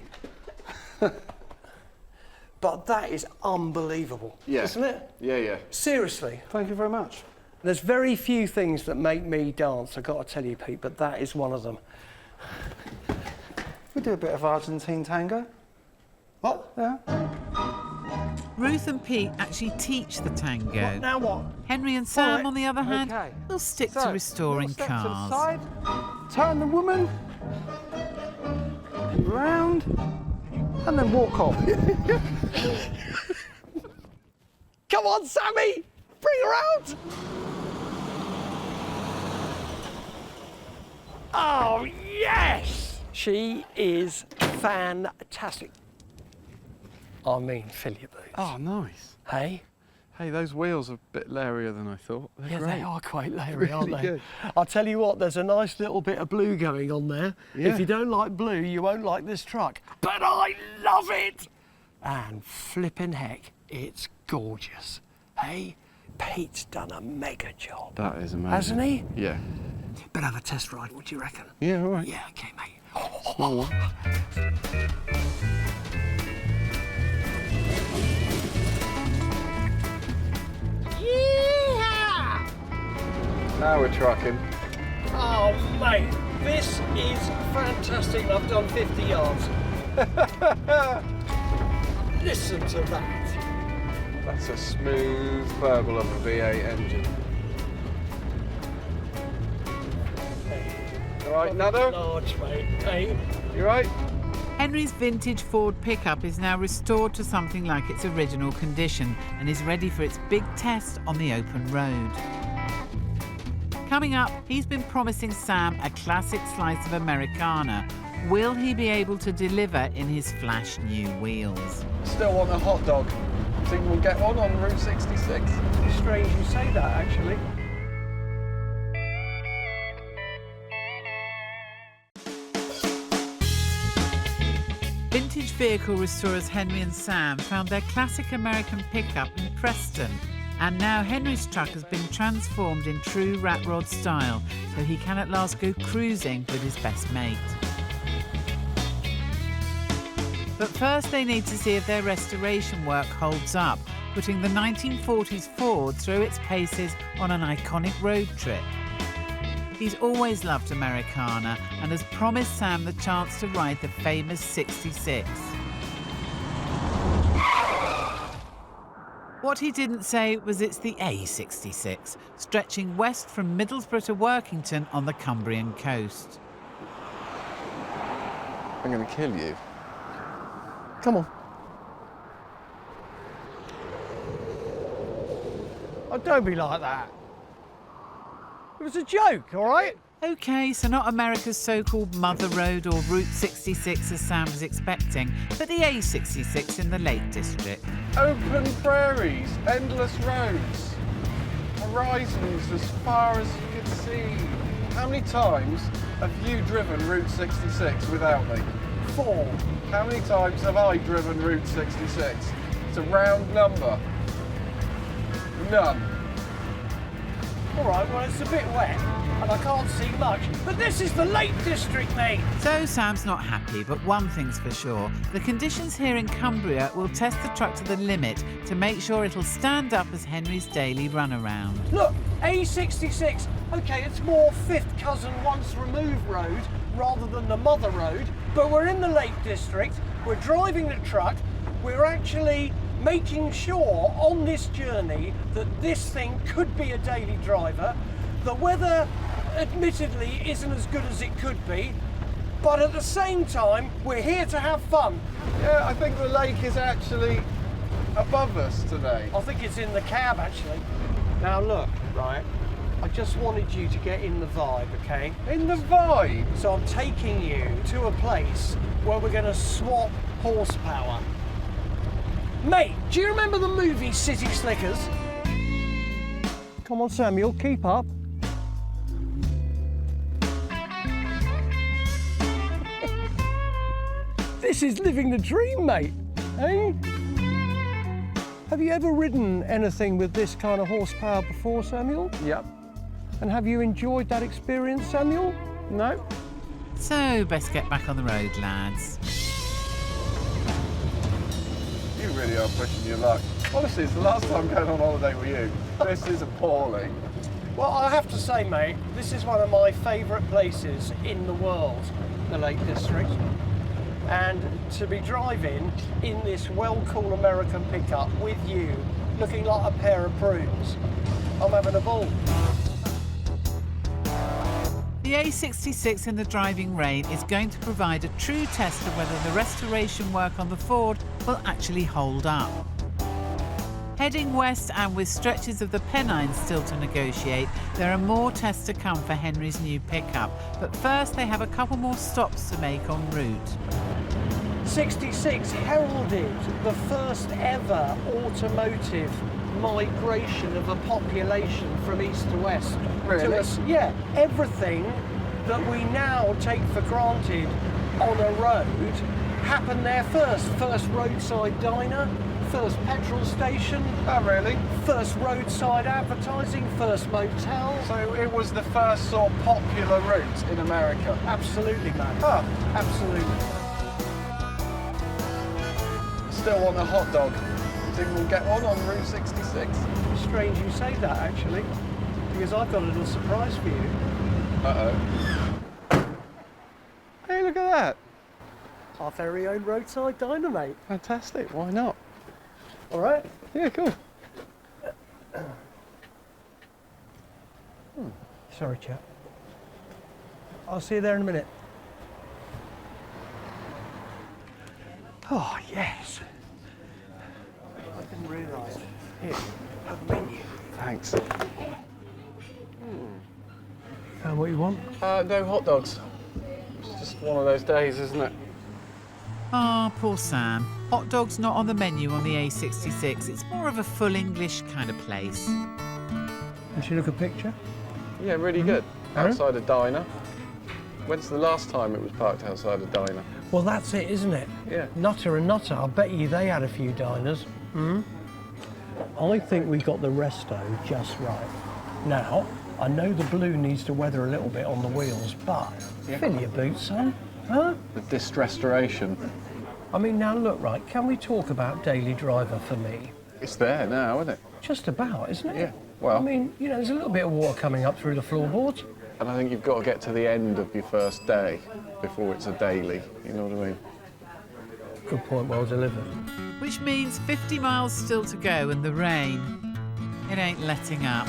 But that is unbelievable, isn't it? Yeah. Seriously. Thank you very much. There's very few things that make me dance, I've got to tell you, Pete, but that is one of them. We do a bit of Argentine tango. What? Yeah. Ruth and Pete actually teach the tango. What, now what? Henry and Sam, Right, on the other hand, okay. will stick So, to restoring little step to the cars. side, turn the woman round, and then walk off. Come on, Sammy! Bring her out! Oh, yes! She is fantastic. I mean, fill your boots. Oh, nice. Hey? Hey, those wheels are a bit lairier than I thought. They're Yeah, great. they are quite leery, aren't Really they? good. I'll tell you what, there's a nice little bit of blue going on there. Yeah. If you don't like blue, you won't like this truck. But I love it! And flipping heck, it's gorgeous. Hey, Pete's done a mega job. That is amazing. Hasn't he? Yeah. Better have a test ride, what do you reckon? Yeah, all right. Yeah, okay, mate. Small one. Yeah! Now we're trucking. Oh, mate, this is fantastic. I've done 50 yards. Listen to that. That's a smooth burble of a V8 engine. All right, Nado? Large, mate. Hey. You right? Henry's vintage Ford pickup is now restored to something like its original condition and is ready for its big test on the open road. Coming up, he's been promising Sam a classic slice of Americana. Will he be able to deliver in his flash new wheels? Still want a hot dog. Think we'll get one on Route 66? It's strange you say that, actually. Vintage vehicle restorers Henry and Sam found their classic American pickup in Preston. And now Henry's truck has been transformed in true rat rod style, so he can at last go cruising with his best mate. But first they need to see if their restoration work holds up, putting the 1940s Ford through its paces on an iconic road trip. He's always loved Americana and has promised Sam the chance to ride the famous 66. What he didn't say was it's the A66, stretching west from Middlesbrough to Workington on the Cumbrian coast. I'm going to kill you. Come on. Oh, don't be like that. It was a joke, all right? OK, so not America's so-called Mother Road or Route 66 as Sam was expecting, but the A66 in the Lake District. Open prairies, endless roads, horizons as far as you can see. How many times have you driven Route 66 without me? 4. How many times have I driven Route 66? It's a round number. None. All right, well, it's a bit wet and I can't see much, but this is the Lake District, mate. So Sam's not happy, but one thing's for sure. The conditions here in Cumbria will test the truck to the limit to make sure it'll stand up as Henry's daily runaround. Look, A66. OK, it's more fifth cousin once removed road rather than the Mother Road, but we're in the Lake District, we're driving the truck, we're actually making sure on this journey that this thing could be a daily driver. The weather, admittedly, isn't as good as it could be, but at the same time, we're here to have fun. Yeah, I think the lake is actually above us today. I think it's in the cab, actually. Now look, right, I just wanted you to get in the vibe, okay? In the vibe? So I'm taking you to a place where we're going to swap horsepower. Mate, do you remember the movie City Slickers? Come on, Samuel, keep up. This is living the dream, mate, eh? Have you ever ridden anything with this kind of horsepower before, Samuel? Yep. And have you enjoyed that experience, Samuel? No. So, best get back on the road, lads. You really are pushing your luck. Honestly, it's the last time going on holiday with you. This is appalling. Well, I have to say, mate, this is one of my favourite places in the world, the Lake District. and to be driving in this well-cool American pickup with you, looking like a pair of prunes. I'm having a ball. The A66 in the driving rain is going to provide a true test of whether the restoration work on the Ford will actually hold up. Heading west and with stretches of the Pennines still to negotiate, there are more tests to come for Henry's new pickup. But first they have a couple more stops to make en route. 66 heralded the first ever automotive migration of a population from east to west. Really? Yeah, everything that we now take for granted on a road happened there first. First roadside diner, first petrol station. Oh, really? First roadside advertising, first motel. So it was the first sort of popular route in America? Absolutely, man. Oh. Absolutely. Still want a hot dog. Think we'll get one on Route 66? Strange you say that, actually, because I've got a little surprise for you. Uh-oh. Hey, look at that. Our very own roadside diner, mate. Fantastic, why not? All right? Yeah, cool. Sorry, chap. I'll see you there in a minute. Oh, yes. I didn't realise. Here, have a menu. Thanks. What you want? No hot dogs. It's just one of those days, isn't it? Ah, poor Sam. Hot dogs not on the menu on the A66. It's more of a full English kind of place. Did you look a picture? Yeah, really good. Outside a diner. When's the last time it was parked outside a diner? Well, that's it, isn't it? Yeah. Nutter and Nutter. I bet you they had a few diners. I think we got the resto just right. Now, I know the blue needs to weather a little bit on the wheels, but fill your boots, son. Huh? The disc restoration. I mean, now look, right, can we talk about daily driver for me? It's there now, isn't it? Just about, isn't it? Yeah, well... I mean, you know, there's a little bit of water coming up through the floorboards. And I think you've got to get to the end of your first day before it's a daily, you know what I mean? Good point, well delivered. Which means 50 miles still to go and the rain, it ain't letting up.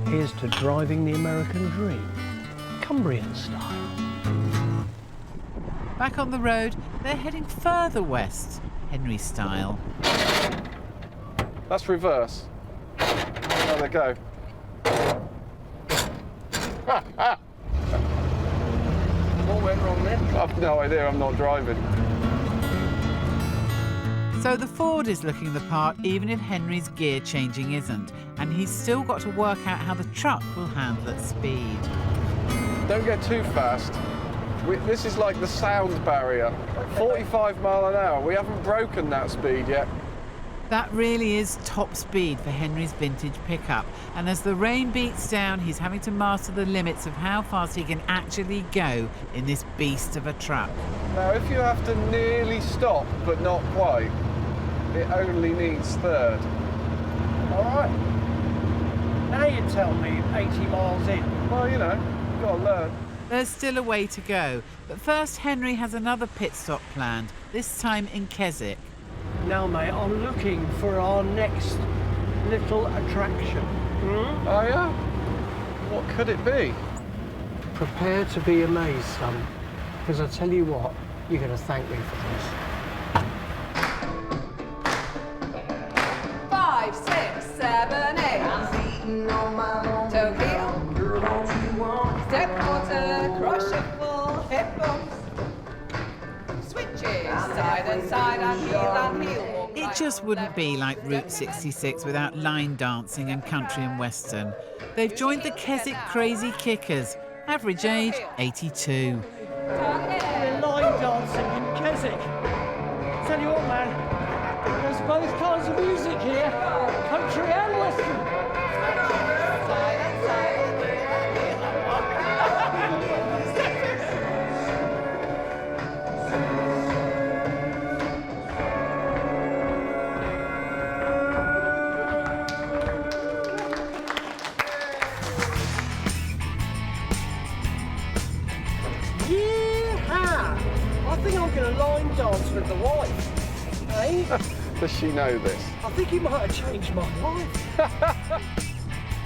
Here's to driving the American dream, Cumbrian style. Back on the road, they're heading further west, Henry style. That's reverse. There they go. What went wrong then? I've no idea, I'm not driving. So the Ford is looking the part even if Henry's gear changing isn't, and he's still got to work out how the truck will handle at speed. Don't get too fast. This is like the sound barrier. 45 mile an hour. We haven't broken that speed yet. That really is top speed for Henry's vintage pickup, and as the rain beats down, he's having to master the limits of how fast he can actually go in this beast of a truck. Now, if you have to nearly stop, but not quite, it only needs third. All right. Now you tell me 80 miles in. Well, you know, you've got to learn. There's still a way to go, but first Henry has another pit stop planned, this time in Keswick. Now, mate, I'm looking for our next little attraction. Oh, yeah? What could it be? Prepare to be amazed, son, because I tell you what, you're going to thank me for this. 5, 6, 7, 8. Toe heel. Step quarter, cross shuffle, hip bumps. Switches, side and side and heel. It just wouldn't be like Route 66 without line dancing and country and western. They've joined the Keswick Crazy Kickers, average age 82. Line dancing in Keswick. Tell you what, man, there's both kinds of music here, country and western. life. Eh? Does she know this? I think it might have changed my life.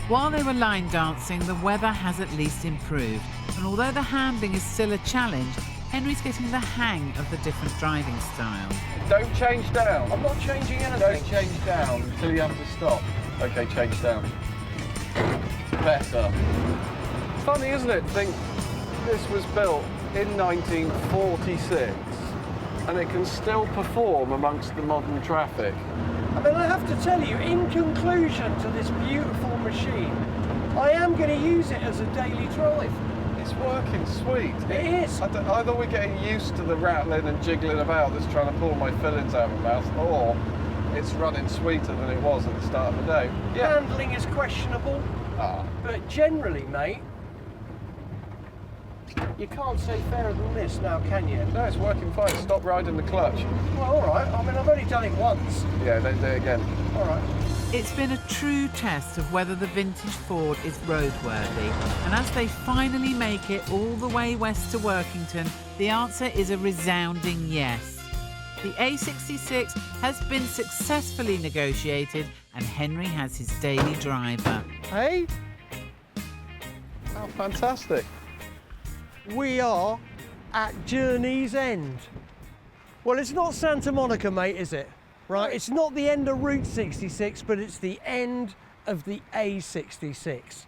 While they were line dancing, the weather has at least improved. And although the handling is still a challenge, Henry's getting the hang of the different driving styles. Don't change down. I'm not changing anything. Don't change down until you have to stop. Okay, change down. Better. Funny, isn't it, to think this was built in 1946 and it can still perform amongst the modern traffic. I mean, I have to tell you, in conclusion to this beautiful machine, I am going to use it as a daily drive. It's working sweet. It is. Either we're getting used to the rattling and jiggling about that's trying to pull my fillings out of my mouth, or it's running sweeter than it was at the start of the day. Yeah. Handling is questionable, but generally, mate, you can't say fairer than this now, can you? No, it's working fine. Stop riding the clutch. Well, all right. I mean, I've only done it once. Yeah, then do it again. All right. It's been a true test of whether the vintage Ford is roadworthy, and as they finally make it all the way west to Workington, the answer is a resounding yes. The A66 has been successfully negotiated, and Henry has his daily driver. Hey? Oh, fantastic. We are at journey's end. Well, it's not Santa Monica, mate, is it? Right, it's not the end of Route 66, but it's the end of the A66.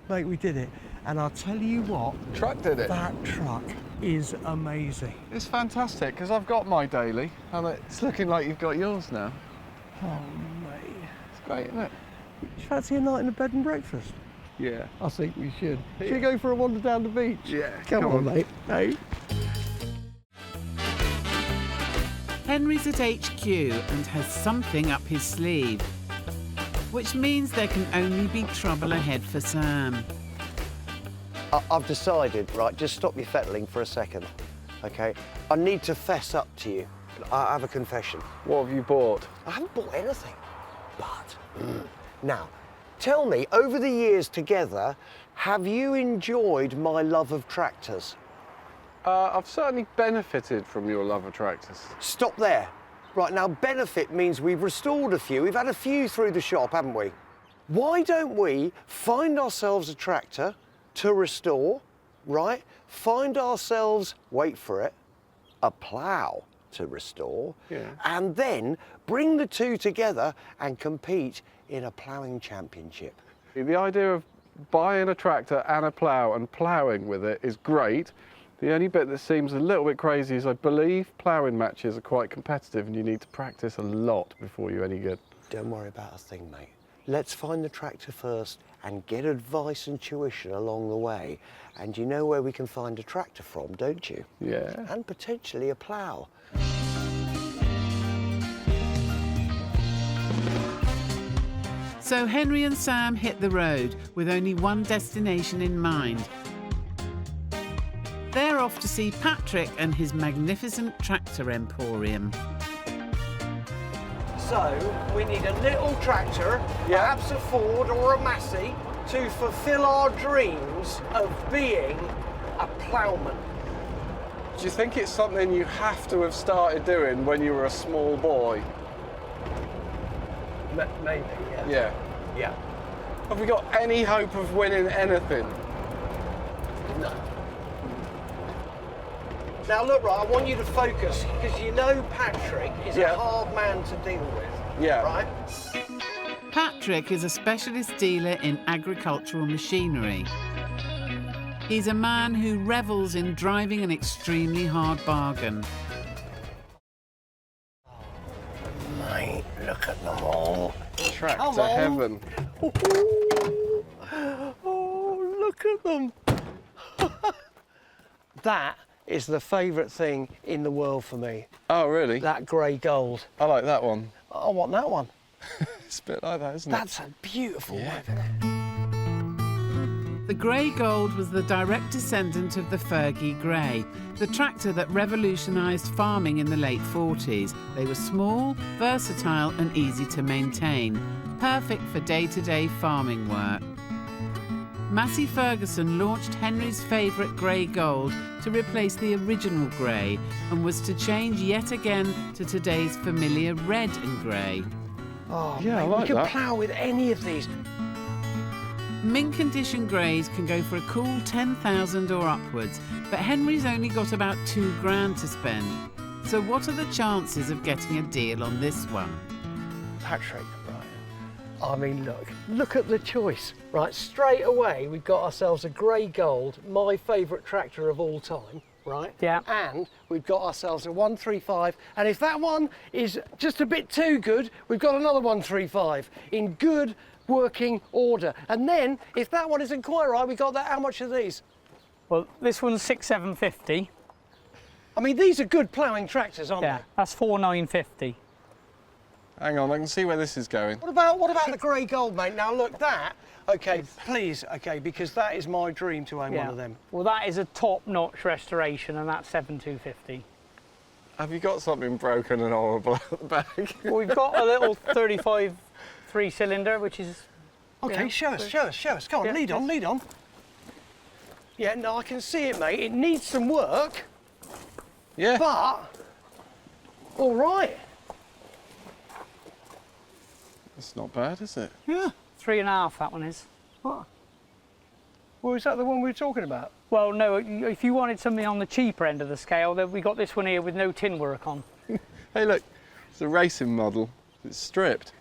Mate, we did it. And I'll tell you what. Truck did it. That truck is amazing. It's fantastic, because I've got my daily, and it's looking like you've got yours now. Oh, mate. It's great, isn't it? Do you fancy a night in a bed and breakfast? Yeah. I think we should. Should we go for a wander down the beach? Yeah. Come on, mate. Hey. Henry's at HQ and has something up his sleeve, which means there can only be trouble ahead for Sam. I've decided, right, just stop your fettling for a second, OK? I need to fess up to you. I have a confession. What have you bought? I haven't bought anything, but... Now, tell me, over the years together, have you enjoyed my love of tractors? I've certainly benefited from your love of tractors. Stop there. Right, now benefit means we've restored a few. We've had a few through the shop, haven't we? Why don't we find ourselves a tractor to restore, right? Find ourselves, wait for it, a plough to restore, and then bring the two together and compete in a ploughing championship. The idea of buying a tractor and a plough and ploughing with it is great. The only bit that seems a little bit crazy is I believe ploughing matches are quite competitive and you need to practice a lot before you're any good. Don't worry about a thing, mate. Let's find the tractor first and get advice and tuition along the way. And you know where we can find a tractor from, don't you? Yeah. And potentially a plough. So Henry and Sam hit the road with only one destination in mind. They're off to see Patrick and his magnificent tractor emporium. So, we need a little tractor, perhaps a Ford or a Massey, to fulfill our dreams of being a ploughman. Do you think it's something you have to have started doing when you were a small boy? Maybe, yeah. Yeah. Yeah. Have we got any hope of winning anything? No. Now look, right, I want you to focus, because you know Patrick is a hard man to deal with. Yeah. Right? Patrick is a specialist dealer in agricultural machinery. He's a man who revels in driving an extremely hard bargain. Mate, look at them all. Tractor heaven. Oh, look at them. That is the favourite thing in the world for me. Oh, really? That grey gold. I like that one. I want that one. It's a bit like that, isn't That's a beautiful weapon. The Grey Gold was the direct descendant of the Fergie Grey, the tractor that revolutionised farming in the late 40s. They were small, versatile and easy to maintain, perfect for day-to-day farming work. Massey Ferguson launched Henry's favourite grey gold to replace the original grey and was to change yet again to today's familiar red and grey. Oh, Yeah, mate, I like we could that. plough with any of these. Mint condition greys can go for a cool 10,000 or upwards, but Henry's only got about £2,000 to spend. So what are the chances of getting a deal on this one? Patrick, right. I mean, look at the choice. Right, straight away we've got ourselves a grey gold, my favourite tractor of all time, right? Yeah. And we've got ourselves a 135, and if that one is just a bit too good, we've got another 135 in good working order. And then, if that one isn't quite right, we got that. How much are these? Well, this one's 6,750. I mean, these are good ploughing tractors, aren't Yeah, that's 4,950. Hang on, I can see where this is going. they? What about the grey gold, mate? Now look, that. Okay, please, okay, because that is my dream to own one of them. Well, that is a top-notch restoration, and that's 7,250. Have you got something broken and horrible at the back? Well, we've got a little 35 3-cylinder, which is... Okay, show us. Go on, Yeah, lead on. Yeah, no, I can see it, mate. It needs some work. Yeah. But, all right. It's not bad, is it? Yeah. 3.5, that one is. What? Well, is that the one we were talking about? Well, no, if you wanted something on the cheaper end of the scale, then we got this one here with no tin work on. Hey, look, it's a racing model. It's stripped.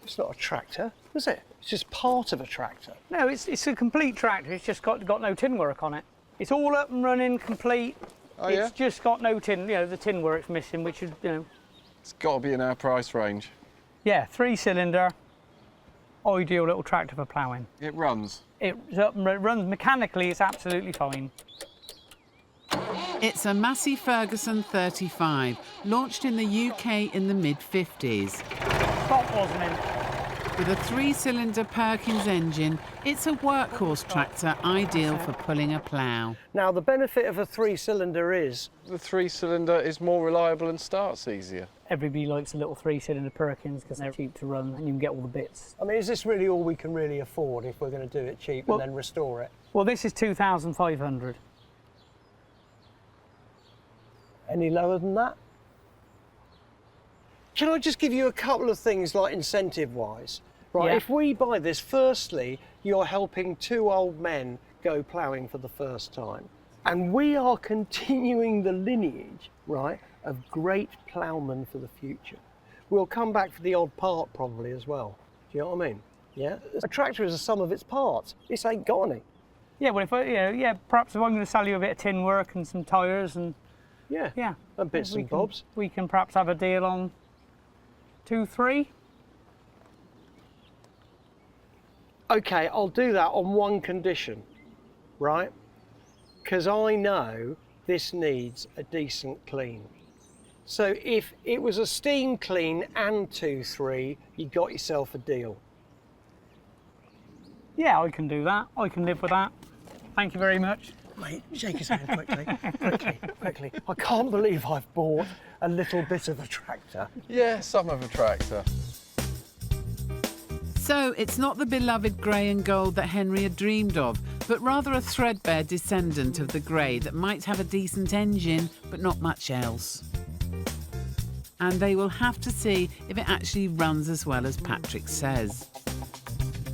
It's not a tractor, is it? It's just part of a tractor. No, it's a complete tractor. It's just got no tin work on it. It's all up and running, complete. Oh, it's yeah? just got no tin, the tin work's missing, which is, It's got to be in our price range. Yeah, 3-cylinder, ideal little tractor for ploughing. It runs. It runs mechanically, it's absolutely fine. It's a Massey Ferguson 35, launched in the UK in the mid-50s. Spot wasn't in. With a 3-cylinder Perkins engine, it's a workhorse tractor ideal for pulling a plough. Now, the benefit of a 3-cylinder is... The 3-cylinder is more reliable and starts easier. Everybody likes a little 3-cylinder Perkins because they're cheap to run and you can get all the bits. I mean, is this really all we can really afford if we're going to do it cheap and then restore it? Well, this is 2,500. Any lower than that? Can I just give you a couple of things, like incentive-wise? Right, Yeah. if we buy this, firstly, you're helping 2 old men go ploughing for the first time. And we are continuing the lineage, right, of great ploughmen for the future. We'll come back for the odd part probably as well. Do you know what I mean? Yeah? A tractor is a sum of its parts. This ain't got any. Yeah, well, perhaps if I'm going to sell you a bit of tin work and some tyres and... Yeah, and bits and bobs. We can perhaps have a deal on 2-3. Okay, I'll do that on one condition, right? Because I know this needs a decent clean. So if it was a steam clean and 2-3, you got yourself a deal. Yeah, I can do that. I can live with that. Thank you very much. Mate, shake his hand quickly. I can't believe I've bought a little bit of a tractor. Yeah, some of a tractor. So it's not the beloved grey and gold that Henry had dreamed of, but rather a threadbare descendant of the grey that might have a decent engine, but not much else. And they will have to see if it actually runs as well as Patrick says.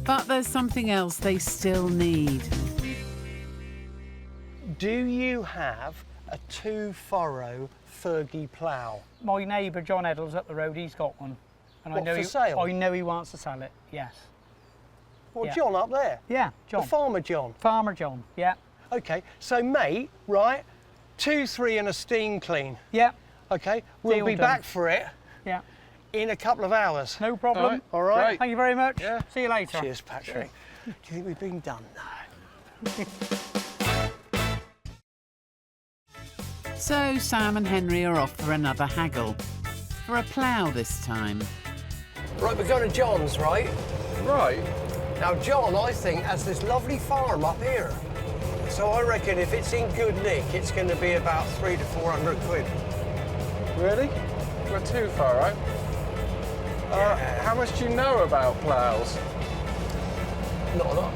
But there's something else they still need. Do you have a 2-furrow Fergie plough? My neighbour John Eddles up the road, he's got one. And What, for sale? I know he wants to sell it, yes. Well, Yeah. John up there? Yeah, John. The farmer John? Farmer John, yeah. Okay, so mate, right, 2-3 and a steam clean. Yeah. Okay, we'll Deal be done. back for it. Yeah. In a couple of hours. No problem. All right? Great. Thank you very much. Yeah. See you later. Cheers, Patrick. Do you think we've been done? No. So Sam and Henry are off for another haggle. For a plough this time. Right, we're going to John's, right? Right. Now, John, I think, has this lovely farm up here. So I reckon if it's in good nick, it's going to be about 300 to 400 quid. Really? We're too far out. How much do you know about ploughs? Not a lot.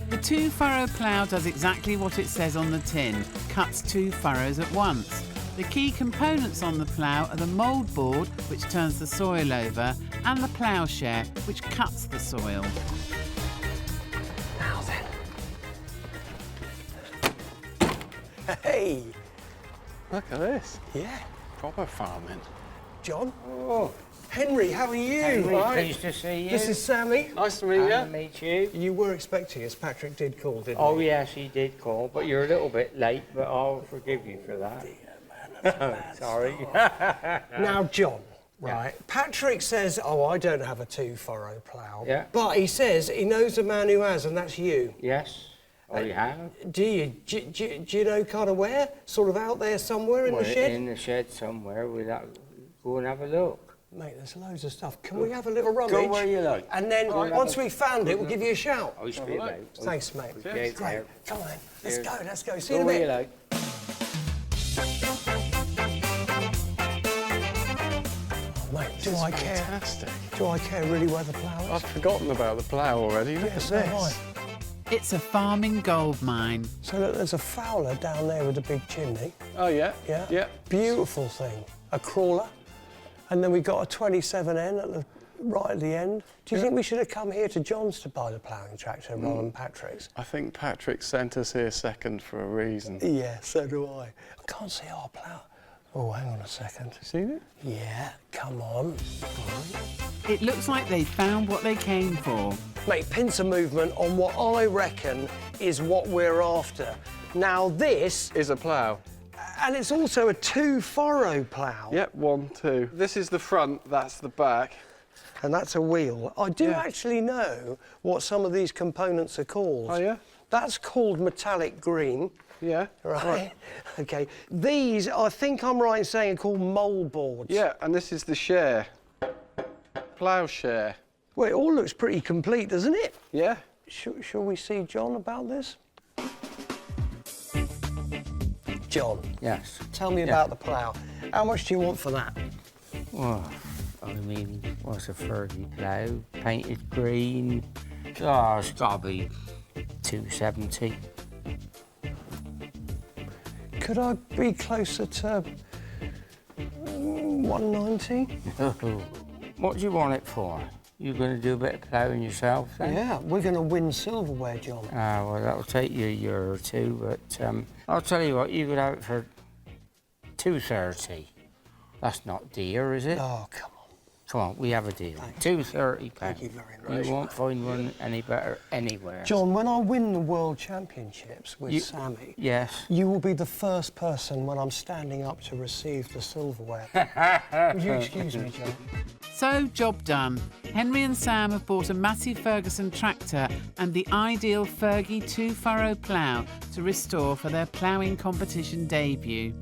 The 2-furrow plough does exactly what it says on the tin, cuts 2 furrows at once. The key components on the plough are the mould board, which turns the soil over, and the ploughshare, which cuts the soil. Now then. Hey! Look at this. Yeah. Proper farming. John? Oh. Henry, how are you? Henry, Right. pleased to see you. This is Sammy. Nice to meet you. Nice to meet you. You were expecting us. Patrick did call, didn't Oh, he? yes, he did call, but you're a little bit late, but I'll forgive you for that. Sorry. Now, John, right, Patrick says, oh, I don't have a 2-furrow plough. Yeah. But he says he knows a man who has, and that's you. Yes, I have. Do you? Do you know kind of where? Sort of out there somewhere in the shed? In the shed somewhere. We'll go and have a look. Mate, there's loads of stuff. Can we have a little rummage? Go where you like. And then once we've found it, we'll give you a shout. I speak about. Thanks, mate. Cheers. Great. Come on, then. Let's Cheers. go. Let's go. See you in a Go where bit. you like. Mate, do I care? Fantastic. Do I care really where the plough is? I've forgotten about the plough already. Look at so have this. It's a farming gold mine. So look, there's a Fowler down there with a big chimney. Oh, yeah? Yeah. Yeah. Beautiful thing. A crawler. And then we got a 27N at the right at the end. Do you think we should have come here to John's to buy the ploughing tractor rather than Patrick's? I think Patrick sent us here second for a reason. Yeah, so do I. I can't see our plough. Oh, hang on a second. Seen it? Yeah, come on. It looks like they found what they came for. Mate, pincer movement on what I reckon is what we're after. Now this is a plough. And it's also a 2-furrow plough. Yep, 1, 2. This is the front, that's the back. And that's a wheel. I do actually know what some of these components are called. Oh, yeah? That's called metallic green. Yeah. Right. OK. These, I think I'm right in saying, are called mould boards. Yeah, and this is the share. Plough share. Well, it all looks pretty complete, doesn't it? Yeah. Shall we see John about this? John. Yes. Tell me about the plough. How much do you want for that? Well, I mean, what's a 30 plough? Painted green. Oh, it's got to be 270. Could I be closer to 190? What do you want it for? You going to do a bit of ploughing yourself then? Yeah, we're going to win silverware, John. Ah, well, that'll take you a year or two, but I'll tell you what, you could have it for 230. That's not dear, is it? Oh, come on. Come on, we have a deal. 230 pounds. Thank you very much. You won't find one any better anywhere. John, when I win the World Championships with Sammy, yes, you will be the first person when I'm standing up to receive the silverware. Would you excuse me, John? So, job done. Henry and Sam have bought a massive Ferguson tractor and the ideal Fergie 2-furrow plough to restore for their ploughing competition debut.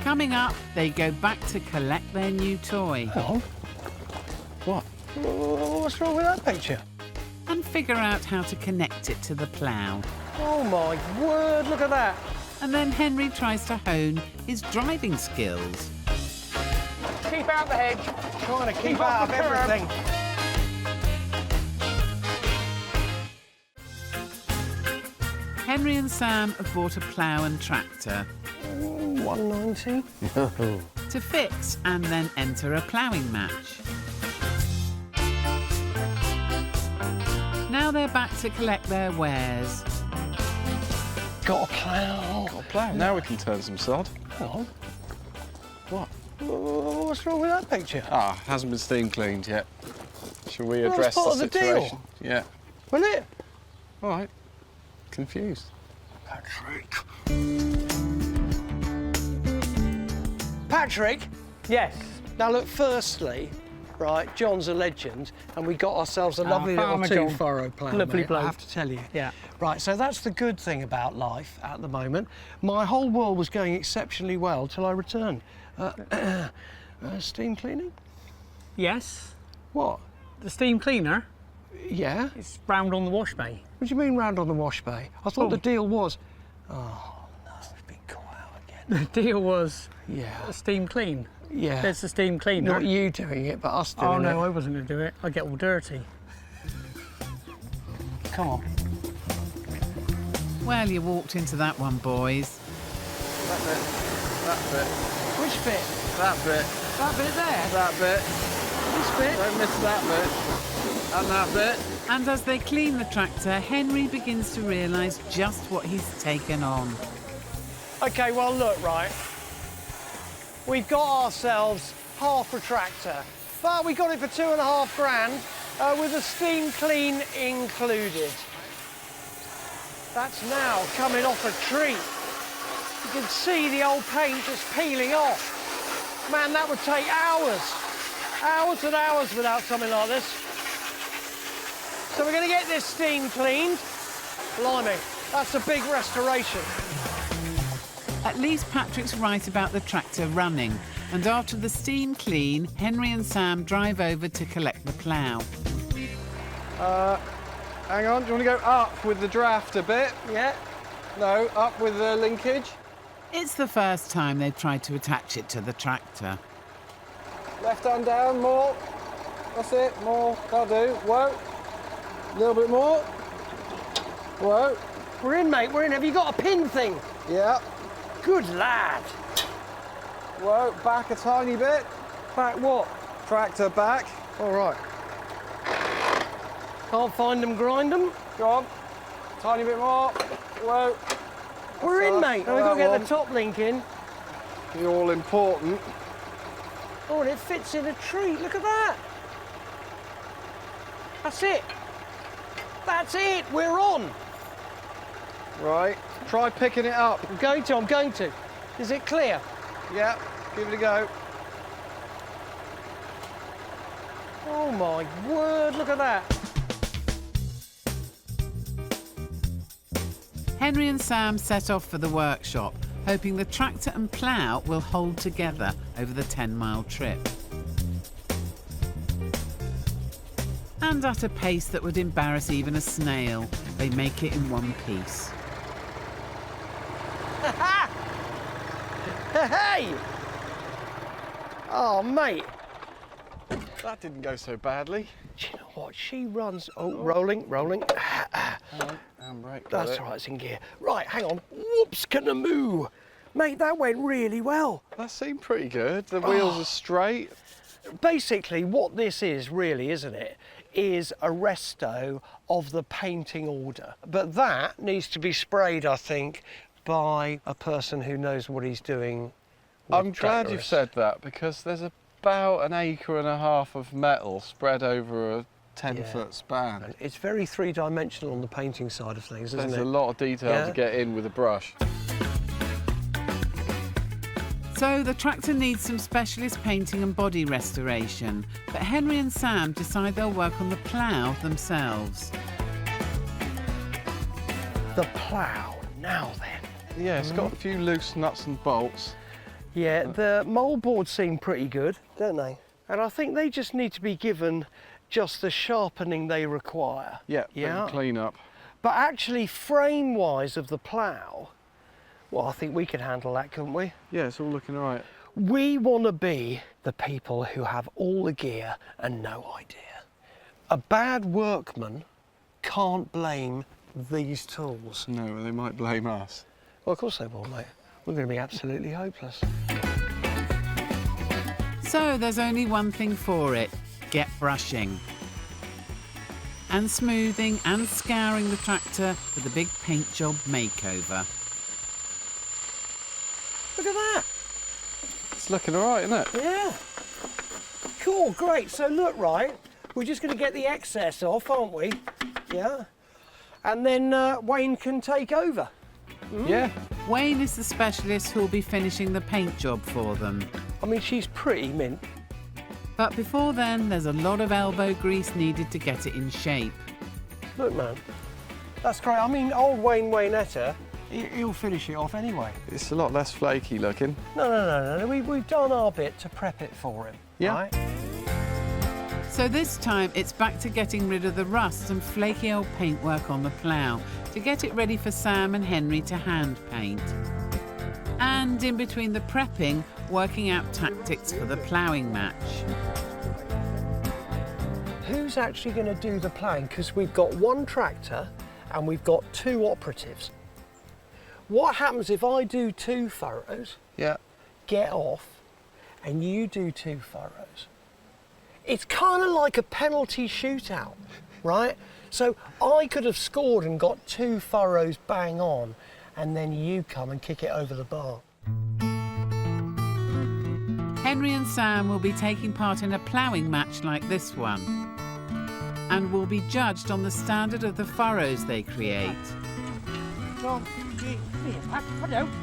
Coming up, they go back to collect their new toy. Oh. What? What's wrong with that picture? And figure out how to connect it to the plough. Oh my word, look at that. And then Henry tries to hone his driving skills. Keep out the hedge. Trying to keep out of everything. Henry and Sam have bought a plough and tractor. 190? To fix and then enter a ploughing match. Now they're back to collect their wares. Got a plough. Got a plough. Now we can turn some sod. Hang on. What? What's wrong with that picture? Ah, hasn't been steam cleaned yet. Shall we Well, address that's part the of the situation? deal. Yeah. Will it? All right. Confused. Patrick. Patrick? Yes. Now look, firstly, right, John's a legend, and we got ourselves a lovely little Farmer John. 2-furrow plough, Lovely mate, bloke. I have to tell you. Yeah. Right, so that's the good thing about life at the moment. My whole world was going exceptionally well till I returned. Steam cleaning? Yes. What? The steam cleaner? Yeah? It's round on the wash bay. What do you mean round on the wash bay? I thought Oh. the deal was... Oh, no, it's been caught out again. The deal was Yeah. steam clean. Yeah. There's the steam cleaner. Not you doing it, but us doing it. Oh no, I wasn't going to do it. I get all dirty. Come on. Well, you walked into that one, boys. That bit. That bit. Which bit? That bit. That bit there? That bit. This bit? Don't miss that bit. And that bit. And as they clean the tractor, Henry begins to realise just what he's taken on. Okay, well, look, right. We've got ourselves half a tractor, but we got it for £2.5 grand with a steam clean included. That's now coming off a tree. You can see the old paint just peeling off. Man, that would take hours. Hours and hours without something like this. So we're going to get this steam cleaned. Blimey, that's a big restoration. At least Patrick's right about the tractor running, and after the steam clean, Henry and Sam drive over to collect the plough. Hang on, do you want to go up with the draft a bit? Yeah. No, up with the linkage. It's the first time they've tried to attach it to the tractor. Left hand down, more. That's it, more. That'll do. Whoa. A little bit more. Whoa. We're in, mate, we're in. Have you got a pin thing? Yeah. Good lad. Whoa, back a tiny bit. Back what? Tractor back. All right. Can't find them, grind them. Go on. Tiny bit more. Whoa. We're in, mate. We've got to get the top link in. The all important. Oh, and it fits in a tree. Look at that. That's it. That's it. We're on. Right. Try picking it up. I'm going to. Is it clear? Yeah. Give it a go. Oh, my word. Look at that. Henry and Sam set off for the workshop, hoping the tractor and plough will hold together over the 10-mile trip. And at a pace that would embarrass even a snail, they make it in one piece. Hey! Oh, mate. That didn't go so badly. Do you know what? She runs... Oh, rolling. Handbrake. That's all right, it's in gear. Right, hang on. Whoops, gonna move. Mate, that went really well. That seemed pretty good. The wheels are straight. Basically, what this is really, isn't it, is a resto of the painting order. But that needs to be sprayed, I think, by a person who knows what he's doing. I'm glad you've said that, because there's about 1.5 acres of metal spread over a 10-foot span. And it's very three-dimensional on the painting side of things, isn't it? There's a lot of detail to get in with a brush. So the tractor needs some specialist painting and body restoration, but Henry and Sam decide they'll work on the plough themselves. The plough, now then. Yeah, it's got a few loose nuts and bolts. Yeah, the moldboards seem pretty good, don't they? And I think they just need to be given just the sharpening they require. Yeah, clean up. But actually, frame-wise of the plough, well, I think we could handle that, couldn't we? Yeah, it's all looking all right. We want to be the people who have all the gear and no idea. A bad workman can't blame these tools. No, they might blame us. Well, of course they will, mate. We're going to be absolutely hopeless. So there's only one thing for it: get brushing. And smoothing and scouring the tractor for the big paint job makeover. Look at that. It's looking all right, isn't it? Yeah. Cool, great. So look, right, we're just going to get the excess off, aren't we? Yeah. And then Wayne can take over. Yeah. Wayne is the specialist who'll be finishing the paint job for them. I mean, she's pretty mint. But before then, there's a lot of elbow grease needed to get it in shape. Look, man, that's great. I mean, old Wayne Waynetta, he'll finish it off anyway. It's a lot less flaky looking. No. We've done our bit to prep it for him. Yeah. Right? So this time, it's back to getting rid of the rust and flaky old paintwork on the plough to get it ready for Sam and Henry to hand paint. And in between the prepping, working out tactics for the ploughing match. Who's actually going to do the ploughing? Because we've got one tractor and we've got 2 operatives. What happens if I do 2 furrows, get off, and you do 2 furrows? It's kind of like a penalty shootout, right? So I could have scored and got 2 furrows bang on, and then you come and kick it over the bar. Henry and Sam will be taking part in a ploughing match like this one, and will be judged on the standard of the furrows they create.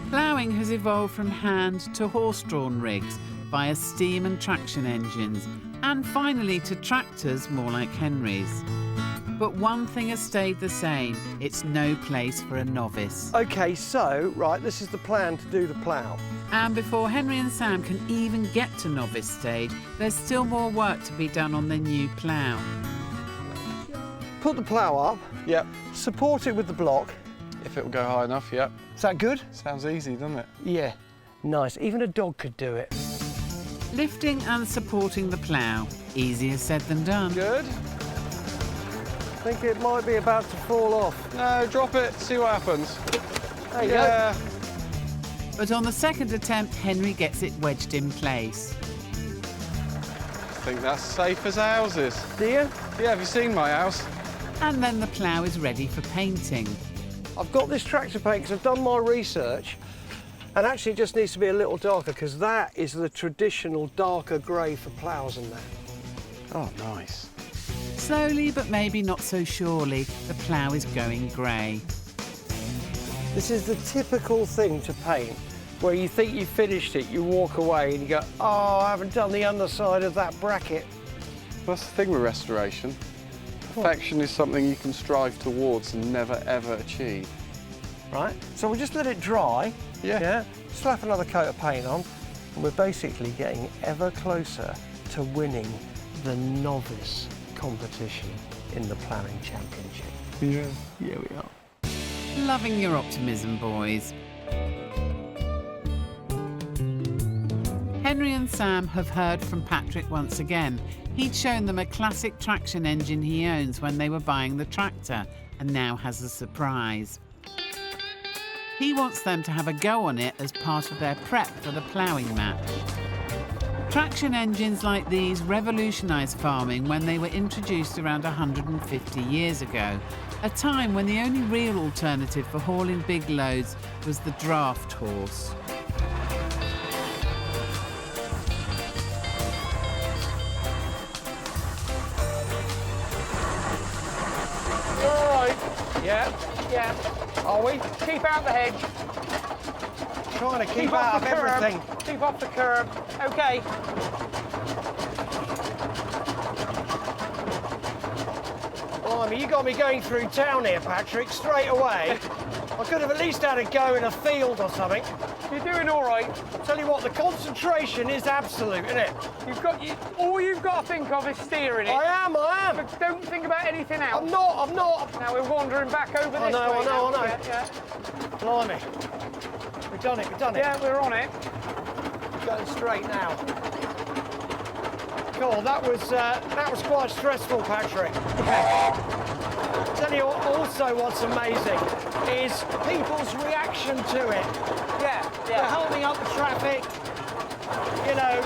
Ploughing has evolved from hand to horse-drawn rigs via steam and traction engines, and finally to tractors more like Henry's. But one thing has stayed the same: it's no place for a novice. Okay, so, right, this is the plan to do the plough. And before Henry and Sam can even get to novice stage, there's still more work to be done on their new plough. Put the plough up. Yep. Support it with the block. If it'll go high enough, yep. Is that good? Sounds easy, doesn't it? Yeah, nice. Even a dog could do it. Lifting and supporting the plough. Easier said than done. Good. I think it might be about to fall off. No, drop it, see what happens. There you go. But on the second attempt, Henry gets it wedged in place. I think that's safe as houses. Do you? Yeah, have you seen my house? And then the plough is ready for painting. I've got this tractor paint because I've done my research, and actually it just needs to be a little darker because that is the traditional darker grey for ploughs and that. Oh, nice. Slowly, but maybe not so surely, the plough is going grey. This is the typical thing to paint, where you think you've finished it, you walk away and you go, oh, I haven't done the underside of that bracket. That's the thing with restoration. Perfection is something you can strive towards and never, ever achieve. Right, so we'll just let it dry. Yeah. Slap another coat of paint on, and we're basically getting ever closer to winning the novice competition in the ploughing championship. Yeah. Yeah, we are. Loving your optimism, boys. Henry and Sam have heard from Patrick once again. He'd shown them a classic traction engine he owns when they were buying the tractor, and now has a surprise. He wants them to have a go on it as part of their prep for the ploughing match. Traction engines like these revolutionised farming when they were introduced around 150 years ago, a time when the only real alternative for hauling big loads was the draft horse. All right. Yeah. Are we? Keep out the hedge. Trying to keep out of everything. Keep off the curb. Okay. Blimey, you got me going through town here, Patrick, straight away. I could have at least had a go in a field or something. You're doing all right. Tell you what, the concentration is absolute, isn't it? All you've got to think of is steering it. I am. But don't think about anything else. I'm not. Now we're wandering back over this way. I know. Yeah. Blimey. We've done it. Yeah, we're on it. Going straight now. Cool, that was quite stressful, Patrick. Tell you also what's amazing is people's reaction to it. Yeah. They're holding up the traffic, you know,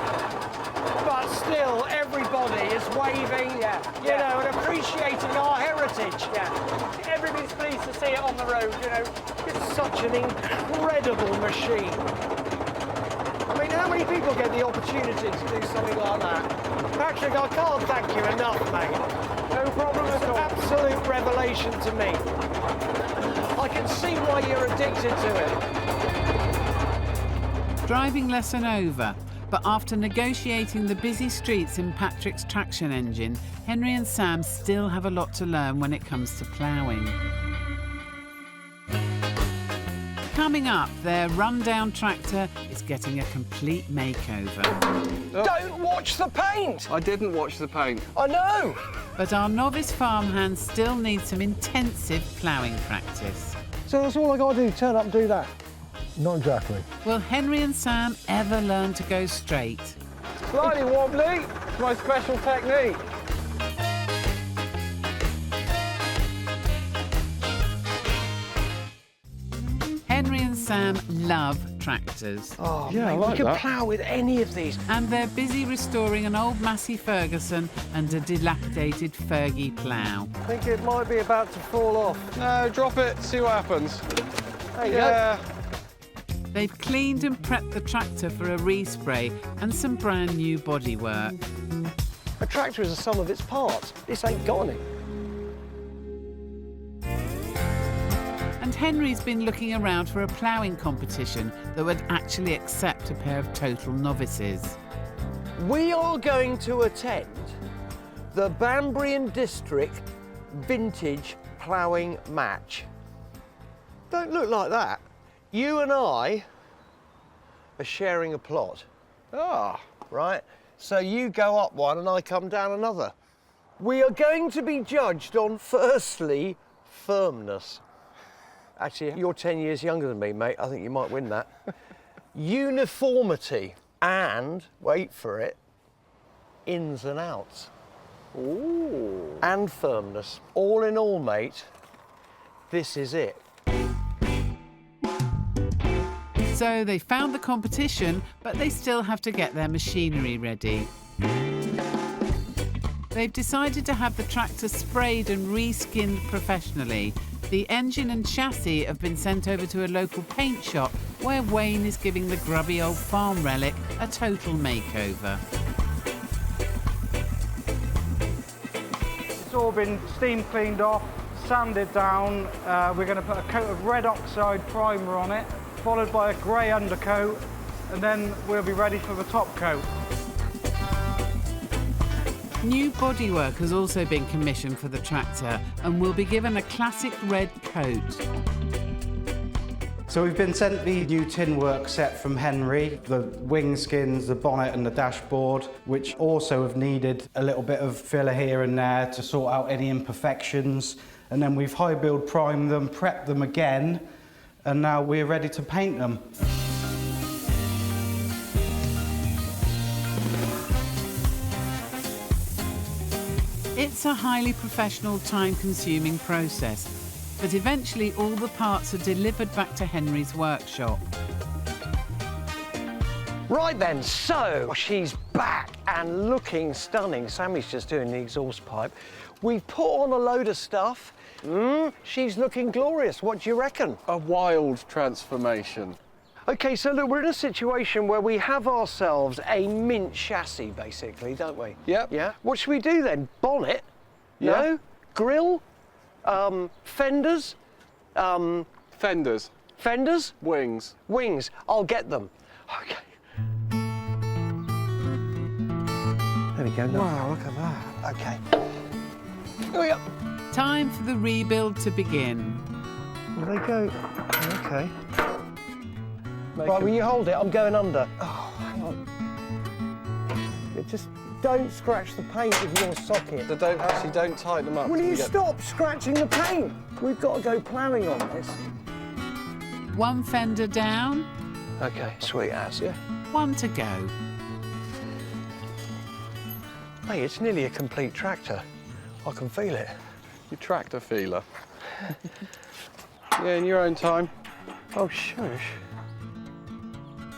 but still everybody is waving, you know, and appreciating our heritage. Yeah. Everybody's pleased to see it on the road, you know. It's such an incredible machine. I mean, how many people get the opportunity to do something like that? Patrick, I can't thank you enough, mate. No problem at all. Absolute revelation to me. I can see why you're addicted to it. Driving lesson over, but after negotiating the busy streets in Patrick's traction engine, Henry and Sam still have a lot to learn when it comes to ploughing. Coming up, their rundown tractor is getting a complete makeover. Oh. Don't watch the paint! I didn't watch the paint. I know! But our novice farmhands still need some intensive ploughing practice. So that's all I got to do, turn up and do that? Not exactly. Will Henry and Sam ever learn to go straight? Slightly wobbly, it's my special technique. Henry and Sam love tractors. Oh, yeah, mate, we could plough with any of these. And they're busy restoring an old Massey Ferguson and a dilapidated Fergie plough. I think it might be about to fall off. No, drop it, see what happens. There you go. They've cleaned and prepped the tractor for a respray and some brand new bodywork. A tractor is a sum of its parts. This ain't got any. And Henry's been looking around for a ploughing competition that would actually accept a pair of total novices. We are going to attend the Banbury District Vintage Ploughing Match. Don't look like that. You and I are sharing a plot. Right? So you go up one and I come down another. We are going to be judged on, firstly, firmness. Actually, you're 10 years younger than me, mate. I think you might win that. Uniformity and, wait for it, ins and outs. Ooh. And firmness. All in all, mate, this is it. So they found the competition, but they still have to get their machinery ready. They've decided to have the tractor sprayed and reskinned professionally. The engine and chassis have been sent over to a local paint shop where Wayne is giving the grubby old farm relic a total makeover. It's all been steam cleaned off, sanded down. We're going to put a coat of red oxide primer on it, followed by a grey undercoat, and then we'll be ready for the top coat. New bodywork has also been commissioned for the tractor and will be given a classic red coat. So we've been sent the new tin work set from Henry, the wing skins, the bonnet and the dashboard, which also have needed a little bit of filler here and there to sort out any imperfections. And then we've high build primed them, prepped them again, and now we're ready to paint them. It's a highly professional, time-consuming process, but eventually all the parts are delivered back to Henry's workshop. Right then, so she's back and looking stunning. Sammy's just doing the exhaust pipe. We've put on a load of stuff. She's looking glorious. What do you reckon? A wild transformation. Okay, so look, we're in a situation where we have ourselves a mint chassis, basically, don't we? Yep. Yeah. What should we do then? Bonnet? Yeah. No? Grill? Fenders? Fenders. Fenders? Wings. Wings. I'll get them. Okay. There we go. Wow, look at that. Okay. Here we go. Time for the rebuild to begin. There they go. Okay. Right, will you hold it? I'm going under. Oh, hang on. Just don't scratch the paint with your socket. So don't tighten them up. Will you stop scratching the paint? We've got to go ploughing on this. One fender down. Okay, sweet as. Yeah. One to go. Hey, it's nearly a complete tractor. I can feel it. Your tractor feeler. Yeah, in your own time. Oh, shush.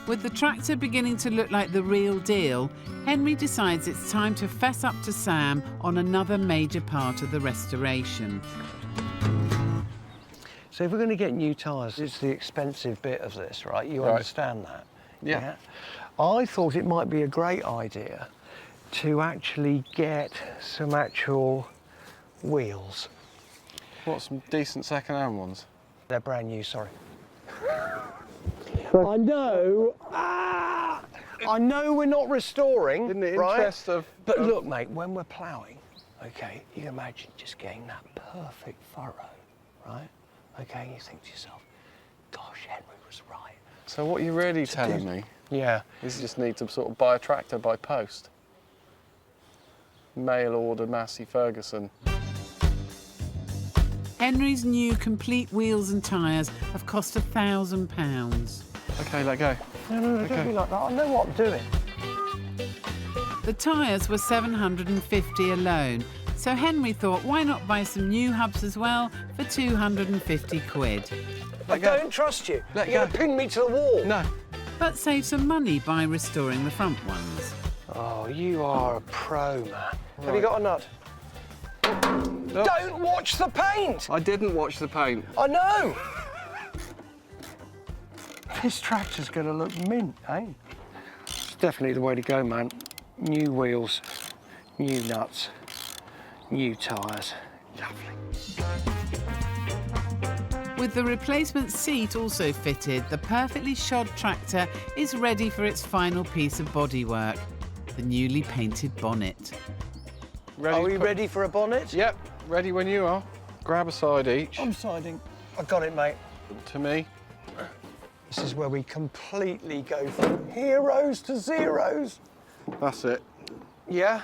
With the tractor beginning to look like the real deal, Henry decides it's time to fess up to Sam on another major part of the restoration. So if we're going to get new tyres, it's the expensive bit of this, right? You understand that? Yeah. I thought it might be a great idea to actually get some actual wheels. What, some decent second-hand ones? They're brand new, sorry. I know. I know we're not restoring, in the right? interest of. But look, mate, when we're ploughing, okay, you imagine just getting that perfect furrow, right? Okay, you think to yourself, gosh, Henry was right. So what you're really telling me, is you just need to sort of buy a tractor by post. Mail order Massey Ferguson. Henry's new complete wheels and tyres have cost £1,000. OK, let go. No, don't be like that. I know what I'm doing. The tyres were £750 alone, so Henry thought, why not buy some new hubs as well for £250? I don't trust you. You're going to pin me to the wall. No. But save some money by restoring the front ones. Oh, you are a pro, man. Have you got a nut? No. Don't watch the paint! I didn't watch the paint. I know! This tractor's going to look mint, eh? It's definitely the way to go, man. New wheels, new nuts, new tyres. Lovely. With the replacement seat also fitted, the perfectly shod tractor is ready for its final piece of bodywork, the newly painted bonnet. Are we ready for a bonnet? Yep, ready when you are. Grab a side each. I'm siding. I got it, mate. To me. This is where we completely go from heroes to zeros. That's it. Yeah?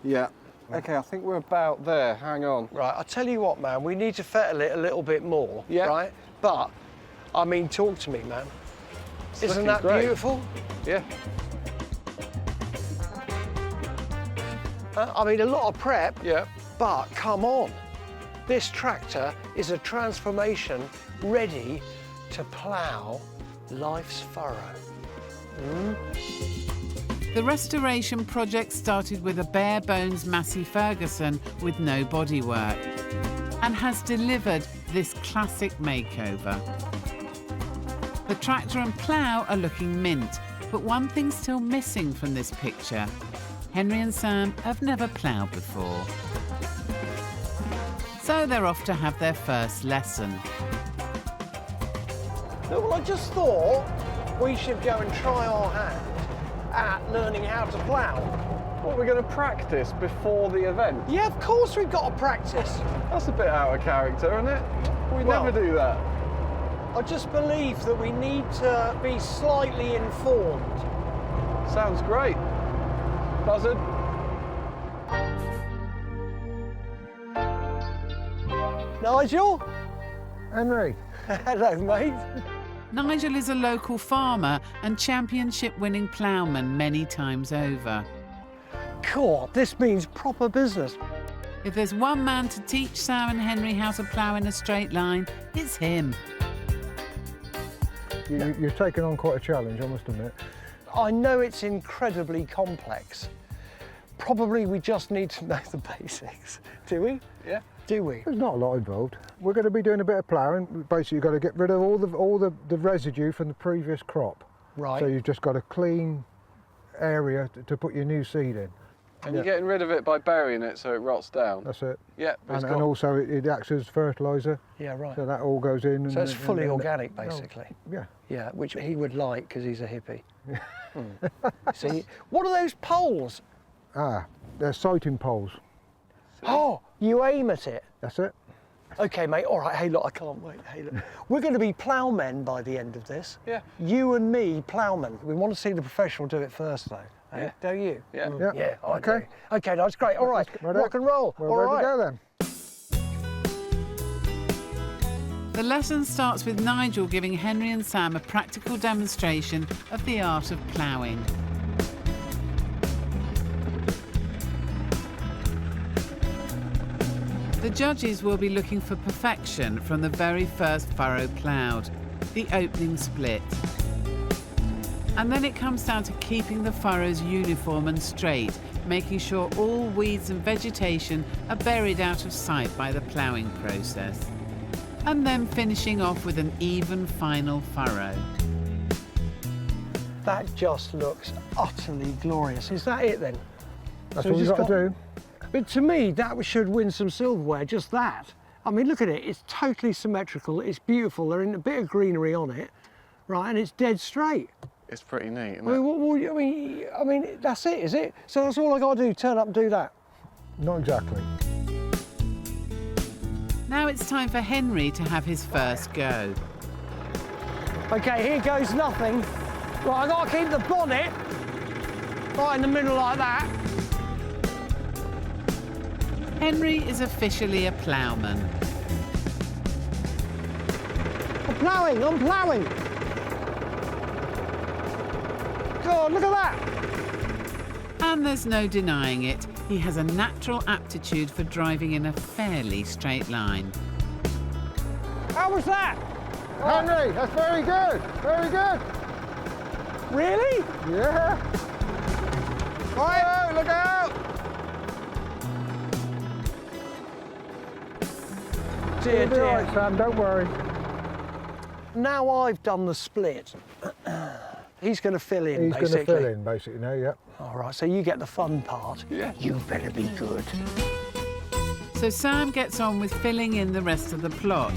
Yeah. OK, I think we're about there. Hang on. Right, I'll tell you what, man, we need to fettle it a little bit more, yeah. Right? But, I mean, talk to me, man. Isn't that great. beautiful? Yeah. I mean, a lot of prep, yeah. But come on. This tractor is a transformation ready to plough life's furrow. The restoration project started with a bare-bones Massey Ferguson with no bodywork and has delivered this classic makeover. The tractor and plough are looking mint, but one thing's still missing from this picture. Henry and Sam have never ploughed before. So they're off to have their first lesson. No, well, I just thought we should go and try our hand at learning how to plough. What, we're going to practice before the event? Yeah, of course we've got to practice. That's a bit out of character, isn't it? We never do that. I just believe that we need to be slightly informed. Sounds great. Buzzard. Nigel? Henry. Hello, mate. Nigel is a local farmer and championship-winning ploughman many times over. God, this means proper business. If there's one man to teach Sam and Henry how to plough in a straight line, it's him. You've taken on quite a challenge, I must admit. I know it's incredibly complex. Probably we just need to know the basics. Do we? Yeah. Do we? There's not a lot involved. We're going to be doing a bit of ploughing. Basically, you've got to get rid of all the residue from the previous crop. Right. So you've just got a clean area to put your new seed in. And you're getting rid of it by burying it so it rots down. That's it. Yeah. And also it acts as fertiliser. Yeah, right. So that all goes in. So it's fully organic, basically. Yeah. Yeah, which he would like because he's a hippie. See, what are those poles? Ah, they're sighting poles. Oh, you aim at it. That's it. Okay, mate. All right. Hey, look, I can't wait. Hey, look. We're going to be ploughmen by the end of this. Yeah. You and me, ploughmen. We want to see the professional do it first, though. Yeah. Eh? Don't you? Yeah. Yeah. I Okay. do. Okay, that's great. All right. Rock and roll. We're All ready right. to go then. The lesson starts with Nigel giving Henry and Sam a practical demonstration of the art of ploughing. The judges will be looking for perfection from the very first furrow ploughed, the opening split. And then it comes down to keeping the furrows uniform and straight, making sure all weeds and vegetation are buried out of sight by the ploughing process. And then finishing off with an even final furrow. That just looks utterly glorious. Is that it then? That's So what we you've just got to do. But to me, that should win some silverware, just that. I mean, look at it. It's totally symmetrical. It's beautiful. There's a bit of greenery on it, right? And it's dead straight. It's pretty neat, isn't I it? mean, I mean, that's it, is it? So that's all I got to do, turn up and do that? Not exactly. Now it's time for Henry to have his first go. Okay, here goes nothing. Right, I've got to keep the bonnet right in the middle like that. Henry is officially a ploughman. ploughing, I'm ploughing. God, look at that. And there's no denying it, he has a natural aptitude for driving in a fairly straight line. How was that? Henry, that's very good. Very good. Really? Yeah. Right, look out. Dear, You'll be dear. all right, Sam, don't worry. Now I've done the split, he's going to fill in, He's basically. going to fill in, basically, now, yeah. All right, so you get the fun part. Yeah. You better be good. So Sam gets on with filling in the rest of the plot.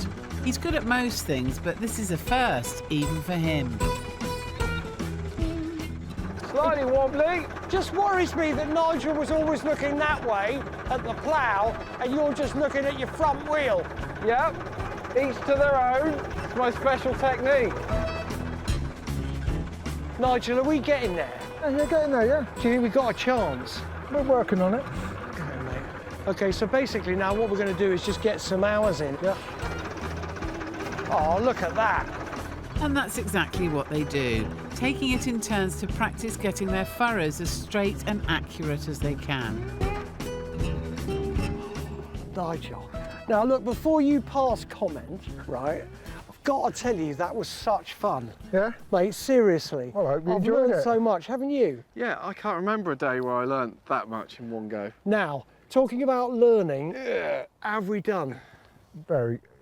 He's good at most things, but this is a first, even for him. Slightly wobbly. Just worries me that Nigel was always looking that way at the plough and you're just looking at your front wheel. Yep, each to their own. It's my special technique. Nigel, are we getting there? Yeah, you're getting there, yeah. Do you think we've got a chance? We're working on it. Okay, mate. Okay, so basically now what we're going to do is just get some hours in. Yeah. Oh, look at that. And that's exactly what they do, taking it in turns to practice getting their furrows as straight and accurate as they can. Nigel. Now, look, before you pass comment, right, I've got to tell you, that was such fun. Yeah? Mate, seriously. All right, we I've enjoyed learned it. so much, haven't you? Yeah, I can't remember a day where I learnt that much in one go. Now, talking about learning, have we done?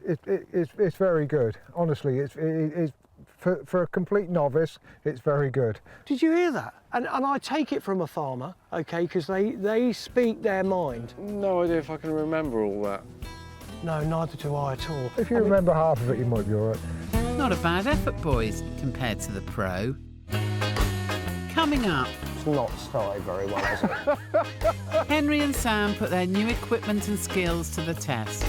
It's very good. Honestly, it's for a complete novice, it's very good. Did you hear that? And I take it from a farmer, okay, because they speak their mind. No idea if I can remember all that. No, neither do I at all. If you remember half of it, you might be all right. Not a bad effort, boys, compared to the pro. Coming up. It's not started very well, has it? Henry and Sam put their new equipment and skills to the test.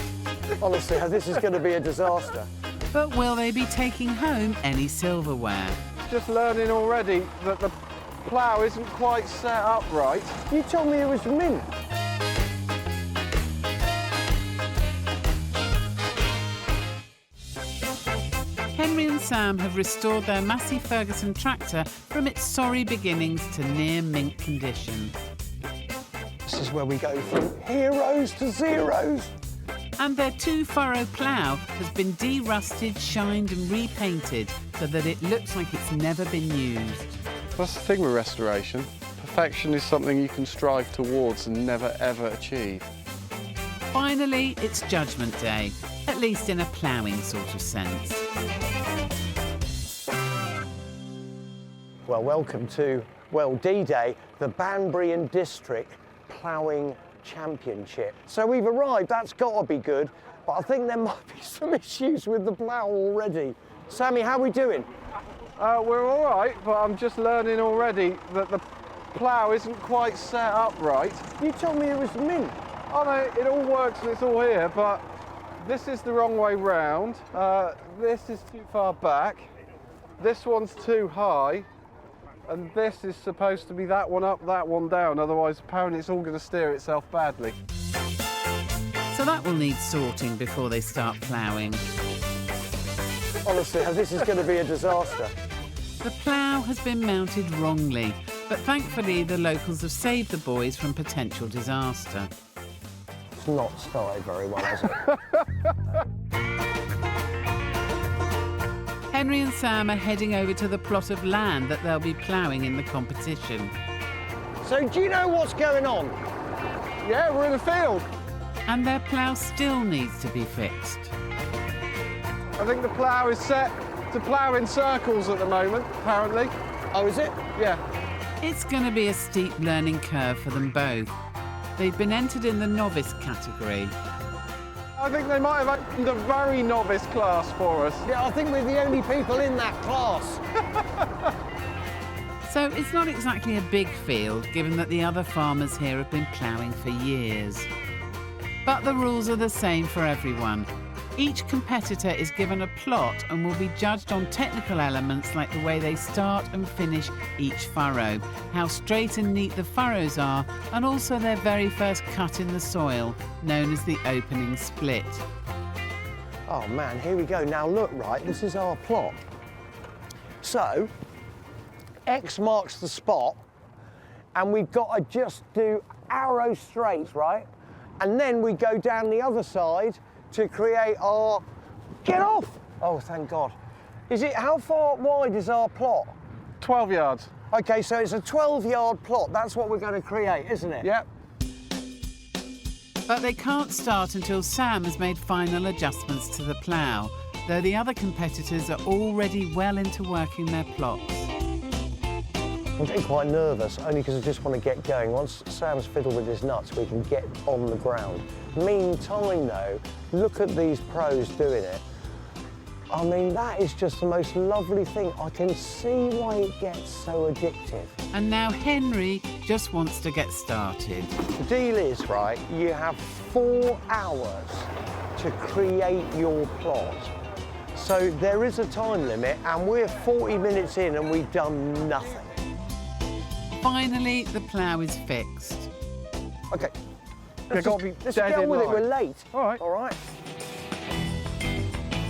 Honestly, this is going to be a disaster. But will they be taking home any silverware? Just learning already that the plough isn't quite set up right. You told me it was mint. Henry and Sam have restored their Massey Ferguson tractor from its sorry beginnings to near mint condition. This is where we go from heroes to zeros. And their 2-furrow plough has been de-rusted, shined and repainted so that it looks like it's never been used. That's the thing with restoration. Perfection is something you can strive towards and never ever achieve. Finally, it's Judgment Day, at least in a ploughing sort of sense. Well, welcome to, well, D-Day, the Banbury and District Ploughing Championship. So we've arrived, that's got to be good, but I think there might be some issues with the plough already. Sammy, how are we doing? We're all right, but I'm just learning already that the plough isn't quite set up right. You told me it was mint. Oh no, it all works and it's all here, but this is the wrong way round. This is too far back. This one's too high. And this is supposed to be that one up, that one down, otherwise apparently it's all going to steer itself badly. So that will need sorting before they start ploughing. Honestly, this is going to be a disaster. The plough has been mounted wrongly, but thankfully the locals have saved the boys from potential disaster. It's not started very well, has it? Henry and Sam are heading over to the plot of land that they'll be ploughing in the competition. So do you know what's going on? Yeah, we're in the field. And their plough still needs to be fixed. I think the plough is set to plough in circles at the moment, apparently. Oh, is it? Yeah. It's going to be a steep learning curve for them both. They've been entered in the novice category. I think they might have opened a very novice class for us. Yeah, I think we're the only people in that class. So it's not exactly a big field, given that the other farmers here have been ploughing for years. But the rules are the same for everyone. Each competitor is given a plot and will be judged on technical elements like the way they start and finish each furrow, how straight and neat the furrows are, and also their very first cut in the soil, known as the opening split. Oh man, here we go. Now look, right, this is our plot. So, X marks the spot, and we've got to just do arrow straight, right? And then we go down the other side to create our... Get off! Oh, thank God. How far wide is our plot? 12 yards. Okay, so it's a 12-yard plot. That's what we're going to create, isn't it? Yep. But they can't start until Sam has made final adjustments to the plough, though the other competitors are already well into working their plots. I'm getting quite nervous, only because I just want to get going. Once Sam's fiddled with his nuts, we can get on the ground. Meantime, though, look at these pros doing it. I mean, that is just the most lovely thing. I can see why it gets so addictive. And now Henry just wants to get started. The deal is, right, you have 4 hours to create your plot. So there is a time limit, and we're 40 minutes in and we've done nothing. Finally, the plough is fixed. OK. Let's get on with it, we're late. All right. All right.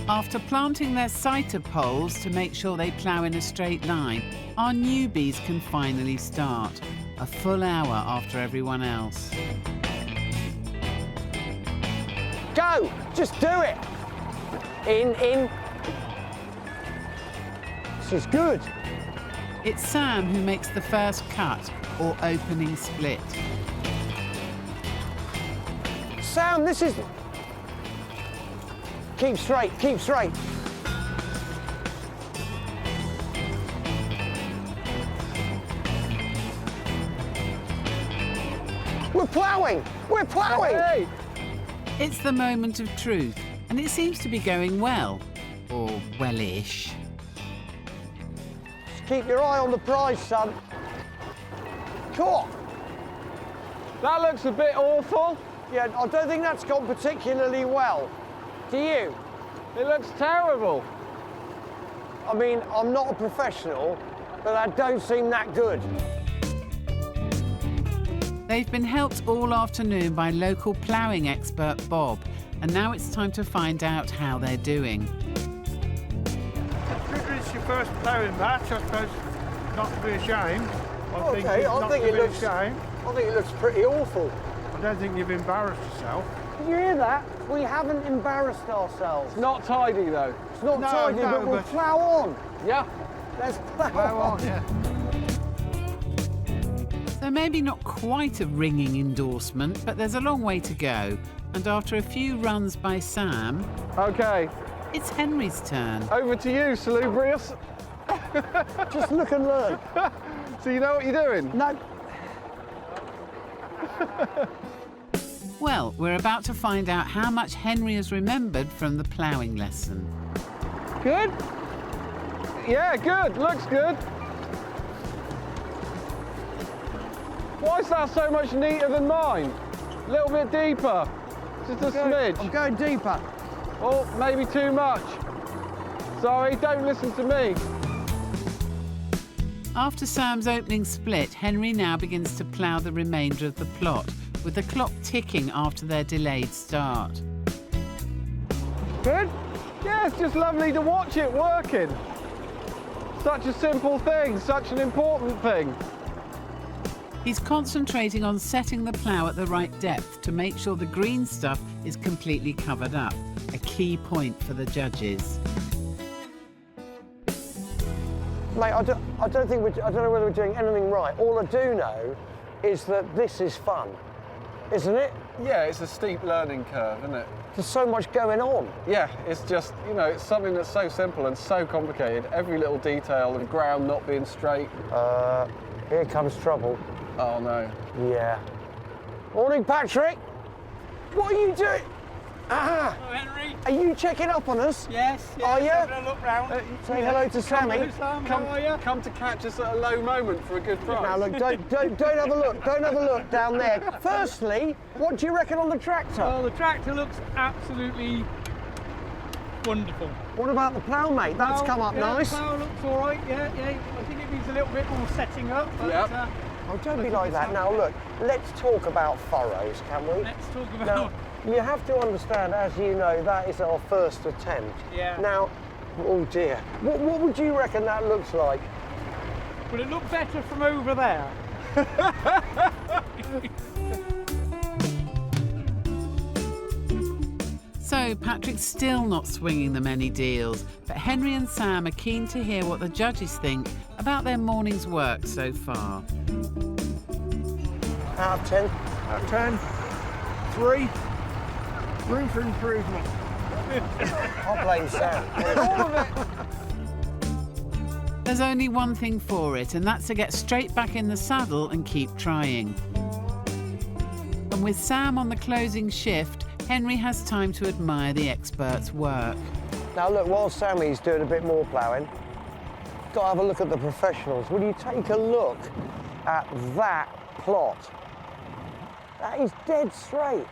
After planting their sighter poles to make sure they plough in a straight line, our newbies can finally start, a full hour after everyone else. Go! Just do it! In. This is good. It's Sam who makes the first cut, or opening split. Sam, this is... Keep straight, keep straight. We're ploughing! We're ploughing! Hey. It's the moment of truth, and it seems to be going well. Or well-ish. Just keep your eye on the prize, son. Come on. That looks a bit awful. Yeah, I don't think that's gone particularly well. Do you? It looks terrible. I mean, I'm not a professional, but that don't seem that good. They've been helped all afternoon by local ploughing expert Bob, and now it's time to find out how they're doing. It's your first ploughing match, I suppose. Not to be ashamed. I think it looks pretty awful. I don't think you've embarrassed yourself. Did you hear that? We haven't embarrassed ourselves. It's not tidy, though. It's not tidy, but we'll plough on. Yeah. Let's plough on. Yeah. So maybe not quite a ringing endorsement, but there's a long way to go. And after a few runs by Sam... OK. It's Henry's turn. Over to you, Salubrious. Just look and learn. So you know what you're doing? No. Well, we're about to find out how much Henry has remembered from the ploughing lesson. Good? Yeah, good. Looks good. Why is that so much neater than mine? A little bit deeper. Just a smidge. I'm going deeper. Oh, maybe too much. Sorry, don't listen to me. After Sam's opening split, Henry now begins to plough the remainder of the plot, with the clock ticking after their delayed start. Good? Yeah, it's just lovely to watch it working. Such a simple thing, such an important thing. He's concentrating on setting the plough at the right depth to make sure the green stuff is completely covered up, a key point for the judges. Mate, I don't know whether we're doing anything right. All I do know is that this is fun, isn't it? Yeah, it's a steep learning curve, isn't it? There's so much going on. Yeah, it's just, you know, it's something that's so simple and so complicated. Every little detail, the ground not being straight. Here comes trouble. Oh, no. Yeah. Morning, Patrick. What are you doing? Ah! Hello, Henry. Are you checking up on us? Yes. Are you? Having a look round. Say hello to Sammy. Hello, Sam. How are you? Come to catch us at a low moment for a good price. Now look, don't have a look. Don't have a look down there. Firstly, what do you reckon on the tractor? Well, the tractor looks absolutely wonderful. What about the plough, mate? That's come up nice. The plough looks all right. Yeah. I think it needs a little bit more setting up. But, Oh, don't be like that. Now look, let's talk about furrows, can we? Let's talk about You have to understand, as you know, that is our first attempt. Yeah. Now, oh dear, what would you reckon that looks like? Will it look better from over there? So Patrick's still not swinging them any deals, but Henry and Sam are keen to hear what the judges think about their morning's work so far. Out of 10? Out of 10. 3. Room for improvement. I'll blame Sam. All of it. There's only one thing for it, and that's to get straight back in the saddle and keep trying. And with Sam on the closing shift, Henry has time to admire the expert's work. Now look, while Sammy's doing a bit more ploughing, got to have a look at the professionals. Will you take a look at that plot? That is dead straight.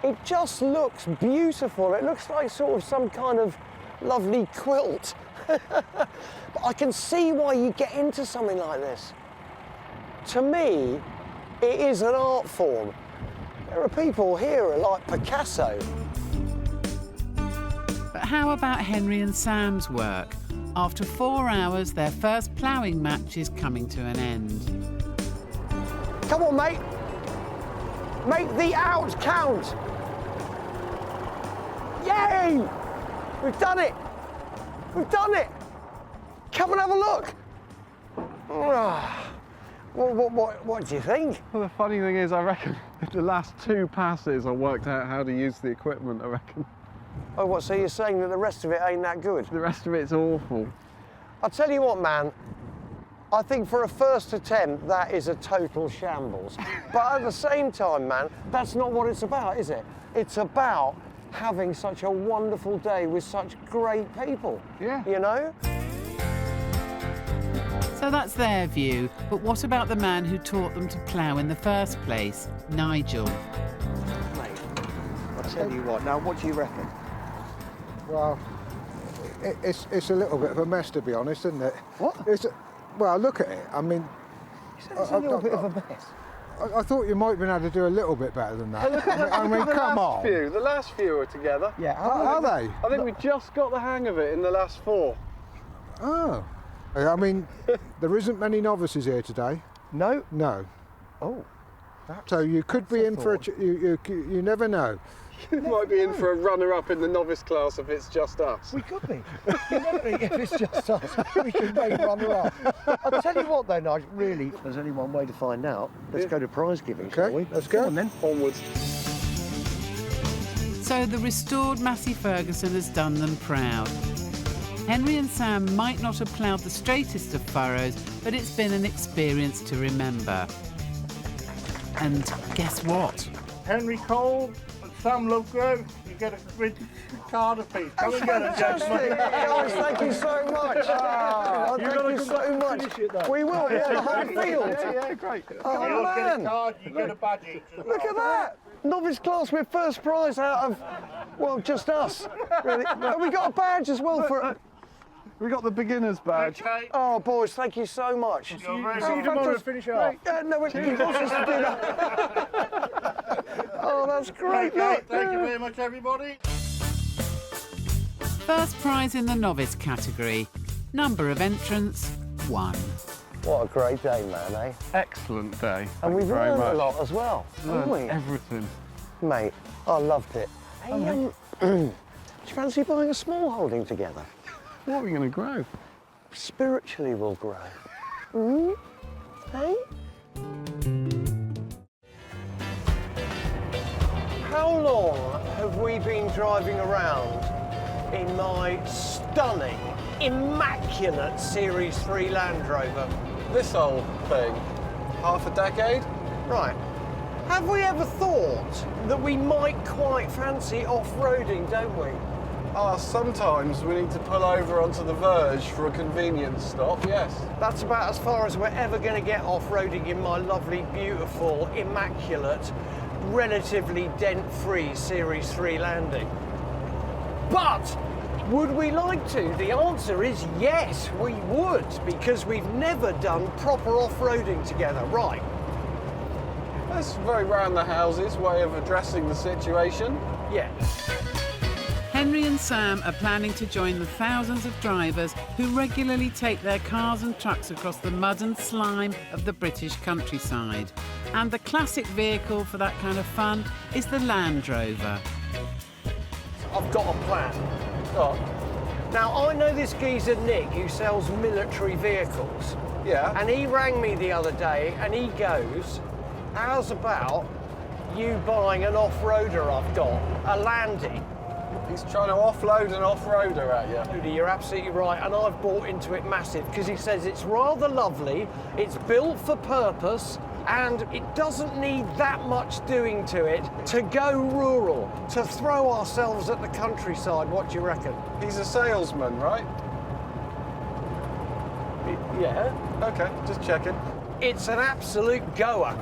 It just looks beautiful. It looks like sort of some kind of lovely quilt. But I can see why you get into something like this. To me, it is an art form. There are people here who are like Picasso. But how about Henry and Sam's work? After 4 hours, their first ploughing match is coming to an end. Come on, mate. Make the out count. Yay! We've done it. We've done it. Come and have a look. What do you think? Well, the funny thing is, I reckon the last 2 passes I worked out how to use the equipment, I reckon. Oh, what, so you're saying that the rest of it ain't that good? The rest of it's awful. I'll tell you what, man. I think for a first attempt, that is a total shambles. But at the same time, man, that's not what it's about, is it? It's about having such a wonderful day with such great people. Yeah. You know? So that's their view, but what about the man who taught them to plough in the first place, Nigel? Mate, I'll tell you what, now what do you reckon? Well, it's a little bit of a mess, to be honest, isn't it? What? Well, look at it. I mean... You said it's a little bit of a mess. I thought you might have been able to do a little bit better than that. Look at come on. The last few are together. Yeah, are they? I think we just got the hang of it in the last 4. Oh. I mean, there isn't many novices here today. No? No. Oh. So you could be in for a... You never know. You might be in for a runner-up in the novice class if it's just us. We could be. If it's just us, we can make runner-up. I'll tell you what, though, Nigel, really, if there's only one way to find out, let's go to prize giving, shall we? Let's go. Come on, then. Onwards. So the restored Massey Ferguson has done them proud. Henry and Sam might not have ploughed the straightest of furrows, but it's been an experience to remember. And guess what? Henry Cole and Sam Lovegrove, you get a vintage card apiece. Come and get it, gentlemen. Guys, thank you so much. Thank you so much. We will, yeah, the whole field. Yeah, great. Oh, You man. get a card, you get a badge. Look at that. Novice class with first prize out of, well, just us. Really. And we got a badge as well for... We got the beginner's badge. Okay. Oh, boys, thank you so much. See you tomorrow and finish off. No, he wants us to do that. Oh, that's great. Okay, Look. thank you very much, everybody. First prize in the novice category. Number of entrants, 1. What a great day, man, eh? Excellent day. And we've very learned much. a lot as well, haven't we? Everything. Mate, I loved it. Hey, do you fancy buying a small holding together? What are we going to grow? Spiritually we'll grow. Hey? How long have we been driving around in my stunning, immaculate Series 3 Land Rover? This old thing. Half a decade? Right. Have we ever thought that we might quite fancy off-roading, don't we? Sometimes we need to pull over onto the verge for a convenience stop, yes. That's about as far as we're ever going to get off-roading in my lovely, beautiful, immaculate, relatively dent-free Series 3 Landy. But would we like to? The answer is yes, we would, because we've never done proper off-roading together. Right. That's a very round the houses way of addressing the situation. Yeah. Henry and Sam are planning to join the thousands of drivers who regularly take their cars and trucks across the mud and slime of the British countryside. And the classic vehicle for that kind of fun is the Land Rover. I've got a plan. Oh. Now, I know this geezer Nick who sells military vehicles. Yeah. And he rang me the other day and he goes, how's about you buying an off-roader I've got, a Landy? He's trying to offload an off-roader at you. You're absolutely right, and I've bought into it massive because he says it's rather lovely, it's built for purpose, and it doesn't need that much doing to it to go rural, to throw ourselves at the countryside. What do you reckon? He's a salesman, right? Yeah. Okay, just checking. It's an absolute goer.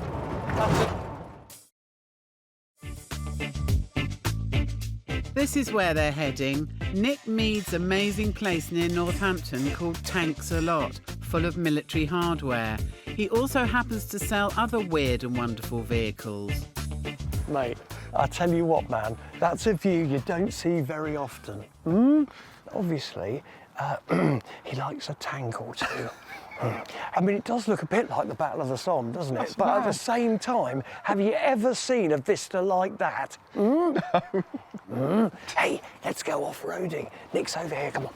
This is where they're heading. Nick Mead's amazing place near Northampton called Tanks a Lot, full of military hardware. He also happens to sell other weird and wonderful vehicles. Mate, I tell you what, man, that's a view you don't see very often. Obviously, he likes a tank or two. I mean, it does look a bit like the Battle of the Somme, doesn't it? That's but at mad. the same time, have you ever seen a vista like that? Hey, let's go off-roading. Nick's over here, come on.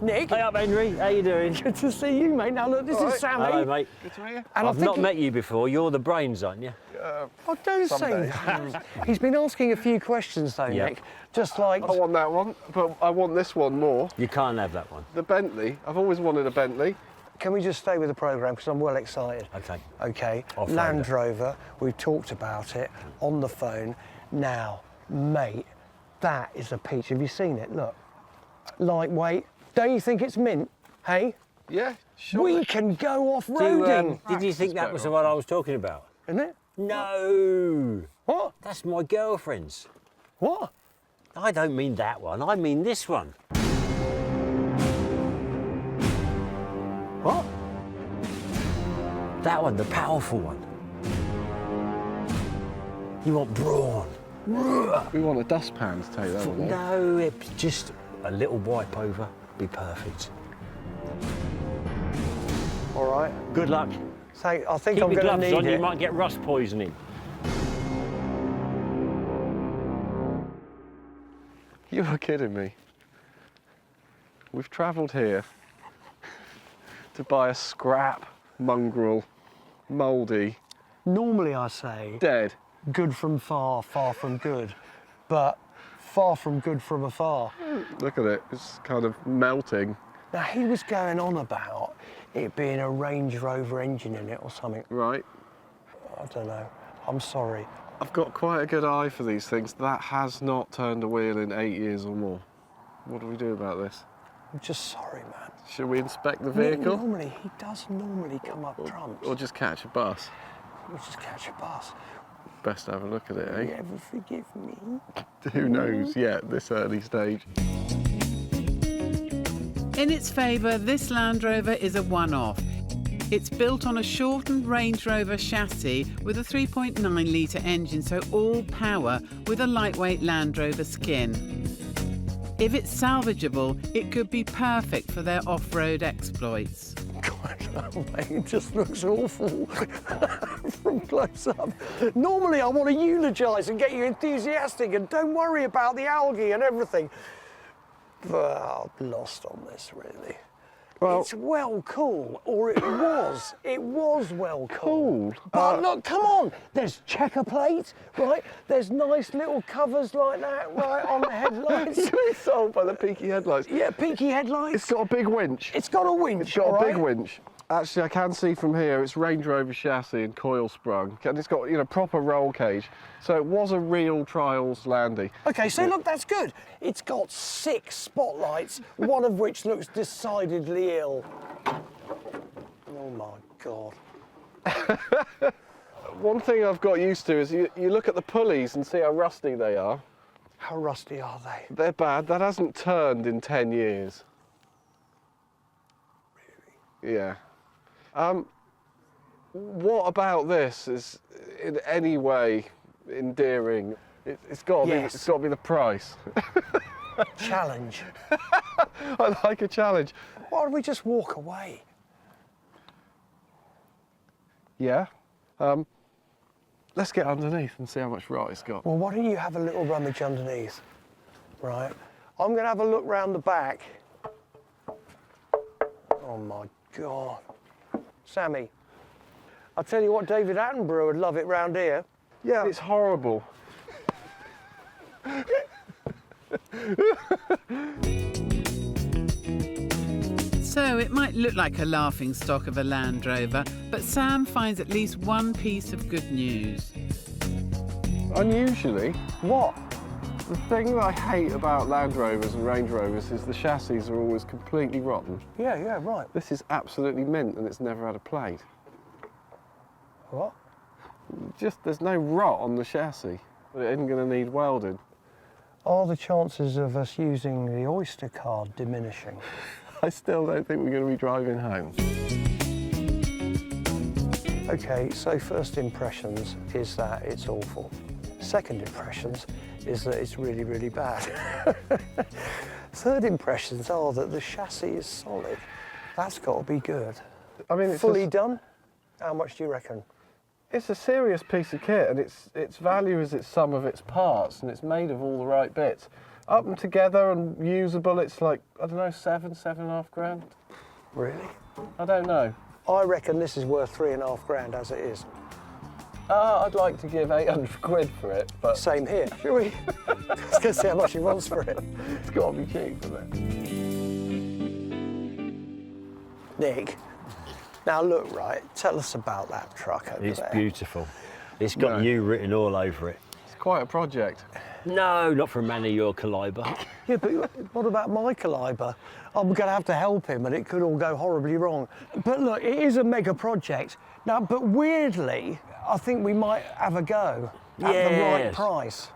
Nick. Hey up, Henry. How you doing? Good to see you, mate. Now, look, this is Sammy. Hello, mate. Good to meet you. And I've not met you before. You're the brains, aren't you? Oh, don't say that. He's been asking a few questions, though, Yeah. Nick. Just like... I want that one, but I want this one more. You can't have that one. The Bentley. I've always wanted a Bentley. Can we just stay with the programme, because I'm well excited. Okay. Okay, Off-roader. Land Rover, we've talked about it on the phone. Now, mate, that is a peach. Have you seen it? Look. Lightweight. Don't you think it's mint? Hey? Yeah, sure. We can go off-roading. Did you think that was the one I was talking about? Isn't it? No. What? That's my girlfriend's. What? I don't mean that one. I mean this one. What? That one, the powerful one. You want brawn. We want a dustpan to take that one. No, it's just a little wipe over. Be perfect. All right. Good luck. So I think Keep I'm your going to gloves need on, it. you might get rust poisoning. You are kidding me. We've travelled here to buy a scrap, mongrel, mouldy. Normally I say... Dead. Good from far, far from good. But far from good from afar. Look at it, it's kind of melting. Now, he was going on about it being a Range Rover engine in it or something. Right. I don't know. I'm sorry. I've got quite a good eye for these things. That has not turned a wheel in 8 years or more. What do we do about this? I'm just sorry, man. Should we inspect the vehicle? Normally, he does normally come up trumps. Or just catch a bus? We'll just catch a bus. Best to have a look at it, eh? You ever forgive me? Who knows yet, this early stage. In its favour, this Land Rover is a one-off. It's built on a shortened Range Rover chassis with a 3.9 litre engine, so all power with a lightweight Land Rover skin. If it's salvageable, it could be perfect for their off-road exploits. Oh, mate, it just looks awful from close up. Normally I want to eulogise and get you enthusiastic and don't worry about the algae and everything. But I'm lost on this, really. Well, it's well cool, or it was. It was well cool. But look, come on. There's checker plates, right? There's nice little covers like that, right, on the headlights. It's sold by the peaky headlights. Yeah, peaky headlights. It's got a big winch. It's got a winch. It's got all a big right? winch. Actually, I can see from here it's Range Rover chassis and coil sprung. And it's got, you know, proper roll cage. So it was a real trials Landy. Okay, so look, that's good. It's got 6 spotlights, one of which looks decidedly ill. Oh my God. One thing I've got used to is you look at the pulleys and see how rusty they are. How rusty are they? They're bad. That hasn't turned in 10 years. Really? Yeah. What about this is in any way endearing? It's got to Yes. be. It's got to be the price. Challenge. I like a challenge. Why don't we just walk away? Yeah. Let's get underneath and see how much rot it's got. Well, why don't you have a little rummage underneath, right? I'm going to have a look round the back. Oh my God. Sammy, I'll tell you what, David Attenborough would love it round here. Yeah. It's horrible. So it might look like a laughing stock of a Land Rover, but Sam finds at least one piece of good news. Unusually, what? The thing that I hate about Land Rovers and Range Rovers is the chassis are always completely rotten. Yeah, right. This is absolutely mint and it's never had a plate. What? Just, there's no rot on the chassis, but it isn't going to need welding. Are the chances of us using the Oyster card diminishing? I still don't think we're going to be driving home. Okay, so first impressions is that it's awful. Second impressions is that it's really, really bad. Third impressions are that the chassis is solid. That's got to be good. I mean, it's fully done? How much do you reckon? It's a serious piece of kit, and its value is its sum of its parts, and it's made of all the right bits. Up and together and usable, it's like, I don't know, 7.5 grand. Really? I don't know. I reckon this is worth 3.5 grand as it is. I'd like to give 800 quid for it, but... Same here, shall we? Let's go see how much he wants for it. It's got to be cheap, isn't it? Nick, now look, right, tell us about that truck over It's there. beautiful. It's got you written all over it. It's quite a project. No, not for a man of your calibre. Yeah, but what about my calibre? I'm going to have to help him and it could all go horribly wrong. But look, it is a mega project. Now, but weirdly, I think we might have a go at the right price.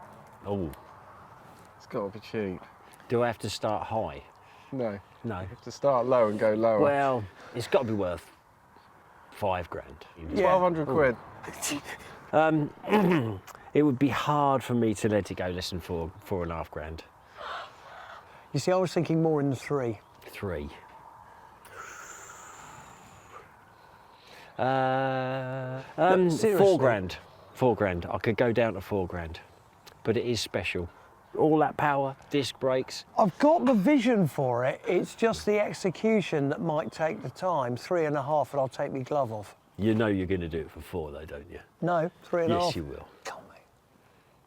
Oh. It's got to be cheap. Do I have to start high? No. No. You have to start low and go lower. Well, it's got to be worth 5 grand. 1,200 quid. It would be hard for me to let it go less than 4.5 grand. You see, I was thinking more in the 3. 3. 4 grand. 4 grand. I could go down to 4 grand, but it is special. All that power, disc brakes. I've got the vision for it. It's just the execution that might take the time. 3.5 and I'll take my glove off. You know you're going to do it for 4 though, don't you? No, 3.5. Yes, you will. Come on, mate.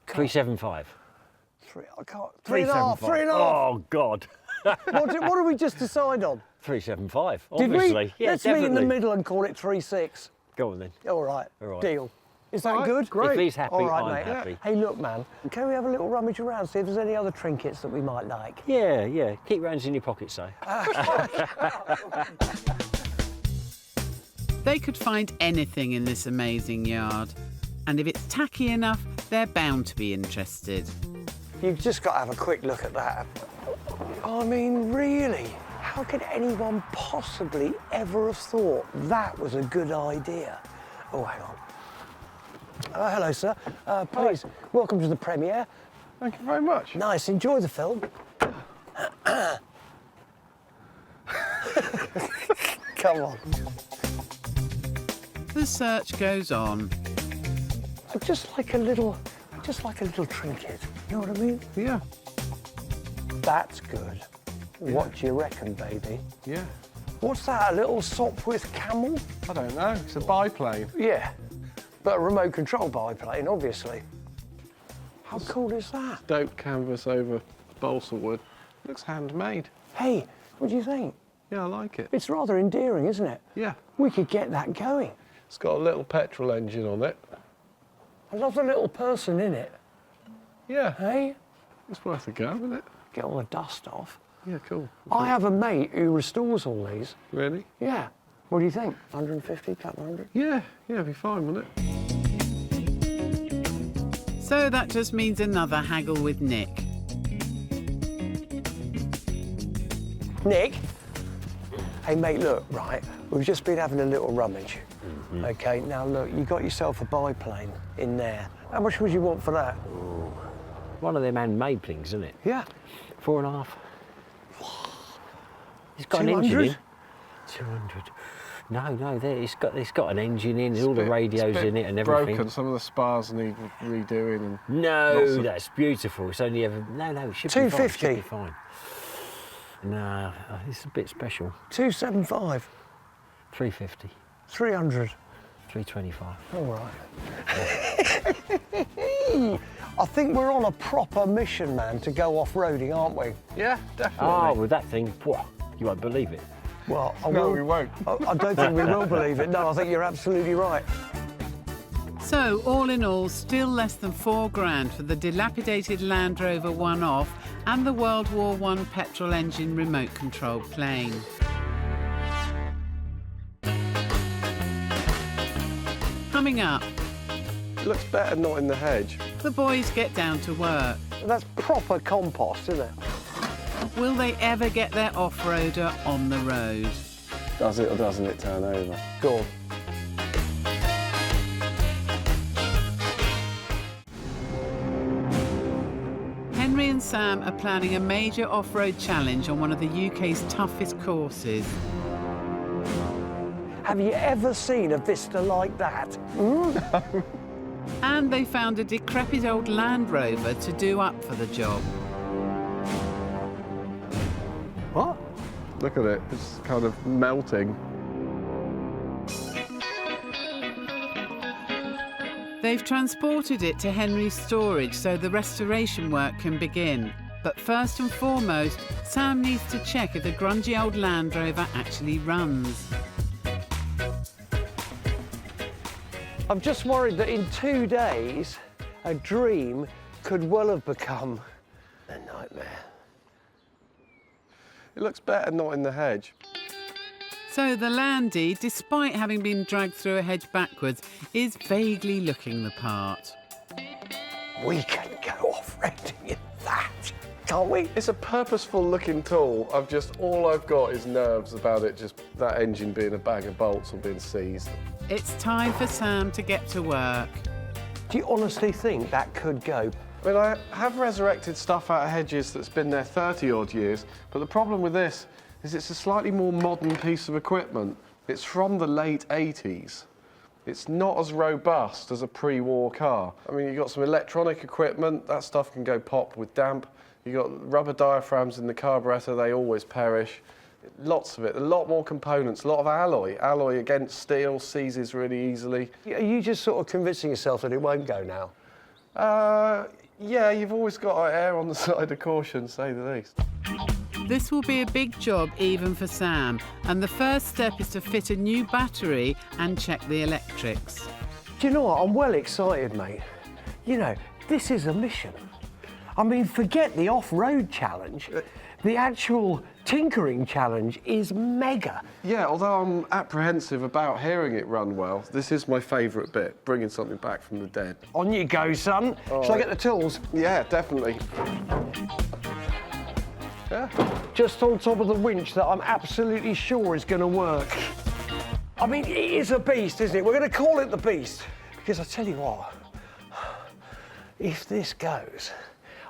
375. 3, I can't. 3.5. 3.5. Oh, God. what did we just decide on? 375, Did obviously. we? Yeah, Let's definitely. meet in the middle and call it 3.6. Go on then. All right. All right. Deal. Is that All right, good? great. If he's happy, All right, I'm mate. happy. Hey, look, man. Can we have a little rummage around, see if there's any other trinkets that we might like? Yeah, yeah. Keep rounds in your pockets, though. They could find anything in this amazing yard. And if it's tacky enough, they're bound to be interested. You've just got to have a quick look at that. I mean, really? How could anyone possibly ever have thought that was a good idea? Oh, hang on. Hello, sir. Please, welcome to the premiere. Thank you very much. Nice. Enjoy the film. Come on. The search goes on. Just like a little trinket. You know what I mean? Yeah. That's good. Yeah. What do you reckon, baby? Yeah. What's that? A little Sopwith camel? I don't know. It's a biplane. Yeah, but a remote control biplane, obviously. How cool is that? Dope canvas over balsa wood. Looks handmade. Hey, what do you think? Yeah, I like it. It's rather endearing, isn't it? Yeah. We could get that going. It's got a little petrol engine on it. I love the little person in it. Yeah. Hey? It's worth a go, isn't it? Get all the dust off. Yeah, cool. I have a mate who restores all these. Really? Yeah. What do you think? 150, couple hundred? Yeah, it'd be fine, wouldn't it? So that just means another haggle with Nick. Nick, Hey, mate, look, right, we've just been having a little rummage. OK, now, look, you got yourself a biplane in there. How much would you want for that? One of them handmade things, isn't it? Yeah. 4.5. It's got an engine in. 200. No, it's got an engine in, all the radios in it and everything. Broken. Some of the spars need redoing. And no, that's beautiful. It's only ever it should be fine. 250. It should be fine. No, it's a bit special. 275. 350. 300. 325. All right. I think we're on a proper mission, man, to go off-roading, aren't we? Yeah, definitely. Oh, with that thing, you won't believe it. Well, we won't. I don't think we will believe it. No, I think you're absolutely right. So, all in all, still less than £4,000 for the dilapidated Land Rover one-off and the World War I petrol engine remote-controlled plane. Coming up, It looks better not in the hedge. the boys get down to work. That's proper compost, isn't it? Will they ever get their off-roader on the road? Does it or doesn't it turn over? Go on. Henry and Sam are planning a major off-road challenge on one of the UK's toughest courses. Have you ever seen a vista like that? And they found a decrepit old Land Rover to do up for the job. What? Look at it, it's kind of melting. They've transported it to Henry's storage so the restoration work can begin. But first and foremost, Sam needs to check if the grungy old Land Rover actually runs. I'm just worried that in 2 days, a dream could well have become a nightmare. It looks better not in the hedge. So the Landy, despite having been dragged through a hedge backwards, is vaguely looking the part. We can go off-roading in that, can't we? It's a purposeful looking tool. All I've got is nerves about it, just that engine being a bag of bolts or being seized. It's time for Sam to get to work. Do you honestly think that could go? I mean, I have resurrected stuff out of hedges that's been there 30-odd years, but the problem with this is it's a slightly more modern piece of equipment. It's from the late 80s. It's not as robust as a pre-war car. I mean, you've got some electronic equipment, that stuff can go pop with damp. You've got rubber diaphragms in the carburettor, they always perish. Lots of it, a lot more components, a lot of alloy. Alloy against steel seizes really easily. Are you just sort of convincing yourself that it won't go now? Yeah, you've always got to err on the side of caution, say the least. This will be a big job even for Sam, and the first step is to fit a new battery and check the electrics. Do you know what? I'm well excited, mate. You know, this is a mission. I mean, forget the off-road challenge. The actual tinkering challenge is mega. Yeah, although I'm apprehensive about hearing it run well, this is my favourite bit, bringing something back from the dead. On you go, son. Shall I get the tools? Yeah, definitely. Yeah. Just on top of the winch that I'm absolutely sure is going to work. I mean, it is a beast, isn't it? We're going to call it the beast. Because I tell you what, if this goes,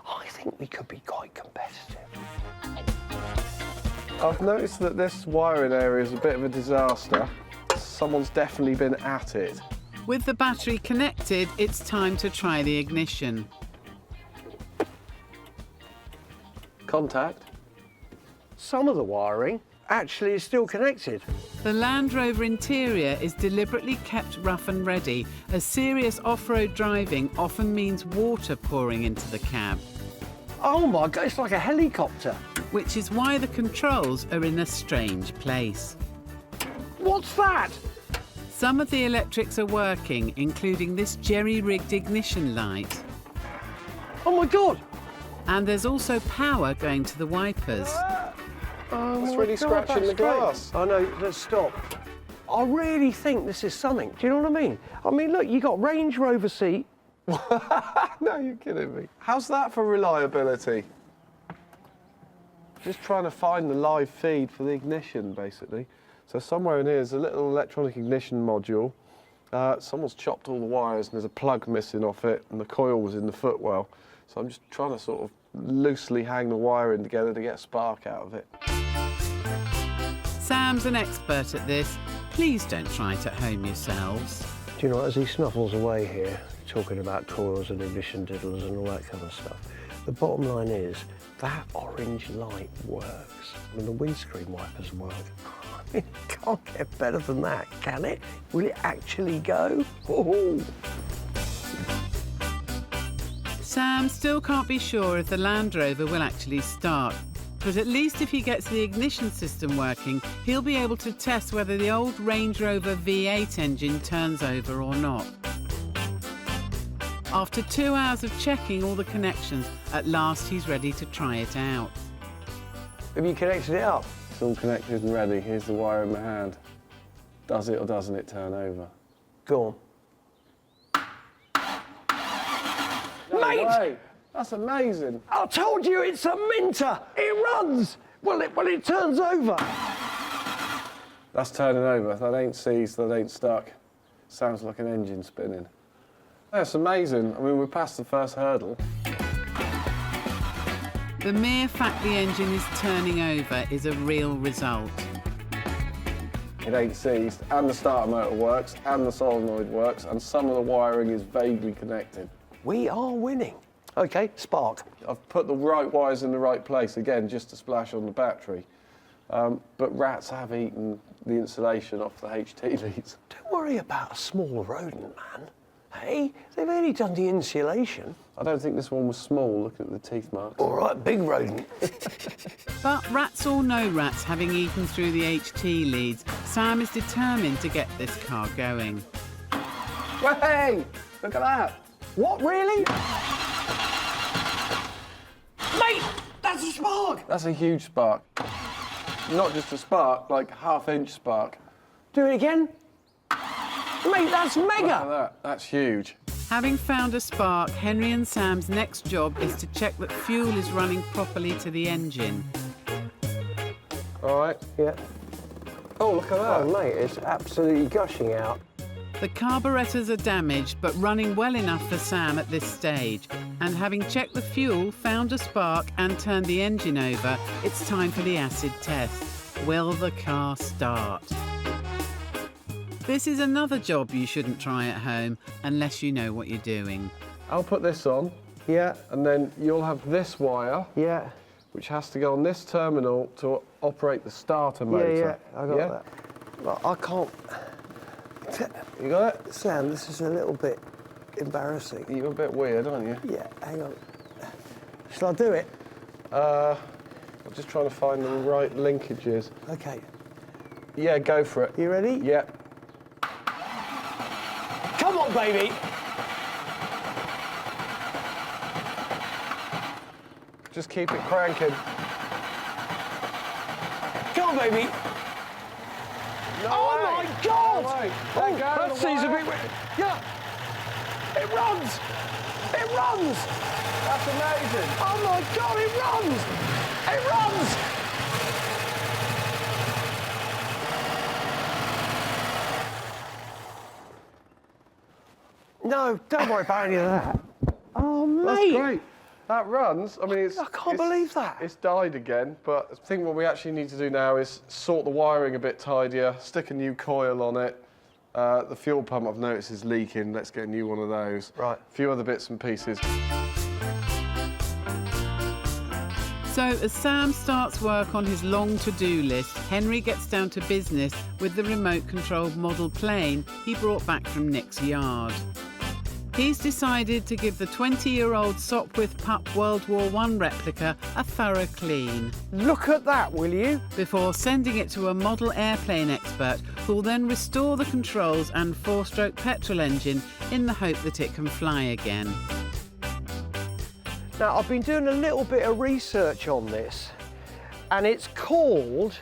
I think we could be quite competitive. I've noticed that this wiring area is a bit of a disaster. Someone's definitely been at it. With the battery connected, it's time to try the ignition. Contact. Some of the wiring actually is still connected. The Land Rover interior is deliberately kept rough and ready, as serious off-road driving often means water pouring into the cab. Oh my God, it's like a helicopter. Which is why the controls are in a strange place. What's that? Some of the electrics are working, including this jerry-rigged ignition light. Oh my God! And there's also power going to the wipers. Oh, it's really scratching the glass. I know, let's stop. I really think this is something. Do you know what I mean? I mean, look, you got Range Rover seat. No, you're kidding me. How's that for reliability? Just trying to find the live feed for the ignition, basically. So somewhere in here is a little electronic ignition module. Someone's chopped all the wires and there's a plug missing off it, and the coil was in the footwell. So I'm just trying to sort of loosely hang the wiring together to get a spark out of it. Sam's an expert at this. Please don't try it at home yourselves. Do you know, as he snuffles away here, talking about coils and ignition diddlers and all that kind of stuff, the bottom line is that orange light works. I mean, the windscreen wipers work. I mean, it can't get better than that, can it? Will it actually go? Oh. Sam still can't be sure if the Land Rover will actually start, but at least if he gets the ignition system working, he'll be able to test whether the old Range Rover V8 engine turns over or not. After 2 hours of checking all the connections, at last he's ready to try it out. Have you connected it up? It's all connected and ready. Here's the wire in my hand. Does it or doesn't it turn over? Go on. No Mate! way. That's amazing. I told you it's a minter. It runs. Well, it turns over. That's turning over. That ain't seized, that ain't stuck. Sounds like an engine spinning. That's amazing. I mean, we passed the first hurdle. The mere fact the engine is turning over is a real result. It ain't seized, and the starter motor works, and the solenoid works, and some of the wiring is vaguely connected. We are winning. OK, spark. I've put the right wires in the right place, again, just to splash on the battery. But rats have eaten the insulation off the HT leads. Don't worry about a small rodent, man. Hey, they've only done the insulation. I don't think this one was small, looking at the teeth marks. All right, big rodent. But rats or no rats having eaten through the HT leads, Sam is determined to get this car going. Hey, look at that. What, really? Mate, that's a spark. That's a huge spark. Not just a spark, like half-inch spark. Do it again. Mate, that's mega. Look at that. That's huge. Having found a spark, Henry and Sam's next job is to check that fuel is running properly to the engine. All right. Yeah. Oh, look at that. Oh, mate, it's absolutely gushing out. The carburettors are damaged, but running well enough for Sam at this stage. And having checked the fuel, found a spark and turned the engine over, it's time for the acid test. Will the car start? This is another job you shouldn't try at home unless you know what you're doing. I'll put this on. Yeah. And then you'll have this wire. Yeah. Which has to go on this terminal to operate the starter motor. Yeah, I got that. Well, I can't... You got it? Sam, this is a little bit embarrassing. You're a bit weird, aren't you? Yeah, hang on. Shall I do it? I'm just trying to find the right linkages. OK. Yeah, go for it. You ready? Yeah. Come on, baby! Just keep it cranking. Come on, baby! No oh way. My God! No way. Oh, that seems a bit weird. Yeah. It runs! It runs! That's amazing. Oh my God, it runs! It runs! No, don't worry about any of that. Oh, mate. That's great. That runs. I mean, I can't believe that. It's died again, but I think what we actually need to do now is sort the wiring a bit tidier, stick a new coil on it. The fuel pump I've noticed is leaking. Let's get a new one of those. Right. A few other bits and pieces. So as Sam starts work on his long to-do list, Henry gets down to business with the remote-controlled model plane he brought back from Nick's yard. He's decided to give the 20-year-old Sopwith Pup World War I replica a thorough clean. Look at that, will you? Before sending it to a model airplane expert who'll then restore the controls and 4-stroke petrol engine in the hope that it can fly again. Now, I've been doing a little bit of research on this, and it's called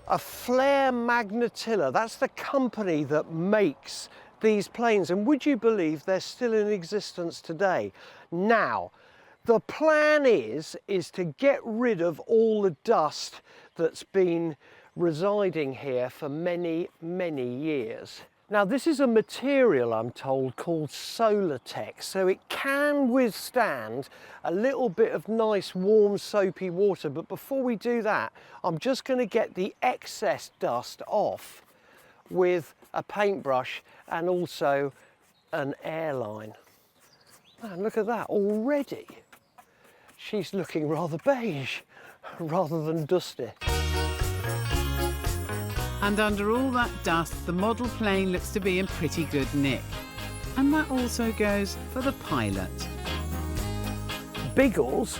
a flare magnetilla. That's the company that makes these planes, and would you believe they're still in existence today? Now, The plan is to get rid of all the dust that's been residing here for many, many years. Now this is a material, I'm told, called Solartex, so it can withstand a little bit of nice warm soapy water, but before we do that, I'm just going to get the excess dust off with a paintbrush and also an airline. Man, look at that already. She's looking rather beige rather than dusty. And under all that dust, the model plane looks to be in pretty good nick. And that also goes for the pilot. Biggles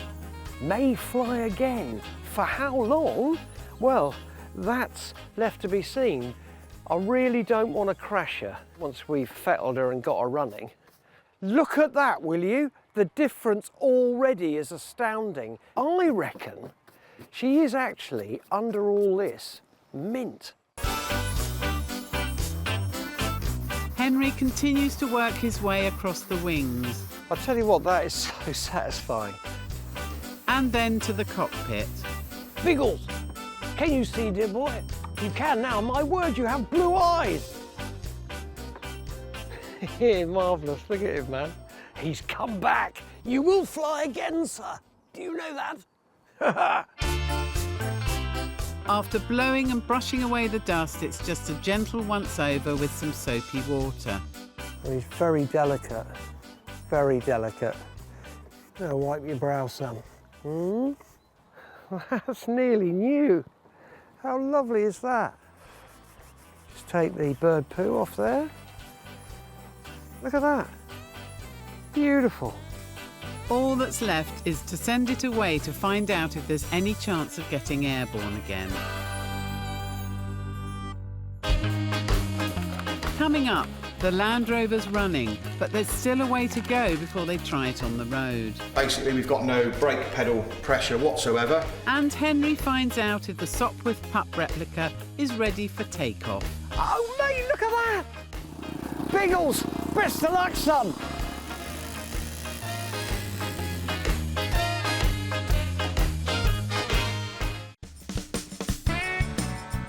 may fly again. For how long? Well, that's left to be seen. I really don't want to crash her once we've fettled her and got her running. Look at that, will you? The difference already is astounding. I reckon she is actually, under all this, mint. Henry continues to work his way across the wings. I'll tell you what, that is so satisfying. And then to the cockpit. Biggles, can you see, dear boy? You can now, my word, you have blue eyes. Marvellous, look at him, man. He's come back. You will fly again, sir. Do you know that? After blowing and brushing away the dust, it's just a gentle once-over with some soapy water. He's very delicate, very delicate. Now wipe your brow, son. That's nearly new. How lovely is that? Just take the bird poo off there. Look at that. Beautiful. All that's left is to send it away to find out if there's any chance of getting airborne again. Coming up, the Land Rover's running, but there's still a way to go before they try it on the road. Basically, we've got no brake pedal pressure whatsoever. And Henry finds out if the Sopwith-Pup replica is ready for takeoff. Oh, mate, look at that! Biggles, best of luck, son!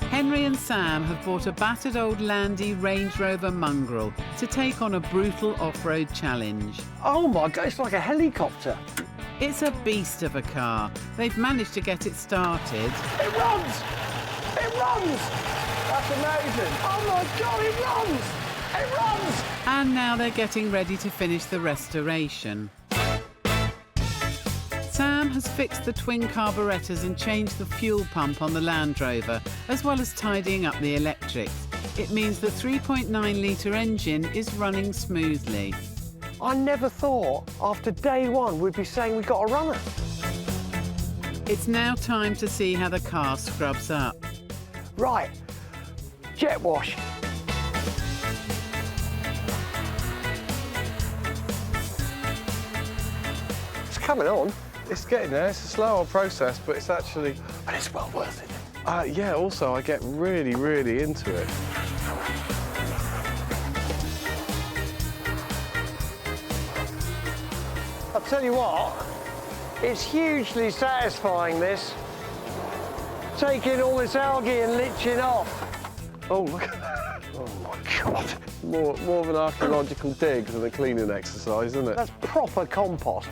Henry and Sam have bought a battered old Landy Range Rover mongrel to take on a brutal off-road challenge. Oh my God, it's like a helicopter. It's a beast of a car. They've managed to get it started. It runs! It runs! That's amazing. Oh my God, it runs! It runs! And now they're getting ready to finish the restoration. Sam has fixed the twin carburettors and changed the fuel pump on the Land Rover, as well as tidying up the electrics. It means the 3.9-litre engine is running smoothly. I never thought after day one we'd be saying we got a runner. It's now time to see how the car scrubs up. Right, jet wash. It's coming on. It's getting there. It's a slower process, but it's actually... But it's well worth it. Yeah, also I get really, really into it. I'll tell you what, it's hugely satisfying, this. Taking all this algae and liching off. Oh, look at that. Oh my God. More of an archaeological dig than a cleaning exercise, isn't it? That's proper compost.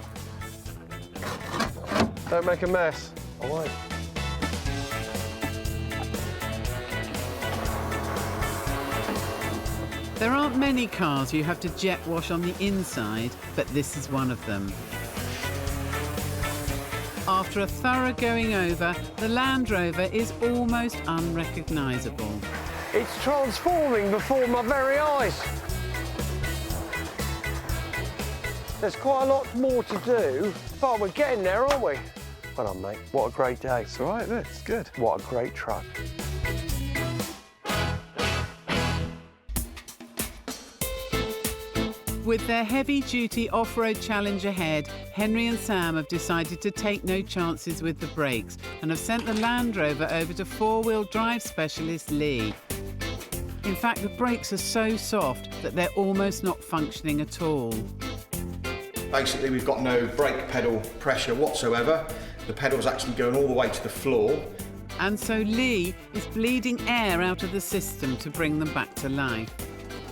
Don't make a mess. I won't. There aren't many cars you have to jet wash on the inside, but this is one of them. After a thorough going over, the Land Rover is almost unrecognisable. It's transforming before my very eyes. There's quite a lot more to do, but we're getting there, aren't we? Well done, mate. What a great day. It's all right, it's good. What a great truck. With their heavy-duty off-road challenge ahead, Henry and Sam have decided to take no chances with the brakes and have sent the Land Rover over to four-wheel drive specialist Lee. In fact, the brakes are so soft that they're almost not functioning at all. Basically, we've got no brake pedal pressure whatsoever. The pedal's actually going all the way to the floor. And so Lee is bleeding air out of the system to bring them back to life.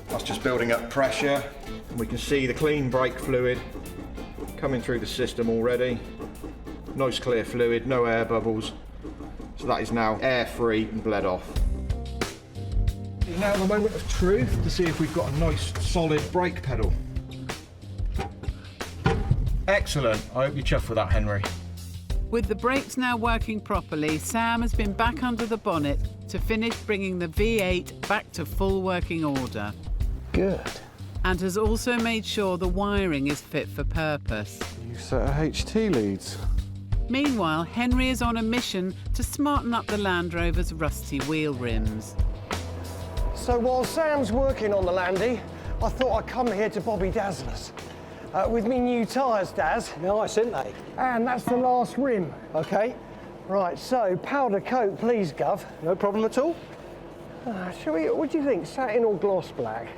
That's just building up pressure. And we can see the clean brake fluid coming through the system already. Nice clear fluid, no air bubbles. So that is now air-free and bled off. Now the moment of truth to see if we've got a nice solid brake pedal. Excellent. I hope you chuff with that, Henry. With the brakes now working properly, Sam has been back under the bonnet to finish bringing the V8 back to full working order. Good. And has also made sure the wiring is fit for purpose. New set of HT leads. Meanwhile, Henry is on a mission to smarten up the Land Rover's rusty wheel rims. So while Sam's working on the Landy, I thought I'd come here to Bobby Dazzler's. With me new tyres, Daz. Nice, isn't they? And that's the last rim. Okay. Right, so powder coat, please, Gov. No problem at all. Shall we, what do you think, satin or gloss black?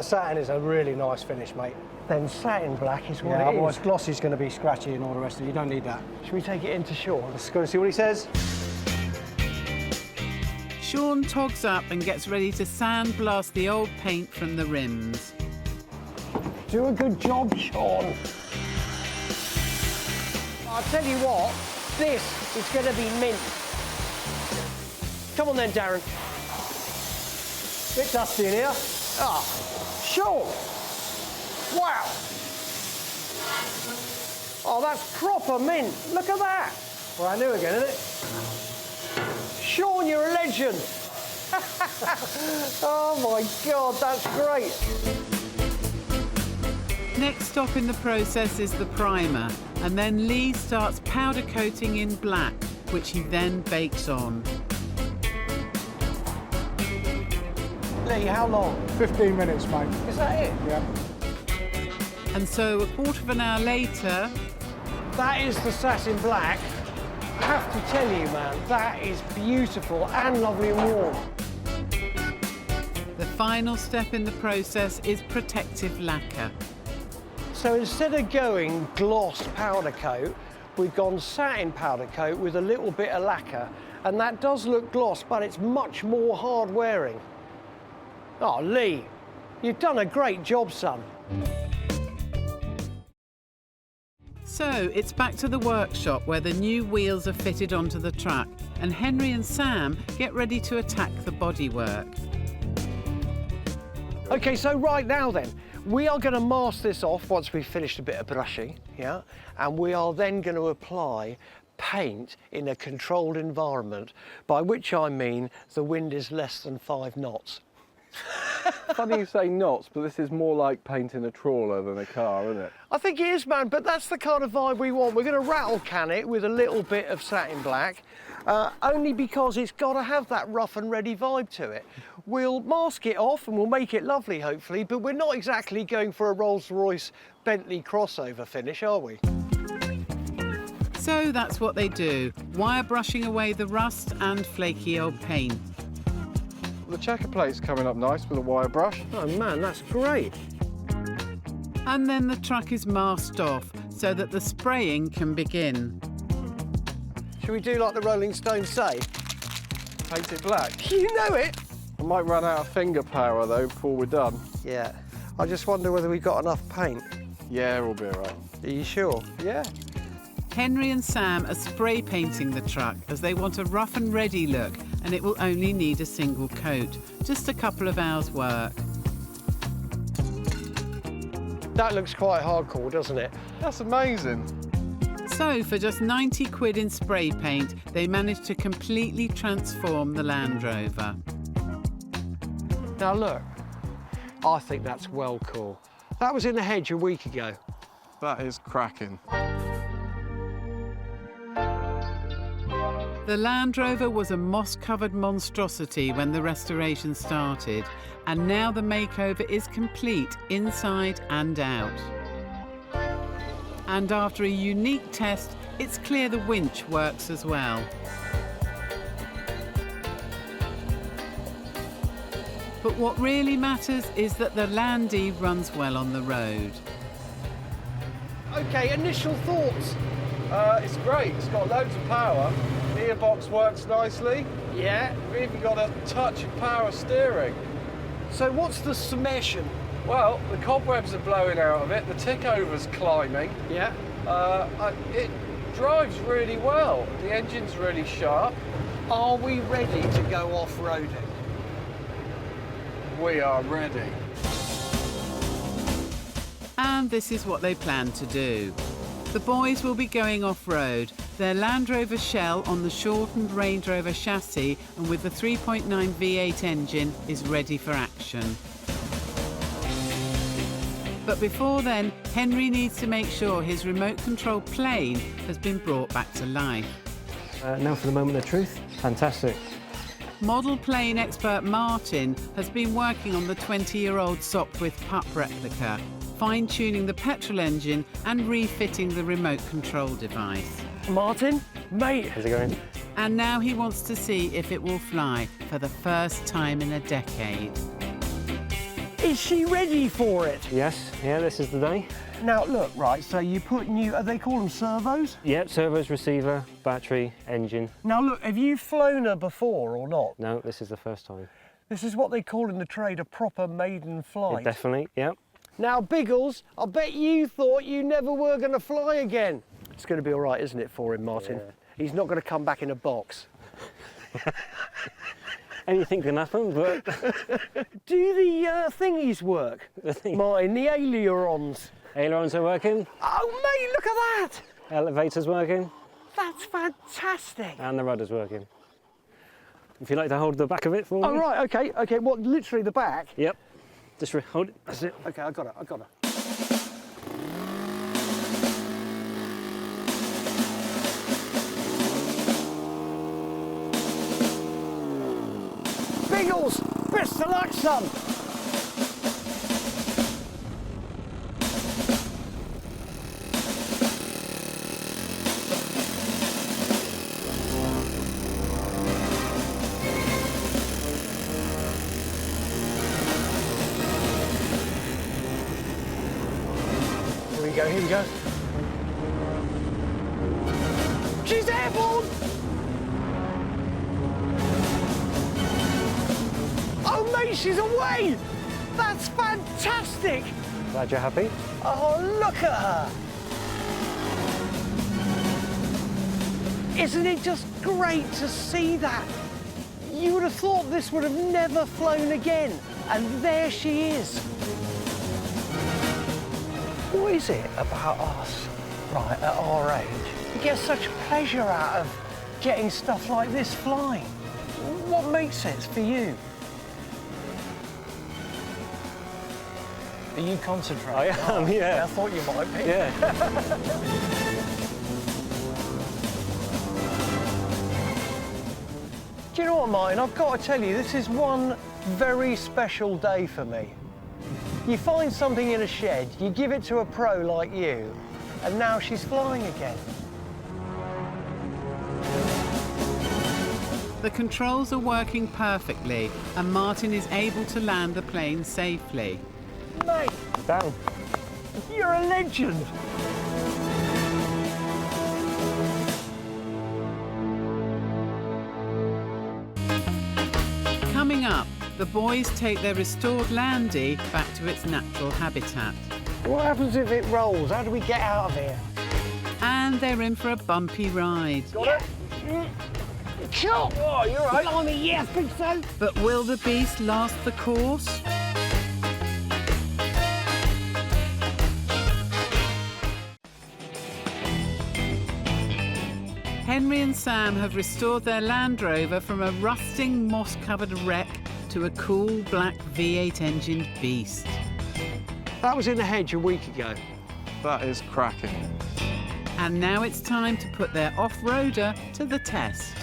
Satin is a really nice finish, mate. Then satin black is what it is. Otherwise gloss is going to be scratchy and all the rest of it. You don't need that. Should we take it into Sean? Let's go and see what he says. Sean togs up and gets ready to sandblast the old paint from the rims. Do a good job, Sean. I'll tell you what, this is going to be mint. Come on then, Darren. Bit dusty in here. Ah, Sean. Wow. Oh, that's proper mint. Look at that. Brand new again, isn't it? Sean, you're a legend. Oh my God, that's great. Next stop in the process is the primer, and then Lee starts powder coating in black, which he then bakes on. Lee, how long? 15 minutes, mate. Is that it? Yeah. And so a quarter of an hour later... That is the satin black. I have to tell you, man, that is beautiful and lovely and warm. The final step in the process is protective lacquer. So instead of going gloss powder coat, we've gone satin powder coat with a little bit of lacquer, and that does look gloss, but it's much more hard wearing. Oh, Lee, you've done a great job, son. So it's back to the workshop where the new wheels are fitted onto the truck, and Henry and Sam get ready to attack the bodywork. Okay, so right now then, we are going to mask this off once we've finished a bit of brushing, yeah? And we are then going to apply paint in a controlled environment, by which I mean the wind is less than 5 knots. Funny you say knots, but this is more like painting a trawler than a car, isn't it? I think it is, man, but that's the kind of vibe we want. We're going to rattle can it with a little bit of satin black, only because it's got to have that rough and ready vibe to it. We'll mask it off and we'll make it lovely, hopefully, but we're not exactly going for a Rolls-Royce Bentley crossover finish, are we? So that's what they do, wire brushing away the rust and flaky old paint. The checker plate's coming up nice with a wire brush. Oh man, that's great. And then the truck is masked off so that the spraying can begin. Should we do like the Rolling Stones say? Paint it black. You know it! I might run out of finger power though before we're done. Yeah. I just wonder whether we've got enough paint. Yeah, we'll be all right. Are you sure? Yeah. Henry and Sam are spray painting the truck as they want a rough and ready look, and it will only need a single coat. Just a couple of hours' work. That looks quite hardcore, doesn't it? That's amazing. So for just 90 quid in spray paint, they managed to completely transform the Land Rover. Now look, I think that's well cool. That was in the hedge a week ago. That is cracking. The Land Rover was a moss-covered monstrosity when the restoration started, and now the makeover is complete inside and out. And after a unique test, it's clear the winch works as well. But what really matters is that the Landy runs well on the road. Okay, initial thoughts. It's great. It's got loads of power. Gearbox works nicely. Yeah. We've even got a touch of power steering. So what's the summation? Well, the cobwebs are blowing out of it. The tick-over's climbing. Yeah. It drives really well. The engine's really sharp. Are we ready to go off-roading? We are ready. And this is what they plan to do. The boys will be going off-road. Their Land Rover shell on the shortened Range Rover chassis and with the 3.9 V8 engine is ready for action. But before then, Henry needs to make sure his remote control plane has been brought back to life. Now for the moment of truth. Fantastic. Model plane expert Martin has been working on the 20-year-old Sopwith-Pup replica, fine-tuning the petrol engine and refitting the remote control device. Martin, mate. How's it going? And now he wants to see if it will fly for the first time in a decade. Is she ready for it? Yes, yeah, this is the day. Now look, right, so you put new, they call them servos? Yep, servos, receiver, battery, engine. Now look, have you flown her before or not? No, this is the first time. This is what they call in the trade a proper maiden flight. Yeah, definitely, yep. Now Biggles, I bet you thought you never were going to fly again. It's going to be all right, isn't it, for him, Martin? Yeah. He's not going to come back in a box. Anything can happen, but... Do the thingies work? Martin, the ailerons. Ailerons are working. Oh, mate, look at that! Elevator's working. That's fantastic. And the rudder's working. If you'd like to hold the back of it for me. Oh, right, okay, okay. What, literally the back? Yep. Just hold it. That's it. Okay, I got it, I got it. Biggles, best of luck, son. Here we go. She's airborne! Oh, mate, she's away! That's fantastic! Glad you're happy. Oh, look at her! Isn't it just great to see that? You would have thought this would have never flown again, and there she is. What is it about us, right, at our age? You get such pleasure out of getting stuff like this flying. What makes it for you? Are you concentrating? I am, yeah. I thought you might be. Yeah. Do you know what, Martin? I've got to tell you, this is one very special day for me. You find something in a shed, you give it to a pro like you, and now she's flying again. The controls are working perfectly, and Martin is able to land the plane safely. Mate, down. You're a legend. Coming up, the boys take their restored Landy back to its natural habitat. What happens if it rolls? How do we get out of here? And they're in for a bumpy ride. Got it? Cool. Oh, you're right. Blimey, yeah, I think so. But will the beast last the course? Henry and Sam have restored their Land Rover from a rusting, moss-covered wreck to a cool black V8 engined beast. That was in the hedge a week ago. That is cracking. And now it's time to put their off-roader to the test.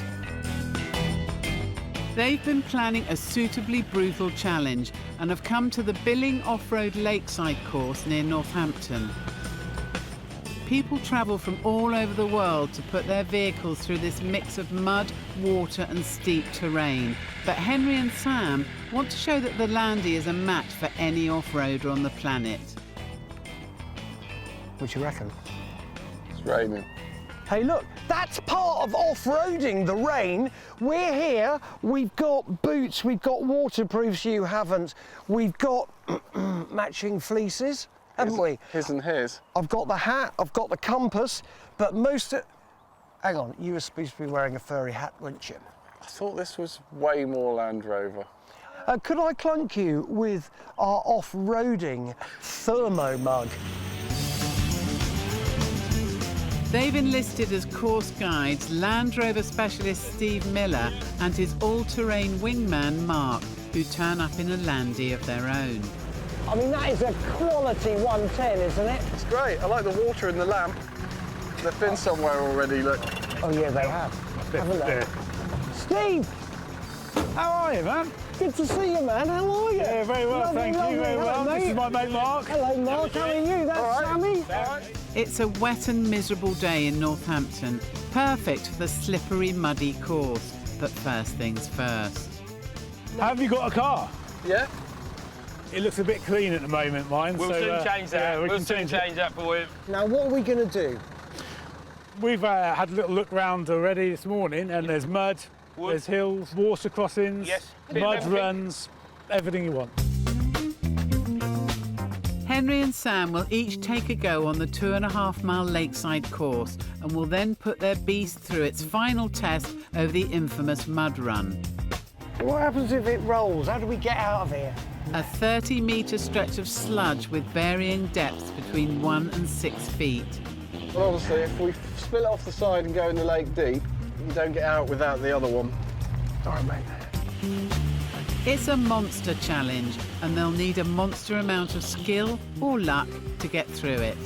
They've been planning a suitably brutal challenge and have come to the Billing Off-Road Lakeside course near Northampton. People travel from all over the world to put their vehicles through this mix of mud, water and steep terrain. But Henry and Sam want to show that the Landy is a match for any off-roader on the planet. What do you reckon? It's raining. Hey, look, that's part of off-roading, the rain. We're here, we've got boots, we've got waterproofs you haven't, we've got matching fleeces, haven't we? His and his. I've got the hat, I've got the compass, but most of... Hang on, you were supposed to be wearing a furry hat, weren't you? I thought this was way more Land Rover. Could I clunk you with our off-roading thermo mug? They've enlisted as course guides Land Rover specialist Steve Miller and his all-terrain wingman Mark, who turn up in a Landy of their own. I mean, that is a quality 110, isn't it? It's great. I like the water in the lamp. They've been somewhere already, look. Oh, yeah, they have, haven't they? Steve! How are you, man? Good to see you, man. How are you? Yeah, very well, Lovely, thank lovely. you, very well. Hello, This is my mate Mark. Hello, Mark. How are you? That's Sammy. It's a wet and miserable day in Northampton, perfect for the slippery, muddy course. But first things first. Have you got a car? Yeah. It looks a bit clean at the moment, mine. We'll soon change that. Yeah, we'll soon change that for you. Now, what are we going to do? We've had a little look round already this morning, and there's mud, there's hills, water crossings, mud runs, everything you want. Henry and Sam will each take a go on the 2.5-mile lakeside course and will then put their beast through its final test over the infamous mud run. What happens if it rolls? How do we get out of here? A 30-metre stretch of sludge with varying depths between 1 and 6 feet. Well, obviously, if we spill it off the side and go in the lake deep, you don't get out without the other one. All right, mate. It's a monster challenge, and they'll need a monster amount of skill or luck to get through it.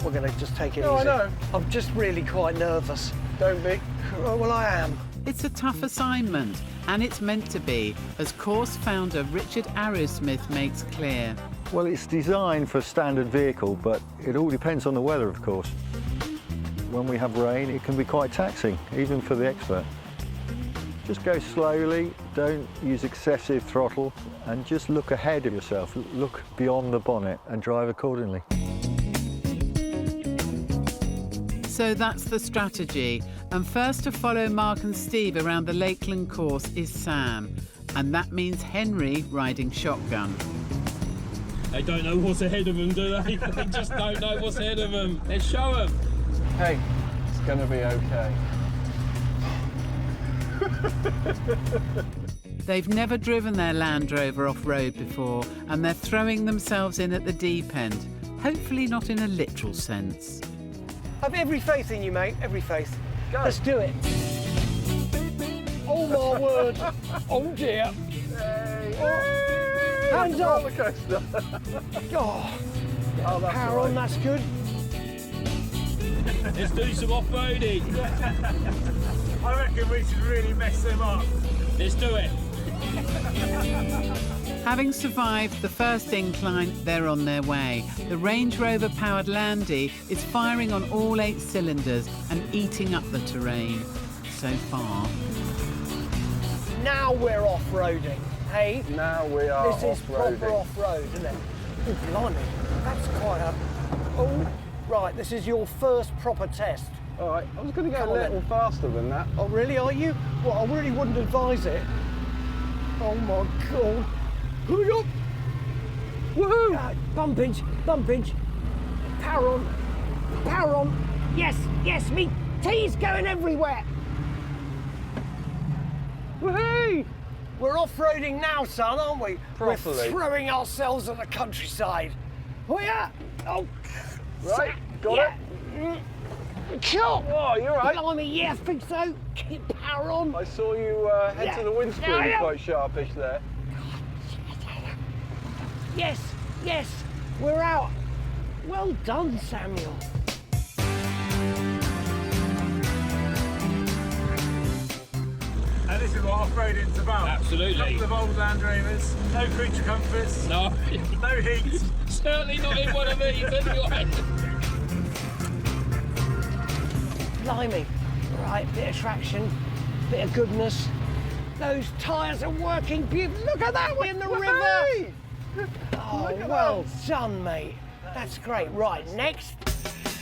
We're going to just take it No, easy. I know. I'm just really quite nervous. Don't be. Oh, well, I am. It's a tough assignment, and it's meant to be, as course founder Richard Arrowsmith makes clear. Well, it's designed for a standard vehicle, but it all depends on the weather, of course. When we have rain, it can be quite taxing, even for the expert. Just go slowly, don't use excessive throttle, and just look ahead of yourself. Look beyond the bonnet and drive accordingly. So that's the strategy. And first to follow Mark and Steve around the Lakeland course is Sam. And that means Henry riding shotgun. They don't know what's ahead of them, do they? They just don't know what's ahead of them. Let's show them. Hey, it's going to be okay. They've never driven their Land Rover off-road before, and they're throwing themselves in at the deep end. Hopefully not in a literal sense. I've every faith in you, mate. Every faith. Go. Let's do it. Oh, my word. Oh, dear. Hey, hands off. Oh, that's power on, that's good. Let's do some off-roading. I reckon we should really mess them up. Let's do it. Having survived the first incline, they're on their way. The Range Rover-powered Landy is firing on all 8 cylinders and eating up the terrain. So far. Now we're off-roading, hey? Now we are This is proper off-road, isn't it? Oh, blimey, that's quite a... Oh, right, this is your first proper test. All right, I was going to go a little faster than that. Oh, really, are you? Well, I really wouldn't advise it. Oh, my God. Hurry up! Woohoo! Bump inch, bump inch. Power on, power on. Yes, yes, me T's going everywhere. Woohoo! We're off-roading now, son, aren't we? Properly. We're throwing ourselves at the countryside. Oh, yeah. Oh. Right, got it. Oh, you're right. Blimey, yeah, I think so. Keep power on. I saw you head to the windscreen quite sharpish there. Yes, yes, we're out. Well done, Samuel. And this is what off-roading's about. Absolutely. A couple of old Land Rovers, no creature comforts, no heat. Certainly not in one of these anyway. Blimey. Right, bit of traction, bit of goodness. Those tyres are working beautifully. Look at that, we're in the river. Oh, well done, mate. That's great. Right, next.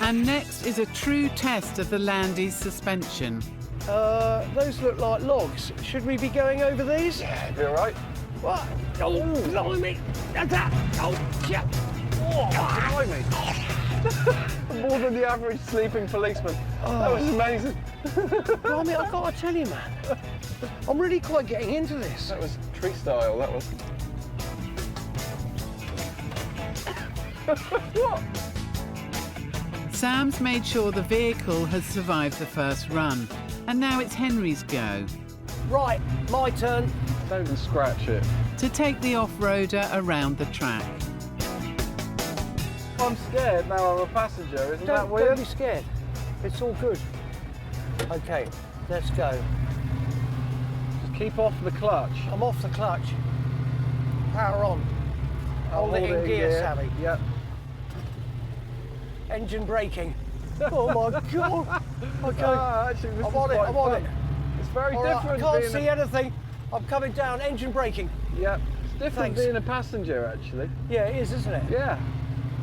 And next is a true test of the Landy's suspension. Those look like logs. Should we be going over these? Yeah, be all right. What? Oh, blimey. That's that. Oh, yeah. Blimey. More than the average sleeping policeman. That was amazing. Blimey, I've got to tell you, man. I'm really quite getting into this. That was tree style, that was. What? Sam's made sure the vehicle has survived the first run, and now it's Henry's go. Right, my turn. Don't even scratch it. To take the off-roader around the track. I'm scared now I'm a passenger, isn't that Don't weird? be scared. It's all good. Okay, let's go. Just keep off the clutch. I'm off the clutch. Power on. Hold it in gear, Sammy. Yep. Engine braking. Oh my God. Okay. Actually, this I'm is on it, quite I'm on fun. it. It's very All right, different. I can't being see anything. I'm coming down, engine braking. Yep. It's different Thanks. being a passenger, actually. Yeah, it is, isn't it? Yeah.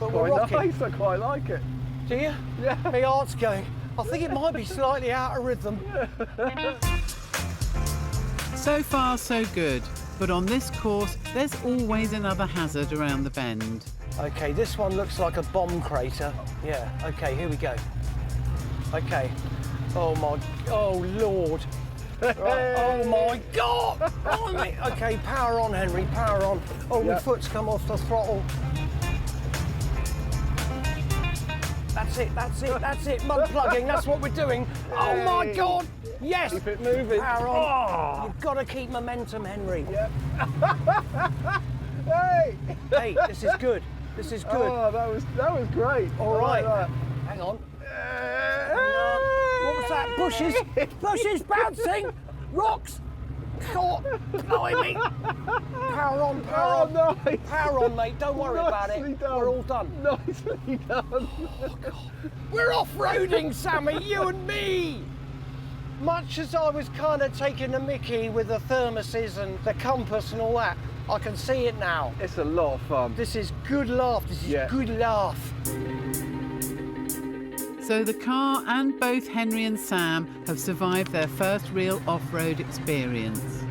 But It's we're quite rocking. nice. I quite like it. Do you? Yeah. My heart's going. I think it might be slightly out of rhythm. So far, so good. But on this course, there's always another hazard around the bend. Okay, this one looks like a bomb crater. Yeah, okay, here we go. Okay. Oh Lord. Right. Oh my God! Blimey. Okay, power on, Henry, power on. Oh, my foot's come off the throttle. That's it, that's it, that's it. Mud plugging, that's what we're doing. Oh my God! Yes! Keep it moving. Power on. Oh. You've got to keep momentum, Henry. Yep. Hey! Hey, this is good. This is good. Oh, that was great. All I right. like that. Hang on. What was that? Bushes? Bushes bouncing? Rocks? Caught? Blimey. Power on, power on. Nice. Power on, mate. Don't worry about it. Nicely done. We're all done. Nicely done. Oh, God. We're off-roading, Sammy, you and me. Much as I was kind of taking the mickey with the thermoses and the compass and all that, I can see it now. It's a lot of fun. This is good laugh. This is good laugh. So the car and both Henry and Sam have survived their first real off-road experience.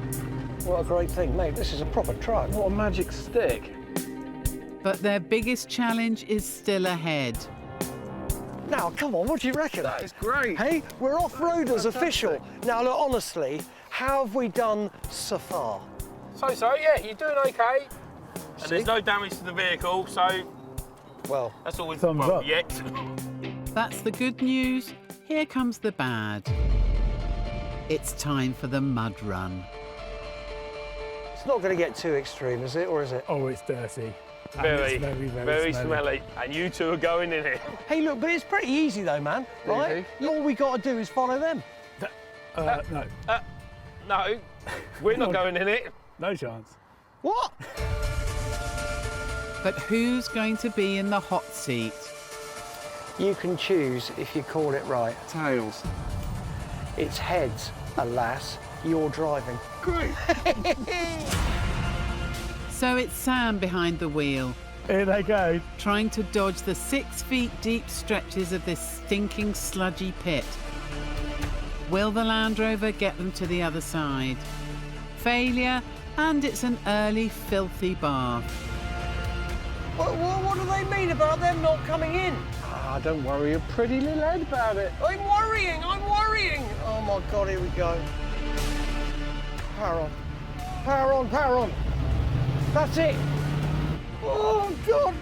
What a great thing, mate. This is a proper truck. What a magic stick. But their biggest challenge is still ahead. Now, come on, what do you reckon? That is great. Hey, we're off-roaders official. Now, look, honestly, how have we done so far? So, yeah, you're doing okay. And there's no damage to the vehicle, so... Well, that's always thumbs up. Yet. That's the good news. Here comes the bad. It's time for the mud run. It's not going to get too extreme, is it, or is it? Oh, it's dirty. Very, very smelly. And you two are going in it. Hey, look, but it's pretty easy, though, man, right? All we got to do is follow them. No. No, we're not going in it. No chance. What? But who's going to be in the hot seat? You can choose if you call it right. Tails. It's heads, alas. You're driving. Great. So it's Sam behind the wheel. Here they go. Trying to dodge the 6 feet deep stretches of this stinking sludgy pit. Will the Land Rover get them to the other side? Failure, and it's an early filthy bath. What do they mean about them not coming in? Ah, don't worry your pretty little head about it. I'm worrying. Oh my God, here we go. Power on. Power on, power on. That's it. Oh God.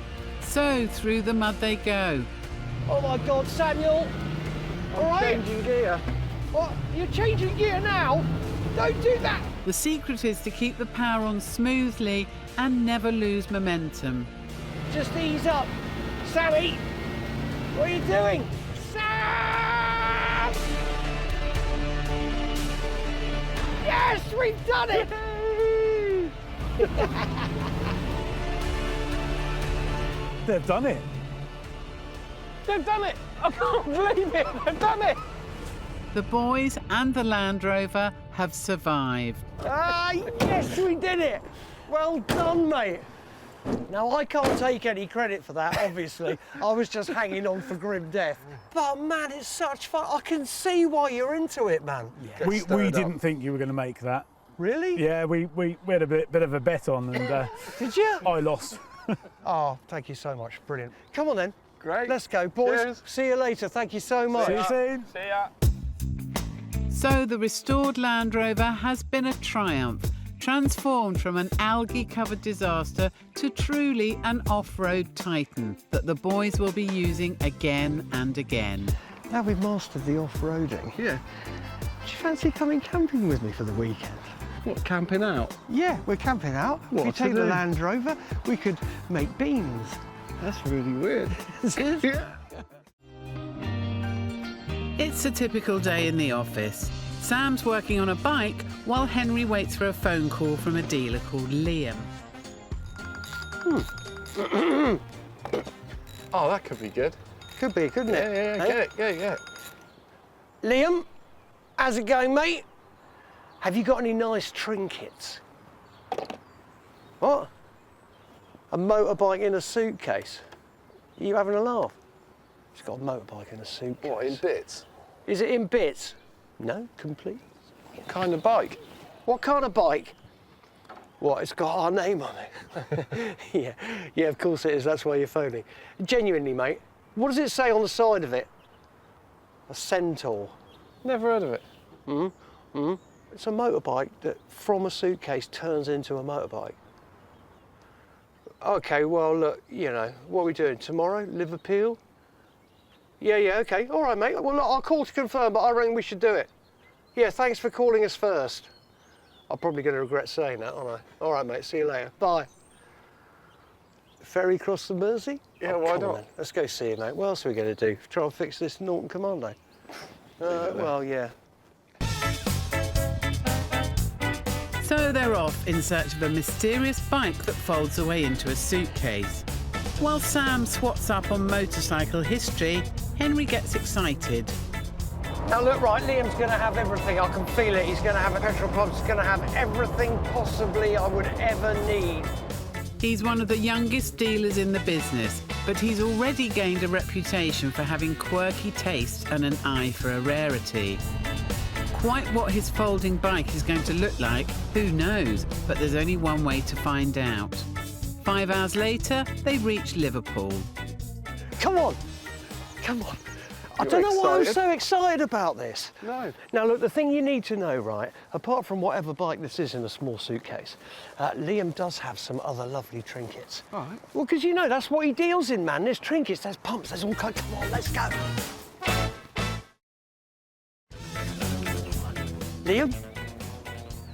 So through the mud they go. Oh my God, Samuel. All right. Changing gear. What? You're changing gear now? Don't do that. The secret is to keep the power on smoothly and never lose momentum. Just ease up. Sammy, what are you doing? Sam! Yes, we've done it! They've done it. They've done it! I can't believe it! They've done it! The boys and the Land Rover have survived. Ah, yes, we did it! Well done, mate. Now, I can't take any credit for that, obviously. I was just hanging on for grim death. But, man, it's such fun. I can see why you're into it, man. We didn't think you were going to make that. Really? Yeah, we had a bit of a bet on, and did you? I lost. Oh, thank you so much. Brilliant. Come on, then. Great. Let's go, boys. Cheers. See you later. Thank you so much. See you soon. See ya. So the restored Land Rover has been a triumph, transformed from an algae-covered disaster to truly an off-road titan that the boys will be using again and again. Now we've mastered the off-roading. Yeah. Do you fancy coming camping with me for the weekend? What, camping out? Yeah, we're camping out. What We to take the do? Land Rover, we could make beans. That's really weird. Yeah. It's a typical day in the office. Sam's working on a bike while Henry waits for a phone call from a dealer called Liam. Oh, that could be good. Could be, couldn't it? Yeah, Eh? get it, yeah. Liam, how's it going, mate? Have you got any nice trinkets? What? A motorbike in a suitcase? Are you having a laugh? He's got a motorbike in a suitcase. What, in bits? Is it in bits? No, complete. What kind of bike? What kind of bike? What, it's got our name on it? yeah, of course it is. That's why you're phoning. Genuinely, mate, what does it say on the side of it? A Centaur. Never heard of it. It's a motorbike that, from a suitcase, turns into a motorbike. OK, well, look, you know, what are we doing? Tomorrow? Liverpool? Yeah, OK. All right, mate. Well, look, I'll call to confirm, but I reckon we should do it. Yeah, thanks for calling us first. I'm probably going to regret saying that, aren't I? All right, mate. See you later. Bye. Ferry cross the Mersey? Yeah, why come not? on, then. Let's go see it, mate. What else are we going to do? Try and fix this Norton Commando? Well, yeah. So they're off in search of a mysterious bike that folds away into a suitcase. While Sam swats up on motorcycle history, Henry gets excited. Now look, right, Liam's going to have everything. I can feel it. He's going to have a petrol pump. He's going to have everything possibly I would ever need. He's one of the youngest dealers in the business, but he's already gained a reputation for having quirky taste and an eye for a rarity. Quite what his folding bike is going to look like, who knows, but there's only one way to find out. 5 hours later, they reach Liverpool. Come on, come on. I You're don't know why I'm excited? so excited about this. No. Now look, the thing you need to know, right, apart from whatever bike this is in a small suitcase, Liam does have some other lovely trinkets. All right. Well, because you know, that's what he deals in, man. There's trinkets, there's pumps, there's all kinds. Come on, let's go. Liam?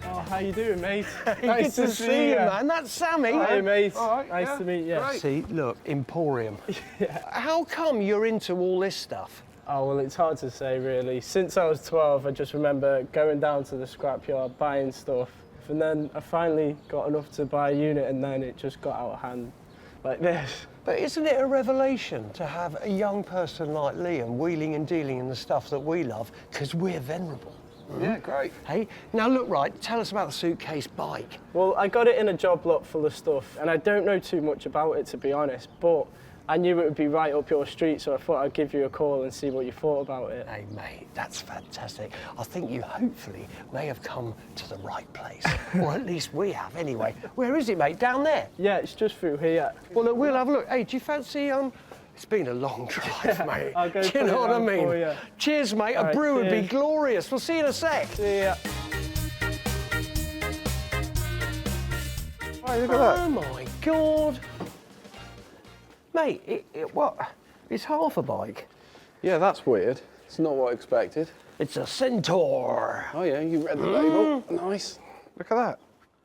Oh, how you doing, mate? Good to see you, man. That's Sammy. Hi, mate. All right, nice to meet you. See, look, Emporium. How come you're into all this stuff? Oh, well, it's hard to say, really. Since I was 12, I just remember going down to the scrapyard, buying stuff. And then I finally got enough to buy a unit, and then it just got out of hand like this. But isn't it a revelation to have a young person like Liam wheeling and dealing in the stuff that we love, because we're venerable? Yeah, great. Hey, now look, right, tell us about the suitcase bike. Well, I got it in a job lot full of stuff, and I don't know too much about it, to be honest, but I knew it would be right up your street, so I thought I'd give you a call and see what you thought about it. Hey, mate, that's fantastic. I think you hopefully may have come to the right place, or at least we have, anyway. Where is it, mate? Down there? Yeah, it's just through here. Well, look, we'll have a look. Hey, do you fancy, it's been a long drive, mate. I'll go do you put know it what I round mean? for you. Cheers, mate. All A right, brew would be cheers. glorious. We'll see you in a sec. See ya. Oh, look at that. Oh, my God. Mate, what? It's half a bike. Yeah, that's weird. It's not what I expected. It's a Centaur. Oh, yeah, you read the label. Nice. Look at that.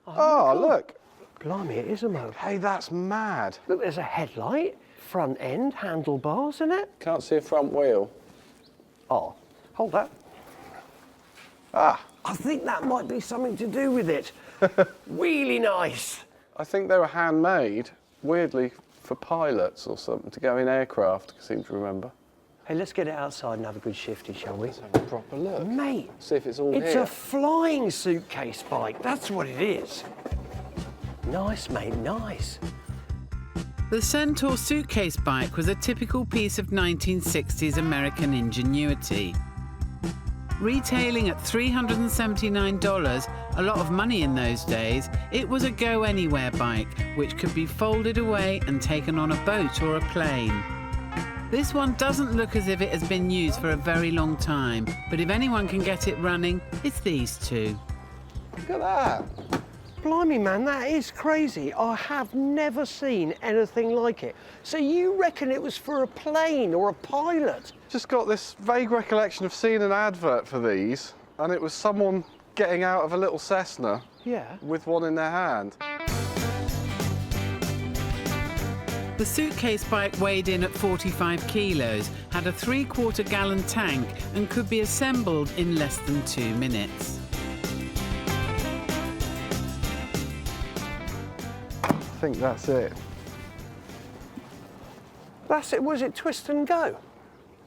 Oh, look. Blimey, it is a motor. Hey, that's mad. Look, there's a headlight, front end, handlebars, isn't it? Can't see a front wheel. Oh, hold that. Ah. I think that might be something to do with it. Really nice. I think they were handmade, weirdly, for pilots or something, to go in aircraft, I seem to remember. Hey, let's get it outside and have a good shifty, shall we? Let's have a proper look. Mate, See if it's all it's here. a flying suitcase bike. That's what it is. Nice, mate, nice. The Centaur suitcase bike was a typical piece of 1960s American ingenuity. Retailing at $379, a lot of money in those days, it was a go-anywhere bike which could be folded away and taken on a boat or a plane. This one doesn't look as if it has been used for a very long time, but if anyone can get it running, it's these two. Look at that. Blimey, man, that is crazy. I have never seen anything like it. So you reckon it was for a plane or a pilot? Just got this vague recollection of seeing an advert for these, and it was someone getting out of a little Cessna with one in their hand. The suitcase bike weighed in at 45 kilos, had a 3/4 gallon tank and could be assembled in less than 2 minutes. I think that's it. That's it. Was it twist and go?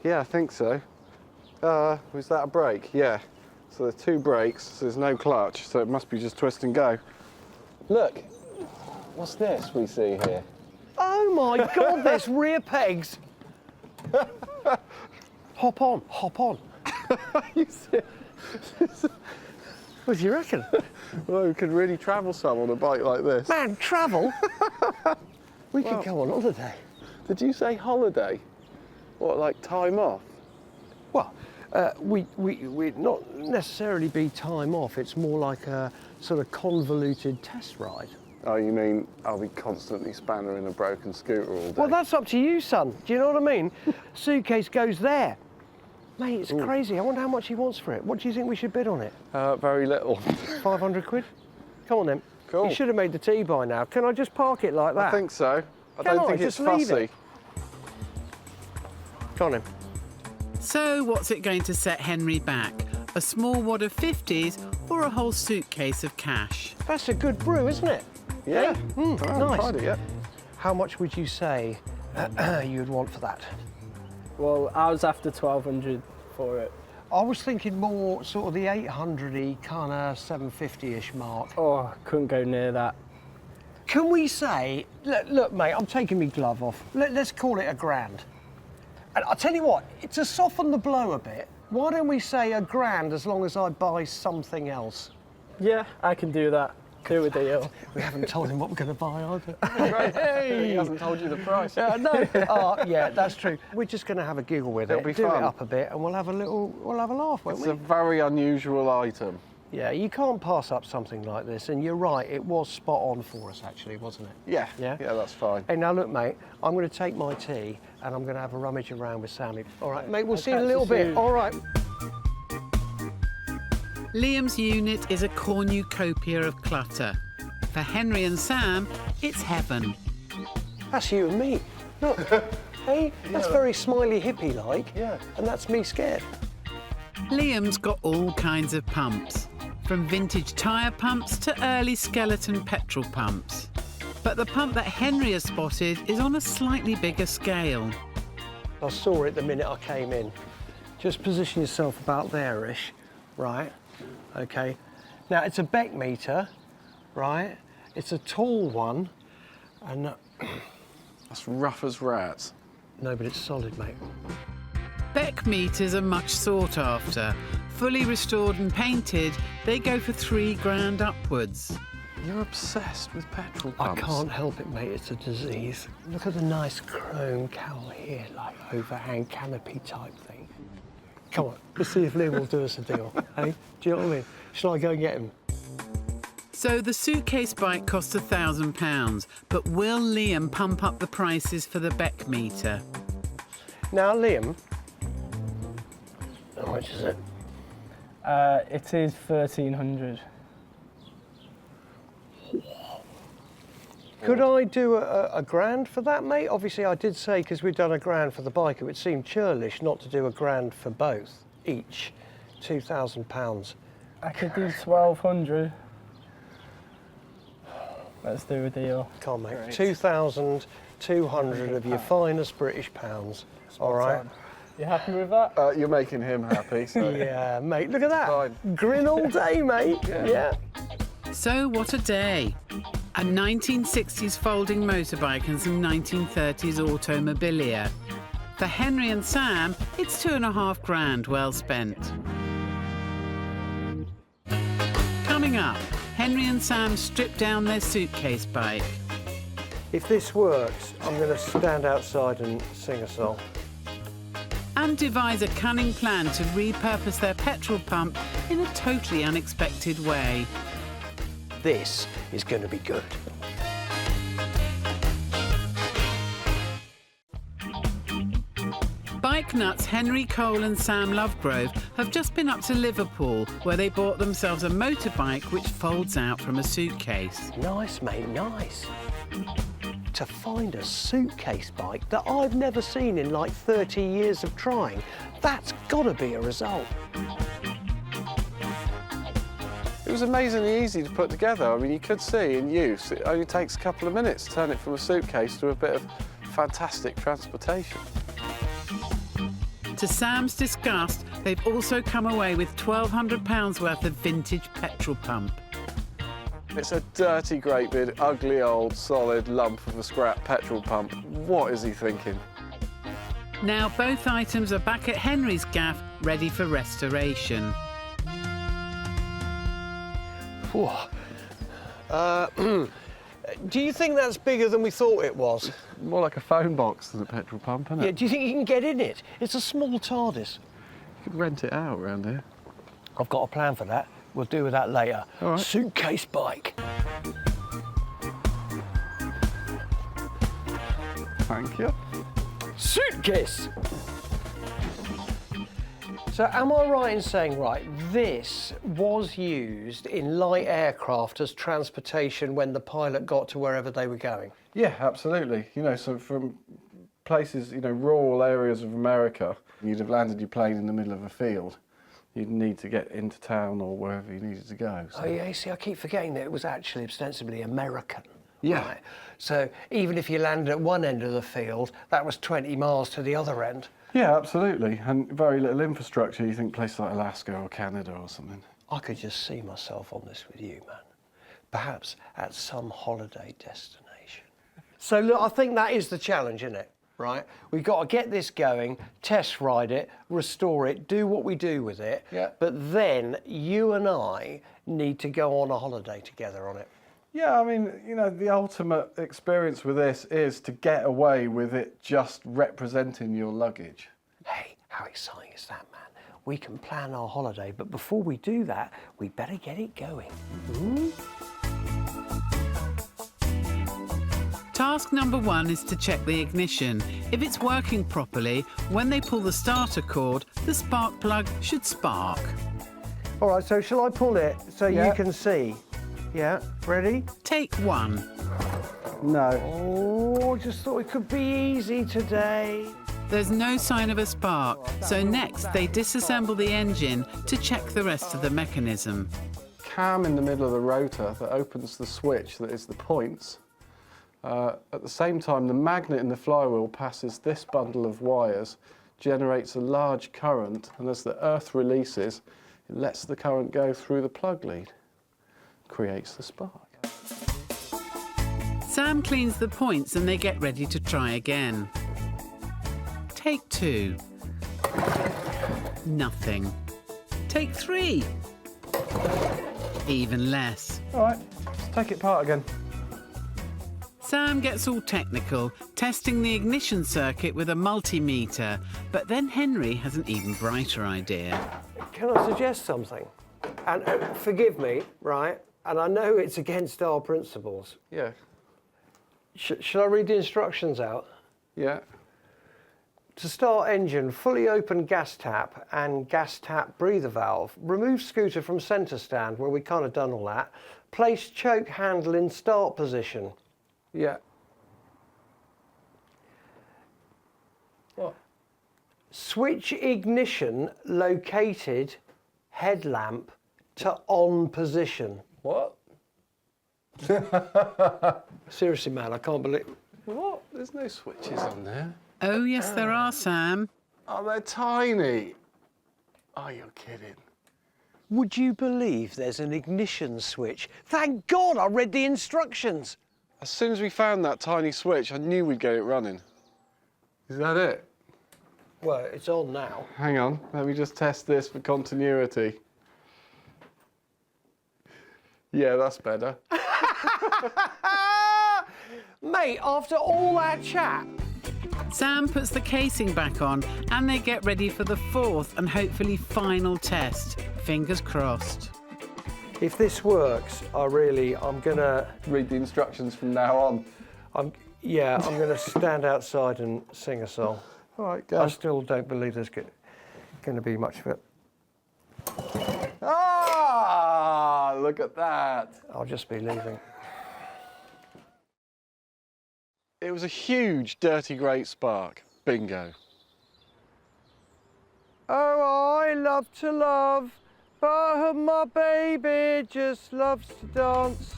Yeah, I think so. Was that a brake? Yeah. So there's 2 brakes, so there's no clutch, so it must be just twist and go. Look, what's this we see here? Oh my God, there's rear pegs. Hop on, hop on. You see? What do you reckon? Well, we could really travel some on a bike like this. Man, travel? We could go on holiday. Did you say holiday? What, like time off? Well, we'd not necessarily be time off. It's more like a sort of convoluted test ride. Oh, you mean I'll be constantly spannering a broken scooter all day? Well, that's up to you, son. Do you know what I mean? Suitcase goes there. Mate, it's crazy. I wonder how much he wants for it. What do you think we should bid on it? Very little. 500 quid? Come on then. Cool. You should have made the tea by now. Can I just park it like that? I think so. I don't think it's fussy. Come on then. So what's it going to set Henry back? A small wad of 50s or a whole suitcase of cash? That's a good brew, isn't it? Yeah. Nice. Tried it yet. How much would you say you'd want for that? Well, I was after 1,200 for it. I was thinking more sort of the 800-y, kind of 750-ish mark. Oh, couldn't go near that. Can we say, look, mate, I'm taking my glove off. Let's call it £1,000. And I'll tell you what, to soften the blow a bit, why don't we say £1,000 as long as I buy something else? Yeah, I can do that. Do a deal. We haven't told him what we're going to buy either. Right. Hey! He hasn't told you the price. No. Yeah, that's true. We're just going to have a giggle with It'll it. be do fun. it up a bit, and we'll have a laugh, won't It's we? a very unusual item. Yeah, you can't pass up something like this, and you're right, it was spot on for us, actually, wasn't it? Yeah. Yeah? Yeah, that's fine. Hey, now look, mate, I'm going to take my tea, and I'm going to have a rummage around with Sammy. All right, mate, we'll see you in a little bit. All right. Liam's unit is a cornucopia of clutter. For Henry and Sam, it's heaven. That's you and me. Look, hey, that's very smiley hippie-like. Yeah. And that's me scared. Liam's got all kinds of pumps, from vintage tyre pumps to early skeleton petrol pumps. But the pump that Henry has spotted is on a slightly bigger scale. I saw it the minute I came in. Just position yourself about there-ish, right? Okay. Now, it's a Beck meter, right? It's a tall one, and... That's rough as rats. No, but it's solid, mate. Beck meters are much sought after. Fully restored and painted, they go for £3,000 upwards. You're obsessed with petrol I pumps. can't help it, mate. It's a disease. Look at the nice chrome cowl here, like overhang canopy type thing. Come on, let's see if Liam will do us a deal, hey? Do you know what I mean? Shall I go and get him? So the suitcase bike costs £1,000, but will Liam pump up the prices for the Beck meter? Now, Liam, how much is it? It is 1,300. Could I do a £1,000 for that, mate? Obviously, I did say, because we'd done £1,000 for the bike, it would seem churlish not to do £1,000 for both, each. £2,000. I could do 1,200. Let's do a deal. Come on, mate. 2,200 of your finest British pounds. All right? You happy with that? You're making him happy. So. Yeah, mate. Look at that. Fine. Grin all day, mate. Yeah. So what a day. A 1960s folding motorbike and some 1930s automobilia. For Henry and Sam, it's £2.5 grand well spent. Coming up, Henry and Sam strip down their suitcase bike. If this works, I'm going to stand outside and sing a song. And devise a cunning plan to repurpose their petrol pump in a totally unexpected way. This is going to be good. Bike nuts Henry Cole and Sam Lovegrove have just been up to Liverpool, where they bought themselves a motorbike which folds out from a suitcase. Nice, mate, nice. To find a suitcase bike that I've never seen in like 30 years of trying, that's got to be a result. It was amazingly easy to put together. I mean, you could see in use, it only takes a couple of minutes to turn it from a suitcase to a bit of fantastic transportation. To Sam's disgust, they've also come away with £1,200 worth of vintage petrol pump. It's a dirty, great big, ugly old, solid lump of a scrap petrol pump. What is he thinking? Now both items are back at Henry's gaff, ready for restoration. Do you think that's bigger than we thought it was? More like a phone box than a petrol pump, isn't it? Yeah, do you think you can get in it? It's a small TARDIS. You could rent it out around here. I've got a plan for that. We'll deal with that later. All right. Suitcase bike. Thank you. Suitcase! So am I right in saying, right, this was used in light aircraft as transportation when the pilot got to wherever they were going? Yeah, absolutely. You know, so from places, you know, rural areas of America, you'd have landed your plane in the middle of a field. You'd need to get into town or wherever you needed to go. So. Oh yeah, see, I keep forgetting that it was actually ostensibly American. Yeah. Right? So even if you landed at one end of the field, that was 20 miles to the other end. Yeah, absolutely. And very little infrastructure. You think places like Alaska or Canada or something. I could just see myself on this with you, man. Perhaps at some holiday destination. So look, I think that is the challenge, isn't it? Right? We've got to get this going, test ride it, restore it, do what we do with it. Yeah. But then you and I need to go on a holiday together on it. Yeah, I mean, you know, the ultimate experience with this is to get away with it just representing your luggage. Hey, how exciting is that, man? We can plan our holiday, but before we do that, we better get it going. Task number 1 is to check the ignition. If it's working properly, when they pull the starter cord, the spark plug should spark. All right, so shall I pull it so you can see? Yeah, ready? Take 1. No. Oh, just thought it could be easy today. There's no sign of a spark, so next they disassemble the engine to check the rest of the mechanism. Cam in the middle of the rotor that opens the switch that is the points. At the same time, the magnet in the flywheel passes this bundle of wires, generates a large current, and as the earth releases, it lets the current go through the plug lead. Creates the spark. Sam cleans the points and they get ready to try again. Take 2. Nothing. Take 3. Even less. All right, let's take it apart again. Sam gets all technical, testing the ignition circuit with a multimeter, but then Henry has an even brighter idea. Can I suggest something? And forgive me, right? And I know it's against our principles. Yeah. Shall I read the instructions out? Yeah. To start engine, fully open gas tap and gas tap breather valve. Remove scooter from centre stand, where we kind of done all that. Place choke handle in start position. Yeah. What? Switch ignition located headlamp to on position. What? Seriously, man, I can't believe... What? There's no switches on there. Oh, yes, there are, Sam. Oh, they're tiny. Oh, you're kidding. Would you believe there's an ignition switch? Thank God I read the instructions. As soon as we found that tiny switch, I knew we'd get it running. Is that it? Well, it's on now. Hang on, let me just test this for continuity. Yeah, that's better. Mate, after all that chat. Sam puts the casing back on and they get ready for the fourth and hopefully final test. Fingers crossed. If this works, I'm gonna read the instructions from now on. I'm gonna stand outside and sing a song. All right, go. I still don't believe there's gonna be much of it. Ah, look at that. I'll just be leaving. It was a huge, dirty, great spark. Bingo. Oh, I love to love, but my baby just loves to dance.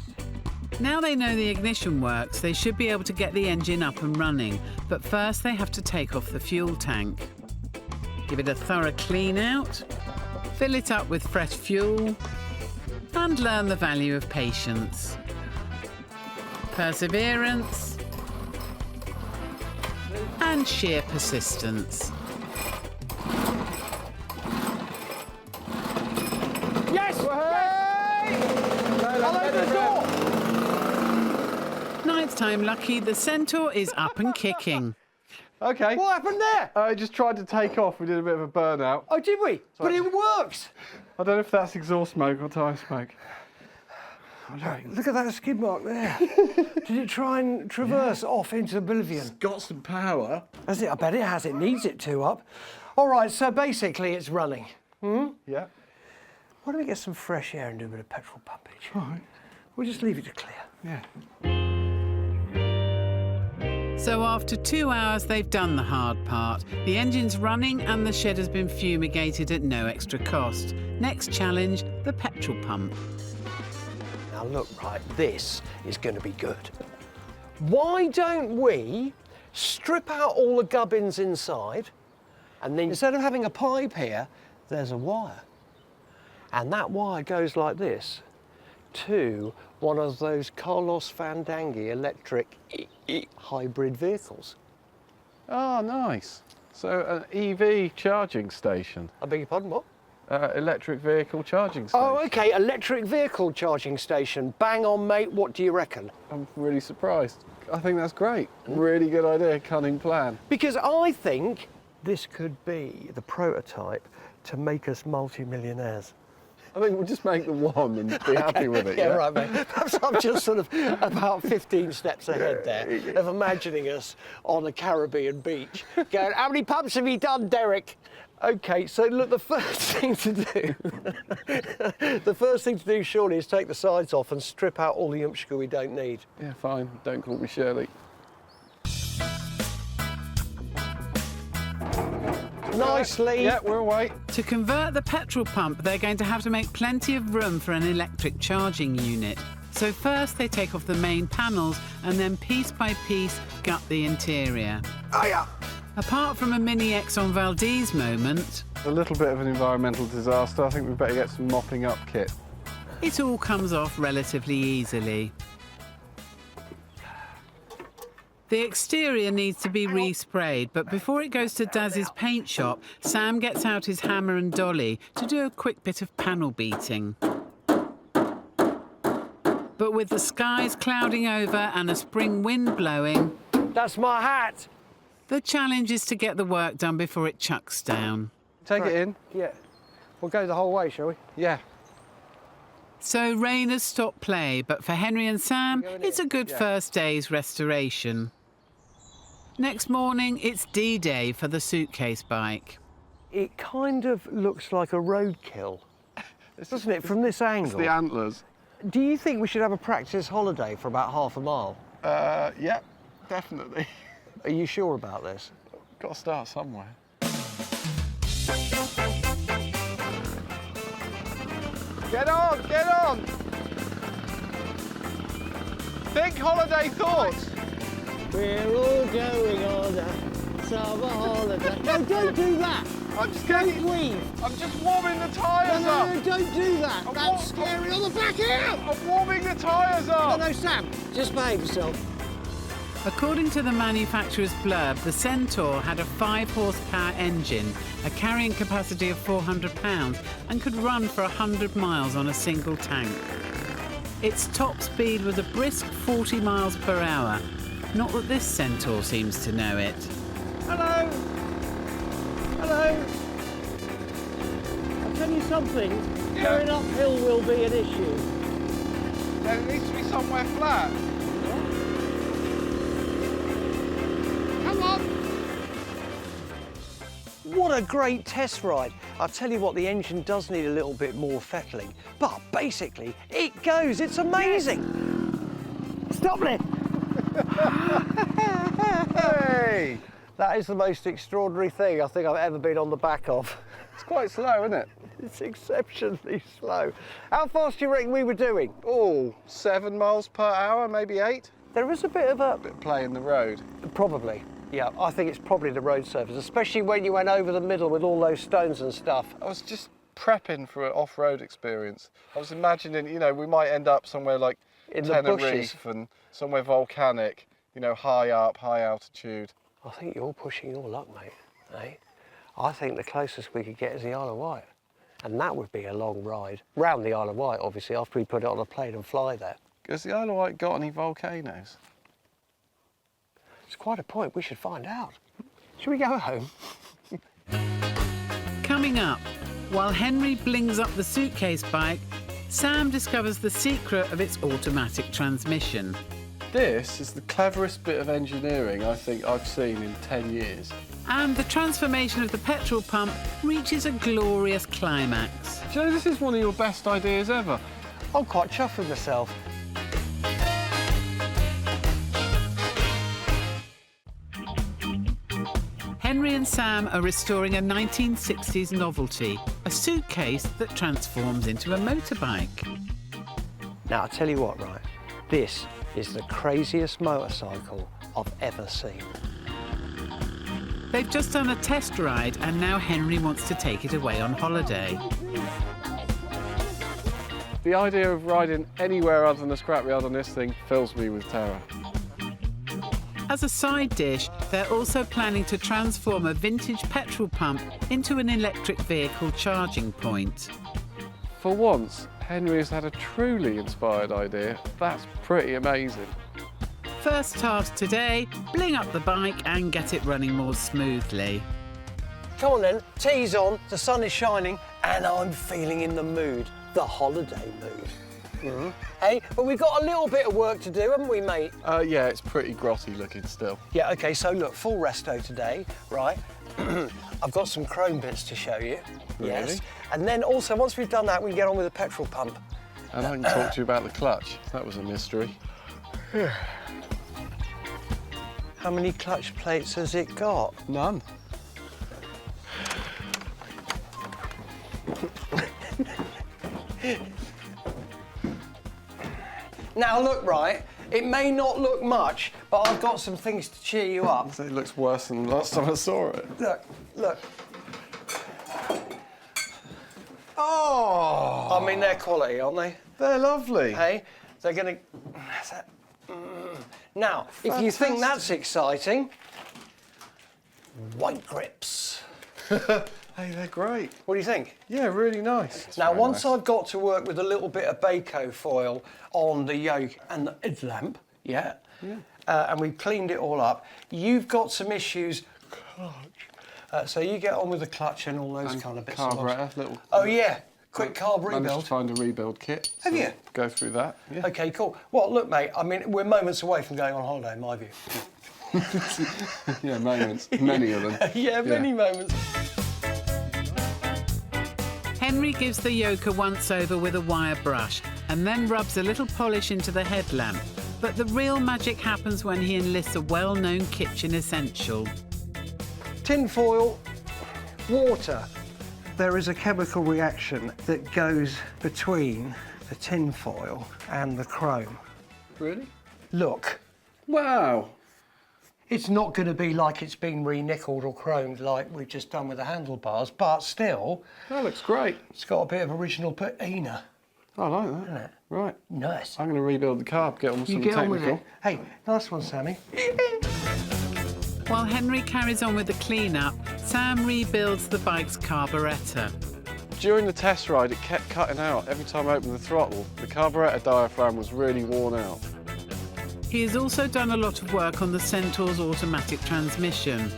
Now they know the ignition works, they should be able to get the engine up and running. But first they have to take off the fuel tank. Give it a thorough clean out, fill it up with fresh fuel, and learn the value of patience, perseverance, and sheer persistence. Yes! I'll open the door! Ninth time lucky, the Centaur is up and kicking. Okay. What happened there? I just tried to take off. We did a bit of a burnout. Oh, did we? But it works. I don't know if that's exhaust smoke or tyre smoke. Look at that skid mark there. Did it try and traverse off into oblivion? It's got some power. Has it? I bet it has. It needs it to up. All right, so basically it's running. Yeah. Why don't we get some fresh air and do a bit of petrol pumpage? All right. We'll just leave it to clear. Yeah. So after 2 hours, they've done the hard part. The engine's running and the shed has been fumigated at no extra cost. Next challenge, the petrol pump. Now look, right, this is going to be good. Why don't we strip out all the gubbins inside, and then instead of having a pipe here, there's a wire. And that wire goes like this to one of those Carlos Van Dange electric hybrid vehicles. Oh, nice. So an EV charging station. I beg your pardon, what? Electric vehicle charging station. Oh, OK, electric vehicle charging station. Bang on, mate, what do you reckon? I'm really surprised. I think that's great. Really good idea, cunning plan. Because I think this could be the prototype to make us multi-millionaires. I think we'll just make the one and be happy with it. Yeah, right, mate. Perhaps I'm just sort of about 15 steps ahead there of imagining us on a Caribbean beach going, how many pumps have you done, Derek? OK, so look, the first thing to do surely is take the sides off and strip out all the umpscrew we don't need. Yeah, fine. Don't call me Shirley. Nicely. Yeah, we're away. To convert the petrol pump, they're going to have to make plenty of room for an electric charging unit. So first they take off the main panels and then piece by piece gut the interior. Oh, yeah. Apart from a mini Exxon Valdez moment, A little bit of an environmental disaster. I think we better get some mopping up kit. it all comes off relatively easily. The exterior needs to be resprayed, but before it goes to Daz's paint shop, Sam gets out his hammer and dolly to do a quick bit of panel beating. But with the skies clouding over and a spring wind blowing... That's my hat! The challenge is to get the work done before it chucks down. Take it in. Yeah. We'll go the whole way, shall we? Yeah. So rain has stopped play, but for Henry and Sam, it's a good first day's restoration. Next morning, it's D-Day for the suitcase bike. It kind of looks like a roadkill, doesn't it, from this angle? It's the antlers. Do you think we should have a practice holiday for about half a mile? Yeah, definitely. Are you sure about this? Got to start somewhere. Get on, get on! Think holiday thoughts. We're all going on a summer holiday. No, don't do that! I'm scared. Breathe. I'm just warming the tyres up. No, don't do that. That's scary on the back here. I'm warming the tyres up. No, Sam, just behave yourself. According to the manufacturer's blurb, the Centaur had a 5-horsepower engine, a carrying capacity of 400 pounds, and could run for 100 miles on a single tank. Its top speed was a brisk 40 miles per hour. Not that this Centaur seems to know it. Hello. Hello. I'll tell you something. Going uphill will be an issue. There needs to be somewhere flat. Come on. What a great test ride. I'll tell you what, the engine does need a little bit more fettling, but basically it goes. It's amazing. Stop it. Hey! That is the most extraordinary thing I think I've ever been on the back of. It's quite slow, isn't it? It's exceptionally slow. How fast do you reckon we were doing? Oh, 7 miles per hour, maybe 8. There is a bit of a... bit of play in the road. Probably, yeah. I think it's probably the road surface, especially when you went over the middle with all those stones and stuff. I was just prepping for an off-road experience. I was imagining, you know, we might end up somewhere like in the bushes and somewhere volcanic, you know, high up, high altitude. I think you're pushing your luck, mate. Eh? I think the closest we could get is the Isle of Wight. And that would be a long ride. Round the Isle of Wight, obviously, after we put it on a plane and fly there. Has the Isle of Wight got any volcanoes? It's quite a point. We should find out. Should we go home? Coming up, while Henry blings up the suitcase bike, Sam discovers the secret of its automatic transmission. This is the cleverest bit of engineering I think I've seen in 10 years. And the transformation of the petrol pump reaches a glorious climax. Do you know, this is one of your best ideas ever. I'm quite chuffed with myself. Henry and Sam are restoring a 1960s novelty, a suitcase that transforms into a motorbike. Now, I'll tell you what, right? This is the craziest motorcycle I've ever seen. They've just done a test ride and now Henry wants to take it away on holiday. The idea of riding anywhere other than a scrapyard on this thing fills me with terror. As a side dish, they're also planning to transform a vintage petrol pump into an electric vehicle charging point. For once, Henry has had a truly inspired idea. That's pretty amazing. First task today, bling up the bike and get it running more smoothly. Come on then, tea's on, the sun is shining, and I'm feeling in the mood, the holiday mood. Hey, but we've got a little bit of work to do, haven't we, mate? Yeah, it's pretty grotty looking still. Yeah, OK, so look, full resto today, right? I've got some chrome bits to show you. Really? Yes. And then also, once we've done that, we can get on with the petrol pump. And I can talk to you about the clutch. That was a mystery. How many clutch plates has it got? None. Now look, right, it may not look much, but I've got some things to cheer you up. It looks worse than last time I saw it. Look, look. Oh! I mean, they're quality, aren't they? They're lovely. Hey, they're gonna... Now, if you think that's exciting, white grips. Hey, they're great. What do you think? Yeah, really nice. Now, once I've got to work with a little bit of Baco foil on the yoke and the headlamp, and we've cleaned it all up, you've got some issues. So you get on with the clutch and all those kind of bits. Carburetor, little. Oh yeah, quick carb rebuild. Managed to find a rebuild kit. Have you? Go through that. Yeah. Okay, cool. Well, look, mate. I mean, we're moments away from going on holiday, in my view. Yeah, moments. Many of them. Yeah, many moments. Henry gives the yoke a once-over with a wire brush and then rubs a little polish into the headlamp. But the real magic happens when he enlists a well-known kitchen essential. Tin foil, water. There is a chemical reaction that goes between the tin foil and the chrome. Really? Look. Wow. It's not going to be like it's been re-nickeled or chromed like we've just done with the handlebars, but still... That looks great. It's got a bit of original patina. I like that. Isn't it? Right. Nice. I'm going to rebuild the car, get on with You some get technical. on with it. Hey, nice one, Sammy. While Henry carries on with the clean-up, Sam rebuilds the bike's carburettor. During the test ride, it kept cutting out. Every time I opened the throttle, the carburettor diaphragm was really worn out. He has also done a lot of work on the Centaur's automatic transmission.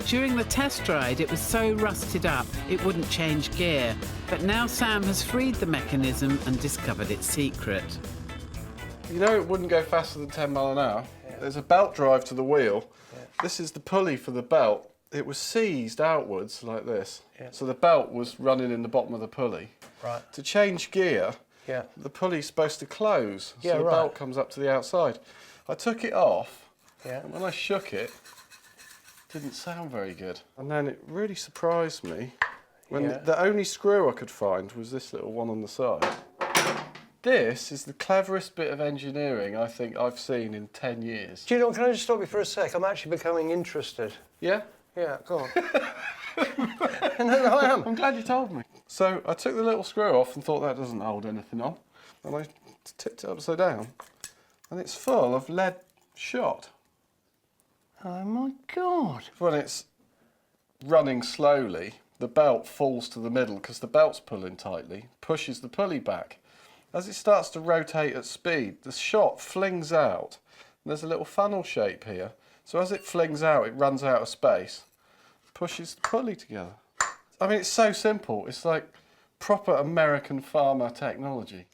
During the test ride, it was so rusted up it wouldn't change gear, but now Sam has freed the mechanism and discovered its secret. You know it wouldn't go faster than 10 mile an hour? Yeah. There's a belt drive to the wheel. Yeah. This is the pulley for the belt. It was seized outwards like this, so the belt was running in the bottom of the pulley. Right. To change gear, the pulley's supposed to close, so the belt comes up to the outside. I took it off, and when I shook it, it didn't sound very good. And then it really surprised me when the only screw I could find was this little one on the side. This is the cleverest bit of engineering I think I've seen in 10 years. Do you know, can I just stop you for a sec? I'm actually becoming interested. Yeah? Yeah, go on. No, I am. I'm glad you told me. So I took the little screw off and thought that doesn't hold anything on. And I tipped it upside down. And it's full of lead shot. Oh my God. When it's running slowly, the belt falls to the middle because the belt's pulling tightly, pushes the pulley back. As it starts to rotate at speed, the shot flings out. And there's a little funnel shape here. So as it flings out, it runs out of space, pushes the pulley together. I mean, it's so simple. It's like proper American farmer technology.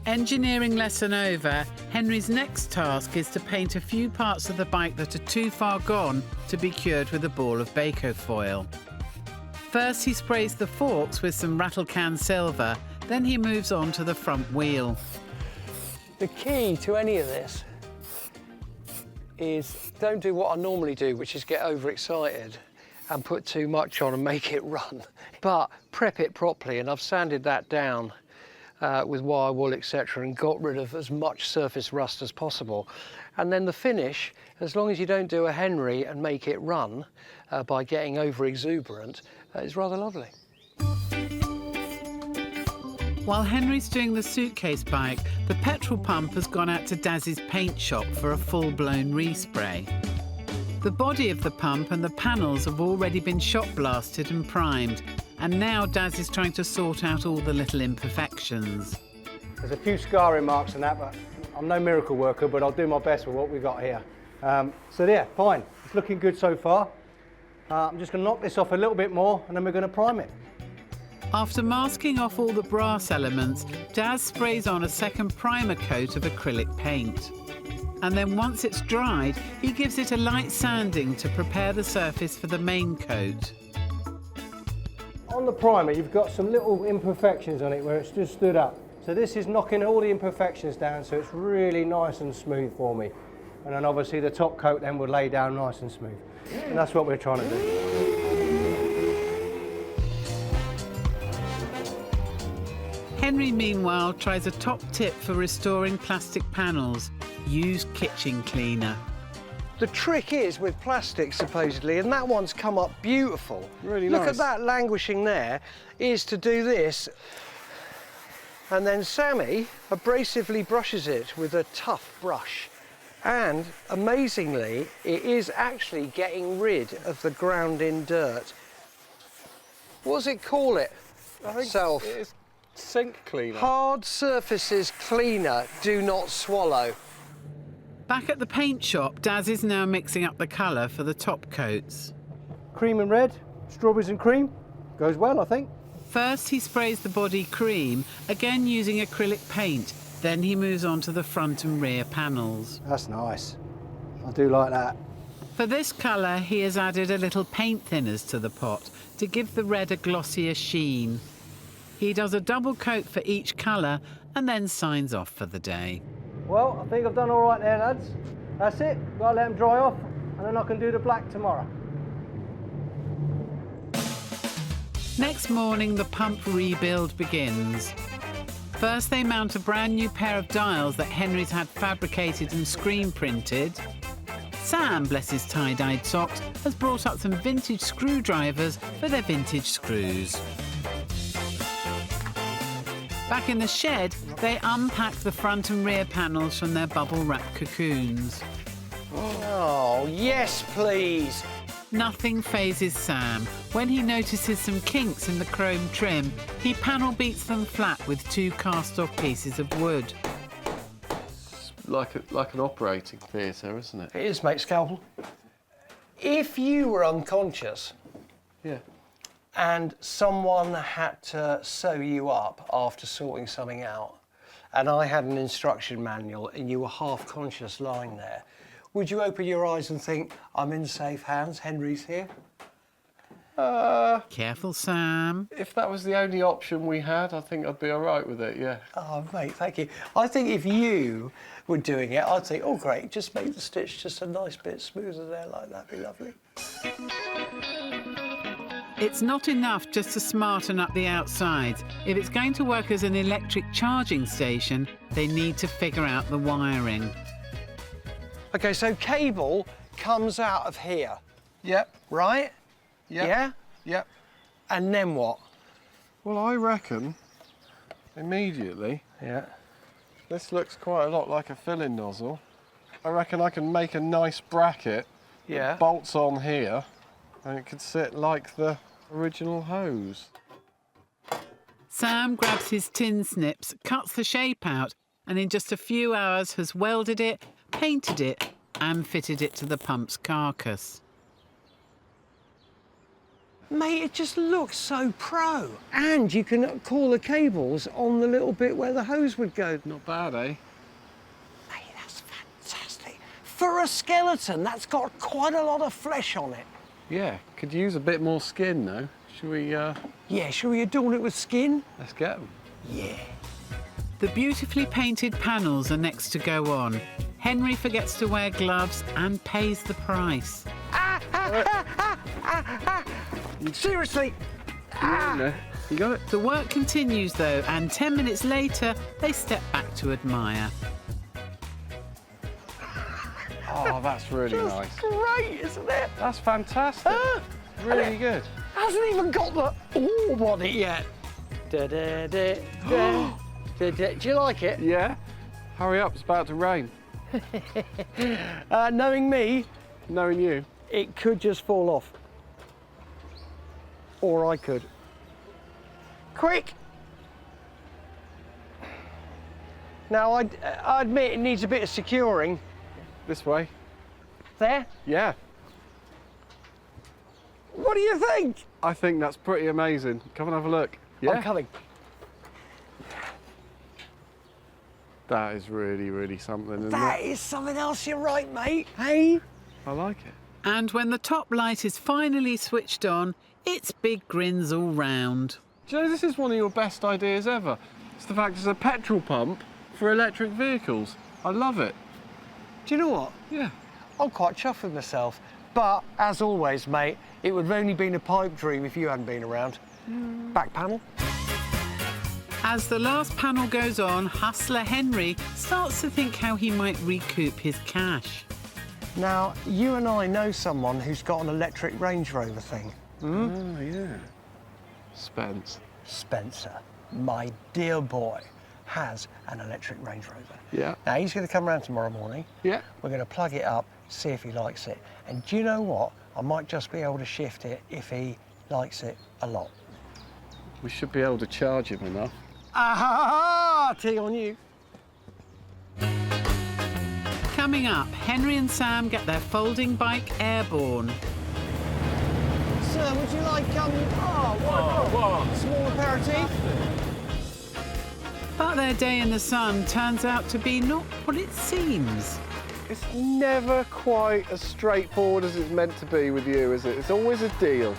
Engineering lesson over, Henry's next task is to paint a few parts of the bike that are too far gone to be cured with a ball of Baco foil. First, he sprays the forks with some rattle can silver, then he moves on to the front wheel. The key to any of this is don't do what I normally do, which is get overexcited and put too much on and make it run, but prep it properly, and I've sanded that down with wire wool, etc., and got rid of as much surface rust as possible. And then the finish, as long as you don't do a Henry and make it run by getting over exuberant, is rather lovely. While Henry's doing the suitcase bike, the petrol pump has gone out to Daz's paint shop for a full-blown respray. The body of the pump and the panels have already been shot blasted and primed, and now Daz is trying to sort out all the little imperfections. There's a few scarring marks and that, but I'm no miracle worker, but I'll do my best with what we've got here. So yeah, fine. It's looking good so far. I'm just going to knock this off a little bit more, and then we're going to prime it. After masking off all the brass elements, Daz sprays on a second primer coat of acrylic paint. And then once it's dried, he gives it a light sanding to prepare the surface for the main coat. On the primer, you've got some little imperfections on it where it's just stood up. So this is knocking all the imperfections down, so it's really nice and smooth for me. And then obviously the top coat then will lay down nice and smooth. And that's what we're trying to do. Henry, meanwhile, tries a top tip for restoring plastic panels. Use kitchen cleaner. The trick is with plastic, supposedly, and that one's come up beautiful. Really Look nice. at that languishing there, is to do this. And then Sammy abrasively brushes it with a tough brush. And amazingly, it is actually getting rid of the ground-in dirt. What does it call it? I think Self. it's sink cleaner. Hard surfaces cleaner, do not swallow. Back at the paint shop, Daz is now mixing up the colour for the top coats. Cream and red, strawberries and cream. Goes well, I think. First, he sprays the body cream, again using acrylic paint. Then he moves on to the front and rear panels. That's nice. I do like that. For this colour, he has added a little paint thinners to the pot to give the red a glossier sheen. He does a double coat for each colour and then signs off for the day. Well, I think I've done all right there, lads. That's it. Got to let them dry off, and then I can do the black tomorrow. Next morning, the pump rebuild begins. First, they mount a brand new pair of dials that Henry's had fabricated and screen printed. Sam, bless his tie-dyed socks, has brought up some vintage screwdrivers for their vintage screws. Back in the shed, they unpack the front and rear panels from their bubble-wrap cocoons. Oh, yes, please. Nothing phases Sam. When he notices some kinks in the chrome trim, he panel beats them flat with 2 cast-off pieces of wood. It's like an operating theatre, isn't it? It is, mate, Scalpel. If you were unconscious, yeah, and someone had to sew you up after sorting something out, and I had an instruction manual and you were half conscious lying there, would you open your eyes and think, I'm in safe hands, Henry's here? Careful, Sam. If that was the only option we had, I think I'd be all right with it, yeah. Oh, mate, thank you. I think if you were doing it, I'd think, oh, great, just make the stitch just a nice bit smoother there like that, be lovely. It's not enough just to smarten up the outsides. If it's going to work as an electric charging station, they need to figure out the wiring. OK, so cable comes out of here. Yep. Right? Yep. Yeah? Yep. And then what? Well, I reckon, immediately, yeah, this looks quite a lot like a filling nozzle. I reckon I can make a nice bracket that bolts on here, and it could sit like the original hose. Sam grabs his tin snips, cuts the shape out, and in just a few hours has welded it, painted it, and fitted it to the pump's carcass. Mate, it just looks so pro. And you can call the cables on the little bit where the hose would go. Not bad, eh? Mate, that's fantastic. For a skeleton, that's got quite a lot of flesh on it. Yeah, could use a bit more skin, though. Should we, Yeah, shall we adorn it with skin? Let's get them. Yeah. The beautifully painted panels are next to go on. Henry forgets to wear gloves and pays the price. Seriously? You got it? The work continues, though, and 10 minutes later, they step back to admire. Oh, that's really nice. Great, isn't it? That's fantastic. Really good. Hasn't even got the orb on it yet. Do you like it? Yeah. Hurry up, it's about to rain. Knowing me, knowing you, it could just fall off. Or I could. Quick! Now, I admit it needs a bit of securing. This way. There? Yeah. What do you think? I think that's pretty amazing. Come and have a look. Yeah? I'm coming. That is really, really something, isn't That it? is something else, you're right, mate. Hey? I like it. And when the top light is finally switched on, it's big grins all round. Do you know, this is one of your best ideas ever. It's the fact it's a petrol pump for electric vehicles. I love it. Do you know what? Yeah. I'm quite chuffed with myself. But, as always, mate, it would have only been a pipe dream if you hadn't been around. Back panel. As the last panel goes on, hustler Henry starts to think how he might recoup his cash. Now, you and I know someone who's got an electric Range Rover thing. Oh, yeah. Spencer, my dear boy, has an electric Range Rover. Yeah. Now, he's going to come round tomorrow morning. Yeah. We're going to plug it up, see if he likes it. And do you know what? I might just be able to shift it if he likes it a lot. We should be able to charge him enough. Ah, tea on you. Coming up, Henry and Sam get their folding bike airborne. Sir, would you like, what? Small aperitif? But their day in the sun turns out to be not what it seems. It's never quite as straightforward as it's meant to be with you, is it? It's always a deal.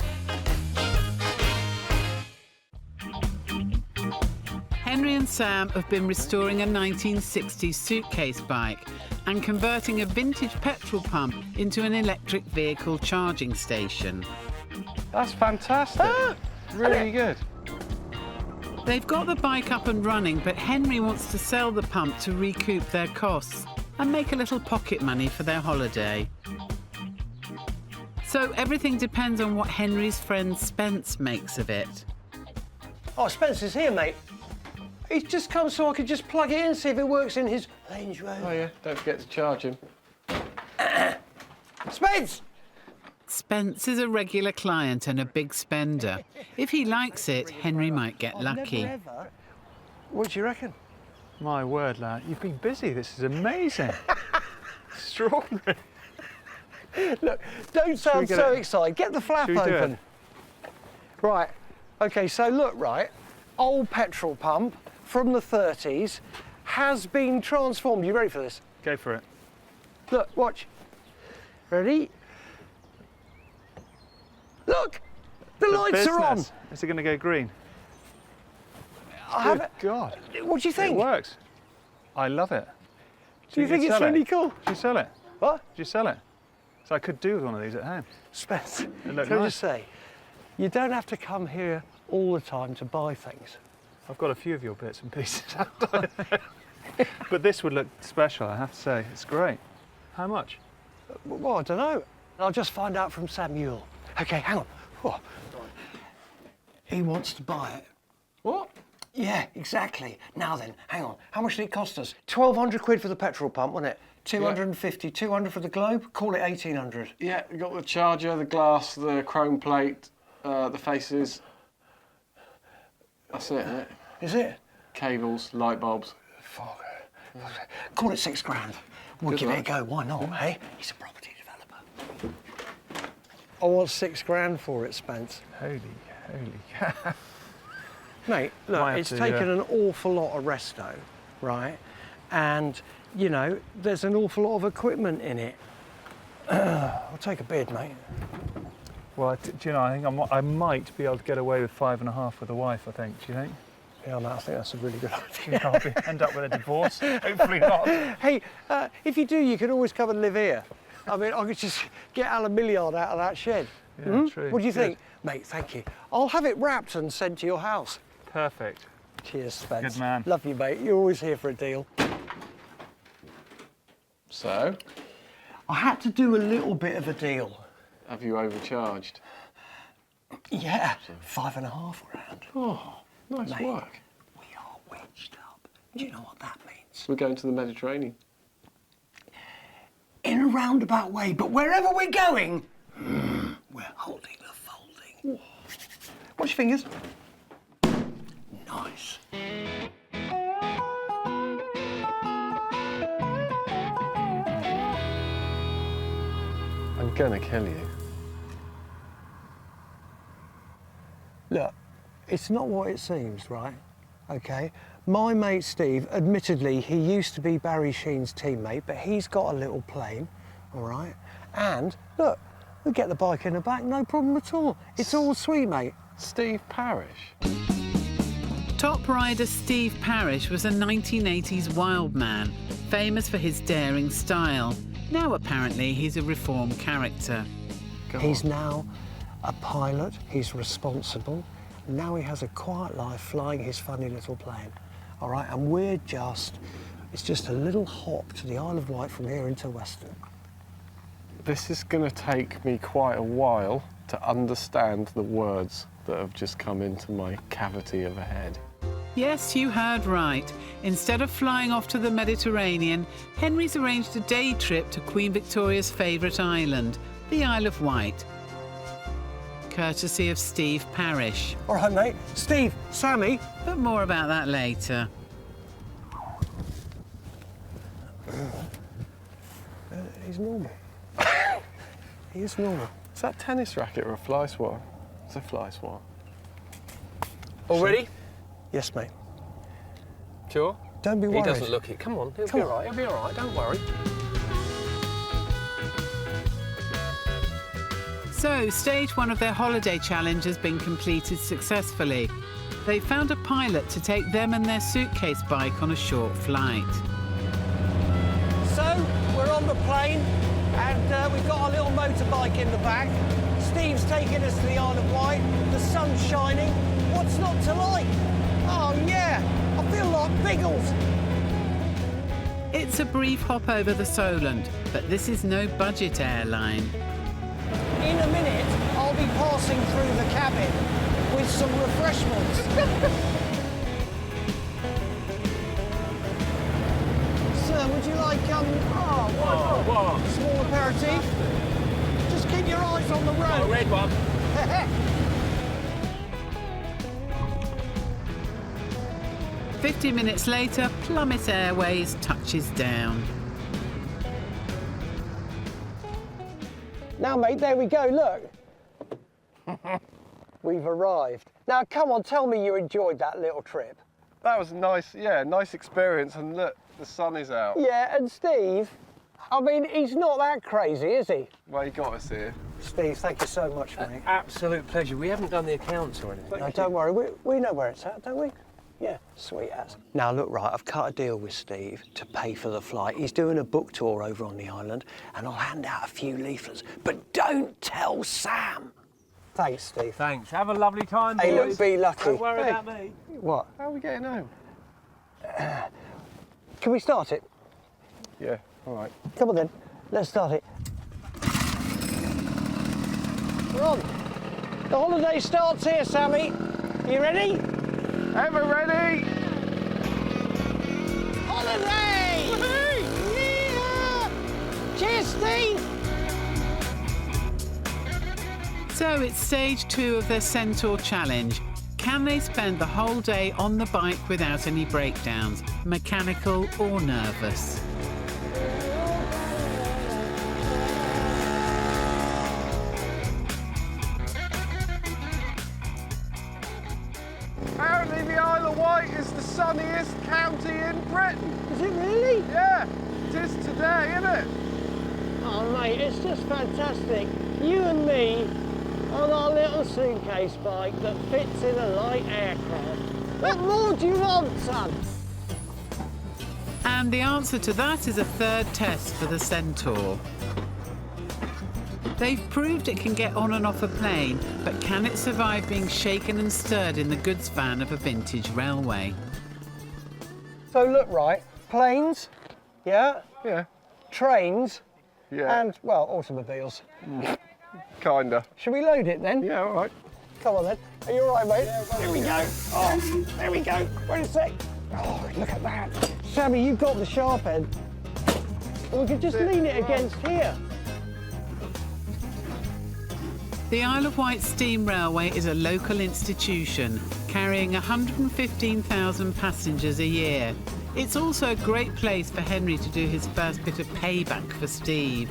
Henry and Sam have been restoring a 1960s suitcase bike and converting a vintage petrol pump into an electric vehicle charging station. That's fantastic. Really good. They've got the bike up and running, but Henry wants to sell the pump to recoup their costs and make a little pocket money for their holiday. So everything depends on what Henry's friend Spence makes of it. Oh, Spence is here, mate. He's just come so I could just plug it in and see if it works in his Range Rover. Oh, yeah, don't forget to charge him. Spence! Spence is a regular client and a big spender. If he likes it, Henry might get lucky. What do you reckon? My word, lad, you've been busy. This is amazing. Extraordinary. Look, don't sound so excited. Get the flap open. Right, OK, so look, right, old petrol pump from the 30s has been transformed. You ready for this? Go for it. Look, watch. Ready? Look! The lights are on! Is it going to go green? Good God. What do you think? It works. I love it. Do you think it's really cool? Did you sell it? What? Did you sell it? So I could do with one of these at home. Spence, It looked can I nice. just say, you don't have to come here all the time to buy things. I've got a few of your bits and pieces. But this would look special, I have to say. It's great. How much? Well, I don't know. I'll just find out from Samuel. OK, hang on. Oh. He wants to buy it. What? Yeah, exactly. Now then, hang on. How much did it cost us? 1,200 quid for the petrol pump, wasn't it? 250, 200 for the globe? Call it 1,800. Yeah, we got the charger, the glass, the chrome plate, the faces. That's it, isn't it? Is it? Cables, light bulbs. Fuck. Call it 6 grand. We'll Good give it a luck. go. Why not, hey? He's a property developer. I want 6 grand for it, Spence. Holy. Mate, look, Might have it's to, taken an awful lot of resto, right? And, you know, there's an awful lot of equipment in it. I'll take a bid, mate. Well, do you know, I think I might be able to get away with 5.5 with the wife, I think. Do you think? Yeah, mate, I think that's a really good idea. Do you think I'll end up with a divorce? Hopefully not. Hey, if you do, you can always come and live here. I mean, I could just get Alan Milliard out of that shed. Yeah, true. What do you Good. think? Mate, thank you. I'll have it wrapped and sent to your house. Perfect. Cheers, Spence. Good man. Love you, mate. You're always here for a deal. So? I had to do a little bit of a deal. Have you overcharged? Yeah, 5.5 grand. Oh, nice Mate, work. We are wedged up. Do you know what that means? We're going to the Mediterranean. In a roundabout way, but wherever we're going, we're holding the folding. Watch your fingers. Nice. I'm gonna kill you. Look, it's not what it seems, right? OK? My mate Steve, admittedly, he used to be Barry Sheen's teammate, but he's got a little plane, all right? And, look, we get the bike in the back, no problem at all. It's all sweet, mate. Steve Parish. Top rider Steve Parish was a 1980s wild man, famous for his daring style. Now, apparently, he's a reformed character. He's now a pilot, he's responsible. Now he has a quiet life flying his funny little plane. All right, and it's just a little hop to the Isle of Wight from here into Weston. This is going to take me quite a while to understand the words that have just come into my cavity of a head. Yes, you heard right. Instead of flying off to the Mediterranean, Henry's arranged a day trip to Queen Victoria's favourite island, the Isle of Wight. Courtesy of Steve Parish. All right, mate. Steve, Sammy. But more about that later. He's normal. He is normal. Is that tennis racket or a fly swatter? It's a fly swatter. All ready? Yes, mate. Sure? Don't be worried. He doesn't look it. Come on, he'll be all right. He'll be all right. Don't worry. So, stage 1 of their holiday challenge has been completed successfully. They found a pilot to take them and their suitcase bike on a short flight. So, we're on the plane, and we've got our little motorbike in the back. Steve's taking us to the Isle of Wight. The sun's shining. What's not to like? Oh yeah, I feel like Biggles. It's a brief hop over the Solent, but this is no budget airline. In a minute, I'll be passing through the cabin with some refreshments. Sir, would you like, small aperitif? Just keep your eyes on the road. Oh, red one. 50 minutes later, Plummet Airways touches down. Now, mate, there we go, look. We've arrived. Now, come on, tell me you enjoyed that little trip. That was nice, yeah, nice experience, and look, the sun is out. Yeah, and Steve, I mean, he's not that crazy, is he? Well, he got us here. Steve, thank you so much, mate. Absolute pleasure. We haven't done the accounts or anything. No, don't worry, we know where it's at, don't we? Yeah, sweet as. Now, look, right, I've cut a deal with Steve to pay for the flight. He's doing a book tour over on the island, and I'll hand out a few leaflets. But don't tell Sam. Thanks, Steve. Thanks. Have a lovely time, Hey, boys. look, be lucky. Don't worry about me. What? How are we getting home? Can we start it? Yeah, all right. Come on then, let's start it. We're on. The holiday starts here, Sammy. You ready? Ever ready? Holiday! Woohoo! Yeah! Cheers, Steve! So it's stage 2 of their Centaur challenge. Can they spend the whole day on the bike without any breakdowns, mechanical or nervous? Apparently the Isle of Wight is the sunniest county in Britain. Is it really? Yeah, it is today, isn't it? Oh, mate, it's just fantastic. You and me on our little suitcase bike that fits in a light aircraft. What more do you want, son? And the answer to that is a third test for the Centaur. They've proved it can get on and off a plane, but can it survive being shaken and stirred in the goods van of a vintage railway? So look, right, planes, yeah? Yeah. Trains, Yeah. and, well, automobiles. Kinda. Should we load it then? Yeah, all right. Come on then. Are you all right, mate? There we go. Oh, there we go. Wait a sec. Oh, look at that. Sammy, you've got the sharp end. Or we could just lean it against here. The Isle of Wight Steam Railway is a local institution, carrying 115,000 passengers a year. It's also a great place for Henry to do his first bit of payback for Steve.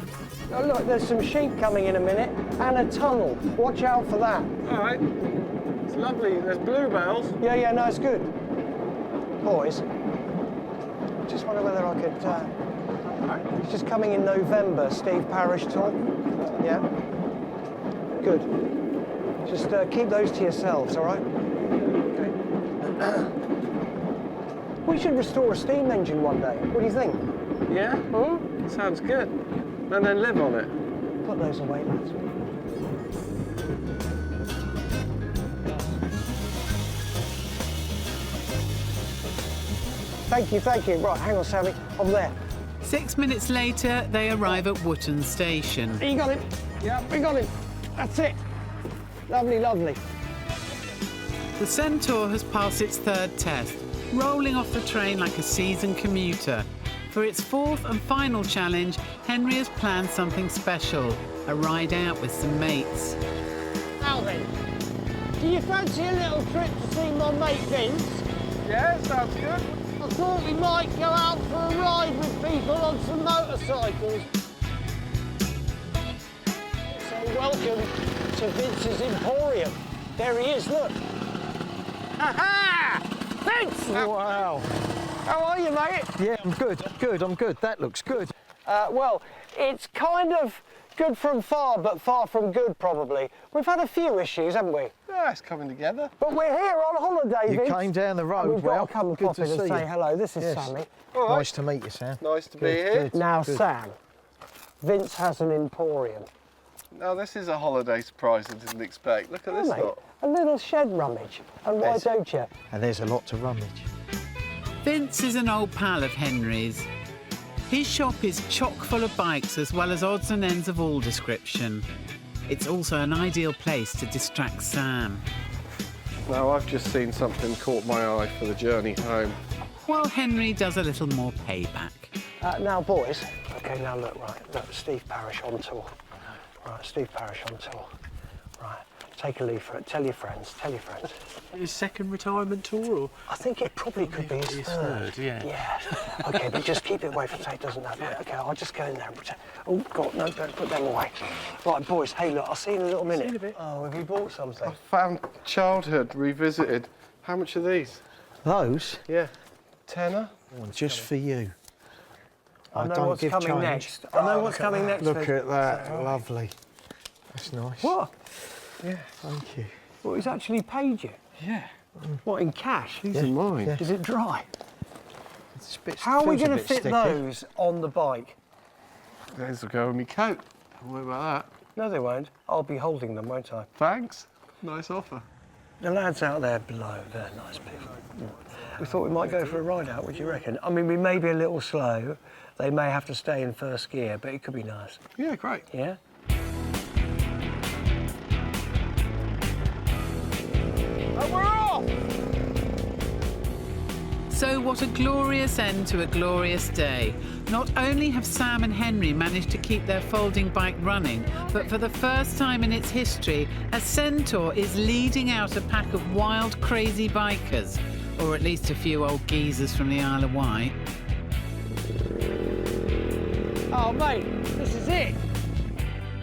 Oh, look, there's some sheep coming in a minute and a tunnel. Watch out for that. All right. It's lovely. There's bluebells. Yeah, no, it's good. Boys, just wonder whether I could... It's just coming in November, Steve Parish tour. Yeah? Good. Just keep those to yourselves, all right? Okay. We should restore a steam engine one day. What do you think? Yeah? Sounds good. And then live on it. Put those away, lads. Thank you. Right, hang on, Sammy. I'm there. 6 minutes later, they arrive at Wootton Station. You got him? Yeah, we got him. That's it. Lovely. The Centaur has passed its third test, rolling off the train like a seasoned commuter. For its fourth and final challenge, Henry has planned something special, a ride out with some mates. Now then, do you fancy a little trip to see my mate Vince? Yeah, sounds good. I thought we might go out for a ride with people on some motorcycles. So welcome to Vince's Emporium. There he is, look. Ha-ha! Vince! Wow. How are you, mate? Yeah, I'm good. That looks good. Well, it's kind of good from far, but far from good, probably. We've had a few issues, haven't we? Yeah, it's coming together. But we're here on holiday, Vince. You came down the road, and we've got to come and good pop to in and see say you. hello. This is Yes. Sammy. All right. Nice to meet you, Sam. Nice to be here. Now, Sam, Vince has an emporium. Now this is a holiday surprise I didn't expect. Look at this mate, lot. a little shed rummage. And why don't you? And there's a lot to rummage. Vince is an old pal of Henry's. His shop is chock full of bikes as well as odds and ends of all description. It's also an ideal place to distract Sam. Now I've just seen something caught my eye for the journey home. While Henry does a little more payback. Now, boys. OK, now look, right. Look, Steve Parish on tour. Right, Steve Parish on tour. Right, take a leaf for it. Tell your friends, tell your friends. His second retirement tour, or? I think it probably could be his third. Yeah. Yeah. OK, but just keep it away from so it doesn't happen. OK, I'll just go in there and pretend. Oh, God, no, don't put them away. Right, boys, hey, look, I'll see you in a little minute. See you in a bit. Oh, have you bought something? I found childhood revisited. How much are these? Those? Yeah. Tenner? Just for you. I know don't what's give coming change. next. I know what's coming next. Look Vic. at that, lovely. That's nice. What? Yeah, thank you. Well, he's actually paid you. Yeah. What, in cash? These are mine. Is it dry? It's a bit, How are we feels a going to bit fit sticky. those on the bike? Those will go on my coat. Don't worry about that. No, they won't. I'll be holding them, won't I? Thanks. Nice offer. The lads out there below, they're nice people. We thought we might go for a ride out, what do you reckon? I mean, we may be a little slow. They may have to stay in first gear, but it could be nice. Yeah, great. Yeah? And we're off! So what a glorious end to a glorious day. Not only have Sam and Henry managed to keep their folding bike running, but for the first time in its history, a Centaur is leading out a pack of wild, crazy bikers. Or at least a few old geezers from the Isle of Wight. Oh, mate, this is it.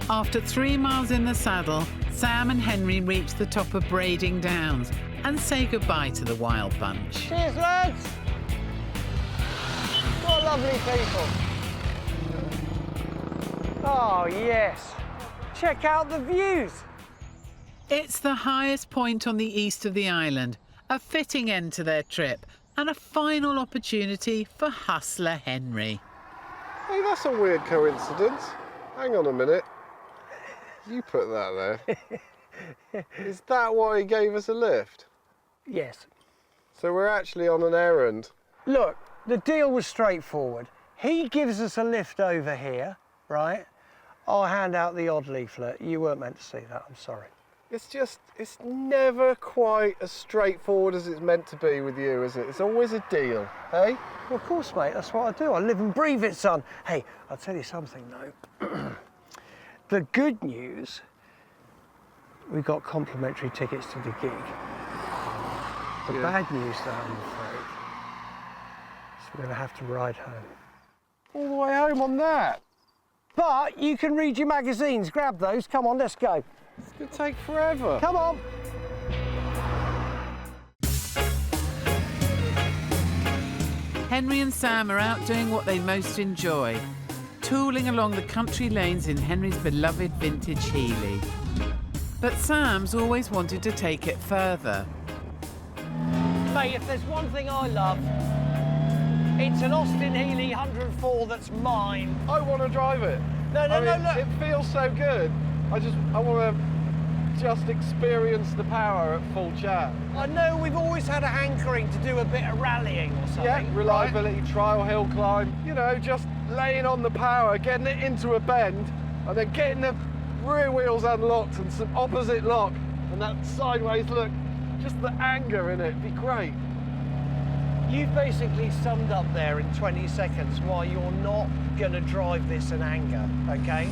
After 3 miles in the saddle, Sam and Henry reach the top of Brading Downs and say goodbye to the wild bunch. Cheers, lads. What lovely people. Oh, yes. Check out the views. It's the highest point on the east of the island, a fitting end to their trip, and a final opportunity for hustler Henry. Hey, that's a weird coincidence. Hang on a minute. You put that there. Is that why he gave us a lift? Yes. So we're actually on an errand. Look, the deal was straightforward. He gives us a lift over here, right? I'll hand out the odd leaflet. You weren't meant to see that, I'm sorry. It's never quite as straightforward as it's meant to be with you, is it? It's always a deal, hey? Well, of course, mate, that's what I do. I live and breathe it, son. Hey, I'll tell you something, though. The good news, we got complimentary tickets to the gig. The bad news, though, I'm afraid, is we're going to have to ride home. All the way home on that? But you can read your magazines. Grab those. Come on, let's go. It's going to take forever. Come on. Henry and Sam are out doing what they most enjoy, tooling along the country lanes in Henry's beloved vintage Heeley. But Sam's always wanted to take it further. Mate, if there's one thing I love, it's an Austin Heeley 104 that's mine. I want to drive it. No, look. It feels so good. I want to just experience the power at full chat. I know we've always had a hankering to do a bit of rallying or something. Yeah, reliability, trial hill climb. You know, just laying on the power, getting it into a bend, and then getting the rear wheels unlocked and some opposite lock, and that sideways look. Just the anger in it, be great. You've basically summed up there in 20 seconds why you're not going to drive this in anger, OK?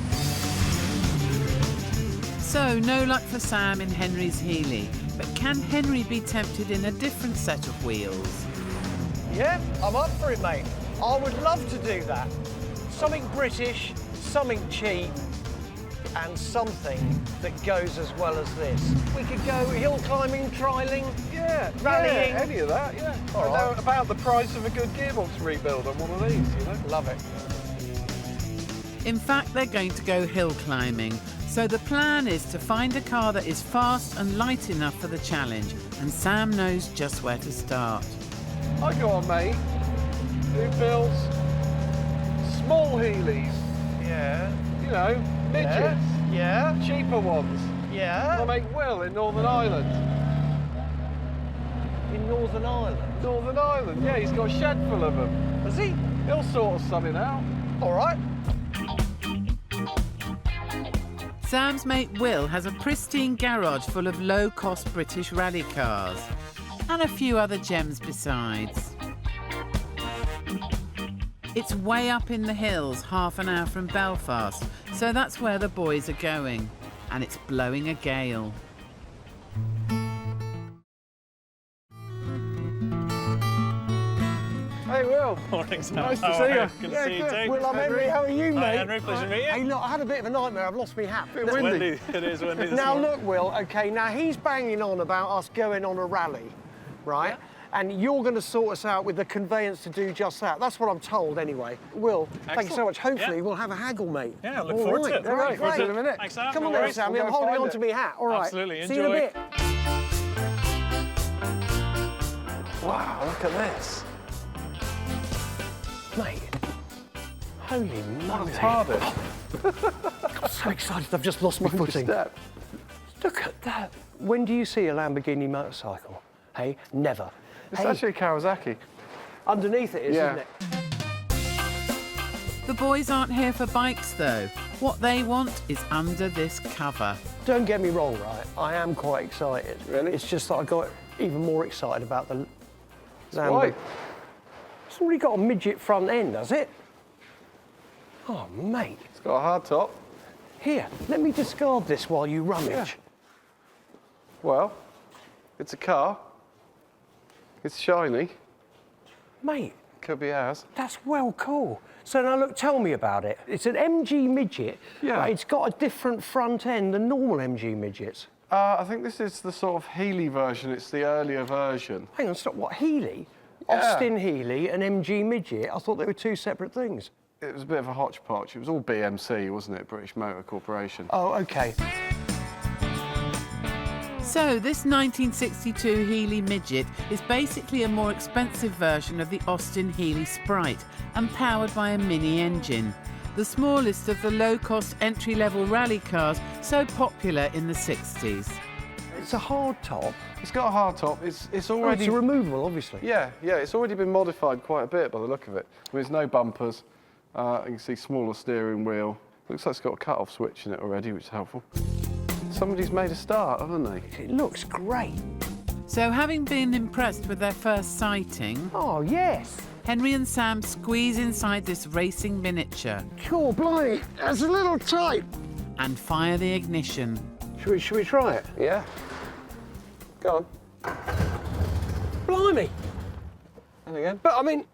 So, no luck for Sam in Henry's Heeley, but can Henry be tempted in a different set of wheels? Yeah, I'm up for it, mate. I would love to do that. Something British, something cheap, and something that goes as well as this. We could go hill climbing, trialing, rallying. Yeah, any of that, yeah. All I know right. about the price of a good gearbox rebuild on one of these, you know? Love it. In fact, they're going to go hill climbing. So the plan is to find a car that is fast and light enough for the challenge, and Sam knows just where to start. I go on, mate. Who builds small Heelys? Yeah. You know, Midgets? Yeah. Cheaper ones? Yeah. My mate Will in Northern Ireland. In Northern Ireland? Northern Ireland, yeah, he's got a shed full of them. Has he? He'll sort us something out. All right. Sam's mate Will has a pristine garage full of low-cost British rally cars and a few other gems besides. It's way up in the hills, half an hour from Belfast, so that's where the boys are going, and it's blowing a gale. Hey, Will. Morning, Sam. Nice to How see are you. you? Good to see you too. Well, I'm Henry. How are you, mate? Hi, Henry. Pleasure to meet you. Hey, look, I had a bit of a nightmare. I've lost my hat. Bit windy. It is windy this Now, morning. look, Will, OK, now he's banging on about us going on a rally, right? And you're going to sort us out with the conveyance to do just that. That's what I'm told, anyway. Will, thank you so much. Hopefully, we'll have a haggle, mate. Yeah, I look forward to it. Great, Great. great. In a minute. Thanks, Sam. Come on No then, worries. Sammy. We'll I'm go holding find on it. to my hat. All right. Absolutely. See you in a Enjoy. bit. Wow, look at this. Mate, holy moly. Hardest. I'm so excited. I've just lost my footing. Step. Look at that. When do you see a Lamborghini motorcycle? Hey, never. It's actually a Kawasaki. Underneath it is, Yeah. isn't it? The boys aren't here for bikes, though. What they want is under this cover. Don't get me wrong, right? I am quite excited. Really? It's just that I got even more excited about the Lamborghini. Why? It's already got a midget front end, has it? Oh, mate. It's got a hard top. Here, let me discard this while you rummage. Yeah. Well, it's a car. It's shiny. Mate, Could be ours. that's well cool. So now look, tell me about it. It's an MG midget, Yeah. but it's got a different front end than normal MG midgets. I think this is the sort of Healy version. It's the earlier version. Hang on, stop, what, Healy? Yeah. Austin Healy and MG midget? I thought they were two separate things. It was a bit of a hodgepodge. It was all BMC, wasn't it? British Motor Corporation. Oh, OK. So this 1962 Healy Midget is basically a more expensive version of the Austin Healy Sprite and powered by a mini engine. The smallest of the low-cost entry-level rally cars so popular in the 60s. It's a hard top. It's got a hard top. It's Oh, already... it's a removable, obviously. Yeah, it's already been modified quite a bit by the look of it. I mean, there's no bumpers. You can see smaller steering wheel. Looks like it's got a cut-off switch in it already, which is helpful. Somebody's made a start, haven't they? It looks great. So having been impressed with their first sighting... Oh, yes. Henry and Sam squeeze inside this racing miniature. Cool, blimey, that's a little tight. And fire the ignition. Should we try it? Yeah. Go on. Blimey. And again. But, I mean...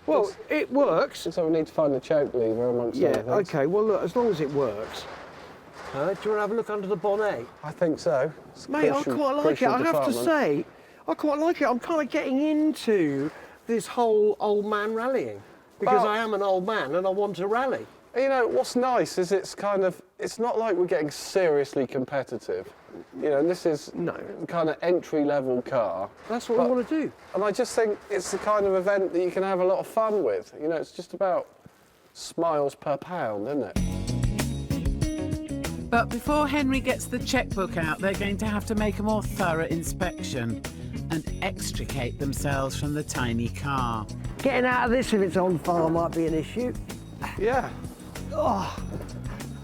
Well, it works. So we need to find the choke lever amongst Yeah, other things. OK, well, look, as long as it works. Do you want to have a look under the bonnet? I think so. It's Mate, crucial- I quite like it. crucial I have to department. say, I quite like it. I'm kind of getting into this whole old man rallying because Well- I am an old man and I want to rally. You know, what's nice is it's not like we're getting seriously competitive. You know, and this is kind of entry-level car. That's what I want to do. And I just think it's the kind of event that you can have a lot of fun with. You know, it's just about smiles per pound, isn't it? But before Henry gets the checkbook out, they're going to have to make a more thorough inspection and extricate themselves from the tiny car. Getting out of this if it's on fire might be an issue. Yeah. Oh,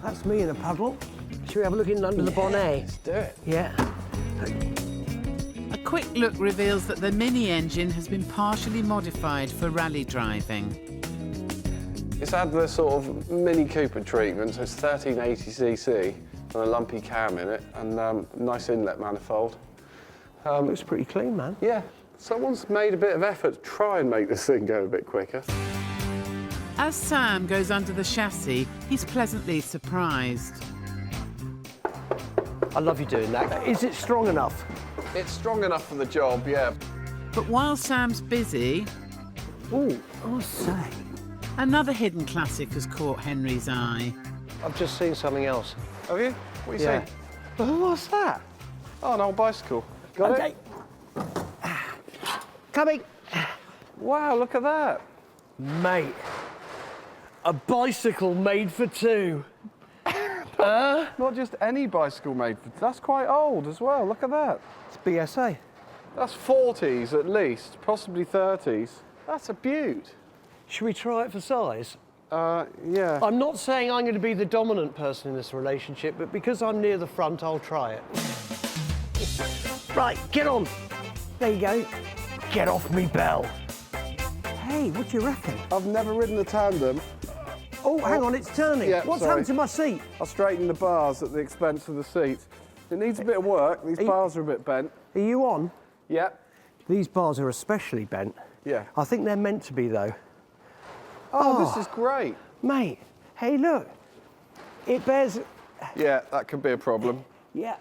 that's me in a puddle. Should we have a look in under the bonnet? Let's do it. Yeah. A quick look reveals that the mini engine has been partially modified for rally driving. It's had the sort of Mini Cooper treatment, so it's 1380cc and a lumpy cam in it, and nice inlet manifold. Looks pretty clean, man. Yeah, someone's made a bit of effort to try and make this thing go a bit quicker. As Sam goes under the chassis, he's pleasantly surprised. I love you doing that. Is it strong enough? It's strong enough for the job, yeah. But while Sam's busy... Ooh, I say. Another hidden classic has caught Henry's eye. I've just seen something else. Have you? What are you Yeah. saying? Oh, what's that? Oh, an old bicycle. Got it? Coming. Wow, look at that. Mate, A bicycle made for two. Not just any bicycle made for... That's quite old as well, look at that. It's BSA. That's 40s at least, possibly 30s. That's a beaut. Should we try it for size? Yeah. I'm not saying I'm going to be the dominant person in this relationship, but because I'm near the front, I'll try it. Right, get on. There you go. Get off me bell. Hey, what do you reckon? I've never ridden a tandem. Oh, hang on, it's turning. Yeah, What's sorry. happened to my seat? I straightened the bars at the expense of the seat. It needs a bit of work. These bars are a bit bent. Are you on? Yeah. These bars are especially bent. Yeah. I think they're meant to be, though. Oh, this is great. Mate, hey, look. It bears... Yeah, that could be a problem. Yeah.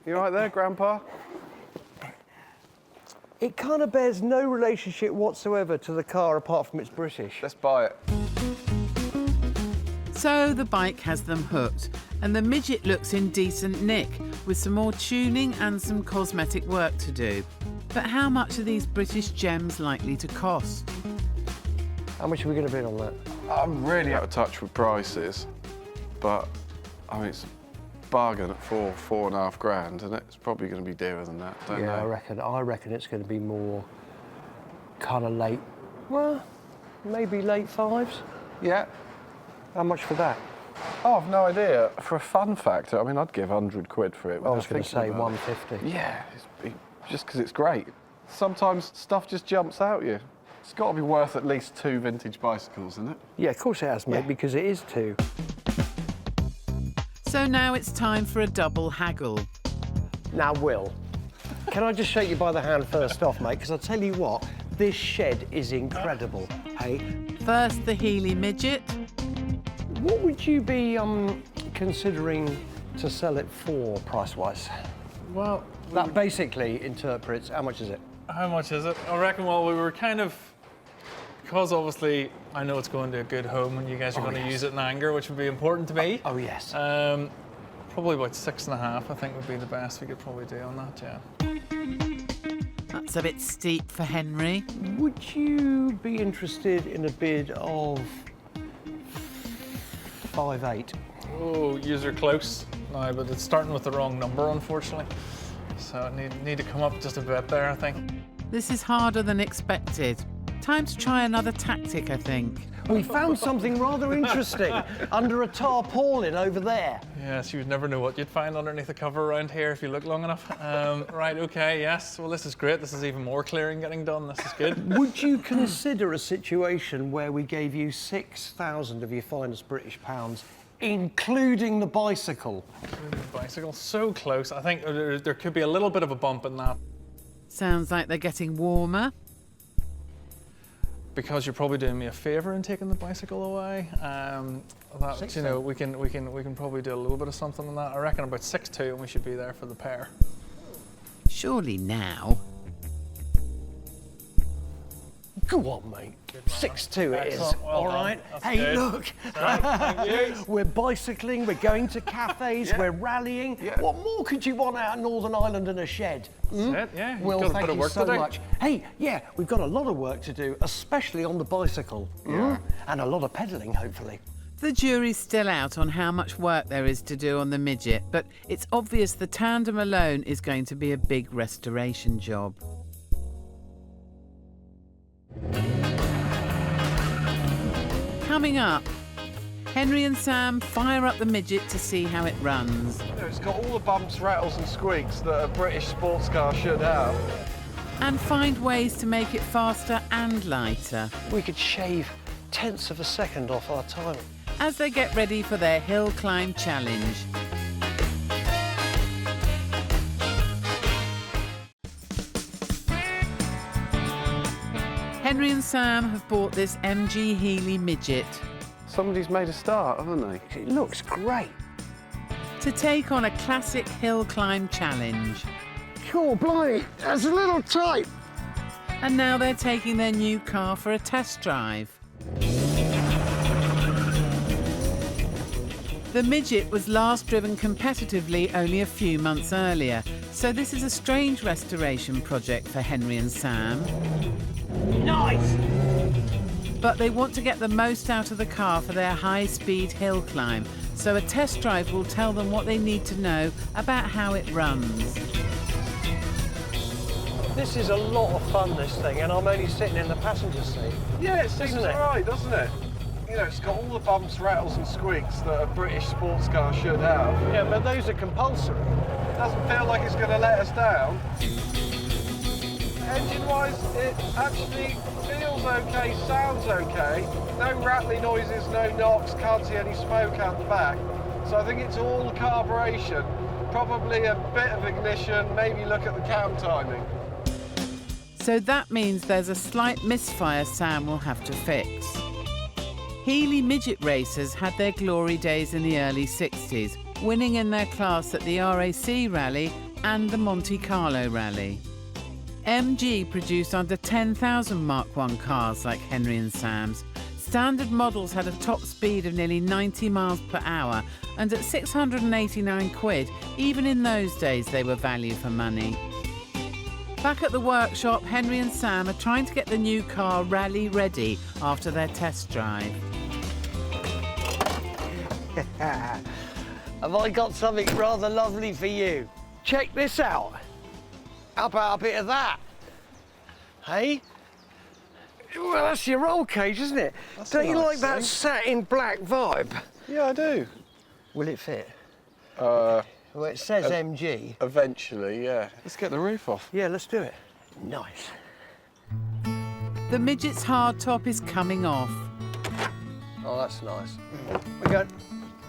You all right there, Grandpa? It kind of bears no relationship whatsoever to the car apart from it's British. Let's buy it. So the bike has them hooked, and the midget looks in decent nick, with some more tuning and some cosmetic work to do. But how much are these British gems likely to cost? How much are we going to bid on that? I'm really out of touch with prices, but I mean, it's a bargain at four and a half grand, and it's probably going to be dearer than that. Don't know. I reckon it's going to be more kind of late. Well, maybe late fives. Yeah. How much for that? Oh, I've no idea. For a fun factor, I mean, I'd give 100 quid for it. I was going to say about it. 150. Yeah, just because it's great. Sometimes stuff just jumps out you. It's got to be worth at least 2 vintage bicycles, isn't it? Yeah, of course it has, mate, because it is 2. So now it's time for a double haggle. Now, Will, can I just shake you by the hand first off, mate? Because I'll tell you what, this shed is incredible, hey? First, the Healy midget. What would you be considering to sell it for, price-wise? Well... That basically interprets, how much is it? How much is it? I reckon, well, we were kind of... Because obviously I know it's going to a good home and you guys are going to use it in anger, which would be important to me. Oh, yes. Probably about 6.5, I think would be the best we could probably do on that, yeah. That's a bit steep for Henry. Would you be interested in a bid of 5.8? Oh, you're close now, but it's starting with the wrong number, unfortunately. So need to come up just a bit there, I think. This is harder than expected. Time to try another tactic, I think. We found something rather interesting under a tarpaulin over there. Yes, you would never know what you'd find underneath the cover around here if you look long enough. Right, okay, yes. Well, this is great. This is even more clearing getting done. This is good. Would you consider a situation where we gave you 6,000 of your finest British pounds, including the bicycle? Including the bicycle? So close. I think there could be a little bit of a bump in that. Sounds like they're getting warmer. Because you're probably doing me a favour in taking the bicycle away. That, you know, we can probably do a little bit of something on that. I reckon about 6.2, and we should be there for the pair. Surely now. Go on, mate. 6.2 it is. Well all done. right. That's Hey, good. look. Thank you. We're bicycling. We're going to cafes. Yeah. We're rallying. Yeah. What more could you want out of Northern Ireland in a shed? That's it, yeah. Well, You've got a thank bit of you work so to do. much. Hey, yeah, we've got a lot of work to do, especially on the bicycle. And a lot of pedalling, hopefully. The jury's still out on how much work there is to do on the midget, but it's obvious the tandem alone is going to be a big restoration job. Coming up, Henry and Sam fire up the midget to see how it runs. It's got all the bumps, rattles and squeaks that a British sports car should have. And find ways to make it faster and lighter. We could shave tenths of a second off our time. As they get ready for their hill climb challenge. Henry and Sam have bought this MG Healy midget. Somebody's made a start, haven't they? It looks great. To take on a classic hill climb challenge. Cool, blimey, that's a little tight. And now they're taking their new car for a test drive. The midget was last driven competitively only a few months earlier, so this is a strange restoration project for Henry and Sam. Nice! But they want to get the most out of the car for their high-speed hill climb, so a test drive will tell them what they need to know about how it runs. This is a lot of fun, this thing, and I'm only sitting in the passenger seat. Yeah, it seems Doesn't it? right, doesn't it? You know, it's got all the bumps, rattles and squeaks that a British sports car should have. Yeah, but those are compulsory. Doesn't feel like it's going to let us down. Engine-wise, it actually feels okay, sounds okay. No rattly noises, no knocks, can't see any smoke out the back. So I think it's all carburation, probably a bit of ignition, maybe look at the cam timing. So that means there's a slight misfire Sam will have to fix. Heeley midget racers had their glory days in the early 60s, winning in their class at the RAC Rally and the Monte Carlo Rally. MG produced under 10,000 Mark I cars like Henry and Sam's. Standard models had a top speed of nearly 90 miles per hour, and at 689 quid, even in those days they were value for money. Back at the workshop, Henry and Sam are trying to get the new car rally ready after their test drive. Have I got something rather lovely for you? Check this out. How about a bit of that? Hey? Well, that's your roll cage, isn't it? Don't you like that satin black vibe? Yeah, I do. Will it fit? Well, it says MG. Eventually, yeah. Let's get the roof off. Yeah, let's do it. Nice. The midget's hardtop is coming off. Oh, that's nice. We're good.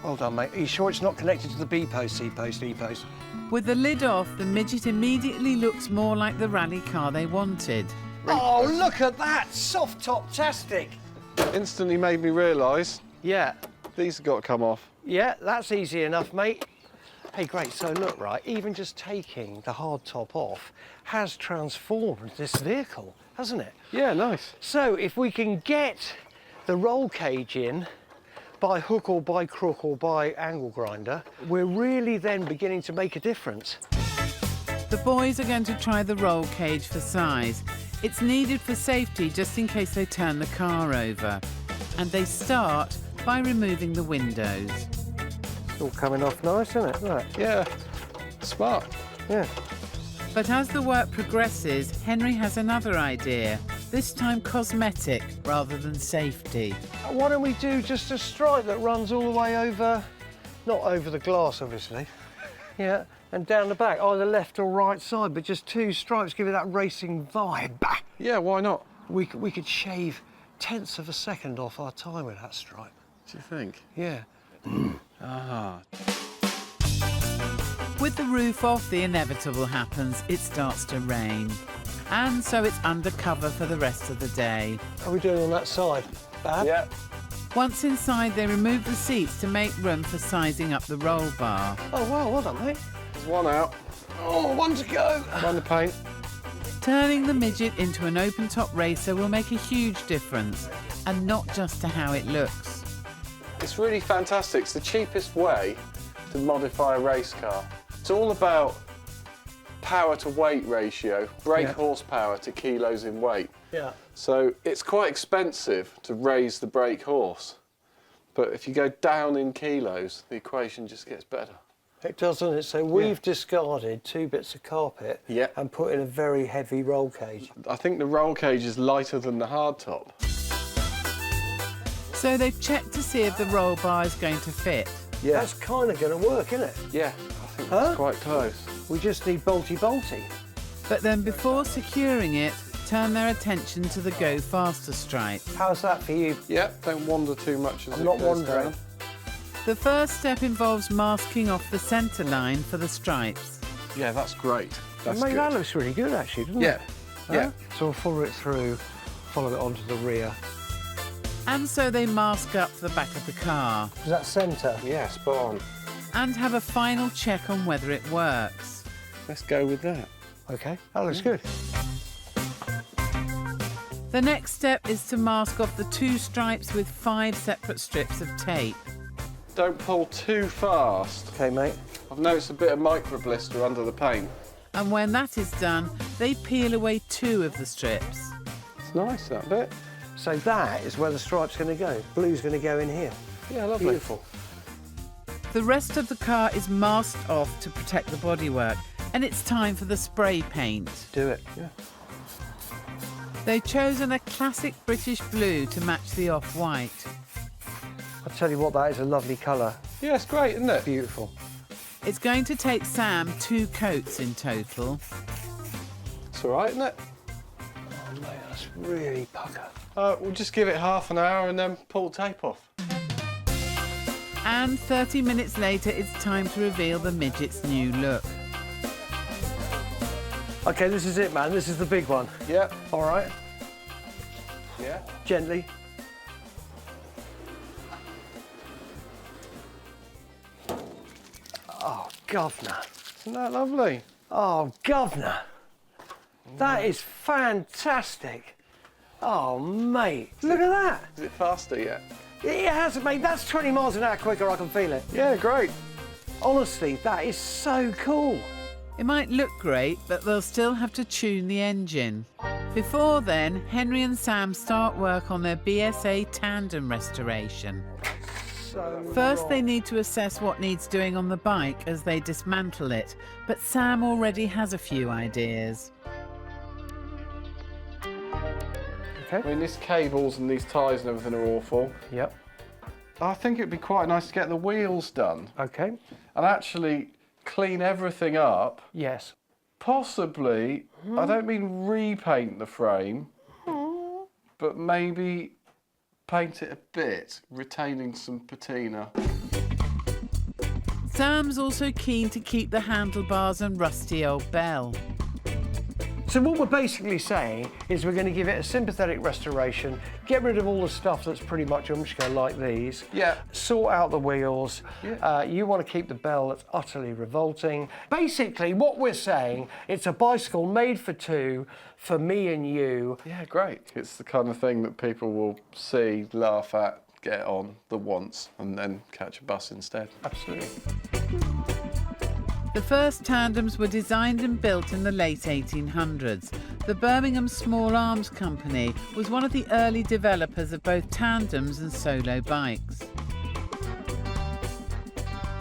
Well done, mate. Are you sure it's not connected to the B post, C post, E post? With the lid off, the midget immediately looks more like the rally car they wanted. Oh, look at that! Soft top-tastic! Instantly made me realise. Yeah. These have got to come off. Yeah, that's easy enough, mate. Hey, great, so look, right, even just taking the hard top off has transformed this vehicle, hasn't it? Yeah, nice. So if we can get the roll cage in by hook or by crook or by angle grinder, we're really then beginning to make a difference. The boys are going to try the roll cage for size. It's needed for safety just in case they turn the car over. And they start by removing the windows. It's all coming off nice, isn't it? Right. Yeah, smart. Yeah. But as the work progresses, Henry has another idea, this time cosmetic rather than safety. Why don't we do just a stripe that runs all the way over, not over the glass, obviously, yeah, and down the back, either left or right side, but just two stripes, give it that racing vibe. Yeah, why not? We could shave tenths of a second off our time with that stripe. Do you think? Yeah. Ah. With the roof off, the inevitable happens. It starts to rain. And so it's undercover for the rest of the day. How are we doing on that side? Bad? Yeah. Once inside, they remove the seats to make room for sizing up the roll bar. Oh, wow, well done, mate. There's one out. Oh, one to go. One to paint. Turning the midget into an open-top racer will make a huge difference, and not just to how it looks. It's really fantastic. It's the cheapest way to modify a race car. It's all about power to weight ratio, brake horsepower to kilos in weight. Yeah. So it's quite expensive to raise the brake horse. But if you go down in kilos, the equation just gets better. It does, doesn't it? So we've discarded 2 bits of carpet and put in a very heavy roll cage. I think the roll cage is lighter than the hardtop. So they've checked to see if the roll bar is going to fit. Yeah. That's kind of going to work, isn't it? Yeah, I think that's quite close. We just need bolty-bolty. But then before securing it, turn their attention to the Go Faster stripe. How's that for you? Yeah, don't wander too much as I'm it not goes wandering. down. The first step involves masking off the centre line for the stripes. Yeah, that's great. That's Mate, good. that looks really good, actually, doesn't Yeah, it? yeah. So we'll follow it through, follow it onto the rear. And so they mask up the back of the car. Is that centre? Yeah, spot on. And have a final check on whether it works. Let's go with that. OK, that looks good. The next step is to mask off the 2 stripes with 5 separate strips of tape. Don't pull too fast. OK, mate. I've noticed a bit of micro blister under the paint. And when that is done, they peel away 2 of the strips. It's nice, that bit. So that is where the stripe's going to go. Blue's going to go in here. Yeah, lovely. Beautiful. The rest of the car is masked off to protect the bodywork, and it's time for the spray paint. Do it. Yeah. They've chosen a classic British blue to match the off-white. I'll tell you what, that is a lovely colour. Yeah, it's great, isn't it? Beautiful. It's going to take Sam 2 coats in total. It's all right, isn't it? Oh, mate, that's really pucker. We'll just give it half an hour and then pull the tape off. And 30 minutes later, it's time to reveal the midget's new look. OK, this is it, man. This is the big one. Yeah. All right. Yeah. Gently. Oh, governor. Isn't that lovely? Oh, governor. That is fantastic. Oh, mate. Look at that. Is it faster yet? It has, mate. That's 20 miles an hour quicker. I can feel it. Yeah, great. Honestly, that is so cool. It might look great, but they'll still have to tune the engine. Before then, Henry and Sam start work on their BSA Tandem restoration. First, they need to assess what needs doing on the bike as they dismantle it, but Sam already has a few ideas. Okay. I mean, these cables and these tyres and everything are awful. Yep. I think it'd be quite nice to get the wheels done. Okay. And actually clean everything up. Yes. Possibly, I don't mean repaint the frame, but maybe paint it a bit, retaining some patina. Sam's also keen to keep the handlebars and rusty old bell. So what we're basically saying is we're going to give it a sympathetic restoration, get rid of all the stuff that's pretty much, I'm just going to like these. Yeah. Sort out the wheels. Yeah. You want to keep the bell that's utterly revolting. Basically, what we're saying, it's a bicycle made for two, for me and you. Yeah, great. It's the kind of thing that people will see, laugh at, get on the once, and then catch a bus instead. Absolutely. The first tandems were designed and built in the late 1800s. The Birmingham Small Arms Company was one of the early developers of both tandems and solo bikes.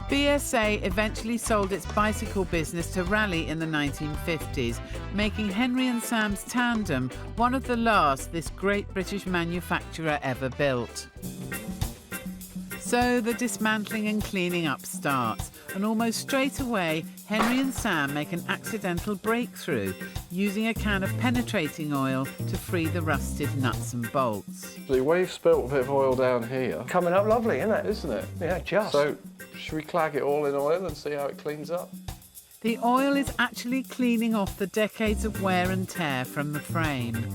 BSA eventually sold its bicycle business to Raleigh in the 1950s, making Henry and Sam's tandem one of the last this great British manufacturer ever built. So the dismantling and cleaning up starts, and almost straight away, Henry and Sam make an accidental breakthrough, using a can of penetrating oil to free the rusted nuts and bolts. We've spilt a bit of oil down here. Coming up lovely, isn't it? Isn't it? Yeah, just. So, should we clag it all in oil and see how it cleans up? The oil is actually cleaning off the decades of wear and tear from the frame.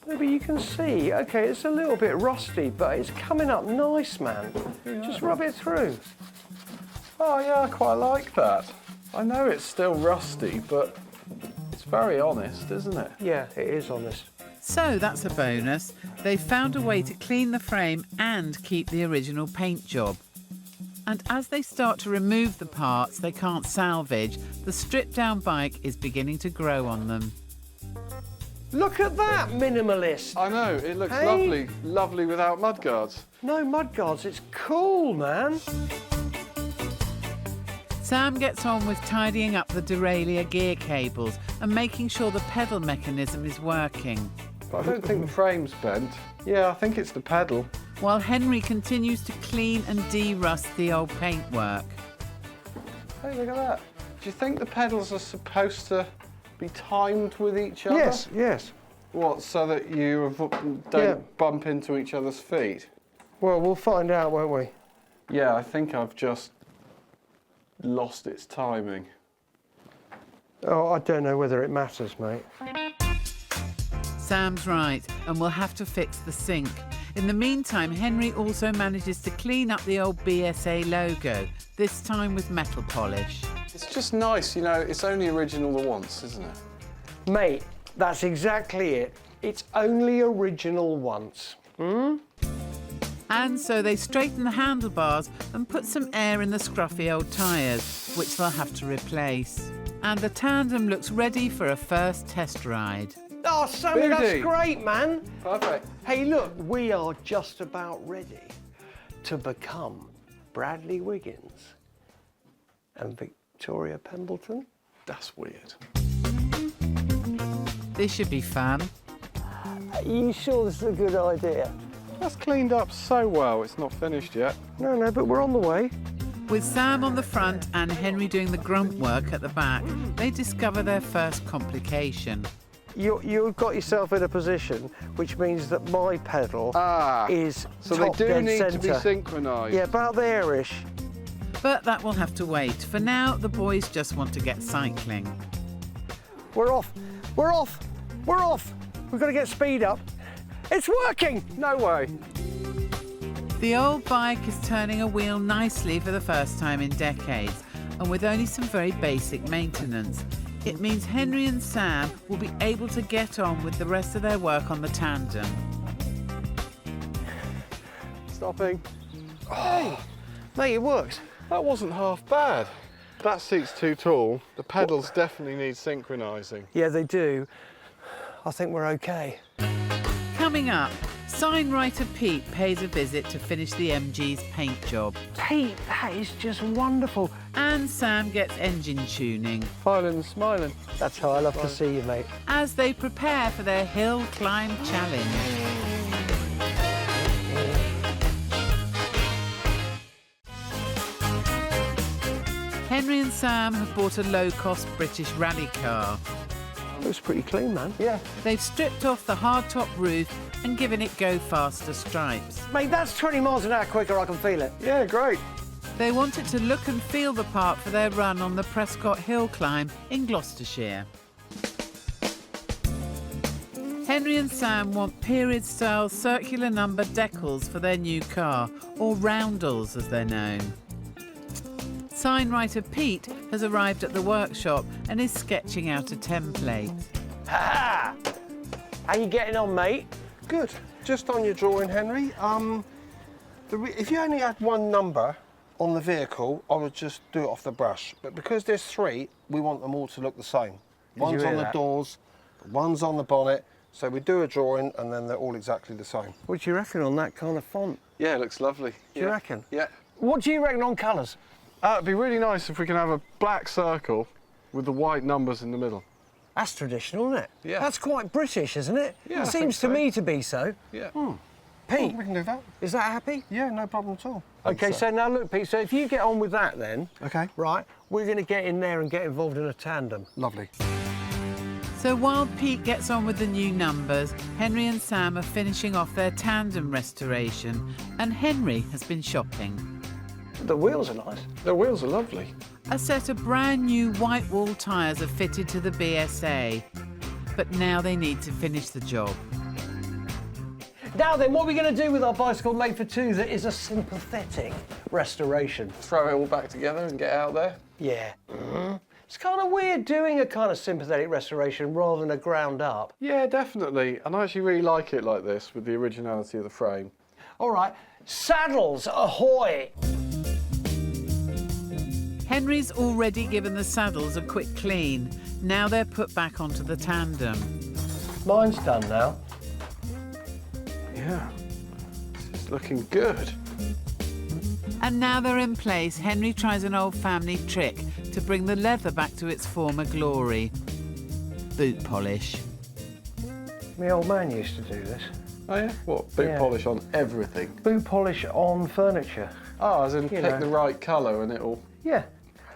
Maybe you can see, OK, it's a little bit rusty, but it's coming up nice, man. Yeah. Just rub it through. Oh, yeah, I quite like that. I know it's still rusty, but it's very honest, isn't it? Yeah, it is honest. So that's a bonus. They've found a way to clean the frame and keep the original paint job. And as they start to remove the parts they can't salvage, the stripped-down bike is beginning to grow on them. Look at that, minimalist. I know, it looks Hey? lovely, lovely without mudguards. No mudguards, it's cool, man. Sam gets on with tidying up the derailleur gear cables and making sure the pedal mechanism is working. But I don't think the frame's bent. Yeah, I think it's the pedal. While Henry continues to clean and de-rust the old paintwork. Hey, look at that. Do you think the pedals are supposed to be timed with each other? Yes, yes. What, so that you don't bump into each other's feet? Well, we'll find out, won't we? Yeah, I think I've just lost its timing. Oh, I don't know whether it matters, mate. Sam's right, and we'll have to fix the sink. In the meantime, Henry also manages to clean up the old BSA logo, this time with metal polish. It's just nice, you know, it's only original the once, isn't it? Mate, that's exactly it. It's only original once. And so they straighten the handlebars and put some air in the scruffy old tyres, which they'll have to replace. And the tandem looks ready for a first test ride. Oh, Sammy, that's Beauty. great, man. Perfect. Hey, look, we are just about ready to become Bradley Wiggins and Victoria Pemberton. That's weird. This should be fun. Are you sure this is a good idea? That's cleaned up so well. It's not finished yet. No, but we're on the way. With Sam on the front and Henry doing the grunt work at the back, they discover their first complication. You've got yourself in a position which means that my pedal is So top they do dead need to be centre. synchronised. Yeah, about there-ish. But that will have to wait. For now, the boys just want to get cycling. We're off. We're off. We're off. We've got to get speed up. It's working. No way. The old bike is turning a wheel nicely for the first time in decades, and with only some very basic maintenance. It means Henry and Sam will be able to get on with the rest of their work on the Tandem. Stopping. Hey, mate, it works. That wasn't half bad. That seat's too tall. The pedals definitely need synchronising. Yeah, they do. I think we're okay. Coming up, sign writer Pete pays a visit to finish the MG's paint job. Pete, that is just wonderful. And Sam gets engine tuning. Smiling and smiling. That's how I love to see you, mate. As they prepare for their hill climb challenge. Henry and Sam have bought a low-cost British rally car. Looks pretty clean, man. Yeah. They've stripped off the hardtop roof and given it go faster stripes. Mate, that's 20 miles an hour quicker, I can feel it. Yeah, great. They want it to look and feel the part for their run on the Prescott hill climb in Gloucestershire. Henry and Sam want period-style circular number decals for their new car, or roundels as they're known. Sign writer Pete has arrived at the workshop and is sketching out a template. Ha! How you getting on, mate? Good. Just on your drawing, Henry. If you only had one number on the vehicle, I would just do it off the brush. But because there's three, we want them all to look the same. One's on the doors, one's on the bonnet. So we do a drawing and then they're all exactly the same. What do you reckon on that kind of font? Yeah, it looks lovely. Do you reckon? Yeah. What do you reckon on colours? It'd be really nice if we can have a black circle with the white numbers in the middle. That's traditional, isn't it? Yeah. That's quite British, isn't it? Yeah, I It think seems so. to me to be so. Yeah. Pete, We can do that. is that happy? Yeah, no problem at all. OK, so now look, Pete, so if you get on with that then, OK. right, we're going to get in there and get involved in a tandem. Lovely. So while Pete gets on with the new numbers, Henry and Sam are finishing off their Tandem restoration, and Henry has been shopping. The wheels are nice. The wheels are lovely. A set of brand new white wall tyres are fitted to the BSA, but now they need to finish the job. Now then, what are we going to do with our bicycle made for two that is a sympathetic restoration? Throw it all back together and get out there. Yeah. It's kind of weird doing a kind of sympathetic restoration rather than a ground up. Yeah, definitely. And I actually really like it like this with the originality of the frame. All right, saddles ahoy! Henry's already given the saddles a quick clean. Now they're put back onto the Tandem. Mine's done now. Yeah, it's looking good. And now they're in place, Henry tries an old family trick to bring the leather back to its former glory. Boot polish. My old man used to do this. Oh yeah? What, boot polish on everything? Boot polish on furniture. Oh, as in You pick know. the right colour and it'll Yeah.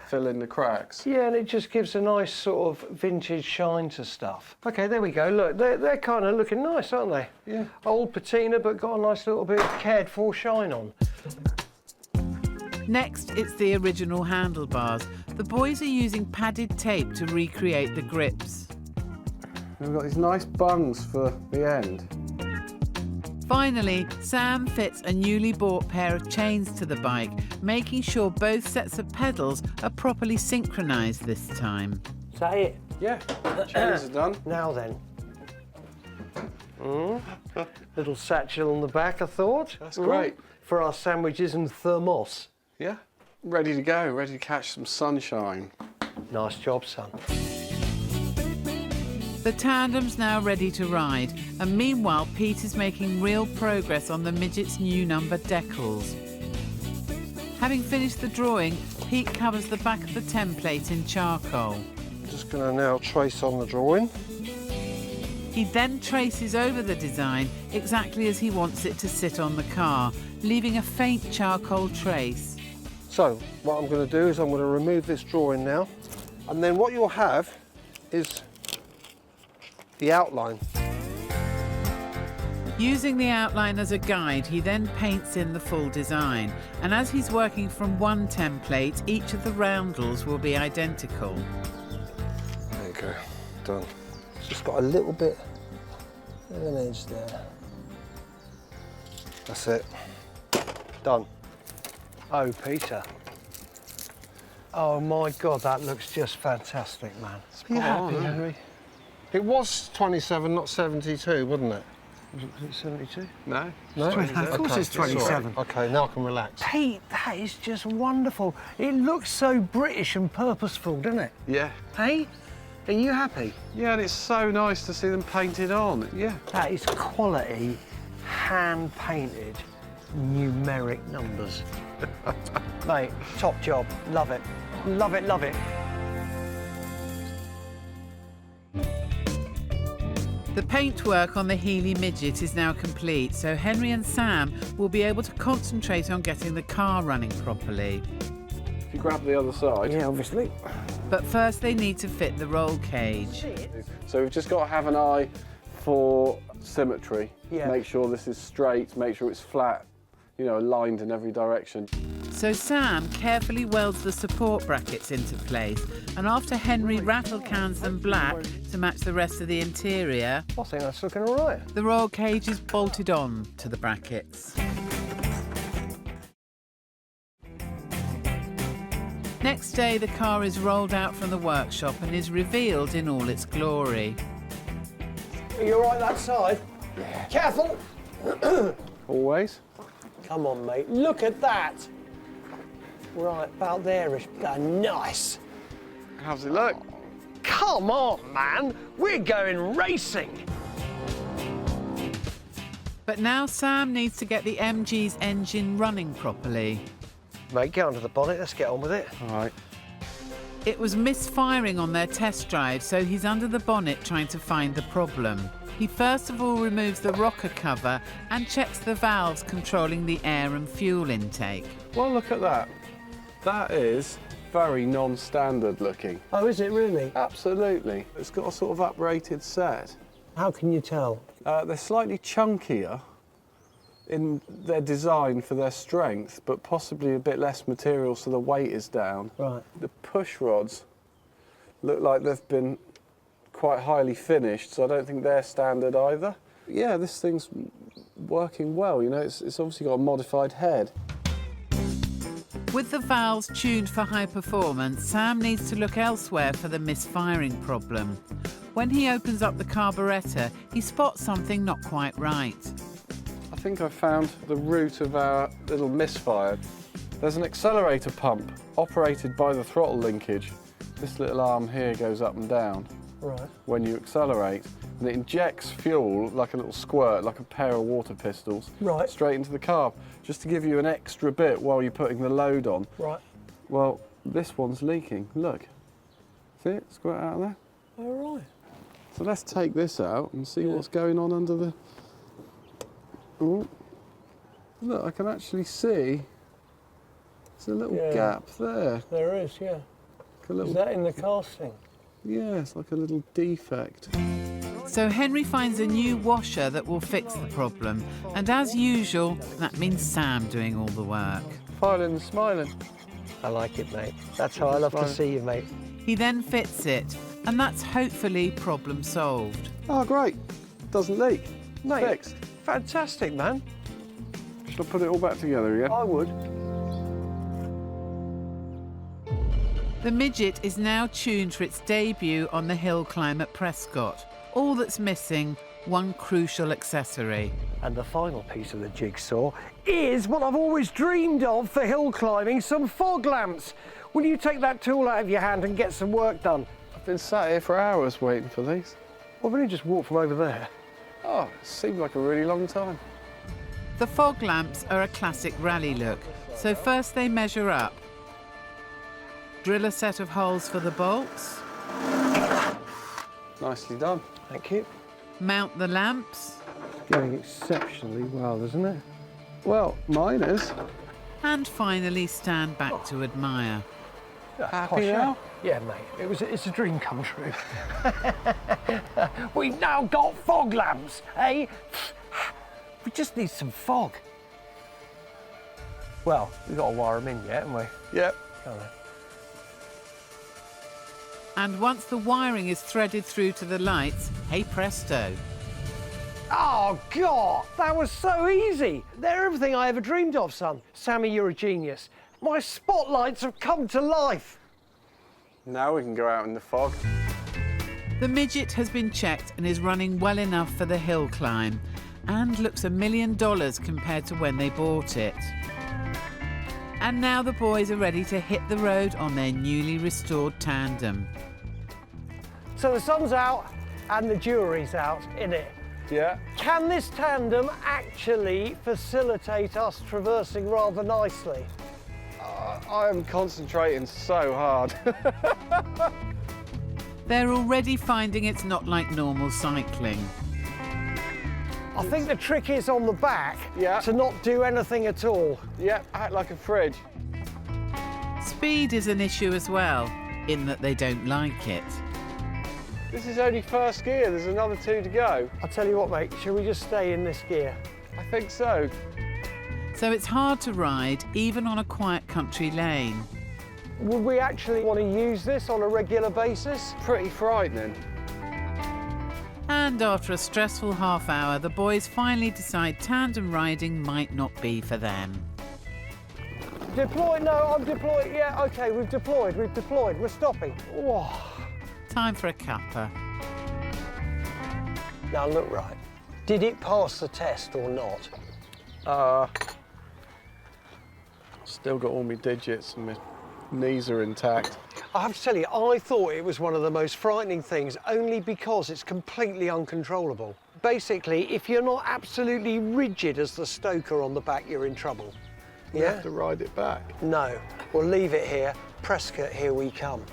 fill in the cracks. Yeah, and it just gives a nice sort of vintage shine to stuff. OK, there we go. Look, they're kind of looking nice, aren't they? Yeah. Old patina, but got a nice little bit of cared-for shine on. Next, it's the original handlebars. The boys are using padded tape to recreate the grips. We've got these nice bungs for the end. Finally, Sam fits a newly bought pair of chains to the bike, making sure both sets of pedals are properly synchronised this time. Is that it? Yeah, chains are done. Now then. Little satchel on the back, I thought. That's great. For our sandwiches and thermos. Yeah, ready to go, ready to catch some sunshine. Nice job, son. The tandem's now ready to ride, and meanwhile Pete is making real progress on the midget's new number decals. Having finished the drawing, Pete covers the back of the template in charcoal. Just going to now trace on the drawing. He then traces over the design exactly as he wants it to sit on the car, leaving a faint charcoal trace. So, what I'm going to do is I'm going to remove this drawing now, and then what you'll have is the outline. Using the outline as a guide, he then paints in the full design, and as he's working from one template, each of the roundels will be identical. There you go, done. Just got a little bit of an edge there. That's it, done. Oh, Peter. Oh my God, that looks just fantastic, man. Are you happy, Henry? It was 27, not 72, wasn't it? Was it 72? No. No? Of course it's 27. OK, now I can relax. Pete, that is just wonderful. It looks so British and purposeful, doesn't it? Yeah. Hey? Are you happy? Yeah, and it's so nice to see them painted on. Yeah. That is quality, hand-painted, numeric numbers. Mate, top job. Love it. Love it, love it. The paintwork on the Healy midget is now complete, so Henry and Sam will be able to concentrate on getting the car running properly. If you grab the other side. Yeah, obviously. But first they need to fit the roll cage. So we've just got to have an eye for symmetry. Yeah. Make sure this is straight, make sure it's flat, you know, aligned in every direction. So Sam carefully welds the support brackets into place, and after Henry rattle cans them black to match the rest of the interior, I think that's looking all right. The roll cage is bolted on to the brackets. Next day, the car is rolled out from the workshop and is revealed in all its glory. Are you all right that side? Yeah. Careful! Always. Come on, mate. Look at that. Right, about there-ish. Nice. How's it look? Come on, man. We're going racing. But now Sam needs to get the MG's engine running properly. Mate, get onto the bonnet. Let's get on with it. All right. It was misfiring on their test drive, so he's under the bonnet trying to find the problem. He first of all removes the rocker cover and checks the valves controlling the air and fuel intake. Well, look at that. That is very non-standard looking. Oh, is it really? Absolutely. It's got a sort of uprated set. How can you tell? They're slightly chunkier in their design for their strength, but possibly a bit less material so the weight is down. Right. The push rods look like they've been quite highly finished, so I don't think they're standard either. Yeah, this thing's working well, you know, it's obviously got a modified head. With the valves tuned for high performance, Sam needs to look elsewhere for the misfiring problem. When he opens up the carburettor, he spots something not quite right. I think I found the root of our little misfire. There's an accelerator pump operated by the throttle linkage. This little arm here goes up and down. Right. When you accelerate, and it injects fuel like a little squirt, like a pair of water pistols, right, straight into the carb, just to give you an extra bit while you're putting the load on. Right. Well, this one's leaking. Look. See it? Squirt out of there. All right. So let's take this out and see what's going on under the... Ooh. Look, I can actually see there's a little gap there. There is, yeah. Is that in the casting? Yeah, it's like a little defect. So Henry finds a new washer that will fix the problem, and as usual, that means Sam doing all the work. Smiling and smiling. I like it, mate. That's how I love to see you, mate. He then fits it, and that's hopefully problem solved. Oh, great. Doesn't leak. Mate, fixed. Fantastic, man. Shall I put it all back together again? I would. The midget is now tuned for its debut on the hill climb at Prescott. All that's missing, one crucial accessory. And the final piece of the jigsaw is what I've always dreamed of for hill climbing, some fog lamps. Will you take that tool out of your hand and get some work done? I've been sat here for hours waiting for these. Well, we only just walked from over there. Oh, it seemed like a really long time. The fog lamps are a classic rally look, so first they measure up. Drill a set of holes for the bolts. Nicely done. Thank you. Mount the lamps. Going exceptionally well, isn't it? Well, mine is. And finally stand back to admire. Happy now? Yeah, mate. It's a dream come true. We've now got fog lamps, eh? We just need some fog. Well, we've got to wire them in yet, haven't we? Yep. Go on then. And once the wiring is threaded through to the lights, hey presto. Oh, God, that was so easy. They're everything I ever dreamed of, son. Sammy, you're a genius. My spotlights have come to life. Now we can go out in the fog. The midget has been checked and is running well enough for the hill climb, and looks $1 million compared to when they bought it. And now the boys are ready to hit the road on their newly restored Tandem. So the sun's out and the jury's out, innit? Yeah. Can this Tandem actually facilitate us traversing rather nicely? I am concentrating so hard. They're already finding it's not like normal cycling. I think the trick is on the back to not do anything at all. Yeah, act like a fridge. Speed is an issue as well, in that they don't like it. This is only first gear, there's another 2 to go. I'll tell you what, mate, shall we just stay in this gear? I think so. So it's hard to ride, even on a quiet country lane. Would we actually want to use this on a regular basis? Pretty frightening. And after a stressful half hour, the boys finally decide tandem riding might not be for them. Deploy? No, I'm deployed. Yeah, OK, we've deployed. We're stopping. Whoa. Time for a cuppa. Now look, right, did it pass the test or not? Still got all my digits and my knees are intact. I have to tell you, I thought it was one of the most frightening things, only because it's completely uncontrollable. Basically, if you're not absolutely rigid as the stoker on the back, you're in trouble. You have to ride it back. No, we'll leave it here. Prescott, here we come.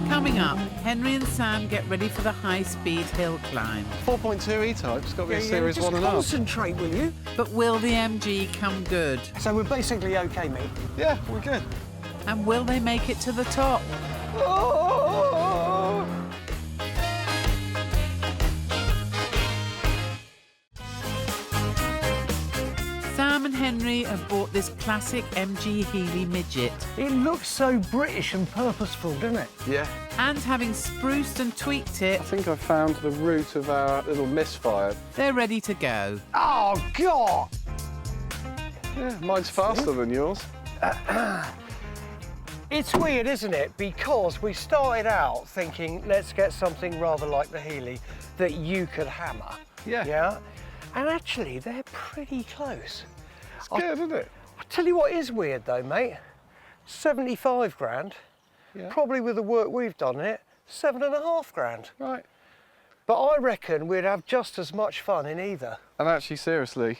Coming up, Henry and Sam get ready for the high-speed hill climb. 4.2 E-Type's got to be a Series just 1.5. concentrate, will you? But will the MG come good? So we're basically OK, mate? Yeah, we're good. And will they make it to the top? Sam and Henry have bought this classic MG Healy midget. It looks so British and purposeful, doesn't it? Yeah. And having spruced and tweaked it, I think I found the root of our little misfire. they're ready to go. Oh, God! Yeah, mine's faster than yours. It's weird, isn't it? Because we started out thinking, let's get something rather like the Healy that you could hammer. Yeah. Yeah? And actually, they're pretty close. It's good, isn't it? I'll tell you what is weird, though, mate. 75 grand. Yeah. Probably with the work we've done in it, 7.5 grand. Right. But I reckon we'd have just as much fun in either. And actually, seriously,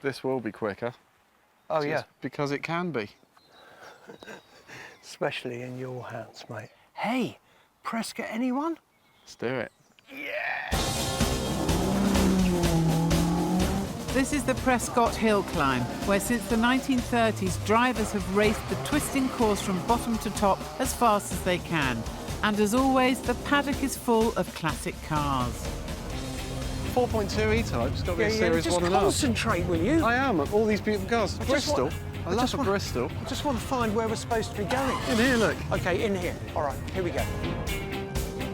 this will be quicker. Oh, yeah. Because it can be. Especially in your hands, mate. Hey, Prescott, anyone? Let's do it. This is the Prescott Hill Climb, where since the 1930s, drivers have raced the twisting course from bottom to top as fast as they can. And as always, the paddock is full of classic cars. 4.2 E-Type's got to be a Series just 1.5. concentrate, will you? I am, all these beautiful cars. Bristol. I love a Bristol. I just want to find where we're supposed to be going. In here, look. OK, in here. All right, here we go.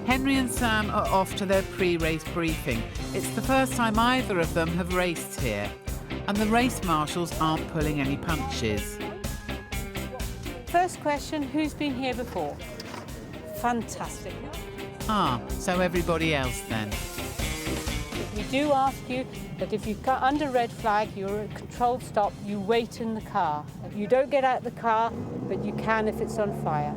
Henry and Sam are off to their pre-race briefing. It's the first time either of them have raced here, and the race marshals aren't pulling any punches. First question, who's been here before? Fantastic. Ah, so everybody else then. We do ask you that if you cut under red flag, you're at controlled stop, you wait in the car. If you don't get out of the car, but you can if it's on fire.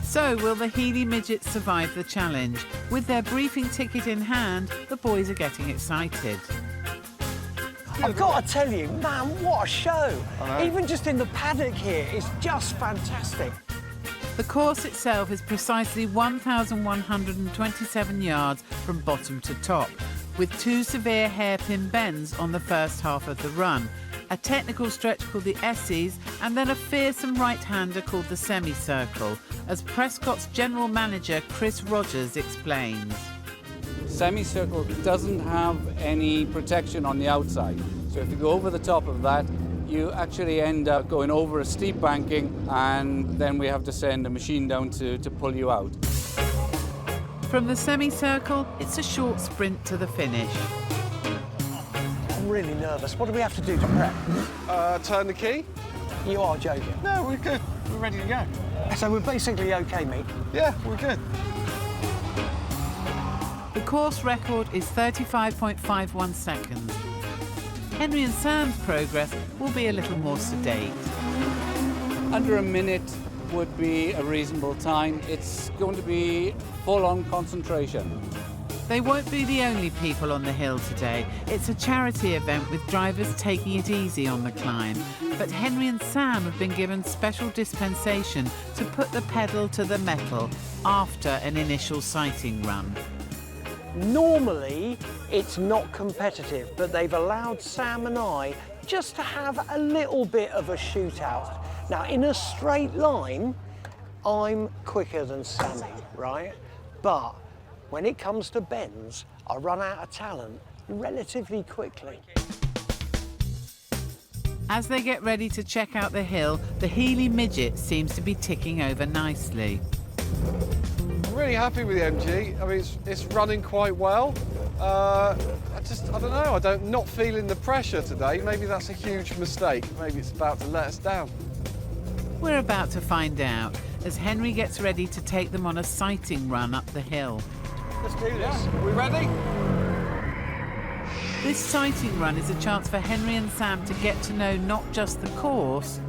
So, will the Healy midgets survive the challenge? With their briefing ticket in hand, the boys are getting excited. I've got to tell you, man, what a show. Even just in the paddock here, it's just fantastic. The course itself is precisely 1,127 yards from bottom to top, with 2 severe hairpin bends on the first half of the run, a technical stretch called the S's, and then a fearsome right-hander called the semicircle, as Prescott's general manager Chris Rogers explains. Semicircle doesn't have any protection on the outside, so if you go over the top of that, you actually end up going over a steep banking, and then we have to send a machine down to pull you out. From the semicircle, it's a short sprint to the finish. I'm really nervous. What do we have to do to prep? Turn the key. You are joking. No, we're good. We're ready to go. So we're basically okay, mate? Yeah, we're good. The course record is 35.51 seconds. Henry and Sam's progress will be a little more sedate. Under a minute would be a reasonable time. It's going to be full-on concentration. They won't be the only people on the hill today. It's a charity event with drivers taking it easy on the climb. But Henry and Sam have been given special dispensation to put the pedal to the metal after an initial sighting run. Normally, it's not competitive, but they've allowed Sam and I just to have a little bit of a shootout. Now, in a straight line, I'm quicker than Sammy, right? But when it comes to bends, I run out of talent relatively quickly. As they get ready to check out the hill, the Healy midget seems to be ticking over nicely. I'm really happy with the MG. I mean, it's running quite well. I don't know, I'm not feeling the pressure today. Maybe that's a huge mistake. Maybe it's about to let us down. We're about to find out as Henry gets ready to take them on a sighting run up the hill. Let's do this. Are we ready? This sighting run is a chance for Henry and Sam to get to know not just the course,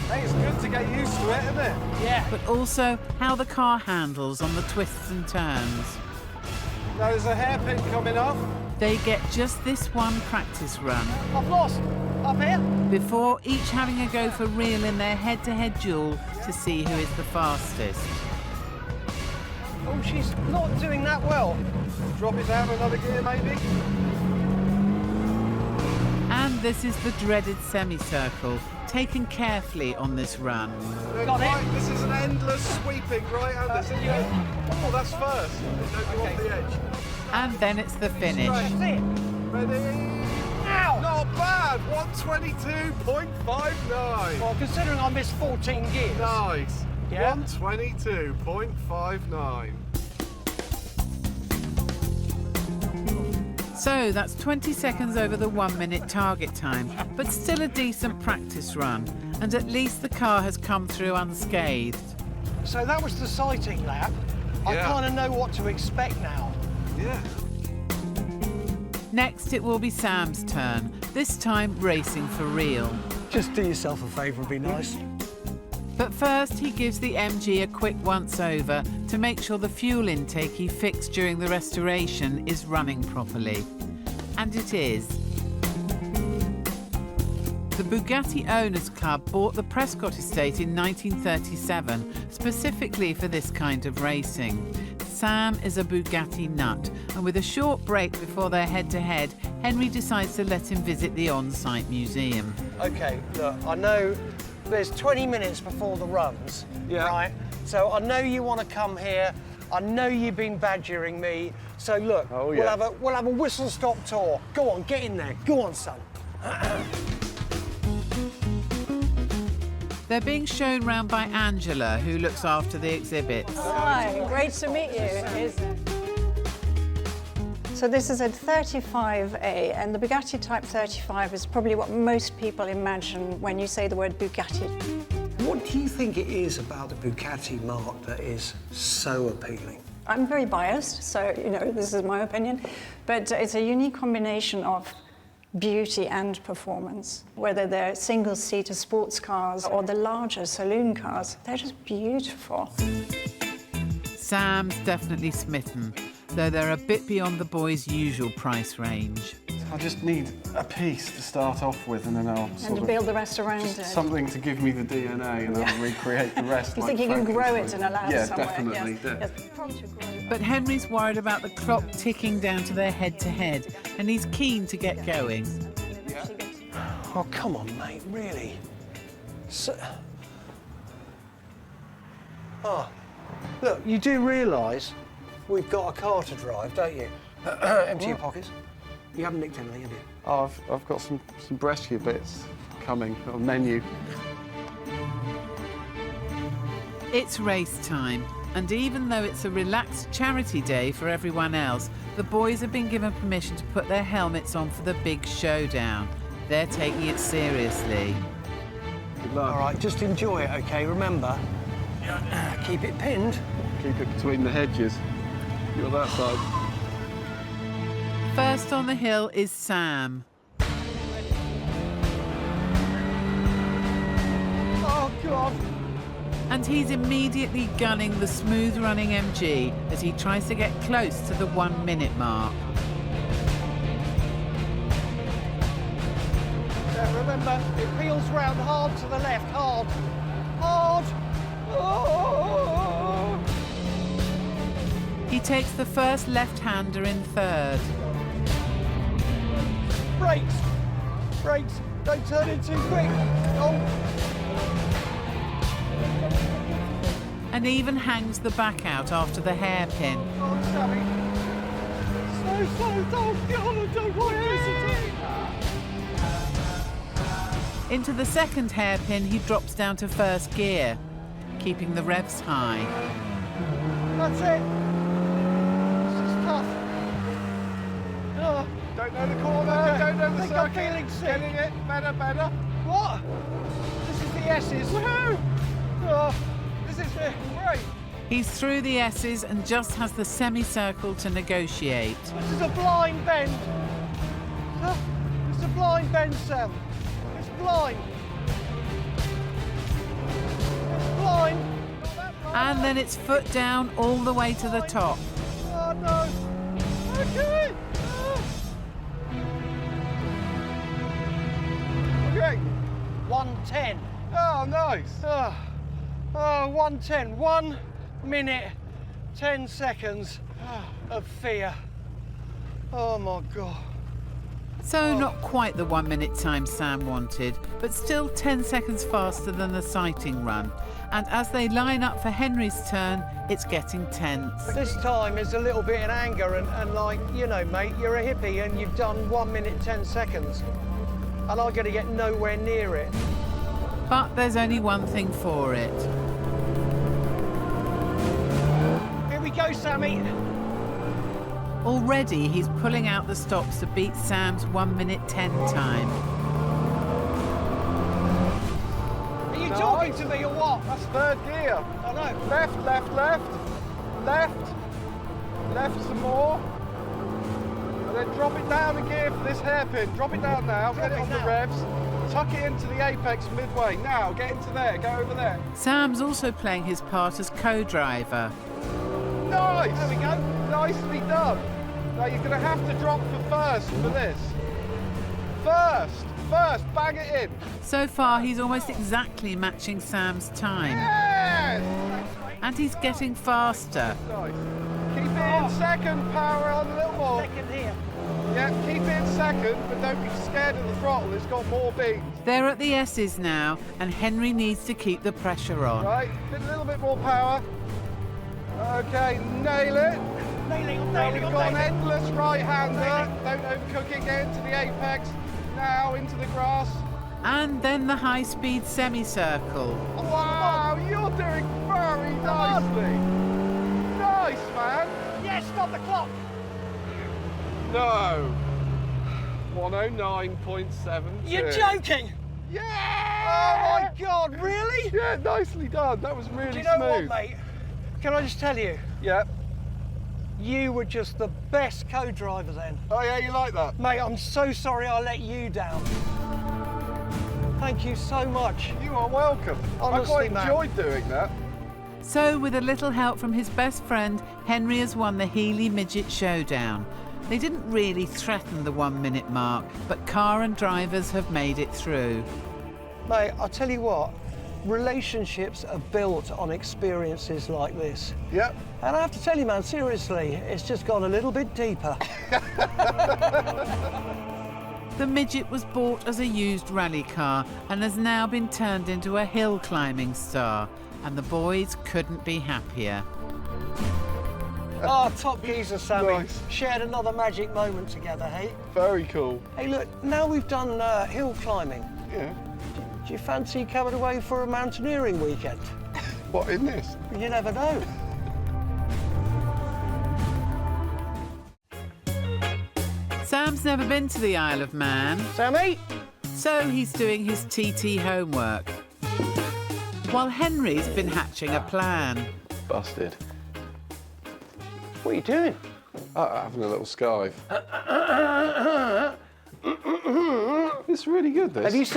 Hey, it's good to get used to it, isn't it? Yeah. but also how the car handles on the twists and turns. Now there's a hairpin coming up. They get just this one practice run I've lost. Up here. before each having a go for real in their head-to-head duel to see who is the fastest. Oh, she's not doing that well. Drop it down another gear, maybe. And this is the dreaded semicircle, taken carefully on this run. Got it. This is an endless sweeping right-hander. Oh, that's first. Don't go off the edge. And then it's the finish. Ready? Ow! Not bad. 122.59. Well, considering I missed 14 gears. Nice. Yeah. 122.59. So that's 20 seconds over the 1 minute target time, but still a decent practice run. And at least the car has come through unscathed. So that was the sighting lap. I Yeah. kind of know what to expect now. Yeah. Next, it will be Sam's turn, this time racing for real. Just do yourself a favour and be nice. But first, he gives the MG a quick once-over to make sure the fuel intake he fixed during the restoration is running properly. And it is. The Bugatti Owners Club bought the Prescott estate in 1937, specifically for this kind of racing. Sam is a Bugatti nut, and with a short break before their head-to-head, Henry decides to let him visit the on-site museum. Okay, look, I know there's 20 minutes before the runs, right? So I know you want to come here. I know you've been badgering me. So look, we'll have a whistle-stop tour. Go on, get in there. Go on, son. They're being shown round by Angela, who looks after the exhibits. Hi, great to meet you. So this is a 35A, and the Bugatti Type 35 is probably what most people imagine when you say the word Bugatti. What do you think it is about the Bugatti marque that is so appealing? I'm very biased, so, you know, this is my opinion, but it's a unique combination of beauty and performance. Whether they're single-seater sports cars or the larger saloon cars, they're just beautiful. Sam's definitely smitten, though they're a bit beyond the boys' usual price range. I just need a piece to start off with, and then I'll And build the rest around just it. something to give me the DNA, and I'll recreate the rest. You like think you can grow it Frankenstein. in a lab Yeah, somewhere? definitely. Yes. Yeah. But Henry's worried about the clock ticking down to their head-to-head, and he's keen to get going. Oh, come on, mate, really? Oh, look, you do realise we've got a car to drive, don't you? Empty your pockets. You haven't nicked anything, have you? Oh, I've got some rescue bits coming, a menu. It's race time, and even though it's a relaxed charity day for everyone else, the boys have been given permission to put their helmets on for the big showdown. They're taking it seriously. Good luck. All right, just enjoy it, OK? Remember, keep it pinned. Keep it between the hedges. You're that side. First on the hill is Sam. Oh, God. And he's immediately gunning the smooth-running MG as he tries to get close to the 1 minute mark. Remember, it peels round hard to the left, hard. Hard! Oh! He takes the first left-hander in third. Brakes! Brakes! Don't turn in too quick! Oh! And even hangs the back out after the hairpin. Oh, Sammy! So, don't get on, I don't want this. Into the second hairpin, he drops down to first gear, keeping the revs high. That's it! This is tough. Oh. Don't know the corner, don't know the circuit. I'm feeling sick. Getting it, better. What? This is the S's. Woohoo! Oh, this is great. He's through the S's and just has the semicircle to negotiate. This is a blind bend. It's a blind bend, Sam. It's blind. It's blind. And then it's foot down all the way to the top. Oh, no. Okay. Okay. 1:10. Oh, nice. Oh, 1:10. 1 minute, 10 seconds of fear. Oh, my God. So not quite the 1 minute time Sam wanted, but still 10 seconds faster than the sighting run. And as they line up for Henry's turn, it's getting tense. This time is a little bit in anger and like, you know, mate, you're a hippie and you've done 1 minute, 10 seconds. And I'm going to get nowhere near it. But there's only one thing for it. Here we go, Sammy. Already he's pulling out the stops to beat Sam's 1 minute 10 time. Are you talking to me or what? That's third gear. I know. Left. Left some more. And then drop it down a gear for this hairpin. Drop it down now, get it on the revs. Tuck it into the apex midway. Now, get into there, go over there. Sam's also playing his part as co-driver. Nice! There we go. Nicely done. Now you're going to have to drop for first for this. First, bang it in. So far, he's almost exactly matching Sam's time. Yes! And he's getting faster. Nice. Keep it in second, power on a little more. Second here. Yeah, keep it in second, but don't be scared of the throttle, it's got more beans. They're at the S's now, and Henry needs to keep the pressure on. Right, a little bit more power. Okay, nail it. Now we've got an endless right-hander. Don't overcook it, get into the apex. Now into the grass. And then the high-speed semicircle. Wow, you're doing very nicely. Nice, man. Yes, stop the clock. No. 109.72. You're joking. Yeah! Oh, my God, really? Yeah, nicely done. That was really smooth. Do you know what, mate? Can I just tell you? Yep. You were just the best co-driver then. Oh yeah, you like that? Mate, I'm so sorry I let you down. Thank you so much. You are welcome. Honestly, I quite man. enjoyed doing that. So, with a little help from his best friend, Henry has won the Heeley Midget Showdown. They didn't really threaten the 1 minute mark, but car and drivers have made it through. Mate, I'll tell you what, relationships are built on experiences like this. Yep. And I have to tell you, man, seriously, it's just gone a little bit deeper. The Midget was bought as a used rally car and has now been turned into a hill climbing star, and the boys couldn't be happier. Oh, top geezer, Sammy. Nice. Shared another magic moment together, hey? Very cool. Hey, look, now we've done hill climbing. Yeah. Do you fancy coming away for a mountaineering weekend? What, in this? You never know. Sam's never been to the Isle of Man. Sammy? So he's doing his TT homework. While Henry's been hatching a plan. Busted. What are you doing? Having a little skive. It's really good, this.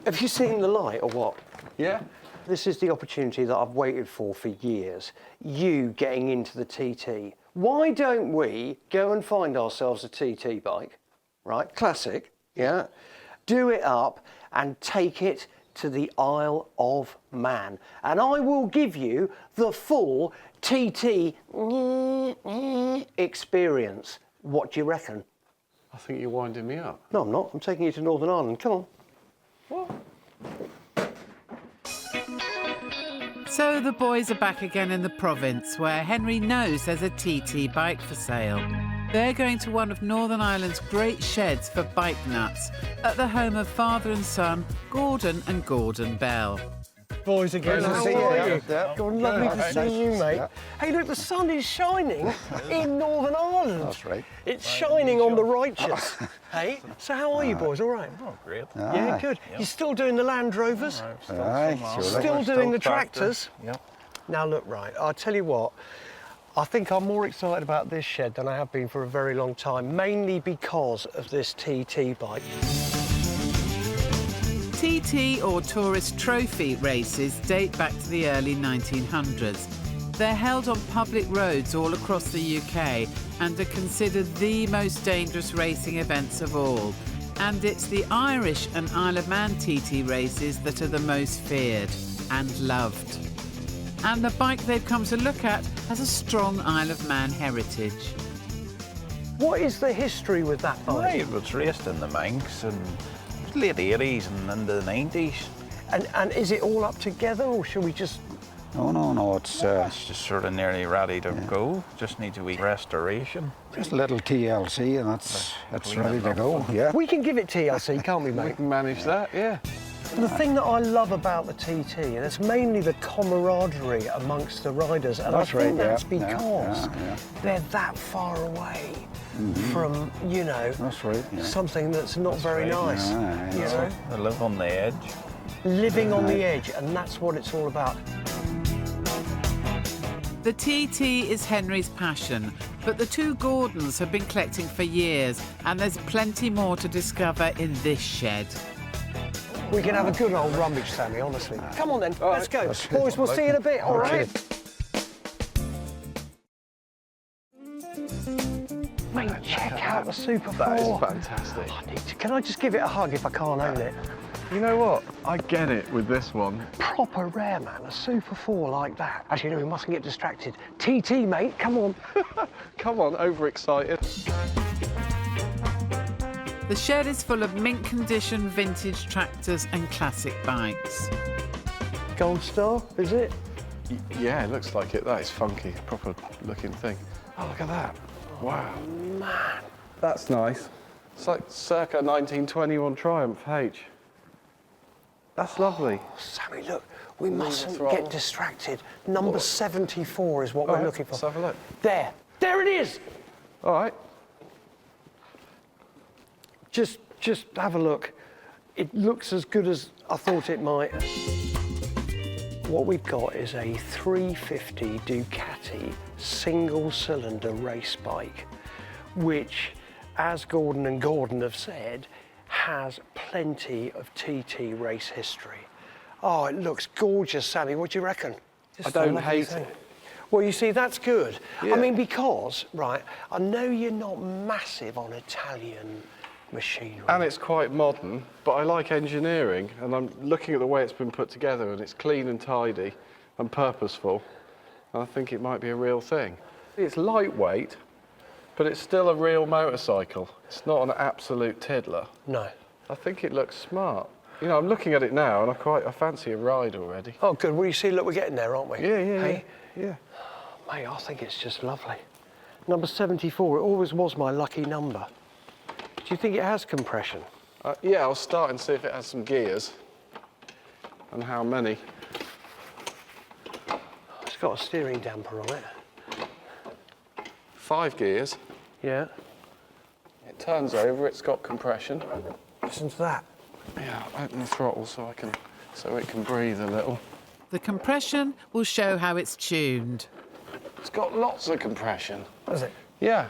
Have you seen the light or what? Yeah. This is the opportunity that I've waited for years. You getting into the TT. Why don't we go and find ourselves a TT bike, right? Classic, yeah? Do it up and take it to the Isle of Man. And I will give you the full TT experience. What do you reckon? I think you're winding me up. No, I'm not. I'm taking you to Northern Ireland. Come on. What? So the boys are back again in the province, where Henry knows there's a TT bike for sale. They're going to one of Northern Ireland's great sheds for bike nuts, at the home of father and son, Gordon and Gordon Bell. Boys again, Nice to how see you. are you? Yeah. God, lovely to see you, mate. Yeah. Hey, look, the sun is shining in Northern Ireland. That's right. It's shining on the righteous. Hey, so how are you boys? All right? Oh, great. Yeah, good. You're still doing the Land Rovers? Still doing the tractors? Yep. Now, look, right, I'll tell you what. I think I'm more excited about this shed than I have been for a very long time, mainly because of this TT bike. TT, or tourist trophy races, date back to the early 1900s. They're held on public roads all across the UK and are considered the most dangerous racing events of all. And it's the Irish and Isle of Man TT races that are the most feared and loved. And the bike they've come to look at has a strong Isle of Man heritage. What is the history with that bike? Well, it was raced in the Manx and late 80s and into the 90s. And is it all up together, or should we just... No, it's just sort of nearly ready to go. Just needs a wee restoration. Just a little TLC and that's ready to go, yeah. We can give it TLC, can't we, mate? We can manage that, yeah. The thing that I love about the TT, and it's mainly the camaraderie amongst the riders, and That's I think right, that's yeah, because yeah. they're that far away from, you know, That's right, yeah. something that's not very nice. Yeah, You know? They live on the edge. Living on the edge, and that's what it's all about. The TT is Henry's passion, but the two Gordons have been collecting for years, and there's plenty more to discover in this shed. We can have a good old rummage, Sammy, honestly. Come on then, let's go. That's Boys, it. we'll see you in a bit, all right? Mate, check out the Super 4. That is fantastic. Can I just give it a hug if I can't own it? You know what? I get it with this one. Proper rare, man, a Super 4 like that. Actually, no, we mustn't get distracted. TT, mate, come on. Come on, overexcited. The shed is full of mint condition vintage tractors and classic bikes. Gold Star, is it? Yeah, it looks like it. That is funky, proper looking thing. Oh, look at that. Wow. Man. That's nice. It's like circa 1921 Triumph H. That's lovely. Sammy, look, we mustn't throttle. get distracted. Number 74 is what All we're right, looking for. let's have a look. There it is! All right. Just have a look. It looks as good as I thought it might. What we've got is a 350 Ducati single-cylinder race bike, which, as Gordon and Gordon have said, has plenty of TT race history. Oh, it looks gorgeous, Sammy. What do you reckon? I don't hate it. Well, you see, that's good. Yeah. I mean, because, right, I know you're not massive on Italian machinery. And it's quite modern, but I like engineering, and I'm looking at the way it's been put together, and it's clean and tidy and purposeful, and I think it might be a real thing. It's lightweight, but it's still a real motorcycle. It's not an absolute tiddler. No. I think it looks smart. You know, I'm looking at it now, and I fancy a ride already. Oh, good. Well, you see, look, we're getting there, aren't we? Yeah, yeah, hey? yeah. Mate, I think it's just lovely. Number 74, it always was my lucky number. Do you think it has compression? Yeah, I'll start and see if it has some gears. And how many. It's got a steering damper on it. 5 gears. Yeah. It turns over, it's got compression. Listen to that. Yeah, I'll open the throttle so it can breathe a little. The compression will show how it's tuned. It's got lots of compression. Has it? Yeah.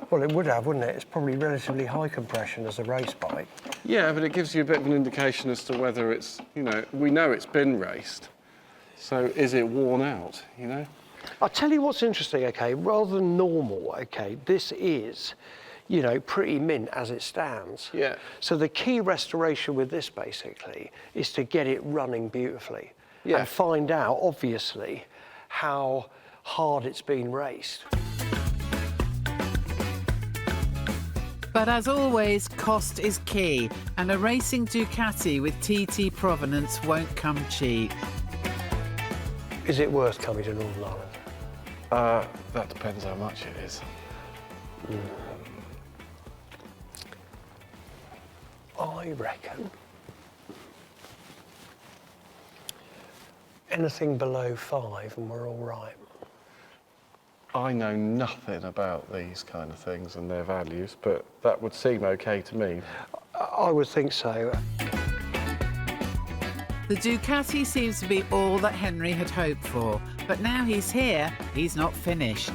Well, it would have, wouldn't it? It's probably relatively high compression as a race bike. Yeah, but it gives you a bit of an indication as to whether it's, you know, we know it's been raced. So is it worn out, you know? I'll tell you what's interesting, okay, rather than normal, okay, this is, you know, pretty mint as it stands. Yeah. So the key restoration with this, basically, is to get it running beautifully. Yeah. And find out, obviously, how hard it's been raced. But as always, cost is key, and a racing Ducati with TT provenance won't come cheap. Is it worth coming to Northern Ireland? That depends how much it is. I reckon anything below 5 and we're all right. I know nothing about these kind of things and their values, but that would seem okay to me. I would think so. The Ducati seems to be all that Henry had hoped for, but now he's here, he's not finished.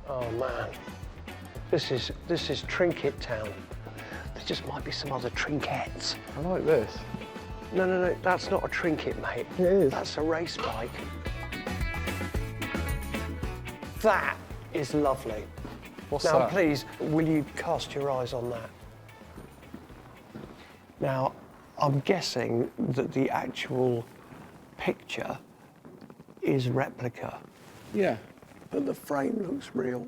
Oh man, this is Trinket Town. There just might be some other trinkets. I like this. No, that's not a trinket, mate. It is. That's a race bike. That is lovely. What's now, that? please, will you cast your eyes on that? Now, I'm guessing that the actual picture is replica. Yeah. But the frame looks real.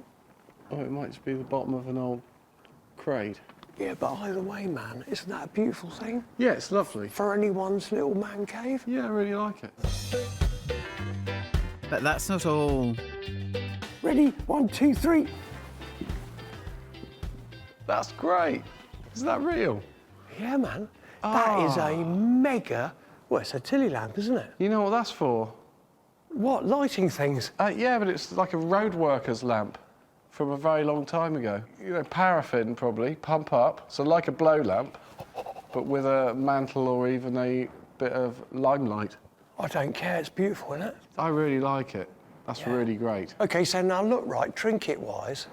Oh, it might just be the bottom of an old crate. Yeah, but either way, man, isn't that a beautiful thing? Yeah, it's lovely. For anyone's little man cave? Yeah, I really like it. But that's not all. Ready? 1, 2, 3. That's great. Is that real? Yeah, man. That is a mega... Well, it's a tilly lamp, isn't it? You know what that's for? What, lighting things? Yeah, but it's like a road worker's lamp from a very long time ago. You know, paraffin probably, pump up. So like a blow lamp, but with a mantle or even a bit of limelight. I don't care, it's beautiful, isn't it? I really like it. That's really great. OK, so now look, right, trinket-wise,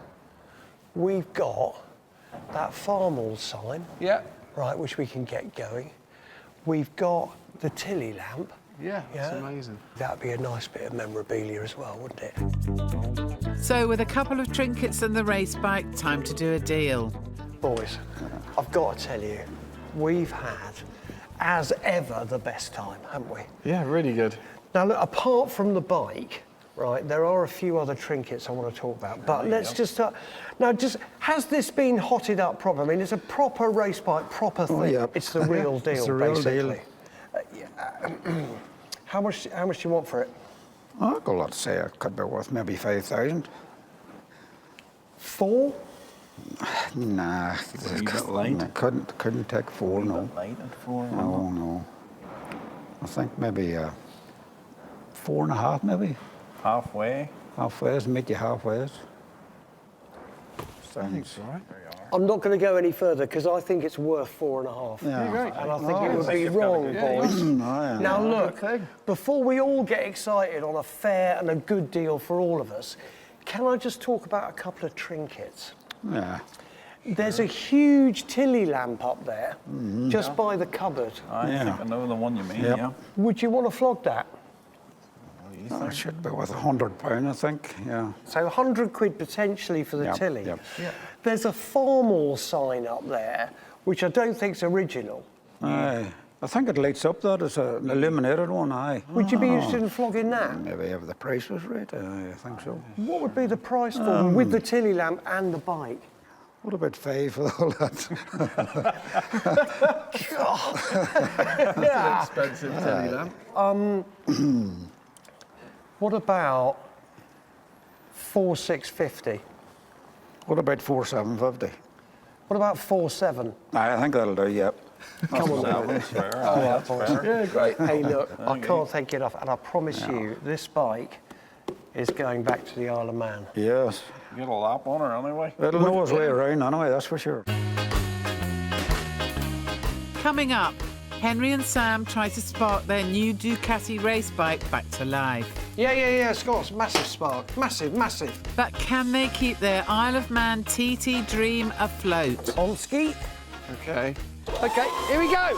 we've got that Farmall sign. Yeah. Right, which we can get going. We've got the tilly lamp. Yeah, that's amazing. That'd be a nice bit of memorabilia as well, wouldn't it? So with a couple of trinkets and the race bike, time to do a deal. Boys, I've got to tell you, we've had, as ever, the best time, haven't we? Yeah, really good. Now, look, apart from the bike, right, there are a few other trinkets I want to talk about, but let's just start. Now, has this been hotted up proper? I mean, it's a proper race bike, proper thing. Oh, yeah. It's the real deal, It's the real basically. deal. How much do you want for it? I've got a lot to say. It could be worth maybe 5,000. 4? Nah, couldn't take 4, no. Light at 4. No. I think maybe 4.5, maybe. Halfway. Halfways, meet you halfways. Thanks, all right. There you are. I'm not going to go any further because I think it's worth 4.5. Yeah. And I think it would be wrong, boys. Yeah. Now look, before we all get excited on a fair and a good deal for all of us, can I just talk about a couple of trinkets? Yeah. There's a huge Tilly lamp up there, just by the cupboard. I think I know the one you mean, yeah. Would you want to flog that? Oh, it should be worth £100, I think, yeah. So 100 quid potentially for the Tilly. There's a Farmall sign up there, which I don't think's original. Aye. I think it lights up, that. It's an illuminated one, aye. Would you be interested in flogging that? Maybe if the price was right, I think so. What would be the price for them with the Tilly lamp and the bike? What about 5 for all that? Yeah. Expensive Tilly lamp. What about 4,650? What about 4,750? What about 4,700? I think that'll do, yep. Come on now. That's fair. That's fair. Yeah, great. Hey, look, I can't thank you enough, and I promise you, this bike is going back to the Isle of Man. Yes. Get a lap on her anyway. It'll know its way around anyway, that's for sure. Coming up, Henry and Sam try to spark their new Ducati race bike back to life. Yeah, Scott's massive spark. Massive. But can they keep their Isle of Man TT dream afloat? On ski? Okay. Okay, here we go.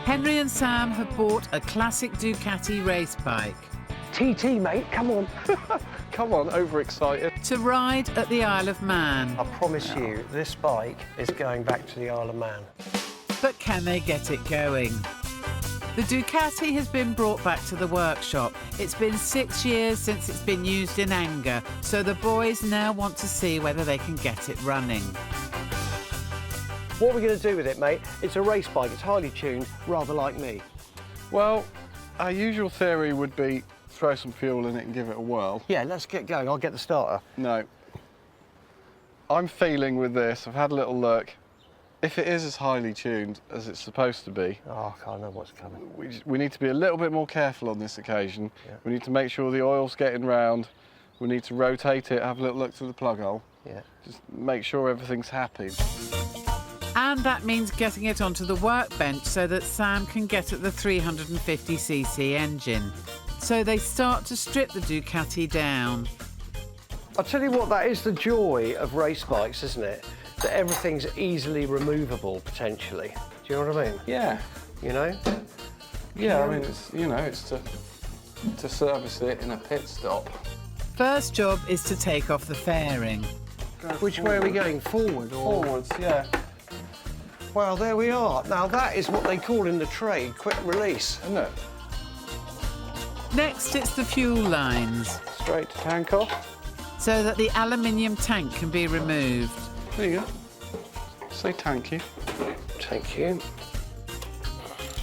Henry and Sam have bought a classic Ducati race bike. TT, mate, come on. Come on, overexcited. To ride at the Isle of Man. I promise you, this bike is going back to the Isle of Man. But can they get it going? The Ducati has been brought back to the workshop. It's been 6 years since it's been used in anger, so the boys now want to see whether they can get it running. What are we going to do with it, mate? It's a race bike, it's highly tuned, rather like me. Well, our usual theory would be throw some fuel in it and give it a whirl. Yeah, let's get going. I'll get the starter. No. I'm feeling with this, I've had a little look. If it is as highly tuned as it's supposed to be, I can't know what's coming. We need to be a little bit more careful on this occasion. Yeah. We need to make sure the oil's getting round. We need to rotate it, have a little look through the plug hole. Yeah. Just make sure everything's happy. And that means getting it onto the workbench so that Sam can get at the 350cc engine. So they start to strip the Ducati down. I'll tell you what, that is the joy of race bikes, isn't it? That everything's easily removable, potentially. Do you know what I mean? Yeah. You know? Yeah, I mean, it's, you know, it's to service it in a pit stop. First job is to take off the fairing. Which way are we going? Forward or? Forwards, yeah. Well, there we are. Now, that is what they call in the trade quick release. Isn't it? Next, it's the fuel lines. Straight to tank off. So that the aluminium tank can be removed. There you go. Say thank you. Thank you.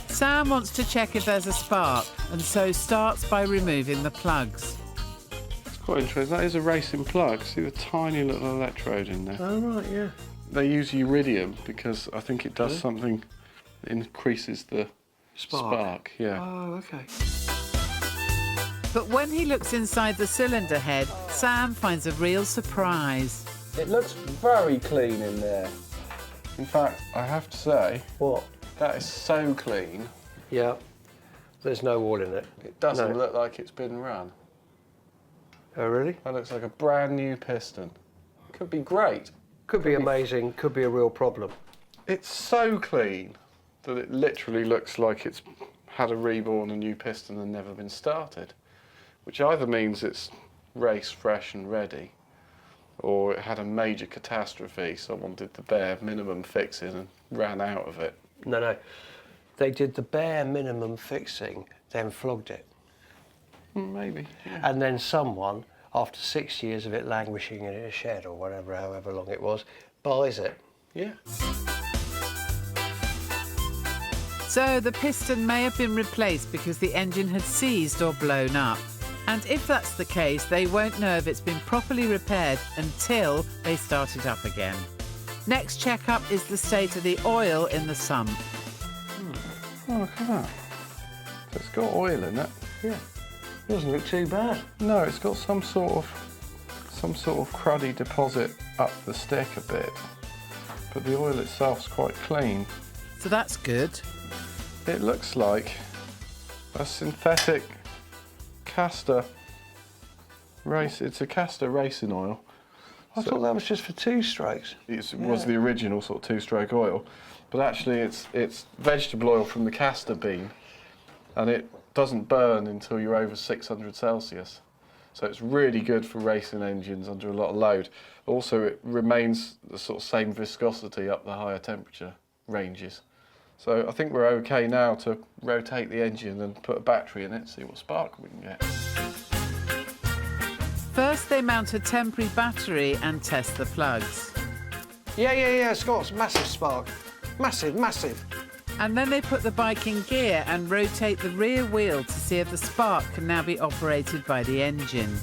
Sam wants to check if there's a spark, and so starts by removing the plugs. It's quite interesting. That is a racing plug. See the tiny little electrode in there? Oh, right, yeah. They use iridium because I think it does something that increases the spark. Yeah. Oh, okay. But when he looks inside the cylinder head, Sam finds a real surprise. It looks very clean in there. In fact, I have to say... What? That is so clean. Yeah. There's no oil in it. It doesn't look like it's been run. Oh, really? That looks like a brand new piston. Could be great. Could be amazing, could be a real problem. It's so clean that it literally looks like it's had a reborn, a new piston and never been started. Which either means it's race fresh and ready, or it had a major catastrophe, someone did the bare minimum fixing and ran out of it. No. They did the bare minimum fixing, then flogged it. Maybe, yeah. And then someone, after 6 years of it languishing in a shed or whatever, however long it was, buys it. Yeah. So the piston may have been replaced because the engine had seized or blown up. And if that's the case, they won't know if it's been properly repaired until they start it up again. Next checkup is the state of the oil in the sump. Oh, look at that. It's got oil in it. Yeah. Doesn't look too bad. No, it's got some sort of cruddy deposit up the stick a bit, but the oil itself's quite clean. So that's good. It looks like a synthetic caster race. It's a caster racing oil. I thought that was just for 2 strokes. It was the original sort of 2-stroke oil, but actually it's vegetable oil from the castor bean, and it doesn't burn until you're over 600 Celsius. So it's really good for racing engines under a lot of load. Also, it remains the sort of same viscosity up the higher temperature ranges. So I think we're okay now to rotate the engine and put a battery in it, see what spark we can get. First, they mount a temporary battery and test the plugs. Yeah, Scott's massive spark. Massive. And then they put the bike in gear and rotate the rear wheel to see if the spark can now be operated by the engine.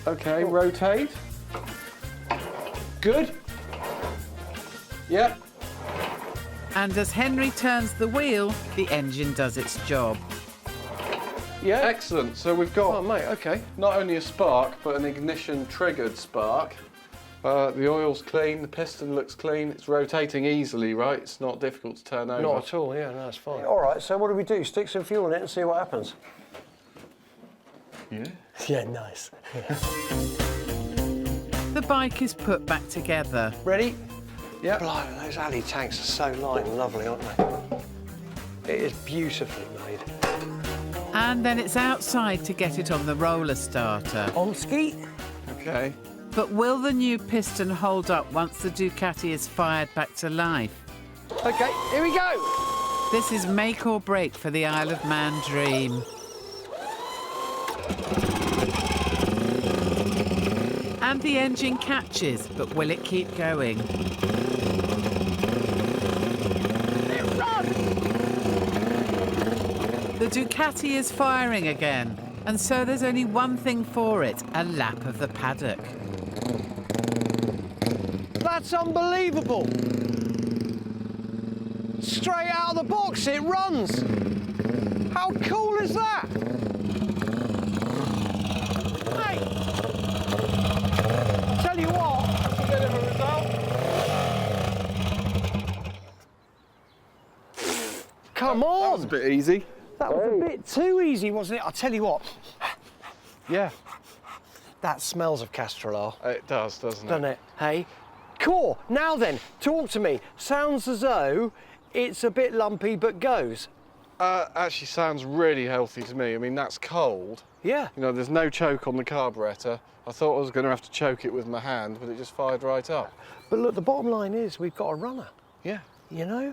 Okay, rotate. Good. Yep. And as Henry turns the wheel, the engine does its job. Yeah. Excellent. So we've got, not only a spark, but an ignition-triggered spark. The oil's clean, the piston looks clean, it's rotating easily, right? It's not difficult to turn over. Not at all, yeah, no, it's fine. All right, so what do we do? Stick some fuel in it and see what happens? Yeah. Yeah, nice. Yeah. The bike is put back together. Ready? Yeah. Blimey, those alley tanks are so light and lovely, aren't they? It is beautifully made. And then it's outside to get it on the roller starter. On ski? Okay. But will the new piston hold up once the Ducati is fired back to life? OK, here we go! This is make or break for the Isle of Man dream. And the engine catches, but will it keep going? It runs! The Ducati is firing again, and so there's only one thing for it, a lap of the paddock. That's unbelievable! Straight out of the box, it runs! How cool is that? Hey! Tell you what, that's a bit of a result. Come on! That was a bit easy. That was a bit too easy, wasn't it? I'll tell you what. Yeah. That smells of Castrol. It does, doesn't it? Doesn't it? Hey? Cool. Now then, talk to me. Sounds as though it's a bit lumpy, but goes. Actually sounds really healthy to me. I mean, that's cold. Yeah. You know, there's no choke on the carburettor. I thought I was going to have to choke it with my hand, but it just fired right up. But look, the bottom line is we've got a runner. Yeah. You know?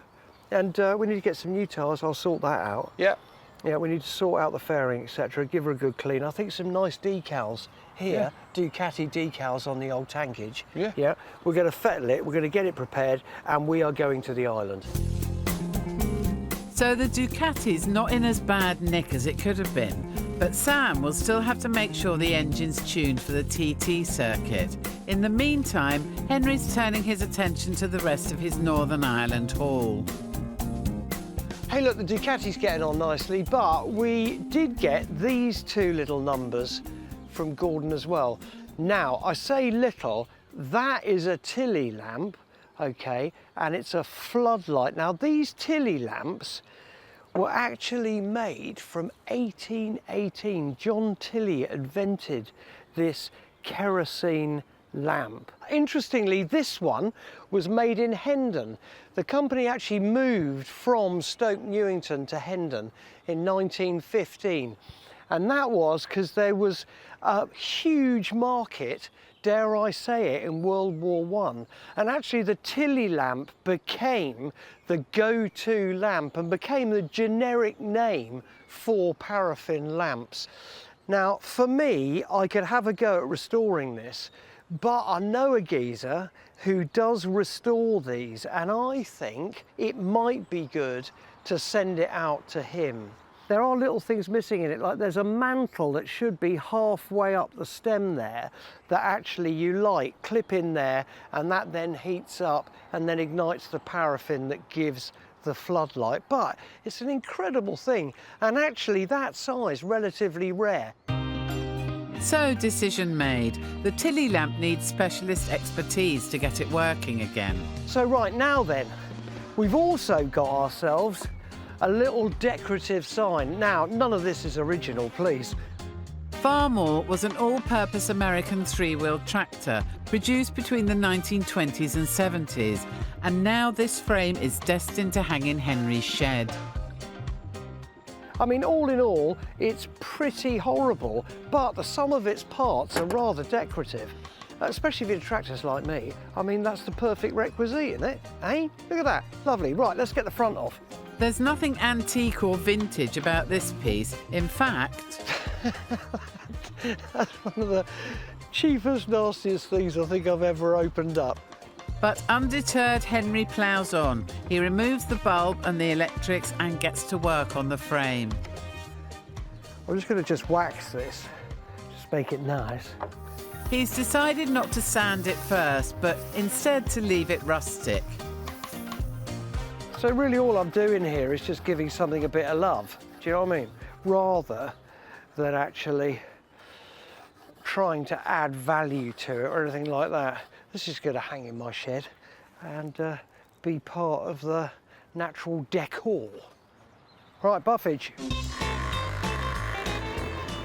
And we need to get some new tyres. I'll sort that out. Yeah. Yeah, we need to sort out the fairing, etc. Give her a good clean. I think some nice decals here, Ducati decals on the old tankage. Yeah. Yeah. We're going to fettle it, we're going to get it prepared, and we are going to the island. So the Ducati's not in as bad nick as it could have been, but Sam will still have to make sure the engine's tuned for the TT circuit. In the meantime, Henry's turning his attention to the rest of his Northern Ireland haul. Hey, look, the Ducati's getting on nicely, but we did get these 2 little numbers from Gordon as well. Now, I say little, that is a Tilly lamp, okay, and it's a floodlight. Now, these Tilly lamps were actually made from 1818. John Tilly invented this kerosene lamp. Interestingly, this one was made in Hendon. The company actually moved from Stoke Newington to Hendon in 1915. And that was because there was a huge market, dare I say it, in World War I. And actually the Tilly lamp became the go-to lamp and became the generic name for paraffin lamps. Now, for me, I could have a go at restoring this, but I know a geezer who does restore these, and I think it might be good to send it out to him. There are little things missing in it, like there's a mantle that should be halfway up the stem there that actually you light, clip in there, and that then heats up and then ignites the paraffin that gives the floodlight, but it's an incredible thing, and actually that size relatively rare. So, decision made. The Tilly lamp needs specialist expertise to get it working again. So right now then, we've also got ourselves a little decorative sign. Now, none of this is original, please. Farmore was an all-purpose American three-wheel tractor produced between the 1920s and 70s, and now this frame is destined to hang in Henry's shed. I mean, all in all, it's pretty horrible, but the sum of its parts are rather decorative. Especially if you're tractors like me. I mean, that's the perfect requisite, isn't it? Eh? Look at that. Lovely. Right, let's get the front off. There's nothing antique or vintage about this piece. In fact... That's one of the cheapest, nastiest things I think I've ever opened up. But undeterred, Henry ploughs on. He removes the bulb and the electrics and gets to work on the frame. I'm just going to just wax this, just make it nice. He's decided not to sand it first, but instead to leave it rustic. So really all I'm doing here is just giving something a bit of love, do you know what I mean? Rather than actually trying to add value to it or anything like that. This is going to hang in my shed and be part of the natural decor. Right, buffage.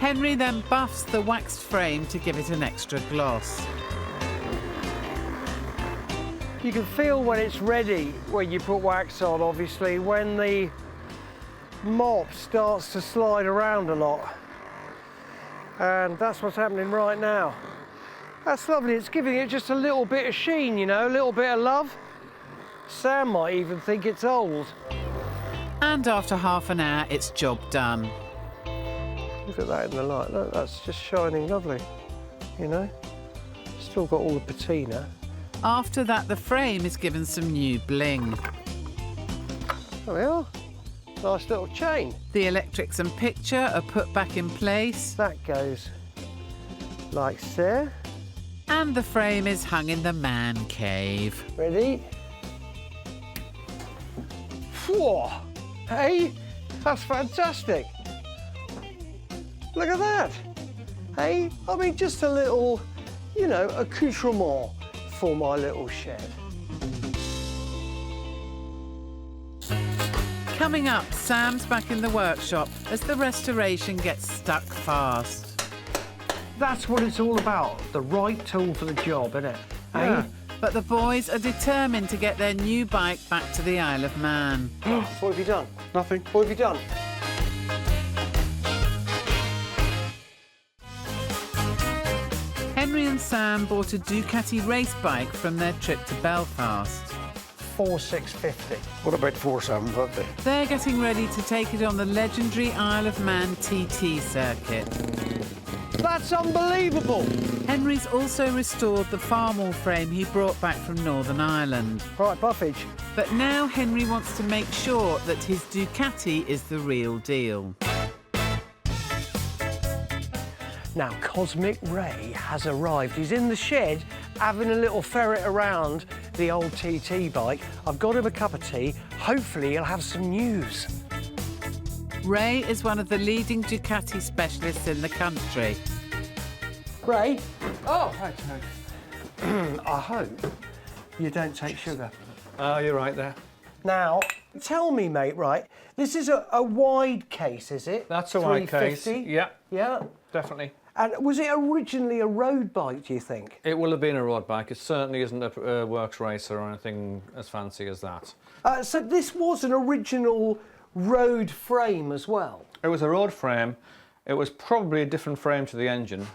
Henry then buffs the waxed frame to give it an extra gloss. You can feel when it's ready when you put wax on, obviously, when the mop starts to slide around a lot. And that's what's happening right now. That's lovely, it's giving it just a little bit of sheen, you know, a little bit of love. Sam might even think it's old. And after half an hour, it's job done. Look at that in the light, look, that's just shining lovely, you know. Still got all the patina. After that, the frame is given some new bling. There we are. Nice little chain. The electrics and picture are put back in place. That goes like so. And the frame is hung in the man cave. Ready? Whoa! Hey, that's fantastic. Look at that. Hey, I mean, just a little, you know, accoutrement for my little shed. Coming up, Sam's back in the workshop as the restoration gets stuck fast. That's what it's all about, the right tool for the job, isn't it? Yeah. Eh? But the boys are determined to get their new bike back to the Isle of Man. What have you done? Nothing. What have you done? Henry and Sam bought a Ducati race bike from their trip to Belfast. 4,650. What about 4,750? They're getting ready to take it on the legendary Isle of Man TT circuit. That's unbelievable! Henry's also restored the Farmall frame he brought back from Northern Ireland. Right, buffage. But now Henry wants to make sure that his Ducati is the real deal. Now, Cosmic Ray has arrived. He's in the shed having a little ferret around the old TT bike. I've got him a cup of tea. Hopefully he'll have some news. Ray is one of the leading Ducati specialists in the country. Ray? Oh, right. I hope you don't take sugar. Oh, you're right there. Now, tell me, mate, right, this is a wide case, is it? That's a wide case. 350? Yeah. Yeah? Definitely. And was it originally a road bike, do you think? It will have been a road bike. It certainly isn't a works racer or anything as fancy as that. So this was an original road frame as well? It was a road frame. It was probably a different frame to the engine.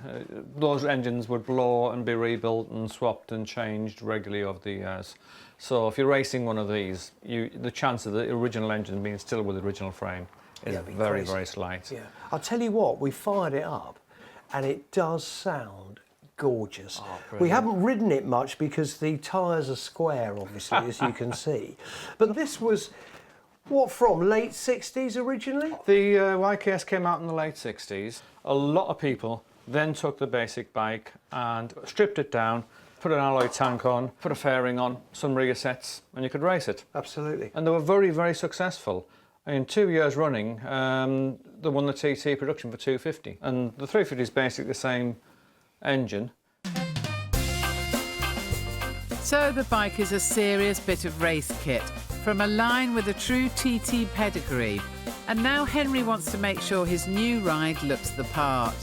Those engines would blow and be rebuilt and swapped and changed regularly over the years. So if you're racing one of these, the chance of the original engine being still with the original frame is very, very slight. Yeah. I'll tell you what, we fired it up and it does sound gorgeous. We haven't ridden it much because the tyres are square, obviously, as you can see. But this was, what from, late 60s originally? The YKS came out in the late 60s. A lot of people then took the basic bike and stripped it down put an alloy tank on, put a fairing on, some rear sets, and you could race it. Absolutely. And they were very, very successful. In 2 years running, they won the TT production for 250. And the 350 is basically the same engine. So the bike is a serious bit of race kit, from a line with a true TT pedigree. And now Henry wants to make sure his new ride looks the part.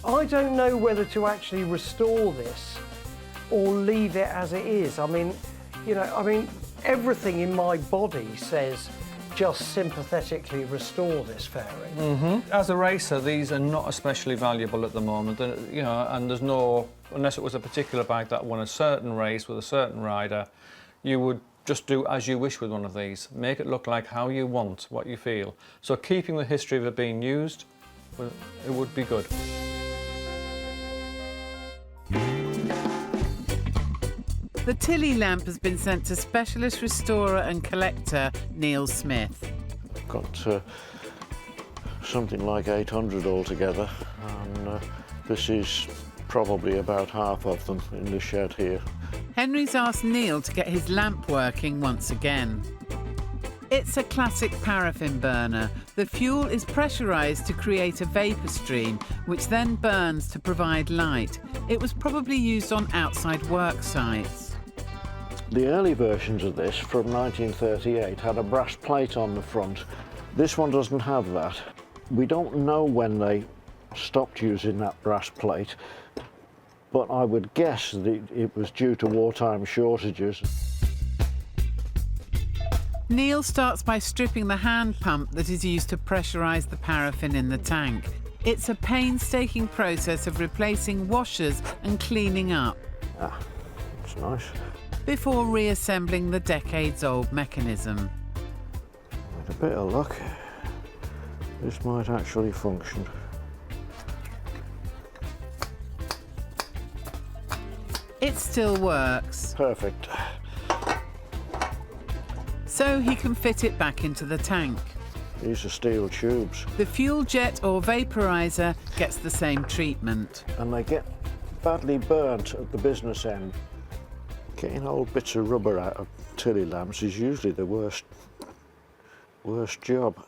I don't know whether to actually restore this or leave it as it is. I mean, everything in my body says just sympathetically restore this fairing. As a racer, these are not especially valuable at the moment, and there's no, unless it was a particular bike that won a certain race with a certain rider, you would just do as you wish with one of these. Make it look like how you want, what you feel. So keeping the history of it being used, well, it would be good. The Tilly lamp has been sent to specialist restorer and collector Neil Smith. I've got something like 800 altogether, and this is probably about half of them in the shed here. Henry's asked Neil to get his lamp working once again. It's a classic paraffin burner. The fuel is pressurised to create a vapour stream, which then burns to provide light. It was probably used on outside work sites. The early versions of this, from 1938, had a brass plate on the front. This one doesn't have that. We don't know when they stopped using that brass plate, but I would guess that it was due to wartime shortages. Neil starts by stripping the hand pump that is used to pressurise the paraffin in the tank. It's a painstaking process of replacing washers and cleaning up. Ah, that's nice. Before reassembling the decades-old mechanism. With a bit of luck, this might actually function. It still works. Perfect. So he can fit it back into the tank. These are steel tubes. The fuel jet or vaporizer gets the same treatment. And they get badly burnt at the business end. Getting old bits of rubber out of Tilly lamps is usually the worst job.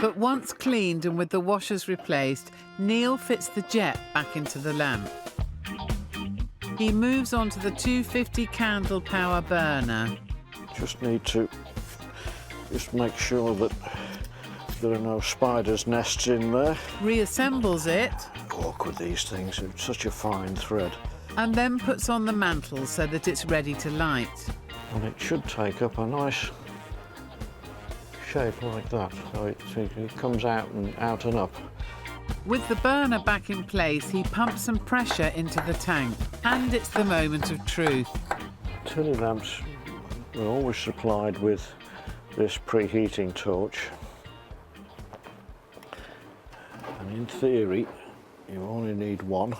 But once cleaned and with the washers replaced, Neil fits the jet back into the lamp. He moves on to the 250 candle power burner. Just need to make sure that there are no spiders' nests in there. Reassembles it. Walk with these things, it's such a fine thread. And then puts on the mantle so that it's ready to light. And it should take up a nice shape like that. So it comes out and up. With the burner back in place, he pumps some pressure into the tank. And it's the moment of truth. Tilly lamps were always supplied with this preheating torch. And in theory, you only need one.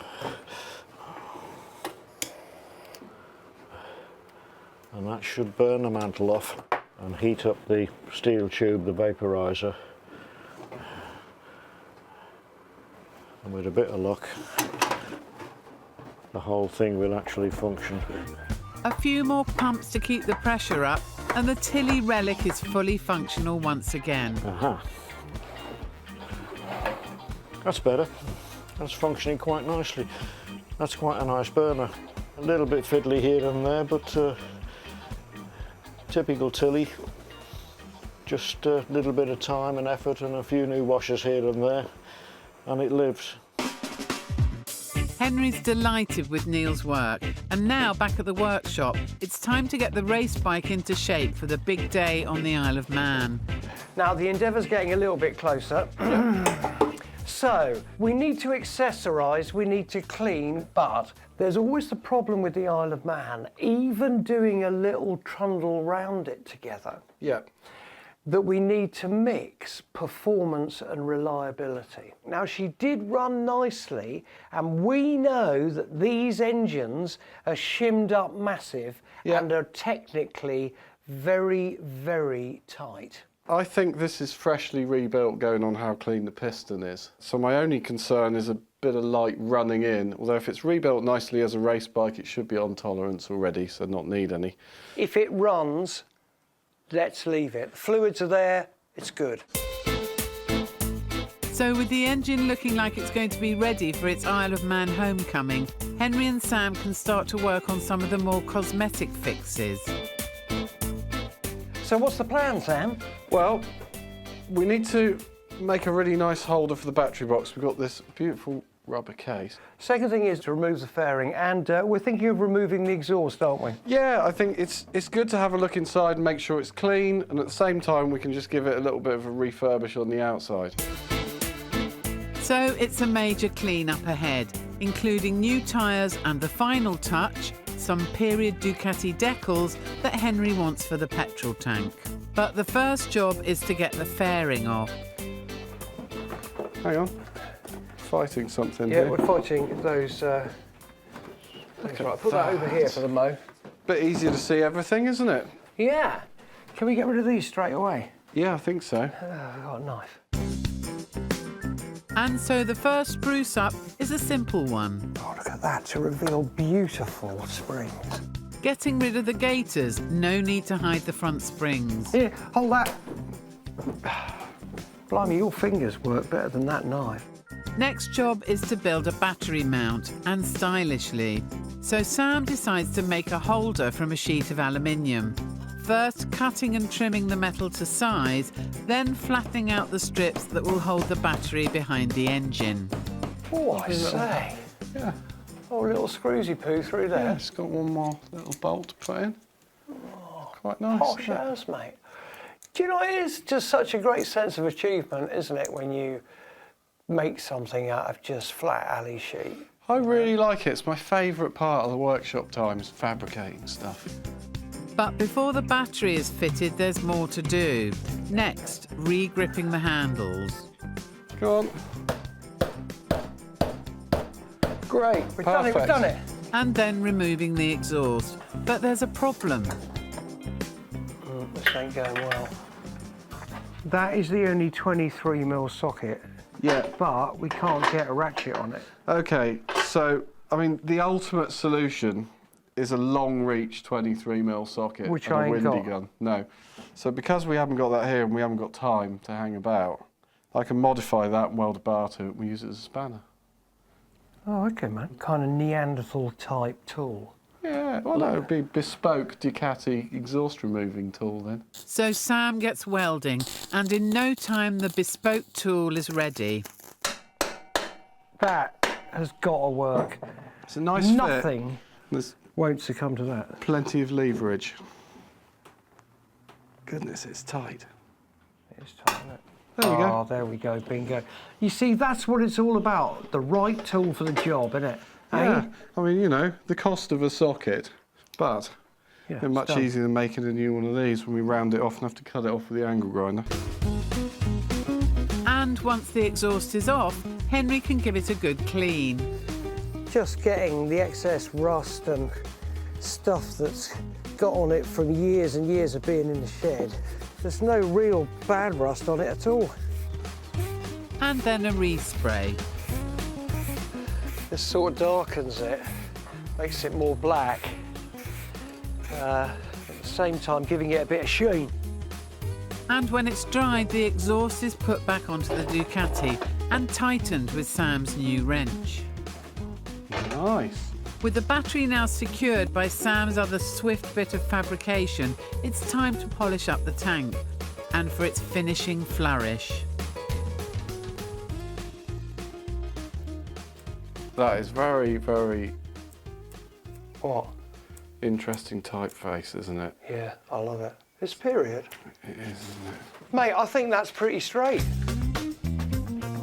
And that should burn the mantle off and heat up the steel tube, the vaporizer. And with a bit of luck, the whole thing will actually function. A few more pumps to keep the pressure up, and the Tilly relic is fully functional once again. Aha. That's better. That's functioning quite nicely. That's quite a nice burner. A little bit fiddly here and there, but typical Tilly. Just a little bit of time and effort and a few new washers here and there, and it lives. Henry's delighted with Neil's work, and now back at the workshop, it's time to get the race bike into shape for the big day on the Isle of Man. Now the Endeavour's getting a little bit closer. So, we need to accessorise, we need to clean, but there's always the problem with the Isle of Man, even doing a little trundle round it together. Yeah. That we need to mix performance and reliability. Now, she did run nicely, and we know that these engines are shimmed up massive and are technically very, very tight. I think this is freshly rebuilt going on how clean the piston is. So my only concern is a bit of light running in, although if it's rebuilt nicely as a race bike, it should be on tolerance already, so not need any. If it runs, let's leave it. The fluids are there, it's good. So with the engine looking like it's going to be ready for its Isle of Man homecoming, Henry and Sam can start to work on some of the more cosmetic fixes. So what's the plan, Sam? Well, we need to make a really nice holder for the battery box. We've got this beautiful rubber case. Second thing is to remove the fairing, and we're thinking of removing the exhaust, aren't we? Yeah, I think it's good to have a look inside and make sure it's clean, and at the same time we can just give it a little bit of a refurbish on the outside. So it's a major clean-up ahead, including new tyres and the final touch, some period Ducati decals that Henry wants for the petrol tank. But the first job is to get the fairing off. Hang on. Fighting something Yeah, here. we're fighting those... Okay. Right, put that over here for the mo. Bit easier to see everything, isn't it? Yeah. Can we get rid of these straight away? Yeah, I think so. I've got a knife. And so the first spruce up is a simple one. Oh, look at that, to reveal beautiful springs. Getting rid of the gaiters, no need to hide the front springs. Here, hold that. Blimey, your fingers work better than that knife. Next job is to build a battery mount, and stylishly. So Sam decides to make a holder from a sheet of aluminium. First cutting and trimming the metal to size, then flattening out the strips that will hold the battery behind the engine. Oh, I say. Yeah. Oh, a little screwsy poo through there. Yeah, it's got one more little bolt to put in. Oh, quite nice. Posh as, mate. Do you know, it is just such a great sense of achievement, isn't it, when you make something out of just flat alley sheet? I really like it. It's my favourite part of the workshop times, fabricating stuff. But before the battery is fitted, there's more to do. Next, re-gripping the handles. Go on. Great, we've done it, we've done it. And then removing the exhaust. But there's a problem. This ain't going well. That is the only 23mm socket. Yeah. But we can't get a ratchet on it. OK, so, I mean, the ultimate solution is a long-reach 23mm socket. Which and I a ain't windy got. gun. No. So because we haven't got that here and we haven't got time to hang about, I can modify that and weld a bar to it and we use it as a spanner. Oh, OK, man. Kind of Neanderthal-type tool. Yeah, well, that would be bespoke Ducati exhaust removing tool then. So Sam gets welding, and in no time the bespoke tool is ready. That has got to work. It's a nice fit. Nothing There's won't succumb to that. plenty of leverage. Goodness, it's tight. It's tight, isn't it? There you go. Oh, there we go, bingo. You see, that's what it's all about. The right tool for the job, isn't it? Yeah, Eh? I mean, you know, the cost of a socket, but Yeah, they're much it's done. easier than making a new one of these when we round it off and have to cut it off with the angle grinder. And once the exhaust is off, Henry can give it a good clean. Just getting the excess rust and stuff that's got on it from years and years of being in the shed. There's no real bad rust on it at all. And then a respray. This sort of darkens it, makes it more black. At the same time, giving it a bit of sheen. And when it's dried, the exhaust is put back onto the Ducati and tightened with Sam's new wrench. Nice. With the battery now secured by Sam's other swift bit of fabrication, it's time to polish up the tank and for its finishing flourish. That is very, very What? interesting typeface, isn't it? Yeah, I love it. It's period. It is, isn't it? Mate, I think that's pretty straight.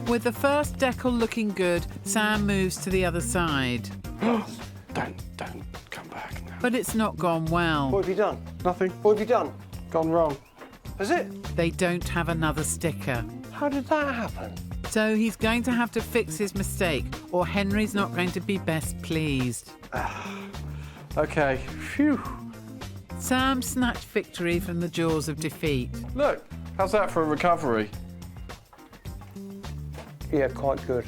With the first decal looking good, Sam moves to the other side. Don't come back now. But it's not gone well. What have you done? Nothing. What have you done? Gone wrong. Has it? They don't have another sticker. How did that happen? So he's going to have to fix his mistake, or Henry's not going to be best pleased. OK, phew. Sam snatched victory from the jaws of defeat. Look, how's that for a recovery? Yeah, quite good.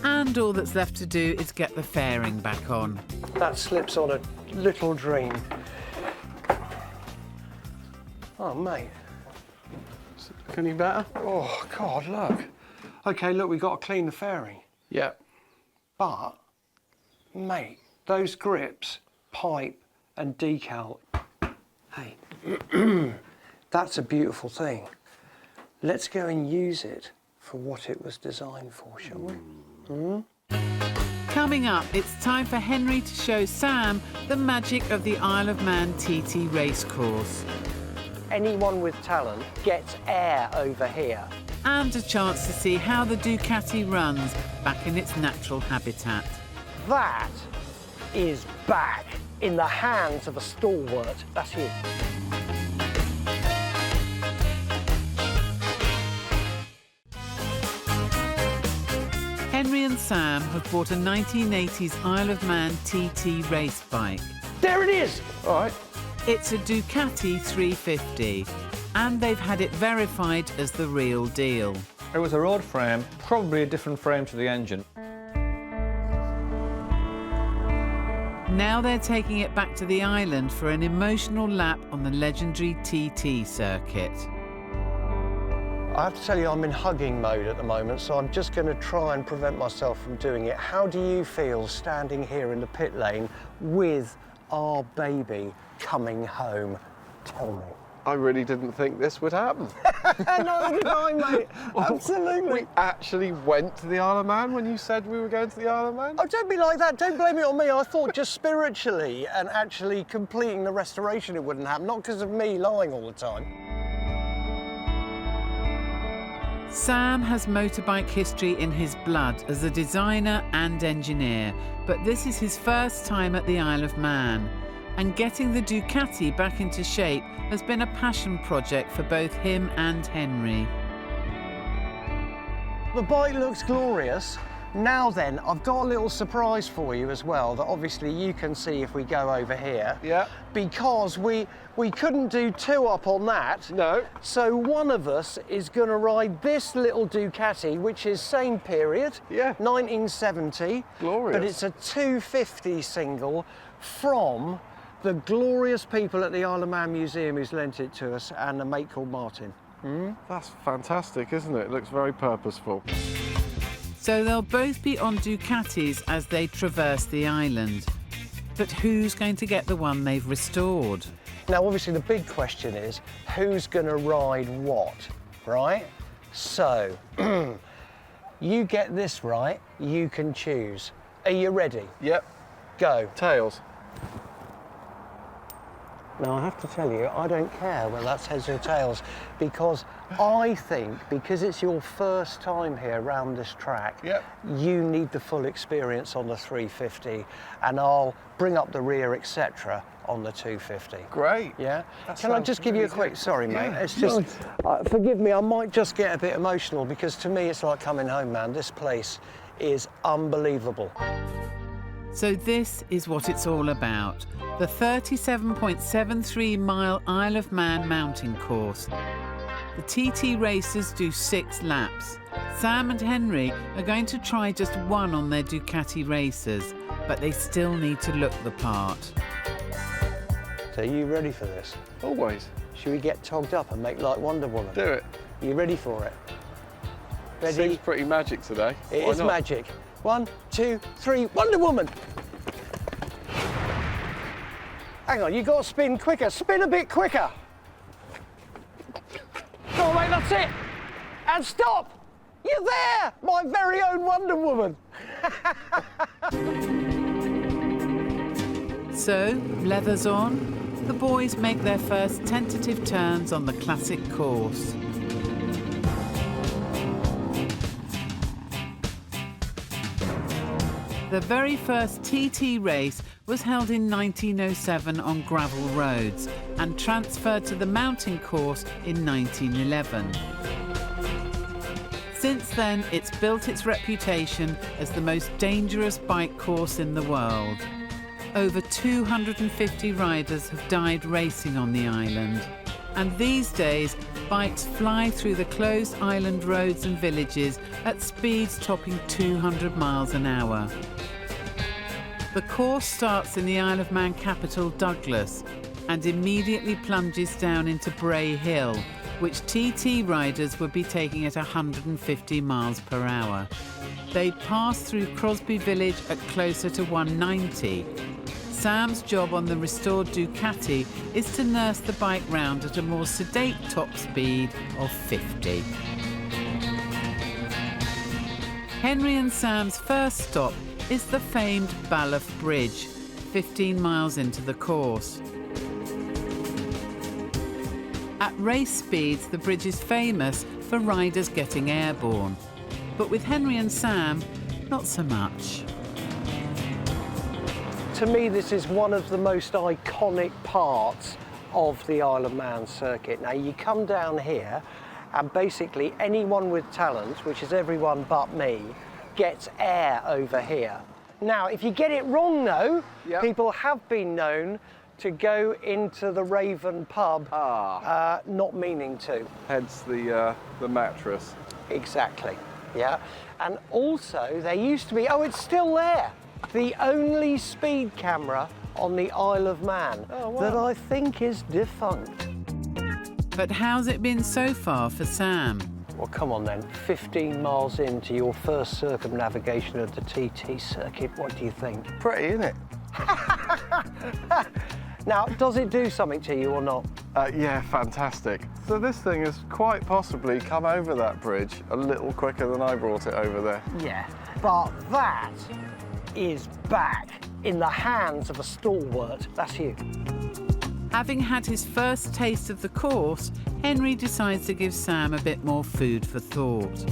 And all that's left to do is get the fairing back on. That slips on a little dream. Oh, mate. Is it looking any better? Oh, God, look. OK, look, we've got to clean the fairing. Yeah. But, mate, those grips, pipe and decal, hey, that's a beautiful thing. Let's go and use it for what it was designed for, shall we? Coming up, it's time for Henry to show Sam the magic of the Isle of Man TT racecourse. Anyone with talent gets air over here. And a chance to see how the Ducati runs back in its natural habitat. That is back in the hands of a stalwart. That's you. Henry and Sam have bought a 1980s Isle of Man TT race bike. There it is! All right. It's a Ducati 350, and they've had it verified as the real deal. It was a road frame, probably a different frame to the engine. Now they're taking it back to the island for an emotional lap on the legendary TT circuit. I have to tell you, I'm in hugging mode at the moment, so I'm just going to try and prevent myself from doing it. How do you feel standing here in the pit lane with our baby coming home? Tell me. I really didn't think this would happen. Neither did I, mate. Absolutely. We actually went to the Isle of Man when you said we were going to the Isle of Man? Oh, don't be like that. Don't blame it on me. I thought just spiritually and actually completing the restoration it wouldn't happen, not because of me lying all the time. Sam has motorbike history in his blood as a designer and engineer, but this is his first time at the Isle of Man. And getting the Ducati back into shape has been a passion project for both him and Henry. The bike looks glorious. Now then, I've got a little surprise for you as well that obviously you can see if we go over here. Yeah. Because we couldn't do two up on that. No. So one of us is going to ride this little Ducati, which is same period. Yeah. 1970. Glorious. But it's a 250 single from the glorious people at the Isle of Man Museum who's lent it to us, and a mate called Martin. That's fantastic, isn't it? It looks very purposeful. So they'll both be on Ducatis as they traverse the island. But who's going to get the one they've restored? Now, obviously, the big question is, who's going to ride what, right? So, you get this right, you can choose. Are you ready? Yep. Go. Tails. Now, I have to tell you, I don't care whether that's heads or tails, because I think, because it's your first time here around this track, you need the full experience on the 350, and I'll bring up the rear, etc., on the 250. Great. Yeah? That Can I sounds just give you a really quick, good. sorry, mate, Yeah. it's just, forgive me, I might just get a bit emotional, because to me it's like coming home, man. This place is unbelievable. So this is what it's all about. The 37.73-mile Isle of Man mountain course. The TT racers do 6 laps. Sam and Henry are going to try just one on their Ducati racers, but they still need to look the part. So are you ready for this? Always. Should we get togged up and make like Wonder Woman? Do it. Are you ready for it? Ready? Seems pretty magic today. It Why is not? magic. 1, 2, 3, Wonder Woman! Hang on, you got to spin quicker. Spin a bit quicker. Go on, mate, that's it. And stop. You're there, my very own Wonder Woman. So, leathers on, the boys make their first tentative turns on the classic course. The very first TT race was held in 1907 on gravel roads and transferred to the mountain course in 1911. Since then, it's built its reputation as the most dangerous bike course in the world. Over 250 riders have died racing on the island. And these days, bikes fly through the closed island roads and villages at speeds topping 200 miles an hour. The course starts in the Isle of Man capital, Douglas, and immediately plunges down into Bray Hill, which TT riders would be taking at 150 miles per hour. They'd pass through Crosby Village at closer to 190. Sam's job on the restored Ducati is to nurse the bike round at a more sedate top speed of 50. Henry and Sam's first stop is the famed Ballough Bridge, 15 miles into the course. At race speeds, the bridge is famous for riders getting airborne. But with Henry and Sam, not so much. To me, this is one of the most iconic parts of the Isle of Man circuit. Now, you come down here, and basically anyone with talent, which is everyone but me, gets air over here. Now, if you get it wrong, though, people have been known to go into the Raven pub, not meaning to. Hence the mattress. Exactly, yeah. And also, there used to be, oh, it's still there, the only speed camera on the Isle of Man that I think is defunct. But how's it been so far for Sam? Well, come on then, 15 miles into your first circumnavigation of the TT circuit, what do you think? Pretty, isn't it? Now, does it do something to you or not? Yeah, fantastic. So this thing has quite possibly come over that bridge a little quicker than I brought it over there. Yeah, but that is back in the hands of a stalwart. That's you. Having had his first taste of the course, Henry decides to give Sam a bit more food for thought.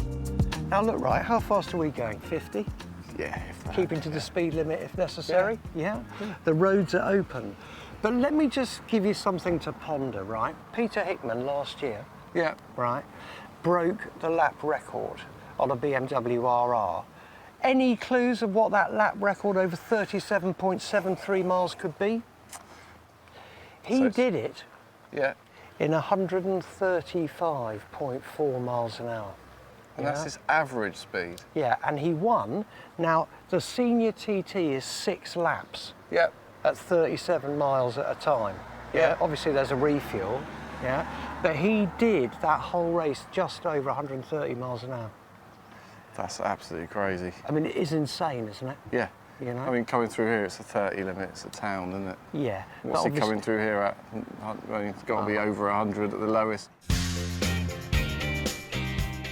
Now look, right, how fast are we going? 50? Yeah. Keeping to the speed limit if necessary? Yeah. The roads are open. But let me just give you something to ponder, right? Peter Hickman last year, right, broke the lap record on a BMW RR. Any clues of what that lap record over 37.73 miles could be? He did it in 135.4 miles an hour. And that's his average speed? Yeah, and he won. Now, the senior TT is 6 laps. Yep. At 37 miles at a time. Yeah. Obviously, there's a refuel. Yeah. But he did that whole race just over 130 miles an hour. That's absolutely crazy. I mean, it is insane, isn't it? Yeah. You know? I mean, coming through here, it's a 30 limit. It's a town, isn't it? Yeah. What's he coming through here at? Well, it's got to be over 100 at the lowest.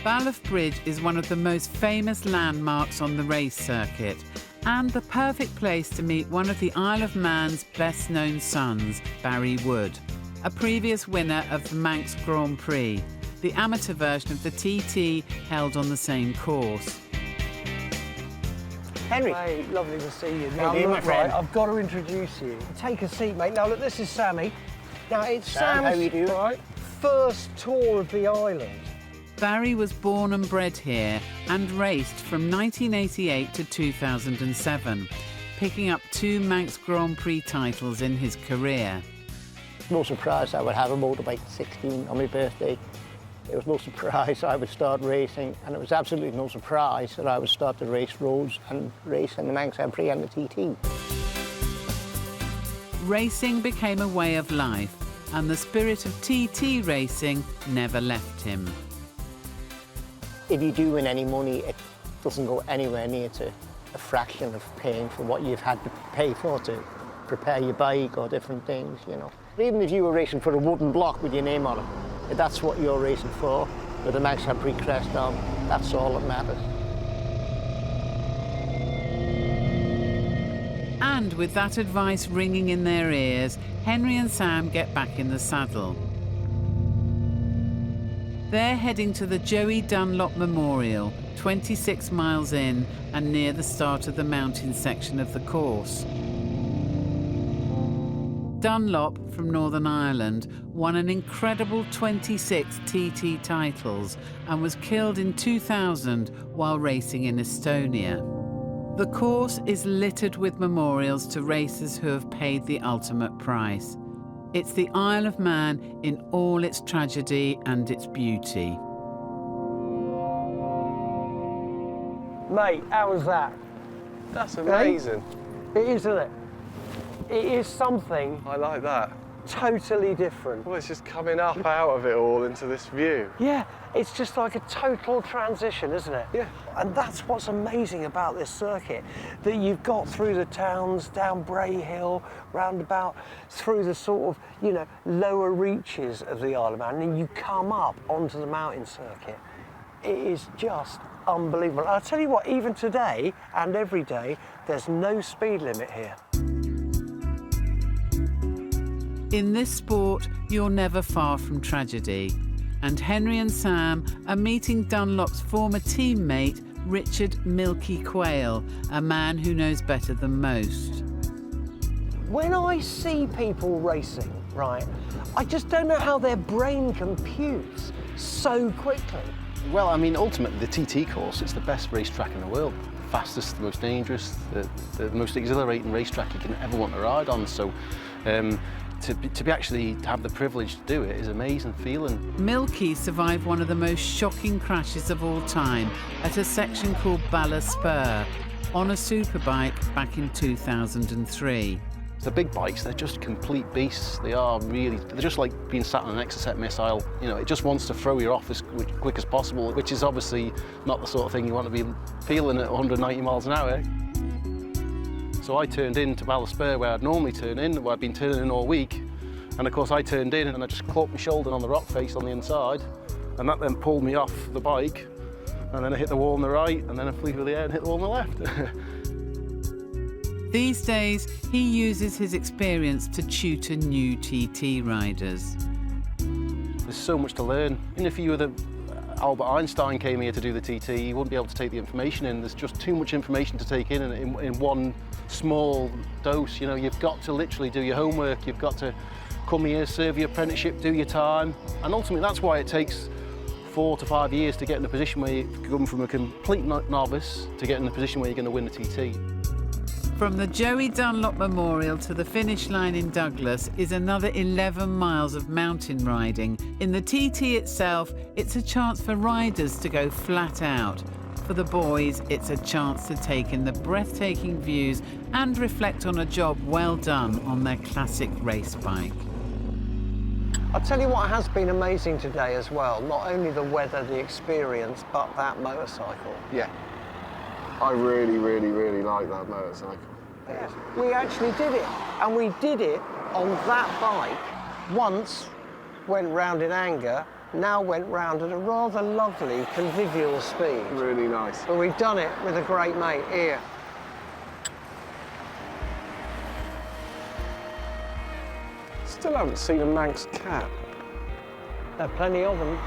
Ballough Bridge is one of the most famous landmarks on the race circuit, and the perfect place to meet one of the Isle of Man's best-known sons, Barry Wood, a previous winner of the Manx Grand Prix, the amateur version of the TT held on the same course. Henry. Hey, lovely to see you. Now, Hey, my friend. I've got to introduce you. Take a seat, mate. Now, look, this is Sammy. Now, it's Sam, how you doing? Sam's first tour of the island. Barry was born and bred here and raced from 1988 to 2007, picking up 2 Manx Grand Prix titles in his career. No surprise I would have a motorbike at 16 on my birthday. It was no surprise I would start racing, and it was absolutely no surprise that I would start to race roads and race in the Manx Grand Prix and the TT. Racing became a way of life, and the spirit of TT racing never left him. If you do win any money, it doesn't go anywhere near to a fraction of paying for what you've had to pay for to prepare your bike or different things, you know. Even if you were racing for a wooden block with your name on it, if that's what you're racing for, with a Manx Grand Prix crest on, that's all that matters. And with that advice ringing in their ears, Henry and Sam get back in the saddle. They're heading to the Joey Dunlop Memorial, 26 miles in and near the start of the mountain section of the course. Dunlop, from Northern Ireland, won an incredible 26 TT titles and was killed in 2000 while racing in Estonia. The course is littered with memorials to racers who have paid the ultimate price. It's the Isle of Man in all its tragedy and its beauty. Mate, how was that? That's amazing. It is, isn't it? It is something I like that. totally different. Well, it's just coming up out of it all into this view. Yeah, it's just like a total transition, isn't it? Yeah. And that's what's amazing about this circuit, that you've got through the towns, down Bray Hill, roundabout, through the sort of, you know, lower reaches of the Isle of Man, and you come up onto the mountain circuit. It is just unbelievable. I'll tell you what, even today and every day, there's no speed limit here. In this sport, you're never far from tragedy. And Henry and Sam are meeting Dunlop's former teammate, Richard Milky Quayle, a man who knows better than most. When I see people racing, right, I just don't know how their brain computes so quickly. Well, I mean, ultimately, the TT course, it's the best racetrack in the world. Fastest, the most dangerous, the most exhilarating racetrack you can ever want to ride on. So to actually have the privilege to do it is an amazing feeling. Milky survived one of the most shocking crashes of all time at a section called Spur on a superbike back in 2003. The big bikes, they're just complete beasts. They are really, they're just like being sat on an Exocet missile. You know, it just wants to throw you off as quick as possible, which is obviously not the sort of thing you want to be feeling at 190 miles an hour. So I turned into Spur where I'd normally turn in, where I'd been turning in all week. And of course I turned in and I just caught my shoulder on the rock face on the inside. And that then pulled me off the bike. And then I hit the wall on the right, and then I flew through the air and hit the wall on the left. These days, he uses his experience to tutor new TT riders. There's so much to learn. And if you were Albert Einstein came here to do the TT, you wouldn't be able to take the information in. There's just too much information to take in one small dose. You know, you've got to literally do your homework. You've got to come here, serve your apprenticeship, do your time. And ultimately, that's why it takes 4 to 5 years to get in a position where you come from a complete novice to get in a position where you're going to win the TT. From the Joey Dunlop Memorial to the finish line in Douglas is another 11 miles of mountain riding. In the TT itself, it's a chance for riders to go flat out. For the boys, it's a chance to take in the breathtaking views and reflect on a job well done on their classic race bike. I'll tell you what has been amazing today as well, not only the weather, the experience, but that motorcycle. Yeah. I really, really, really like that motorcycle. Yeah. We actually did it, and we did it on that bike. Once went round in anger, now went round at a rather lovely, convivial speed. Really nice. But we've done it with a great mate here. Still haven't seen a Manx cat. There are plenty of them.